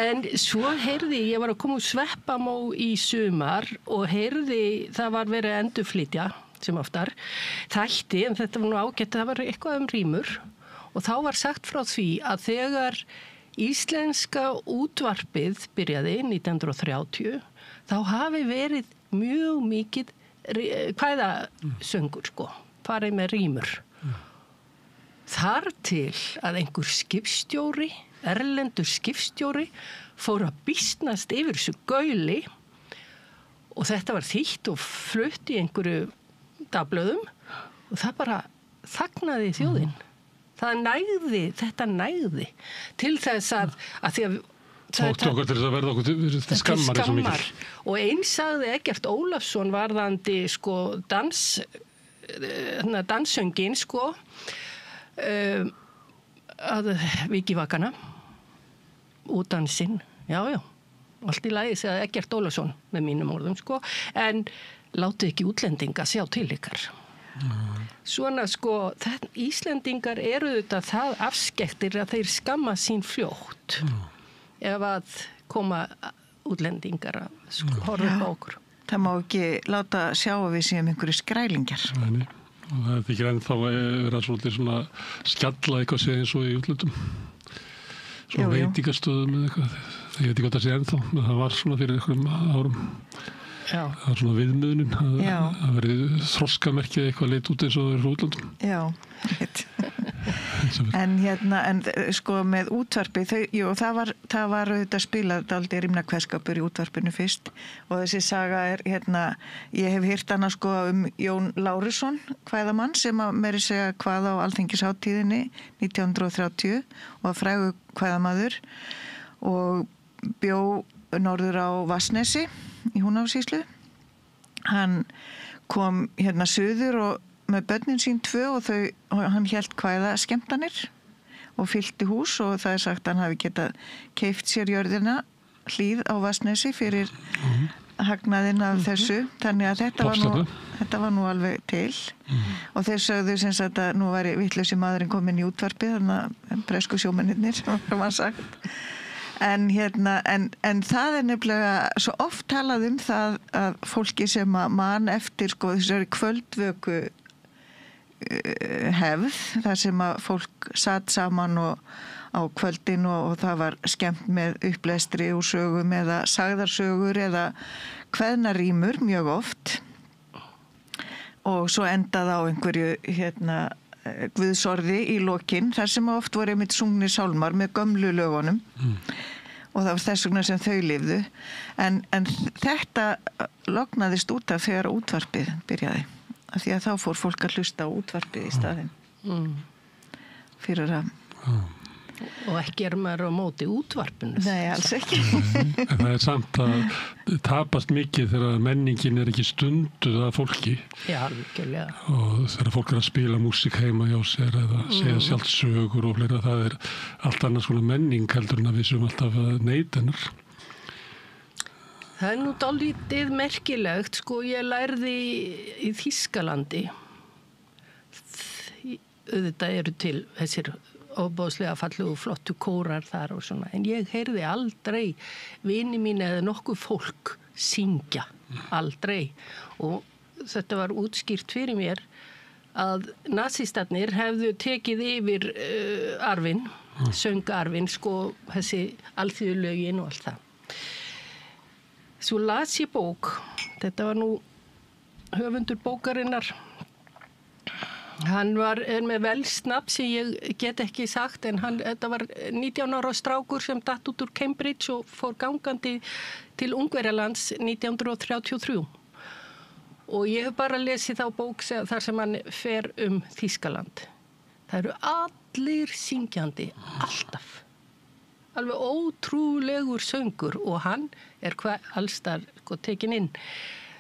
en svo heyrði, ég var að koma úr Sveppamó í sumar og heyrði, það var verið að endurflytja sem oftar, þætti, en þetta var nú ágætt, það var eitthvað rímur og þá var sagt frá því að þegar íslenska útvarpið byrjaði 1930, þá hafi verið mjög mikið kvæðasöngur, farið með rímur. Þar til að einhver skipstjóri, erlendur skipstjóri, fór að býsnast yfir þessu gauli og þetta var þýtt og flutt í einhverju dagblöðum og það bara þagnaði þjóðin. Þetta nægði til þess að því að
Þóttu okkur til þess að verða okkur til skammar eins og mikil.
Og eins sagði Eggert Ólafsson varðandi danssöngin að vikivakana og dansinn, já, allt í lagi sagði Eggert Ólafsson með mínum orðum en látið ekki útlendinga sjá til ykkar. Svona Íslendingar eru þetta það afskektir að þeir skamma sín fljótt ef að koma útlendingar að horfa upp á okkur.
Það má ekki láta sjá að við séum einhverju skrælingjar.
Nei, og það er ekki ennþá vera svolítið svona skjalla eitthvað sé eins og í útlöndum. Svona veitingastöðum eða eitthvað. Ég veit ekki hvað það sé ennþá, en það var svona fyrir einhverjum árum. Já. Það var svona viðmiðunin að verið þroskamerkið eitthvað leit út eins og það er útlöndum.
Já, en með útvarpi það var auðvitað spilað dálítið rímnakveðskapur í útvarpinu fyrst og þessi saga er ég hef heyrt hana Jón Lárusson kvæðamann sem að meiri segja hvað á Alþingisháttíðinni 1930 og að frægu kvæðamaður og bjó norður á Vatnsnesi í Húnavatnssýslu. Hann kom suður og með börnin sín 2 og hann hélt kvæða skemmtanir og fyllti hús og það er sagt að hann hafi getað keypt sér jörðina Hlíð á Vatnsnesi fyrir hagnaðinn af þessu, þannig að þetta var nú alveg til og þeir sögðu sem sagt að nú væri vitlausi maðurinn komin í útvarpið, þannig að bresku sjómennirnir sem var sagt. En það er nefnilega svo oft talað það að fólki sem að man eftir þessari kvöldvöku hefð, þar sem að fólk satt saman á kvöldin og það var skemmt með upplestri og sögum eða sagðarsögur eða kveðnarímur mjög oft og svo endað á einhverju guðsorði í lokin þar sem oft voru einmitt sungnir sálmar með gömlu lögunum og það var þess vegna sem þau lifðu en þetta lognaðist út af þegar útvarpið byrjaði af því að þá fór fólk að hlusta á útvarpið í staðinn fyrir að
og ekki maður á móti útvarpinu
nei, alls ekki
en það samt að tapast mikið þegar menningin ekki stunduð af fólki
já, alveg
og þegar fólk að spila músík heima hjá sér eða segja sjálft sögur og fleira það allt annars konar menning heldur en að við séum alltaf að neyta hennar
það nú dálítið merkilegt sko ég lærði í Þýskalandi auðvitað eru til þessir óbóðslega fallegu flottu kórar þar og svona, en ég heyrði aldrei vini mín eða nokkuð fólk syngja, aldrei og þetta var útskýrt fyrir mér að nasistarnir hefðu tekið yfir arfin, söngarfin sko, þessi alþýðulögin og allt það svo las ég bók þetta var nú höfundur bókarinnar hann er með velsnafn sem ég get ekki sagt en þetta var 19 ára strákur sem datt út úr Cambridge og fór gangandi til Ungverjalands 1933 og ég hef bara lesið þá bók þar sem hann fer Þýskaland það eru allir syngjandi alltaf alveg ótrúlegur söngur og hann allstar tekin inn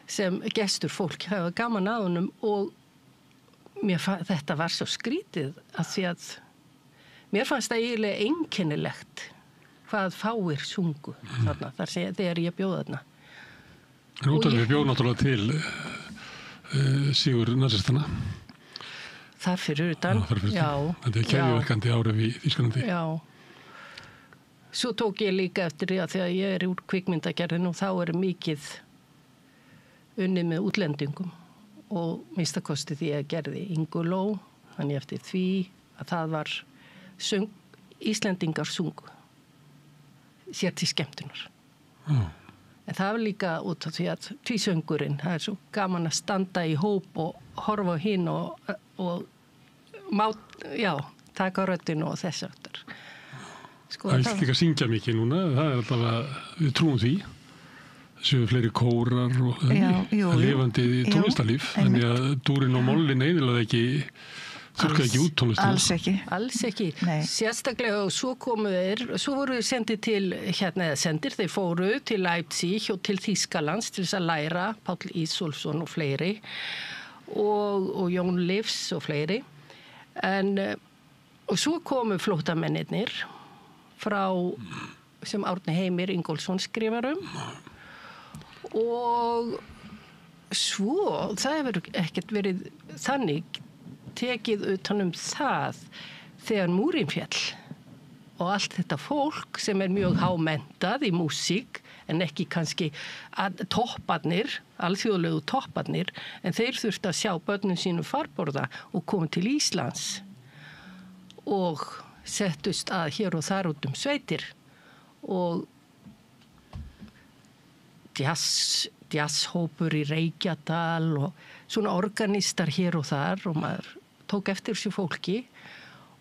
sem gestur fólk hafa gaman að honum og þetta var svo skrítið að því að mér fannst það eiginlega einkennilegt hvað fáir sungu þarna, þegar ég bjóð þarna.
Útalið bjóð náttúrulega til sigur nasistana.
Þar fyrir utan. Já.
Þetta keðjuverkandi áhrif í Þýskalandi.
Já. Svo tók ég líka eftir því að þegar ég úr kvikmyndagerðin og þá mikið unnið með útlendingum. Og minnstakosti því að gerði Inguló, þannig eftir því að það var Íslendingar sungu sér til skemmtunar. En það var líka út af því að tvísöngurinn, það svo gaman að standa í hóp og horfa á hinn og taka röddinu og þess aftur.
Sko, það er líka að syngja mikið núna, það alltaf að við trúum því. Séu fleiri kórar og lifandi tónlistarlíf þannig að dúrin og mollin eiginlega ekki þurrka ekki út tónlistarlíf
alls ekki sérstaklega og svo voru þeir sendið til þeir fóru til Leipzig og til Þýskalands til þess að læra Páll Ísólfsson og fleiri og Jón Leifs og fleiri og svo komu flóttamennirnir frá sem Árni Heimir Ingólfsson skrifar og svo það hefur ekkert verið þannig tekið utan það þegar múrin féll og allt þetta fólk sem mjög hámentað í músík en ekki kannski topparnir, alþjóðlegu topparnir en þeir þurftu að sjá börnum sínum farborða og komu til Íslands og settust að hér og þar út sveitir og jazzhópur í Reykjadal og svona organistar hér og þar og maður tók eftir þessu fólki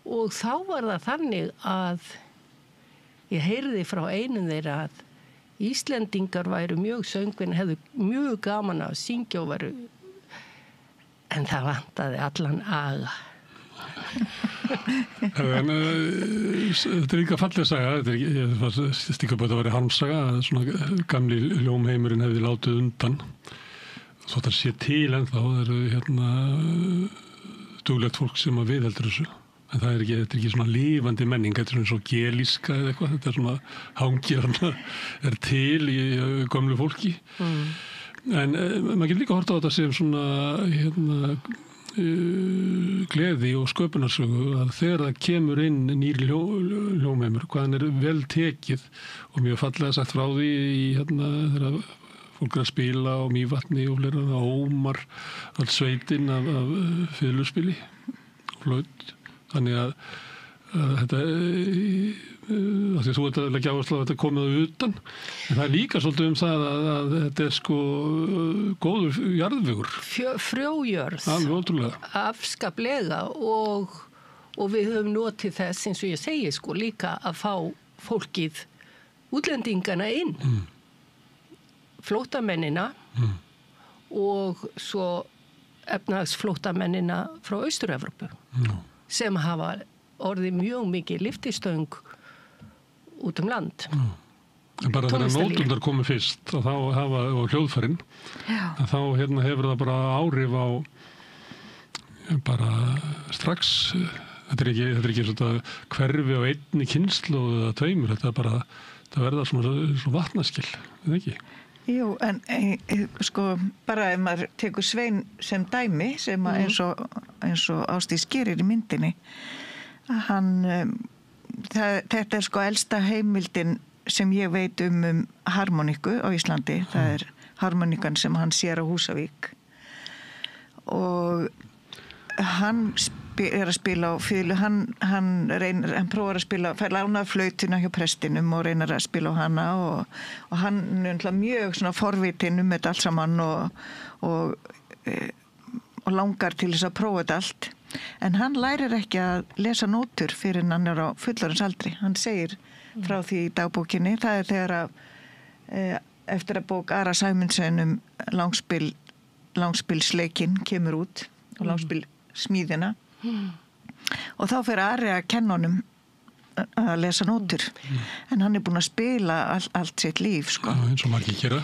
og þá var það þannig að ég heyrði frá einum þeirra að Íslendingar væru mjög söngvin, hefðu mjög gaman að syngja og væru en það vantaði allan aga.
Þetta líka falleg saga, ég stíka upp að þetta væri harmsaga, svona gamli ljómheimurinn hefði látið undan svo þetta sé til ennþá það eru duglegt fólk sem að viðheldur þessu en það þetta er ekki svona lifandi menning þetta er svona svo gelíska eða eitthvað þetta er svona hangir til í gömlu fólki en maður getur líka hort á þetta sem svona gleði og sköpunarsögu að þegar það kemur inn nýr ljómheimur, hvaðan vel tekið og mjög fallega sagt frá því þegar fólk að spila á Mývatni og fleira á Ómar, all sveitin af fiðluspili og flaut þannig að þetta því þú ert að leggja áherslu á að þetta komið utan en það líka svolítið það að þetta sko góður jarðvegur
frjójörð
alveg ótrúlega
afskaplega og við höfum notið þess eins og ég segi sko líka að fá fólkið útlendingana inn, flóttamennina og svo efnahagsflóttamennina frá Austur-Evrópu sem hafa orðið mjög mikið lyftistöng út land.
Bara þegar nótundar komið fyrst og þá hafa, og hljóðfærin, að þá hefur það bara áhrif á bara strax, þetta er ekki svona hverfi á einni kynslóð eða tveimur, þetta verða svona vatnaskil, eða ekki?
Jú, en sko bara ef maður tekur Svein sem dæmi, sem eins og Ásdís gerir í myndinni, þetta er sko elsta heimildin sem ég veit harmoniku á Íslandi. Það er harmonikan sem hann sér á Húsavík og hann er að spila á fiðlu, hann prófar að spila, fær lánað flautuna hjá prestinum og reynar að spila á hana og hann er mjög svona forvitinn þetta allt saman og langar til þess að prófa þetta allt, en hann lærir ekki að lesa nótur fyrir hann er á fullorðins aldri. Hann segir frá því í dagbókinni, það er þegar að eftir að bók Ara Sæmundsson langspilsleikinn kemur út og langspilsmíðina og þá fer Ari að kenna honum að lesa nótur en hann er búinn að spila allt sitt líf sko.
Eins og margir gera.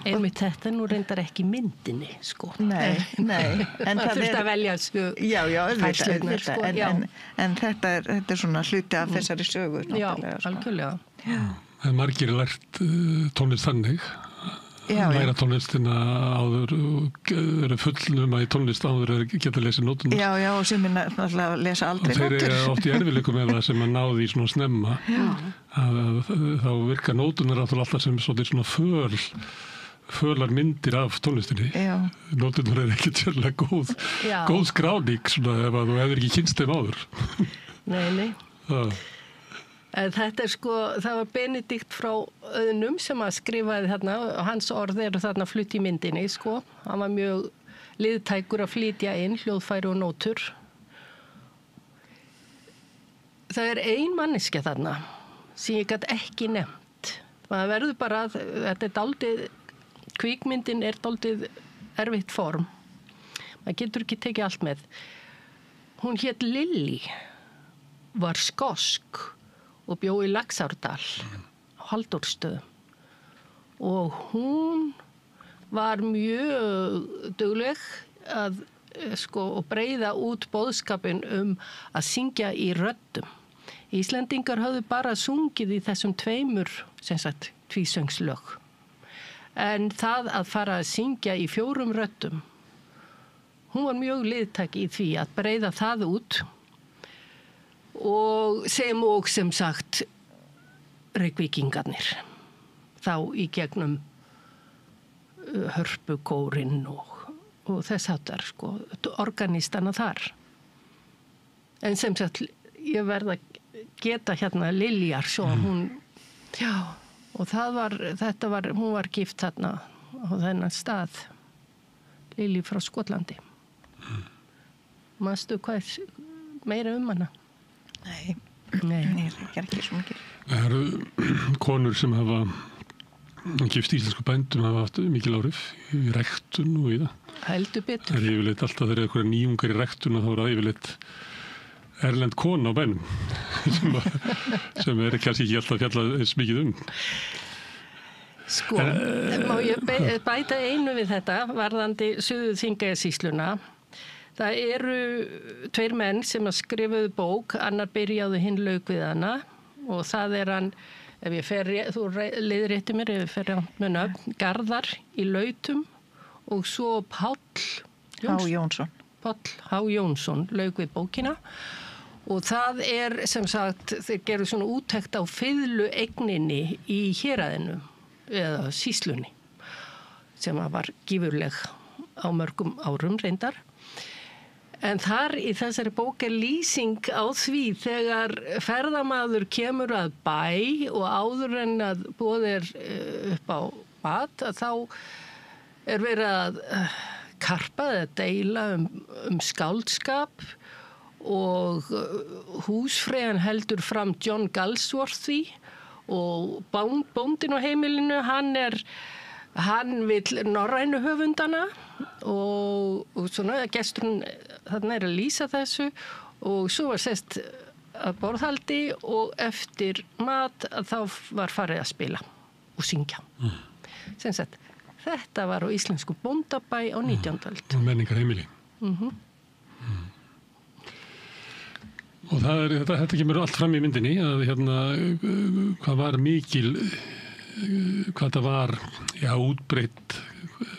Einmitt þetta nú reyndar ekki myndinni sko.
Nei. En
það þurft að velja
færslunar sko. En þetta er svona hluti af þessari sögu.
Já, algjörlega.
En margir lært tónlist þannig. Læra tónlistina áður og eru fullum að í tónlist áður geta lesið nótunar.
Já, og sem er náttúrulega að lesa aldrei nótur.
Og þeir eru oft í erfiðleikum með það sem að náði í svona snemma. Þá virka nótunar alltaf sem svona fölar myndir af tónlistinni. Nótunar er ekki tjörlega góð skráning svona ef að þú hefur ekki kynst þeim áður.
Nei. Þetta er sko, það var Benedikt frá Auðnum sem að skrifaði þarna og hans orð eru þarna flutt í myndinni sko. Hann var mjög liðtækur að flytja inn hljóðfæri og nótur. Það er ein manneskja þarna sem ég gat ekki nefnt. Það verður bara, þetta er dálítið, kvikmyndin er dálítið erfitt form. Það getur ekki tekið allt með. Hún hét Lilly, var skosk og bjó í Laxárdal á Halldórsstöðum og hún var mjög dugleg að og breiða út boðskapin að syngja í röddum. Íslendingar höfðu bara sungið í þessum tveimur tvísöngslög en það að fara að syngja í 4 röddum, hún var mjög liðtæk í því að breiða það út og sem sagt Reykvíkingarnir þá í gegnum hörpukórinn og þess háttar sko, organistana þar en sem sagt ég verð að geta hérna Liljar svo hún og hún var gift þarna á þennan stað Lilly frá Skotlandi Manstu hvað meira hana? Nei, ég er ekki svo mikið.
Það eru konur sem hafa gift íslensku bændum hafa haft mikil áhrif í ræktun og í það.
Heldur betur.
Það er yfirleitt alltaf þegar eitthvað nýjungar í ræktun og þá er það yfirleitt erlend kona á bænum sem er kannski ekki alltaf fjallað eins mikið
Sko, má ég bæta einu við þetta varðandi Suður-Þingeyjarsýsluna. Það eru 2 menn sem að skrifuðu bók, annar byrjaði hinn lauk við hana og það er hann, ef ég fer, þú leiðrétti mér, ef ég fer með nöfn, Garðar í Lautum og svo Páll
Jónsson.
Páll H. Jónsson lauk við bókina og það er sem sagt, þeir gerðu svona úttekt á fiðlueigninni í héraðinu eða sýslunni sem var gífurleg á mörgum árum reyndar. En þar í þessari bók er lýsing á því þegar ferðamaður kemur að bæ og áður en að boðið upp á mat að þá er verið að karpa eða deila skáldskap og húsfreyjan heldur fram John Galsworthy og bóndinn á heimilinu, hann vill norrænu höfundana og svona gesturinn þarna að lýsa þessu og svo var sest að borðhaldi og eftir mat þá var farið að spila og syngja. Sem sagt, þetta var á íslensku bóndabæ á 19. öld.
Menningarheimili. Og þetta kemur allt fram í myndinni að hvað var hvað það var útbreitt,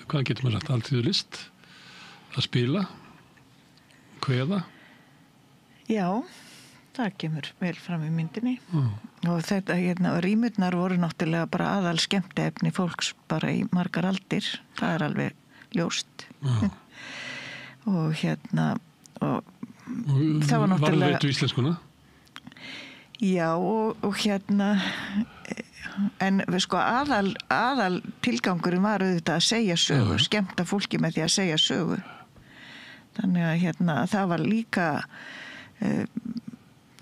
hvað getur maður sagt, alþýðulist að spila, kveða?
Já, það kemur vel fram í myndinni og þetta rímurnar voru náttúrulega bara aðal skemmtiefni fólks bara í margar aldir, það er alveg ljóst og og það var náttúrulega
varðveitu íslenskuna?
Já og en sko aðal tilgangurinn var auðvitað að segja sögu, skemmta fólki með því að segja sögu þannig að það var líka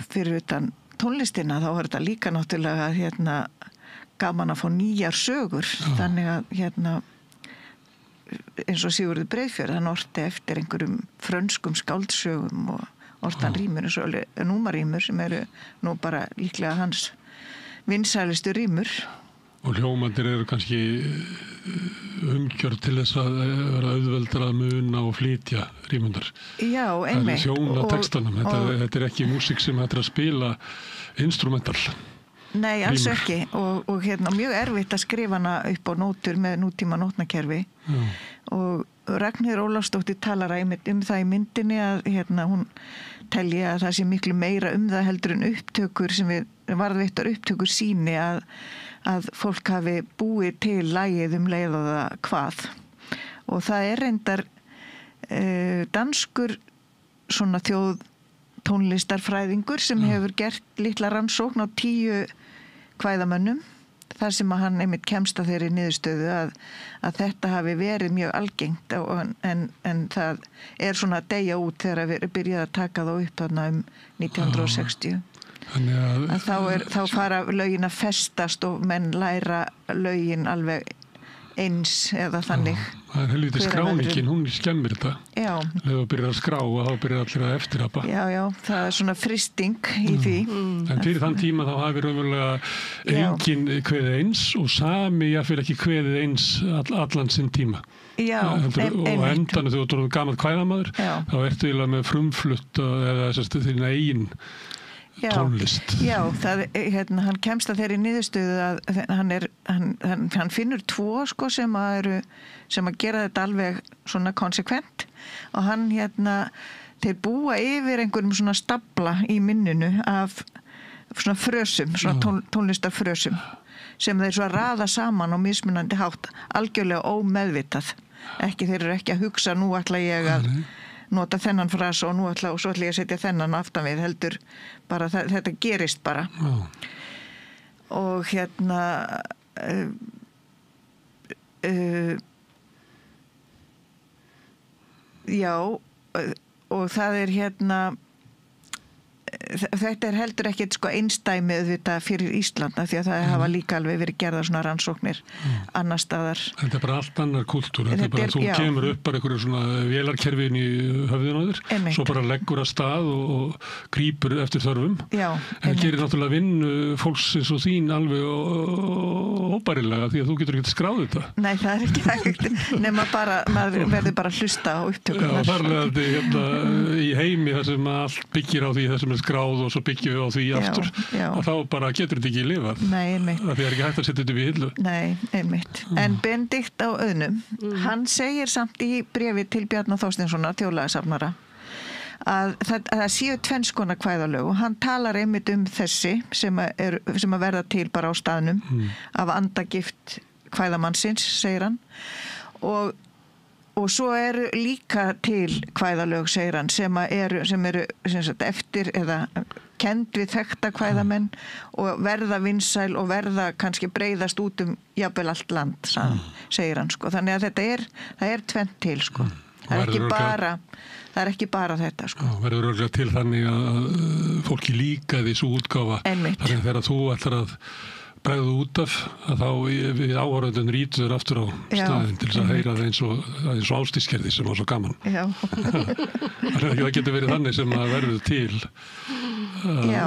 fyrir utan tónlistina þá var þetta líka náttúrulega gaman að fá nýjar sögur þannig að eins og Sigurður Breiðfjörð hann orti eftir einhverjum frönskum skáldsögum og orti hann rímur eins og númarímur sem eru nú bara líklega hans vinsælustu rímur.
Og hljómarnir eru kannski umgjörð til þess að vera auðveldra að muna og flytja rímundar.
Já, einmitt.
Það er þjóna textanum, þetta er ekki músík sem þetta er að spila instrumental.
Nei, alls ekki og mjög erfitt að skrifa hana upp á nótur með nútíma nótnakerfi og Ragnheiður Ólafsdóttir talar einmitt það í myndinni að hún telji að það sé miklu meira það heldur en upptökur sem varðveittar upptökur síni að fólk hafi búið til lagið leið og það hvað og það er reyndar danskur svona tónlistarfræðingur sem hefur gert litla rannsókn á 10 kvæðamönnum þar sem að hann einmitt kemst að þeirri niðurstöðu að þetta hafi verið mjög algengt en það er svona að deyja út þegar við byrjaði að taka þá upp þarna 1960 þá fara lögin að festast og menn læra lögin alveg eins eða þannig.
Það er helviti skráningin, hún skemmir þetta.
Já.
Þegar þú byrjar að skrá og þá byrjar allir að eftirhapa.
Já, það er svona fristing í því.
En fyrir þann tíma þá hafi raunverulega engin kveðið eins og sami jáfnvel ekki kveðið eins allan sinn tíma.
Já,
og endanum þegar þú erum gamall kvæðamaður þá ertu eiginlega með frumflutt eða þína eigin tónlist.
Já, hann kemst að þeirri niðurstöðu að hann finnur 2 sko sem að gera þetta alveg svona konsekvent og hann þeir búa yfir einhverjum svona stafla í minninu af svona frösum, svona tónlistarfrösum sem þeir svo að raða saman á mismunandi hátt, algjörlega ómeðvitað. Þeir eru ekki að hugsa nú ætla ég að nota þennan frasa og svo ætla ég að setja þennan aftan við, heldur bara þetta gerist bara. Og já, og það er þetta er heldur ekkert sko einsdæmi auðvitað fyrir Íslanda því að það hafa líka alveg verið gerðar svona rannsóknir annar staðar.
Þetta er bara allt annar kultúr, þetta er bara þú kemur upp bara einhverju svona vélarkerfin í höfðinu á þér, svo bara leggur að stað og grípur eftir þörfum. Það gerir náttúrulega vinnu fólks eins og þín alveg óbærilega því að þú getur ekki skráð þetta. Nei, það er ekki hægt, nema bara, maður verður bara að hlusta á upptökunar. Já, þarlega í heimi þar sem allt byggir á því þar sem skráð og svo byggjum við á því aftur og þá bara getur þetta ekki lifað. Nei, einmitt. Það er ekki hægt að setja þetta við hillu. Nei, einmitt. En Benedikt á Auðnum, hann segir samt í bréfi til Bjarnar Þorsteinssonar, þjóðlagasafnara, að það séu 2 konar kvæðalög og hann talar einmitt þessi sem að verða til bara á staðnum af andagift kvæðamannsins, segir hann, og svo eru líka til kvæðalög, segir hann, sem eru eftir eða kend við þekkta kvæðamenn og verða vinsæl og verða kannski breiðast út jafnvel allt land, segir hann sko. Þannig að það er 2 til sko. Það er ekki bara þetta sko. Verður örgulega til þannig að fólki líka þessu útgáfa þannig að þegar þú ætlar að bregðu út af að þá við áhorfendun rítuður aftur á staðinn til þess að heyra það eins og Ásdísgerði sem var svo gaman.
Já.
Það getur verið þannig sem að verður til já.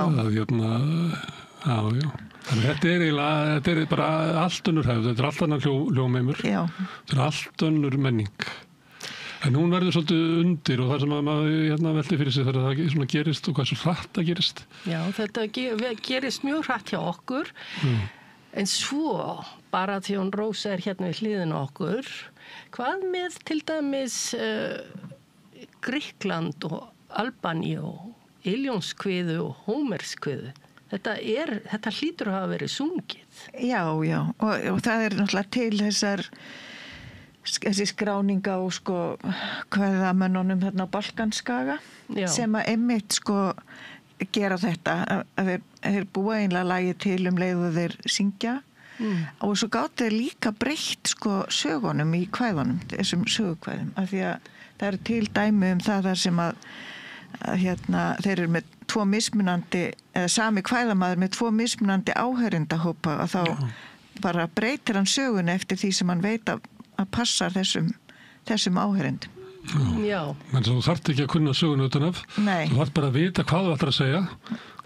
Þannig þetta er bara allt önnur hefð, þetta er allt annar hljómeimur, þetta er allt önnur menning. En hún verður svolítið undir og það sem að maður veldi fyrir sig þegar það svona gerist og hvað svo hratt það gerist.
Já, þetta gerist mjög hratt hjá okkur, en svo bara því hún Rósa er hérna við hliðina okkur, hvað með til dæmis Grikkland og Albaníu og Iljónskviðu og Hómerskviðu? Þetta hlýtur að hafa verið sungið.
Já, og það er náttúrulega til þessi skráninga og kveðamönnunum hérna á Balkanskaga sem að einmitt gera þetta að þeir búa einlega lagi til leið og þeir syngja og svo gátu þeir líka breytt sögunum í kvæðunum, þessum sögukvæðum, af því að það eru til dæmi það þar sem að þeir eru með tvo mismunandi, eða sami kvæðamaður með tvo mismunandi áheyrendahópa og þá bara breytir hann sögunni eftir því sem hann veit að passar þessum áheyrendum.
Já.
Men þú þarft ekki að kunna söguna utan af.
Nei.
Þú þarft bara að vita hvað þú ætlar að segja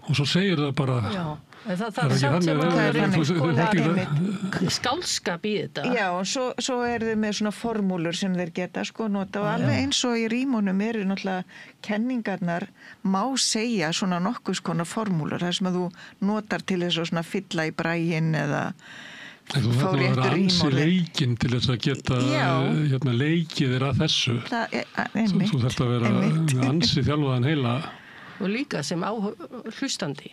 og svo segir það bara.
Já. Það er samt sem að vera skálskap í þetta.
Já, og svo eru þeir með svona formúlur sem þeir geta nota og alveg eins og í rímunum eru náttúrulega kenningarnar má segja svona nokkuð konar formúlur þar sem að þú notar til þess að svona fylla í braginn eða
þú þarf að vera ansi leikinn til þess að geta leikið þér að þessu. Þú þarf að vera ansi þjálfaðan heila.
Og líka sem hlustandi.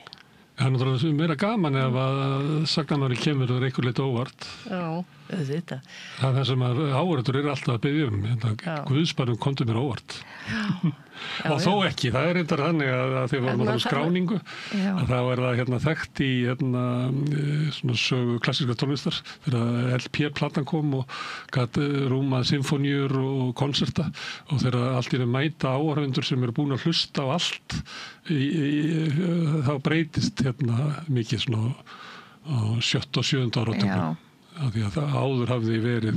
Það er náttúrulega meira gaman ef að sagnamari kemur og er einhver leit óvart.
Já, þetta.
Það er það sem að áhorfendur eru alltaf að biðja Guðsbarnum komdu mér óvart. Og þó ekki, það er reyndar þannig að þegar vorum að skráningu að þá er það þekkt í svona sögu klassíska tónlistar þegar LP-platan kom og gat rúmað symfóníur og konserta og þegar allt í einu mæta áhorfendur sem eru búin að hlusta á allt þá breytist mikið svona á 7. og 7. áratökum. Af því að það áður hafði verið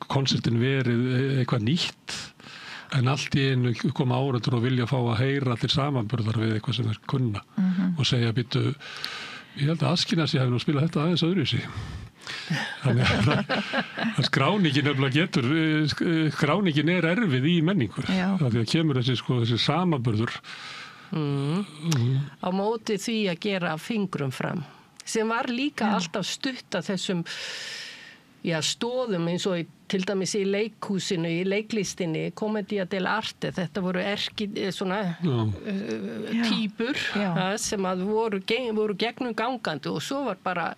konsertin verið eitthvað nýtt en allt í einu koma áhorfendur og vilja fá að heyra allir samanburðar við eitthvað sem þeir kunna og segja býttu, ég held að Askinasi hafi nú spilað þetta aðeins öðruvísi. Þannig að skráningin skráningin er erfið í menningu af því að kemur þessi samanburður
á móti því að gera fingrum fram sem var líka alltaf stutt að þessum stóðum eins og til dæmis í leikhúsinu, í leiklistinni, Commedia dell'arte, þetta voru týpur sem að voru gegnum gangandi og svo var bara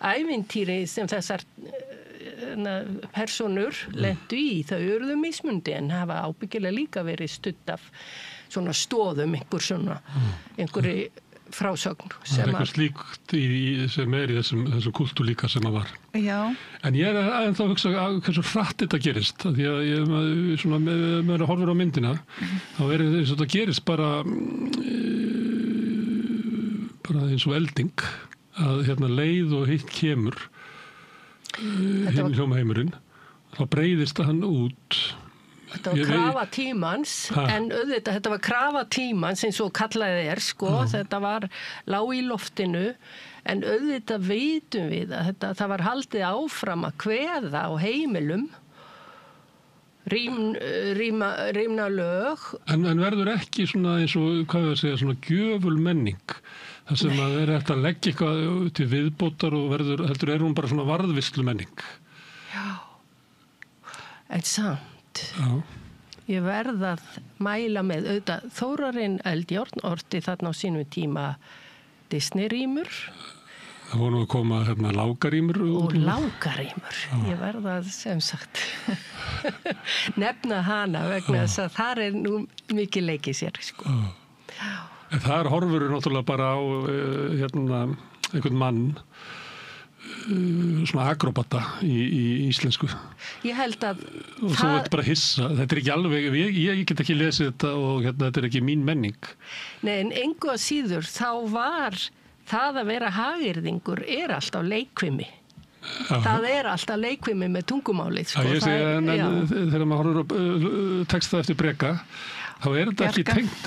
ævintýri sem þessar personur lentu í, þau urðu mismundi en hafa ábyggilega líka verið stutt af svona stóðum, einhverju frásögn.
Það er eitthvað slíkt sem er í þessum kultúr líka sem að var.
Já.
En ég er ennþá að hugsa hversu hratt þetta gerist. Því að ég með að horfa á myndina, þá er þess að þetta gerist bara eins og elding að leið og hitt kemur hinn hljómaheimurinn, þá breyðist hann út.
Þetta var krafa tímans, en auðvitað, þetta var krafa tímans eins og kallaði þetta var lág í loftinu, en auðvitað vitum við að það var haldið áfram að kveða á heimilum, rímna lög.
En verður ekki svona eins og, hvað við að segja, svona gjöful menning, þar sem að er eftir að leggja eitthvað til viðbótar og heldur hún bara svona varðvislu menning.
Já, en samt.
Já.
Ég verð að mæla með auðvitað Þórarinn Eldjárn orti þarna á sínum tíma Disney-rímur.
Það voru nú að koma lágarímur.
Og lágarímur. Ég verð að sem sagt nefna hana vegna þess að þar er nú mikið leikið sér.
Þar horfur náttúrulega bara á einhvern mann svona akrobata í íslensku.
Ég held að
og þú ert bara hissa, þetta er ekki alveg ég get ekki lesið þetta og þetta er ekki mín menning.
Nei, en engu að síður þá var það að vera hagyrðingur alltaf leikfimi. Það alltaf leikfimi með tungumálið. Sko.
Ég segi, en þegar maður horfir á texta eftir Breka, þá þetta ekki tengt...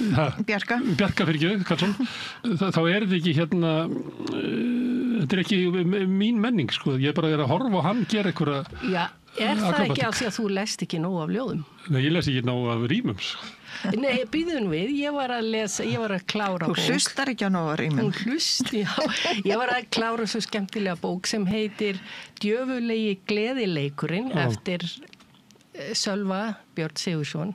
Bjarka
fyrir ekki, Karlsson. Þá þetta ekki hérna... Þetta ekki mín menning, sko. Ég bara að horfa og hann gera einhverja...
Já, það ekki af því að þú lest ekki nóg af ljóðum?
Nei, ég les ekki nóg af rýmum, sko.
Nei, býðum við, ég var að klára bók.
Þú hlustar ekki á nóg af rýmum?
Ég var að klára svo skemmtilega bók sem heitir Djöfulegi gleðileikurinn eftir Sölva Björn Sigursson,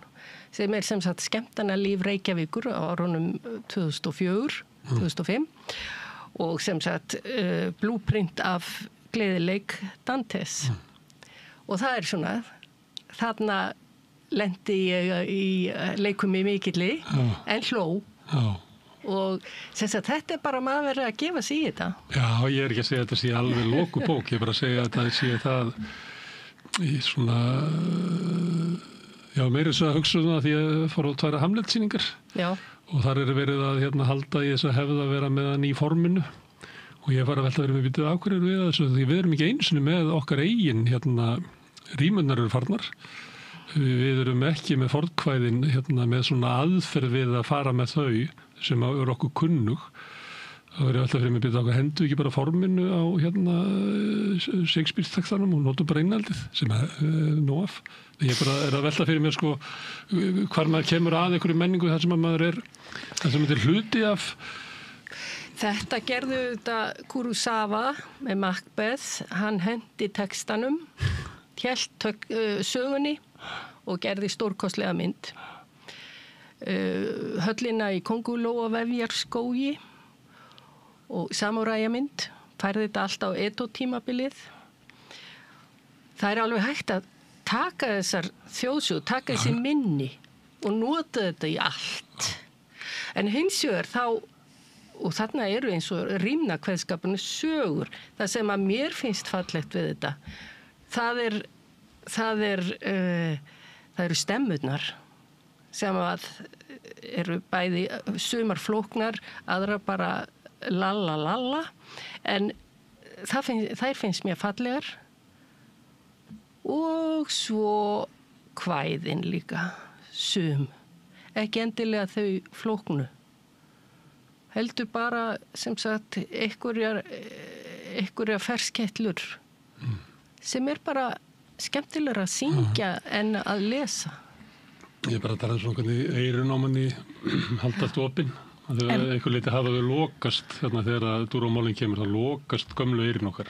sem sem sagt skemmtanalíf Reykjavíkur á árunum 2004, 2005 og sem sagt blúprint af gleðileik Dantes. Og það svona, þarna lendi ég í leikum í mikilli, en hló. Og sem sagt, þetta bara maður verið að gefa sig í þetta.
Já, ég ekki að segja að þetta sé alveg loku bók, ég bara að segja að þetta sé það í svona... Já, meira þess að hugsa það því að fór á 2 Hamlet-sýningar. Já. Og þar verið að halda í þess að hefða að vera með hann í forminu. Og ég var að velta verið með vitið af hverju við þessu, því við erum ekki einu sinni með okkar eigin, rímurnar eru farnar. Við erum ekki með fornkvæðin með svona aðferð við að fara með þau sem eru okkur kunnug. Það verið alltaf fyrir mig að byrja hendu ekki bara forminu á Shakespeare-textanum og notum bara innaldið sem nóg af. Ég bara að velta fyrir mér sko hvar maður kemur að einhverju menningu þar sem maður þar sem þetta hluti af.
Þetta gerðu þetta Kurosawa með Macbeth. Hann hendi textanum, hélt sögunni og gerði stórkostlega mynd. Höllina í Kongulóa vefjarskógi og samúræjamynd, færði þetta allt á Edo-tímabilið. Það alveg hægt að taka þessar þjóðsögur, taka þessi minni og nota þetta í allt. En hins vegar þá, og þarna eru eins og rímnakveðskapinu sögur, það sem að mér finnst fallegt við þetta, það eru stemmurnar sem að eru bæði sumar flóknar, aðra bara lalla, en þær finnst mér fallegar og svo kvæðin líka, sum, ekki endilega þau flóknu, heldur bara sem sagt einhverjar ferskettlur sem bara skemmtilegra að syngja en að lesa.
Ég bara tala svona hvernig eyrun á manni haldast opinn. Þegar einhver leiti hafa þau lokast þegar dúramálinn kemur, þá lokast gömlu eyrun okkar.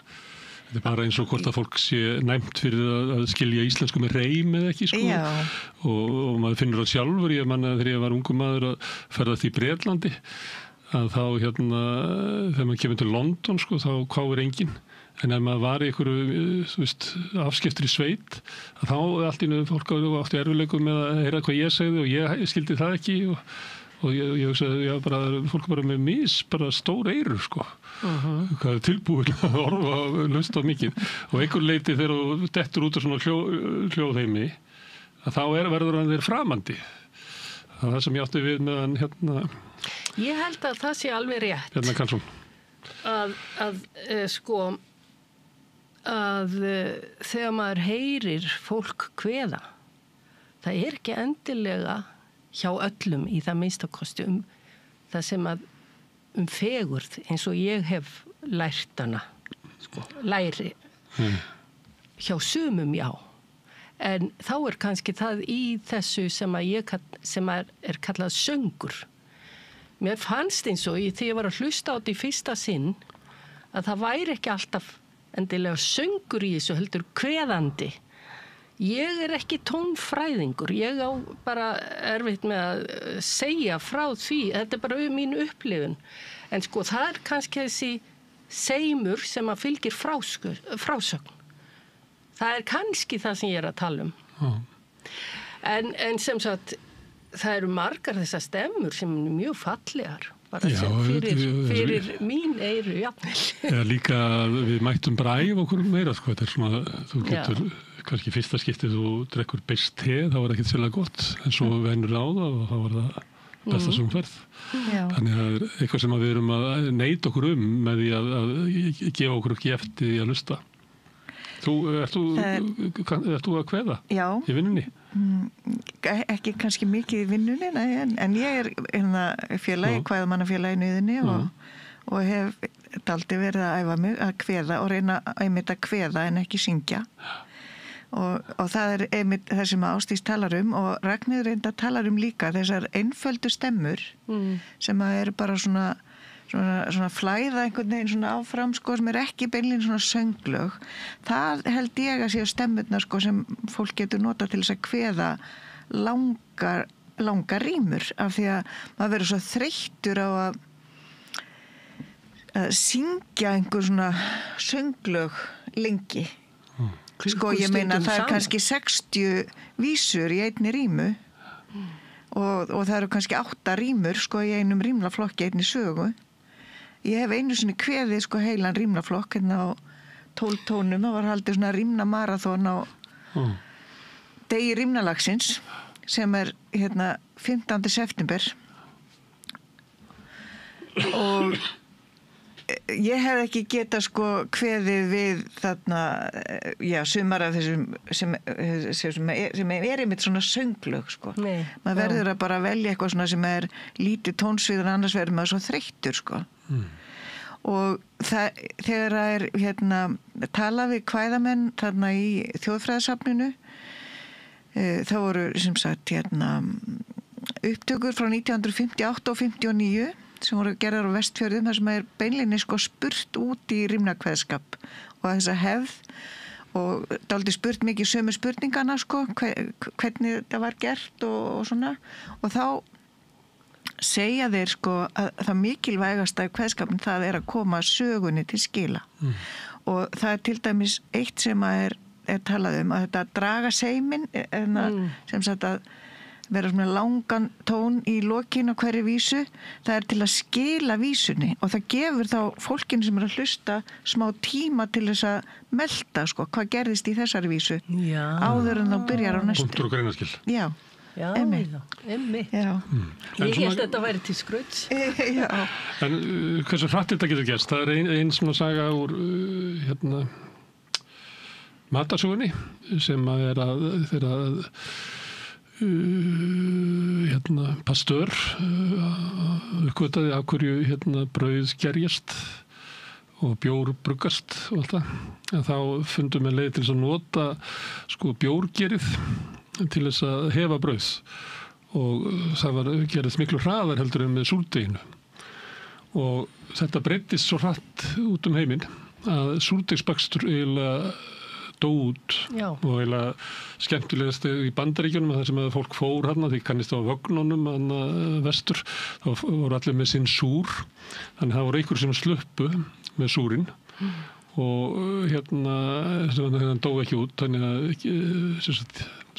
Þetta bara eins og hvort að fólk sé næmt fyrir að skilja íslensku með reim eða ekki sko. Og maður finnur það sjálfur, ég manna þegar ég var ungur maður að ferðast í Bretlandi að þá þegar maður kemur til London sko, þá kváir enginn. En ef maður var í einhverju afskiptur í sveit, þá allt í nöðu fólk átti erfiðleikum með að heyra hvað ég segði og ég skildi það ekki og ég hugsaði, já, fólk bara með bara stór eyru, sko. Hvað tilbúin að orfa og hlusta á mikið. Og einhver leiti þegar þú dettur út af svona hljóðheimi, að þá verður hann þeir framandi. Það sem ég átti við með hann
Ég held að það sé alveg rétt.
Karlsson.
Að þegar maður heyrir fólk kveða, það ekki endilega hjá öllum í það minnstakosti það sem að fegurð eins og ég hef lært hana, læri. Hjá sumum já, en þá kannski það í þessu sem kallað söngur. Mér fannst eins og þegar ég var að hlusta á þetta í fyrsta sinn að það væri ekki alltaf endilega söngur í þessu heldur kveðandi. Ég ekki tónfræðingur, ég á bara erfitt með að segja frá því, þetta bara mín upplifun. En sko það kannski þessi seimur sem að fylgir frásögn. Það kannski það sem ég að tala um. En sem sagt, það eru margar þessar stemmur sem eru mjög fallegar. Bara fyrir mín eyru, jafnvel.
Já, líka við mættum bara æfa okkur meira, sko. Þetta svona, þú getur, kannski fyrsta skiptið þú drekkur beist te, þá ekkert sérlega gott, en svo venur á það og þá það besta sem hún ferð. Þannig að það er eitthvað sem við erum að neita okkur með því að gefa okkur ekki eftir því að hlusta. Ert þú að kveða í vinnunni?
Ekki kannski mikið í vinnunni, en ég félagi, kvæðamannafélagi Nuðinni og hef dálítið verið að æfa mig að kveða og reyna einmitt að kveða en ekki syngja. Og það er einmitt það sem Ásdís talar og Ragnheiður reynda talar líka, þessar einföldu stemmur sem að eru bara svona flæða einhvern veginn svona áfram sem er ekki beinlín svona sönglög. Það held ég að séu stemmurnar sem fólk getur notað til þess að kveða langar rímur, af því að maður verður svo þreyttur á að syngja einhver svona sönglög lengi. Ég meina það er kannski 60 vísur í einni rímu og það eru kannski 8 rímur í einum rímlaflokki, einni sögu. Ég hef einu sinni kveðið heilan rímlaflokk á 12 tónum. Það var haldið svona rímnamarathon á degi rímnalagsins sem er 15. september og ég hef ekki getað kveðið við þarna, sumar af þessum sem er einmitt svona sönglög maður verður að bara velja eitthvað svona sem er lítið tónsvið en annars verður maður svo þreyttur og þegar það er talað við kvæðamenn þarna í þjóðfræðasafninu þá voru sem sagt upptökur frá 1958 og 59 sem voru gerðar á Vestfjörðum þar sem er beinlinni spurt út í rímnakveðskap og þessa hefð og dálítið spurt mikið sömu spurningana hvernig það var gert og svona og þá segja þeir að það mikilvægasta í kveðskapin það er að koma sögunni til skila og það er til dæmis eitt sem er talað að þetta draga seimin sem sagt að vera svona langan tón í lokin á hverju vísu, það er til að skila vísunni og það gefur þá fólkinu sem er að hlusta smá tíma til þess að melta hvað gerðist í þessari vísu áður en þá byrjar á næstu.
Punktur og greinaskil.
Já, einmitt.
Ég held að þetta væri til skrauts.
En hversu hratt þetta getur gerst? Það er ein svona saga úr matarsögunni sem að er að þeirra Pasteur uppgötaði af hverju brauð gerjast og bjór bruggast og allt það. En þá fundum við leið til þess að nota bjórgerið til þess að hefa brauð og það gerðist miklu hraðar heldur en með súrdeginu og þetta breyttist svo hratt út heiminn að súrdegsbakstur eiginlega dó út og eiginlega skemmtilegast í Bandaríkjunum þar sem að fólk fór því kannist á vögnunum vestur, þá voru allir með sinn súr þannig það voru einhver sem sluppu með súrin og hann dó ekki út þannig að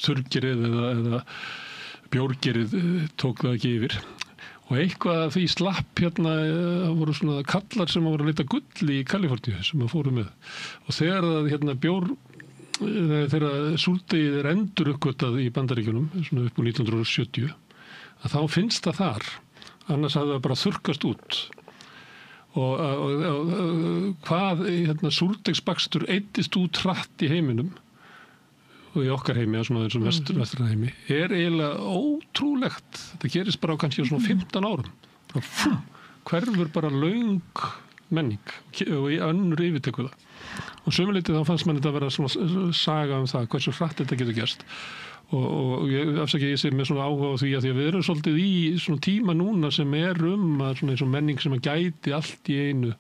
þurrgerið eða bjórgerið tók það ekki yfir og eitthvað af því slapp voru svona kallar sem voru að leita gull í Kaliforníu sem að fóru með og þegar þegar súrdegið er endur uppgötað í Bandaríkjunum svona upp á 1970 að þá finnst það þar annars hafði það bara þurrkast út og hvað súrdegsbakstur eyddist út hratt í heiminum og í okkar heimi svona eins og vesturna heimi er eiginlega ótrúlegt þetta gerist bara á kannski svona 15 árum hverfur bara löng menning og í önnur yfirtekur það og sömuleyti þá fannst mann þetta að vera svona saga það hversu hratt þetta getur gerst og ég sé með svona áhuga á því að við erum svolítið í svona tíma núna sem er að svona eins og menning sem að gæti allt í einu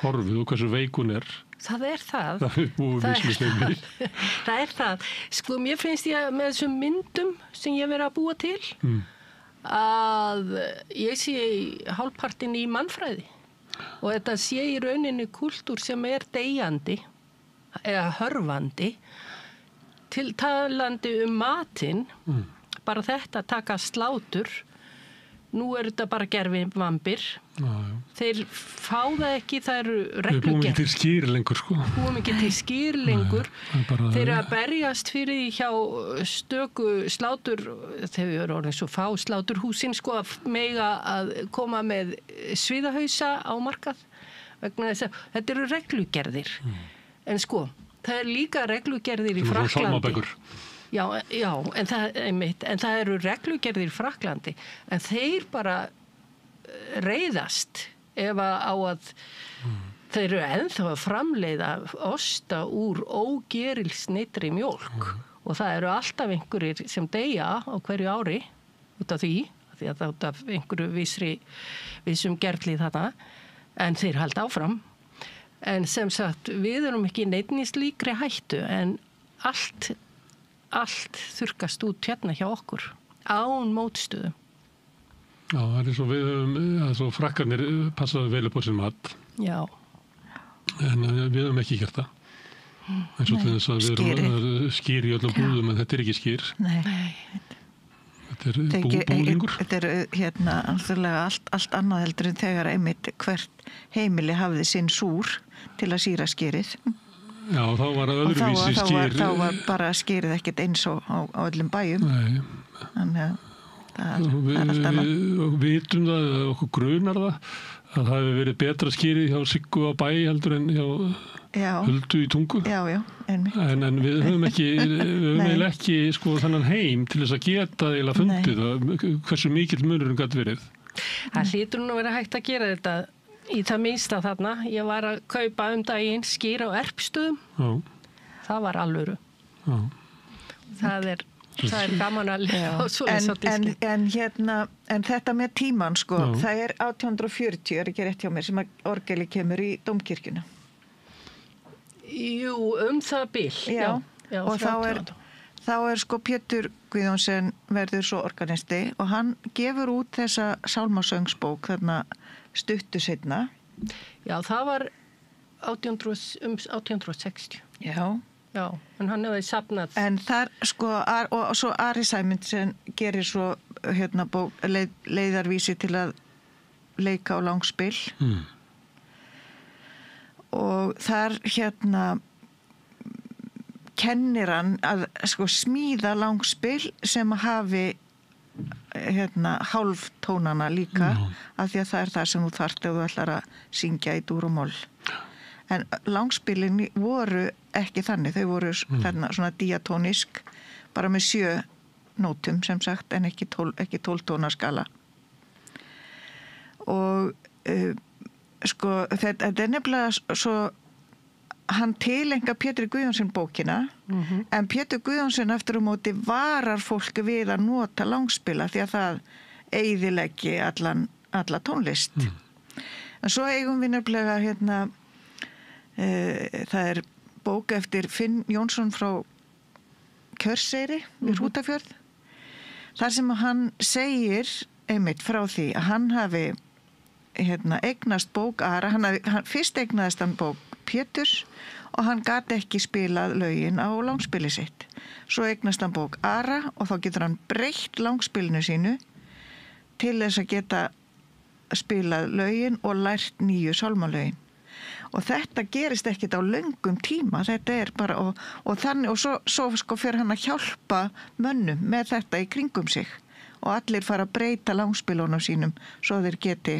horfið og hversu veik hún er.
Það er það.
Það
er það. Mér finnst ég með þessum myndum sem ég verið að búa til að ég sé hálfpartinn í mannfræði og þetta sé í rauninni kúltúr sem er deyjandi eða hörfandi talandi matinn bara þetta taka slátur Nú þetta bara gerfi vampir. Þeir fá það ekki, það eru reglugerð.
Við búum ekki til skýr lengur, sko.
Búum ekki til skýr lengur. Þeir eru að berjast fyrir því hjá stöku slátur, þeir eru orðin svo fá sláturhúsin, sko, að mega að koma með sviðahausa á markað. Vegna þess að þetta eru reglugerðir. En sko, það er líka reglugerðir í Frakklandi. Já, en það eru reglugerðir í Frakklandi, en þeir bara reiðast ef á að þeir eru ennþá að framleiða osta úr ógerilsneyddri mjólk og það eru alltaf einhverjir sem deyja á hverju ári út af því að út af einhverju vissum gerli þarna, en þeir halda áfram. En sem sagt, við erum ekki í neinni slíkri hættu, en allt þurrkast út hérna hjá okkur án mótstöðum.
Já, það er svo við höfum, frakkarnir passaðu vel upp á sinn mat. Já. En við höfum ekki gert það. Eins og þess að við erum skýr í öllum búðum, en þetta er ekki skýr.
Nei.
Þetta er búðingur.
Þetta er alþjóðlega allt annað heldur en þegar einmitt hvert heimili hafði sinn súr til að sýra skýrið.
Já, þá var það öðruvísi skýr.
Þá var bara skýrið ekkert eins á öllum bæjum.
Nei.
Þannig að það er allt annað.
Við vitum það, okkur grunar það, að það hefur verið betra skýrið hjá Siggu á bæ heldur en hjá Huldu í Tungu.
Já, einmitt.
En við höfum ekki sko þannan heim til þess að geta eða fundið hversu mikill munurinn gat verið.
Það hlýtur nú verið hægt að gera þetta í það minnsta þarna. Ég var að kaupa daginn skýr á Erpstöðum. Já. Það var alvöru. Já. Það er gaman að lifa á svoleiðis á diski.
En þetta með tíman, sko, það er 1840, er ekki rétt hjá mér, sem að orgeli kemur í Dómkirkjuna.
Jú, það bil.
Já, og þá er sko Pétur Guðjónsson verður svo organisti og hann gefur út þessa sálmasöngsbók þarna stuttu seinna.
Já, það var 1860. Já, en hann hefði safnað.
En þar, sko, og svo Ari Sæmundsen gerir svo, leiðarvísi til að leika á langspil. Og þar, kennir hann að, sko, smíða langspil sem hafi hálftónana líka af því að það er það sem þú þarft ef þú ætlar að syngja í dúr og moll. En langspilin voru ekki þannig, þau voru þarna svona diatónisk, bara með 7 nótum sem sagt, en ekki 12 tónaskala. Og sko, þetta er nefnilega svo, hann tilengar Pétur Guðjónsson bókina, en Pétur Guðjónsson eftir móti varar fólk við að nota langspila því að það eyðileggi alla tónlist. En svo eigum við nefnilega það er bók eftir Finn Jónsson frá Kjörseyri við Hrútafjörð, þar sem hann segir einmitt frá því að hann hafi eignast bók Ara, fyrst eignaðist hann bók Péturs og hann gat ekki spilað lögin á langspili sitt. Svo eignast hann bók Ara og þá getur hann breytt langspilinu sínu til þess að geta spilað lögin og lært nýju sálmalögin. Og þetta gerist ekkit á löngum tíma, þetta er bara, og þannig, og svo sko fyrir hann að hjálpa mönnum með þetta í kringum sig og allir fara að breyta langspilunum sínum svo þeir geti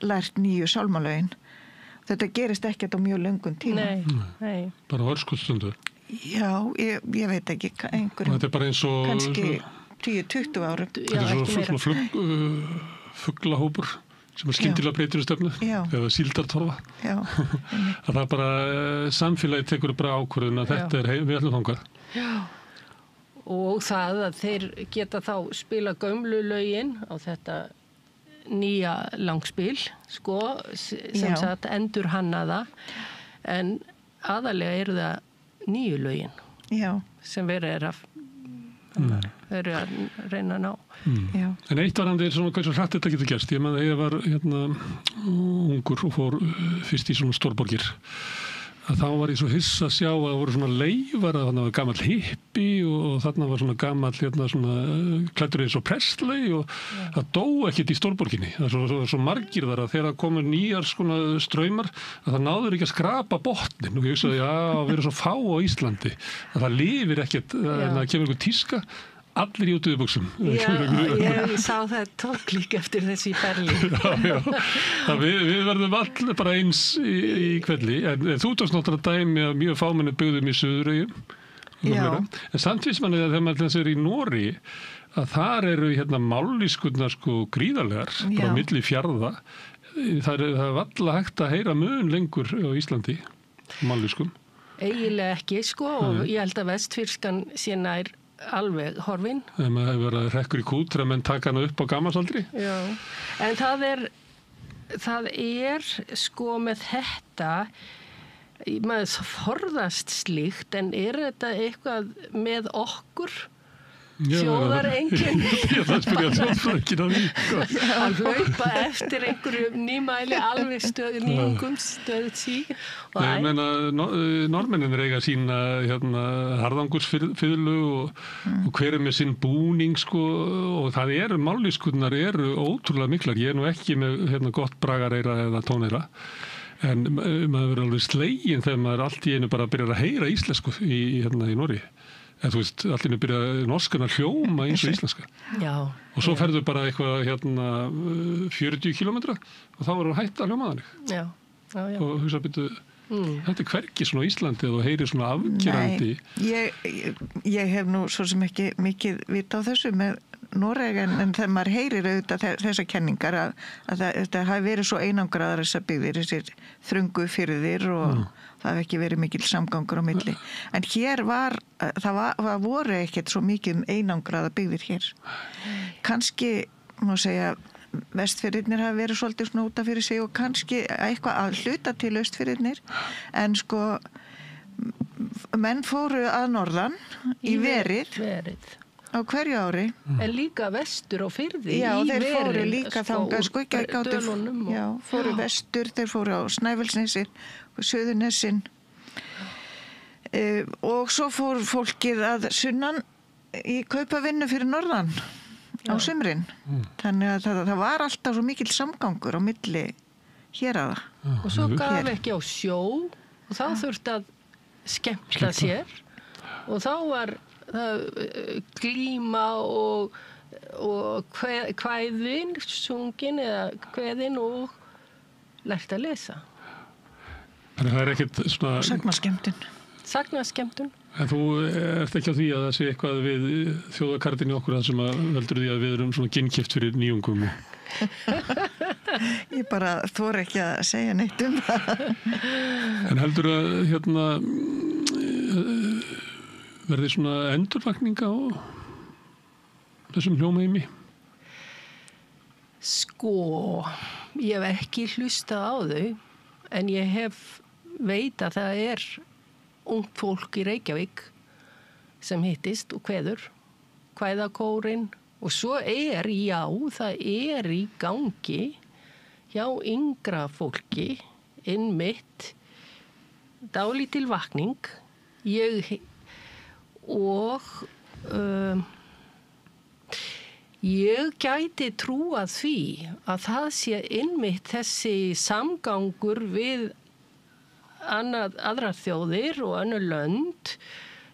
lært nýju sálmalögin. Þetta gerist ekkert á mjög löngum tíma.
Nei.
Bara örskotsstundu.
Já, ég veit ekki, einhverjum.
Þetta er bara eins og
kannski 10-20 árum.
Þetta er svona fuglahópur sem er skyndilega breytur í stefnu eða síldartorfa.
Já.
Það er bara, samfélagi tekur bara ákvörðun að þetta er við ætlum þangað.
Já. Og það að þeir geta þá spila gömlu lögin á þetta nýja langspil, sko, sem sagt endur hannaða, en aðalega eru það nýju lögin sem verið að reyna að ná.
En eitt varandi er svona hversu hratt þetta getur gerst. Ég meðan ég var ungur og fór fyrst í svona stórborgir, að þá var ég svo hiss að sjá að það voru svona leifar, að það var gamall hippi og og þarna var svona gamall svona klæddur eins og Presley og það dó ekkert í stórborginni. Það er svo margir þar að þegar komur nýjar svona straumar að það náður ekki að skrapa botnin og ég hugsaði, við erum svo fá á Íslandi að það lifir ekkert, það kemur einhver tíska allir í útibuxum.
Já, ég sá það tók líka eftir þessi í Berlín.
Já, við verðum allir bara eins í kvelli, en þú tókst náttúrulega dæmi að mjög fámenni byggðum í Suðureyjum. En samt finnst manni að þegar maður þess í Nóri, að þar eru mállýskurnar gríðarlegar, bara milli fjarða. Það er valla hægt að heyra mun lengur á Íslandi, mállýskum.
Eiginlega ekki, og ég held að vestfirskan sé nær alveg horfin.
Þegar maður hefur verið að rekkur í kút þegar menn taka hana upp á gammalsaldri.
Já, en það er með þetta, maður forðast slíkt, en er þetta eitthvað með okkur? Þjóðarenginn?
Það spyrir ég þjóðfræðinginn á því.
Að hlaupa eftir einhverju nýmæli alveg nýjungum stöðut sí.
Ég meina, Norðmennir eiga sína harðangursfiðlu og hver með sinn búning og það mállýskurnar eru ótrúlega miklar. Ég nú ekki með gott bragareira eða tóneira. En maður verður alveg sleginn þegar maður allt í einu bara byrjar að heyra íslensku í Noregi. En þú veist, allt í einu byrja norskan að hljóma eins og íslenska.
Já.
Og svo ferðu bara eitthvað 40 kilometra og þá verður hætt að hljóma þannig.
Já.
Og hugsa byrju, þetta hvergi svona á Íslandi eða heyri svona afgerandi.
Nei, ég hef nú svo sem ekki mikið vita á þessu með Noreg, en þegar maður heyrir auðvitað þessar kenningar að þetta hafi verið svo einangraðar þessar byggðir, þessir þröngu firðir og það hafi ekki verið mikil samgangur á milli. En hér það voru ekkert svo mikið einangraða byggðir hér. Kannski, má segja, vestfirðirnir hafi verið svolítið svona útaf fyrir sig og kannski eitthvað að hluta til austfirðirnir, en menn fóru að norðan í verið. Á hverju ári.
En líka vestur á firði.
Já, þeir fóru líka þangað,
dölunum.
Já, fóru vestur, þeir fóru á Snæfellsnesið, Suðurnesin. Og svo fór fólkið að sunnan í kaupavinnu fyrir norðan á sumrin. Þannig að það var alltaf svo mikil samgangur á milli héraða.
Og svo gaf ekki á sjó og þá þurfti að skemmta sér og þá var glíma og kvæðin, sungin eða kveðin og lært að lesa.
Þannig það ekkert svona...
Sagnaskemmtun.
En þú ert ekki á því að það sé eitthvað við þjóðakartin í okkur það sem veldur því að við erum svona ginnkeypt fyrir nýjungum?
Ég bara þori ekki að segja neitt það.
En heldur að verði svona endurvakninga á þessum hljómaheimi?
Ég hef ekki hlustað á þau, en ég veit að það er ungt fólk í Reykjavík sem hittist og kveður, kvæðakórinn, og svo það er í gangi hjá yngra fólki innmitt dálítil vakning. Ég gæti trúað því að það sé innmitt þessi samgangur við aðrar þjóðir og önnur lönd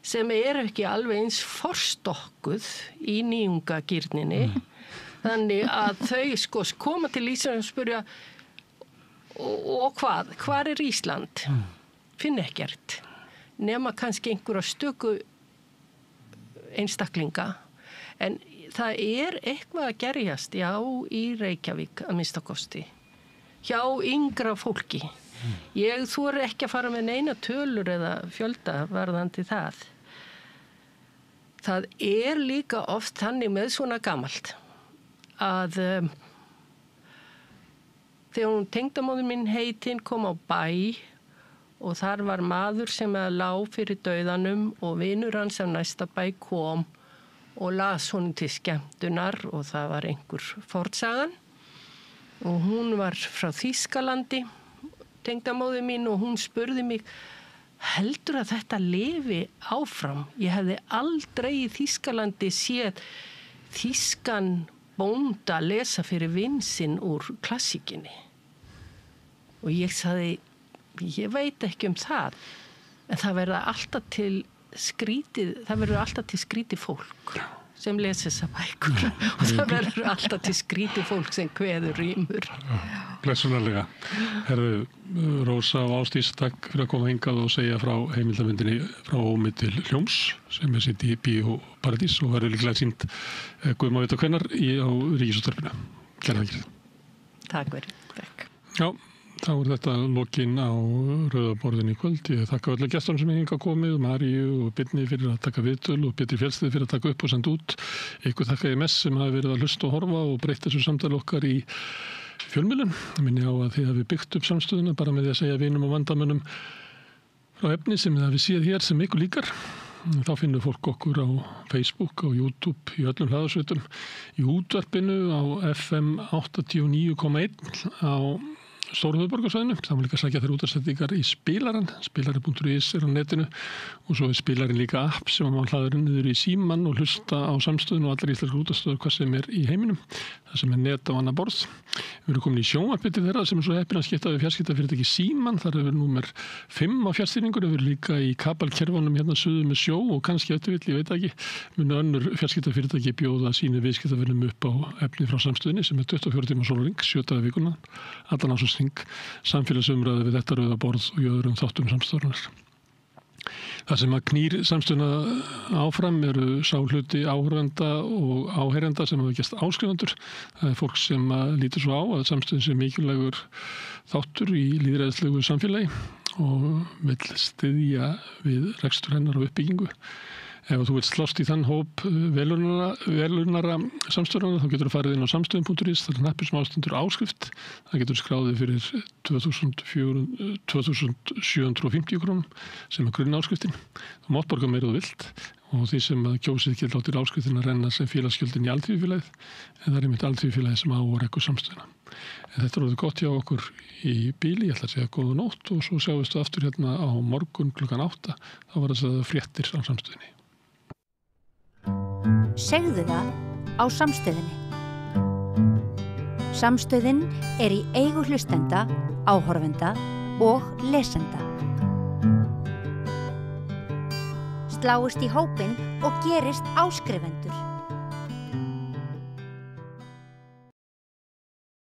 sem ekki alveg eins forstokkuð í nýjungagírninni. Þannig að þau koma til Ísland og spyrja og hvar er Ísland? Finn ekkert. Nema kannski einhverja stöku einstaklinga. En það er eitthvað að gerjast, í Reykjavík að minnstakosti. Hjá yngra fólki. Ég þori ekki að fara með neina tölur eða fjölda varðandi það. Það er líka oft þannig með svona gamalt að þegar hún tengdamóðir minn heitin kom á bæ og þar var maður sem lá fyrir dauðanum og vinur hans af næsta bæ kom og las honum til skemmtunar og það var einhver fornsagan og hún var frá Þýskalandi, tengdamóðir mín, og hún spurði mig heldur að þetta lifi áfram. Ég hefði aldrei í Þýskalandi séð þýskan bónda lesa fyrir vin sinn úr klassíkinni. Og ég sagði, ég veit ekki það, en það verður alltaf til skrítið fólk sem lesa þessa bækur og það verður alltaf til skrítið fólk sem kveður rímur.
Blessunarlega. Herðu, Rósa og Ásdís, takk fyrir að koma hingað og segja frá heimildamyndinni Frá ómi til hljóms sem sýnd í Bíó Paradís og verður líklega sýnd Guð má vita hvenær á Ríkisútvarpinu. Kærar þakkir.
Takk fyrir. Takk.
Já. Þá þetta lokinn á Rauðaborðinu í kvöld. Ég þakka öllu gestunum sem hingað komið, Maríu og Birni fyrir að taka viðtöl og Pétri Fjellstið fyrir að taka upp og senda út. Ykkur þakka ég mest sem hafi verið að hlusta og horfa og breyta þessu samtali okkar í fjölmiðlun. Ég minni á að þið hafi byggt upp samstöðuna bara með því að segja vinum og vandamönnum frá efni sem þið hafi séð hér sem ykkur líkar. Þá finnur fólk okkur á Facebook, á YouTube, í öllum hlaðarsveitum, í útvarpinu á FM 89,1 á Stóru-höfuðborgarsvæðinu. Það má líka sækja þeirra útvarpssendingar í spilarann. Spilari.is á netinu og svo spilarinn líka app sem má hlaða niður í símann og hlusta á samstöðun og allar íslenskar útvarpsstöðvar hvað sem í heiminum. Það sem net á annað borð. Við erum komin í sjónvarpið til þeirra sem svo heppin að skipta við fjarskiptafyrirtæki Símann. Þar er númer 5 á fjarstýringur. Við erum líka í kabelkerfunum hérna suður með sjó og kannski eftirvill, ég veit ekki. Munu önnur fjarskiptafyrirtæki bjóða sínu viðskiptavinum upp á efni frá samstöðinni sem 24 tíma sólarhring, 7 daga í vikuna. Allan ársins samfélagsumræðu við þetta Rauðaborð og í öðrum þáttum samstöðunar. Það sem að knýr samstöðuna áfram eru sá hluti áhorfenda og áheyrenda sem hafa gerst áskrifandur. Það er fólk sem lítur svo á að samstöðin sé mikilvægur þáttur í lýðræðislegu samfélagi og vill styðja við rekstur hennar og uppbyggingu. Ef þú vilt slást í þann hóp velunara samstöðuna þá getur þú farið inn á samstöðun.is, það er hnappur sem ástendur áskrift. Það getur skráðið fyrir 2.750 krónum sem grunn áskriftin. Þú mátt borga meira þú vilt og því sem kjósið getur látið áskriftin að renna sem félagsgjöldin í Alþýðufélagið en það er einmitt Alþýðufélagið sem á og rekkur samstöðuna. En þetta er orðið gott hjá okkur í bíli, ég ætla að segja góða nótt og svo sjáumst við aftur hérna á morgun klukkan 8, þá var það fréttir á samstöðinni.
Segðu það á Samstöðinni. Samstöðin er í eigu hlustenda, áhorfenda og lesenda. Sláist í hópinn og gerist áskrifendur.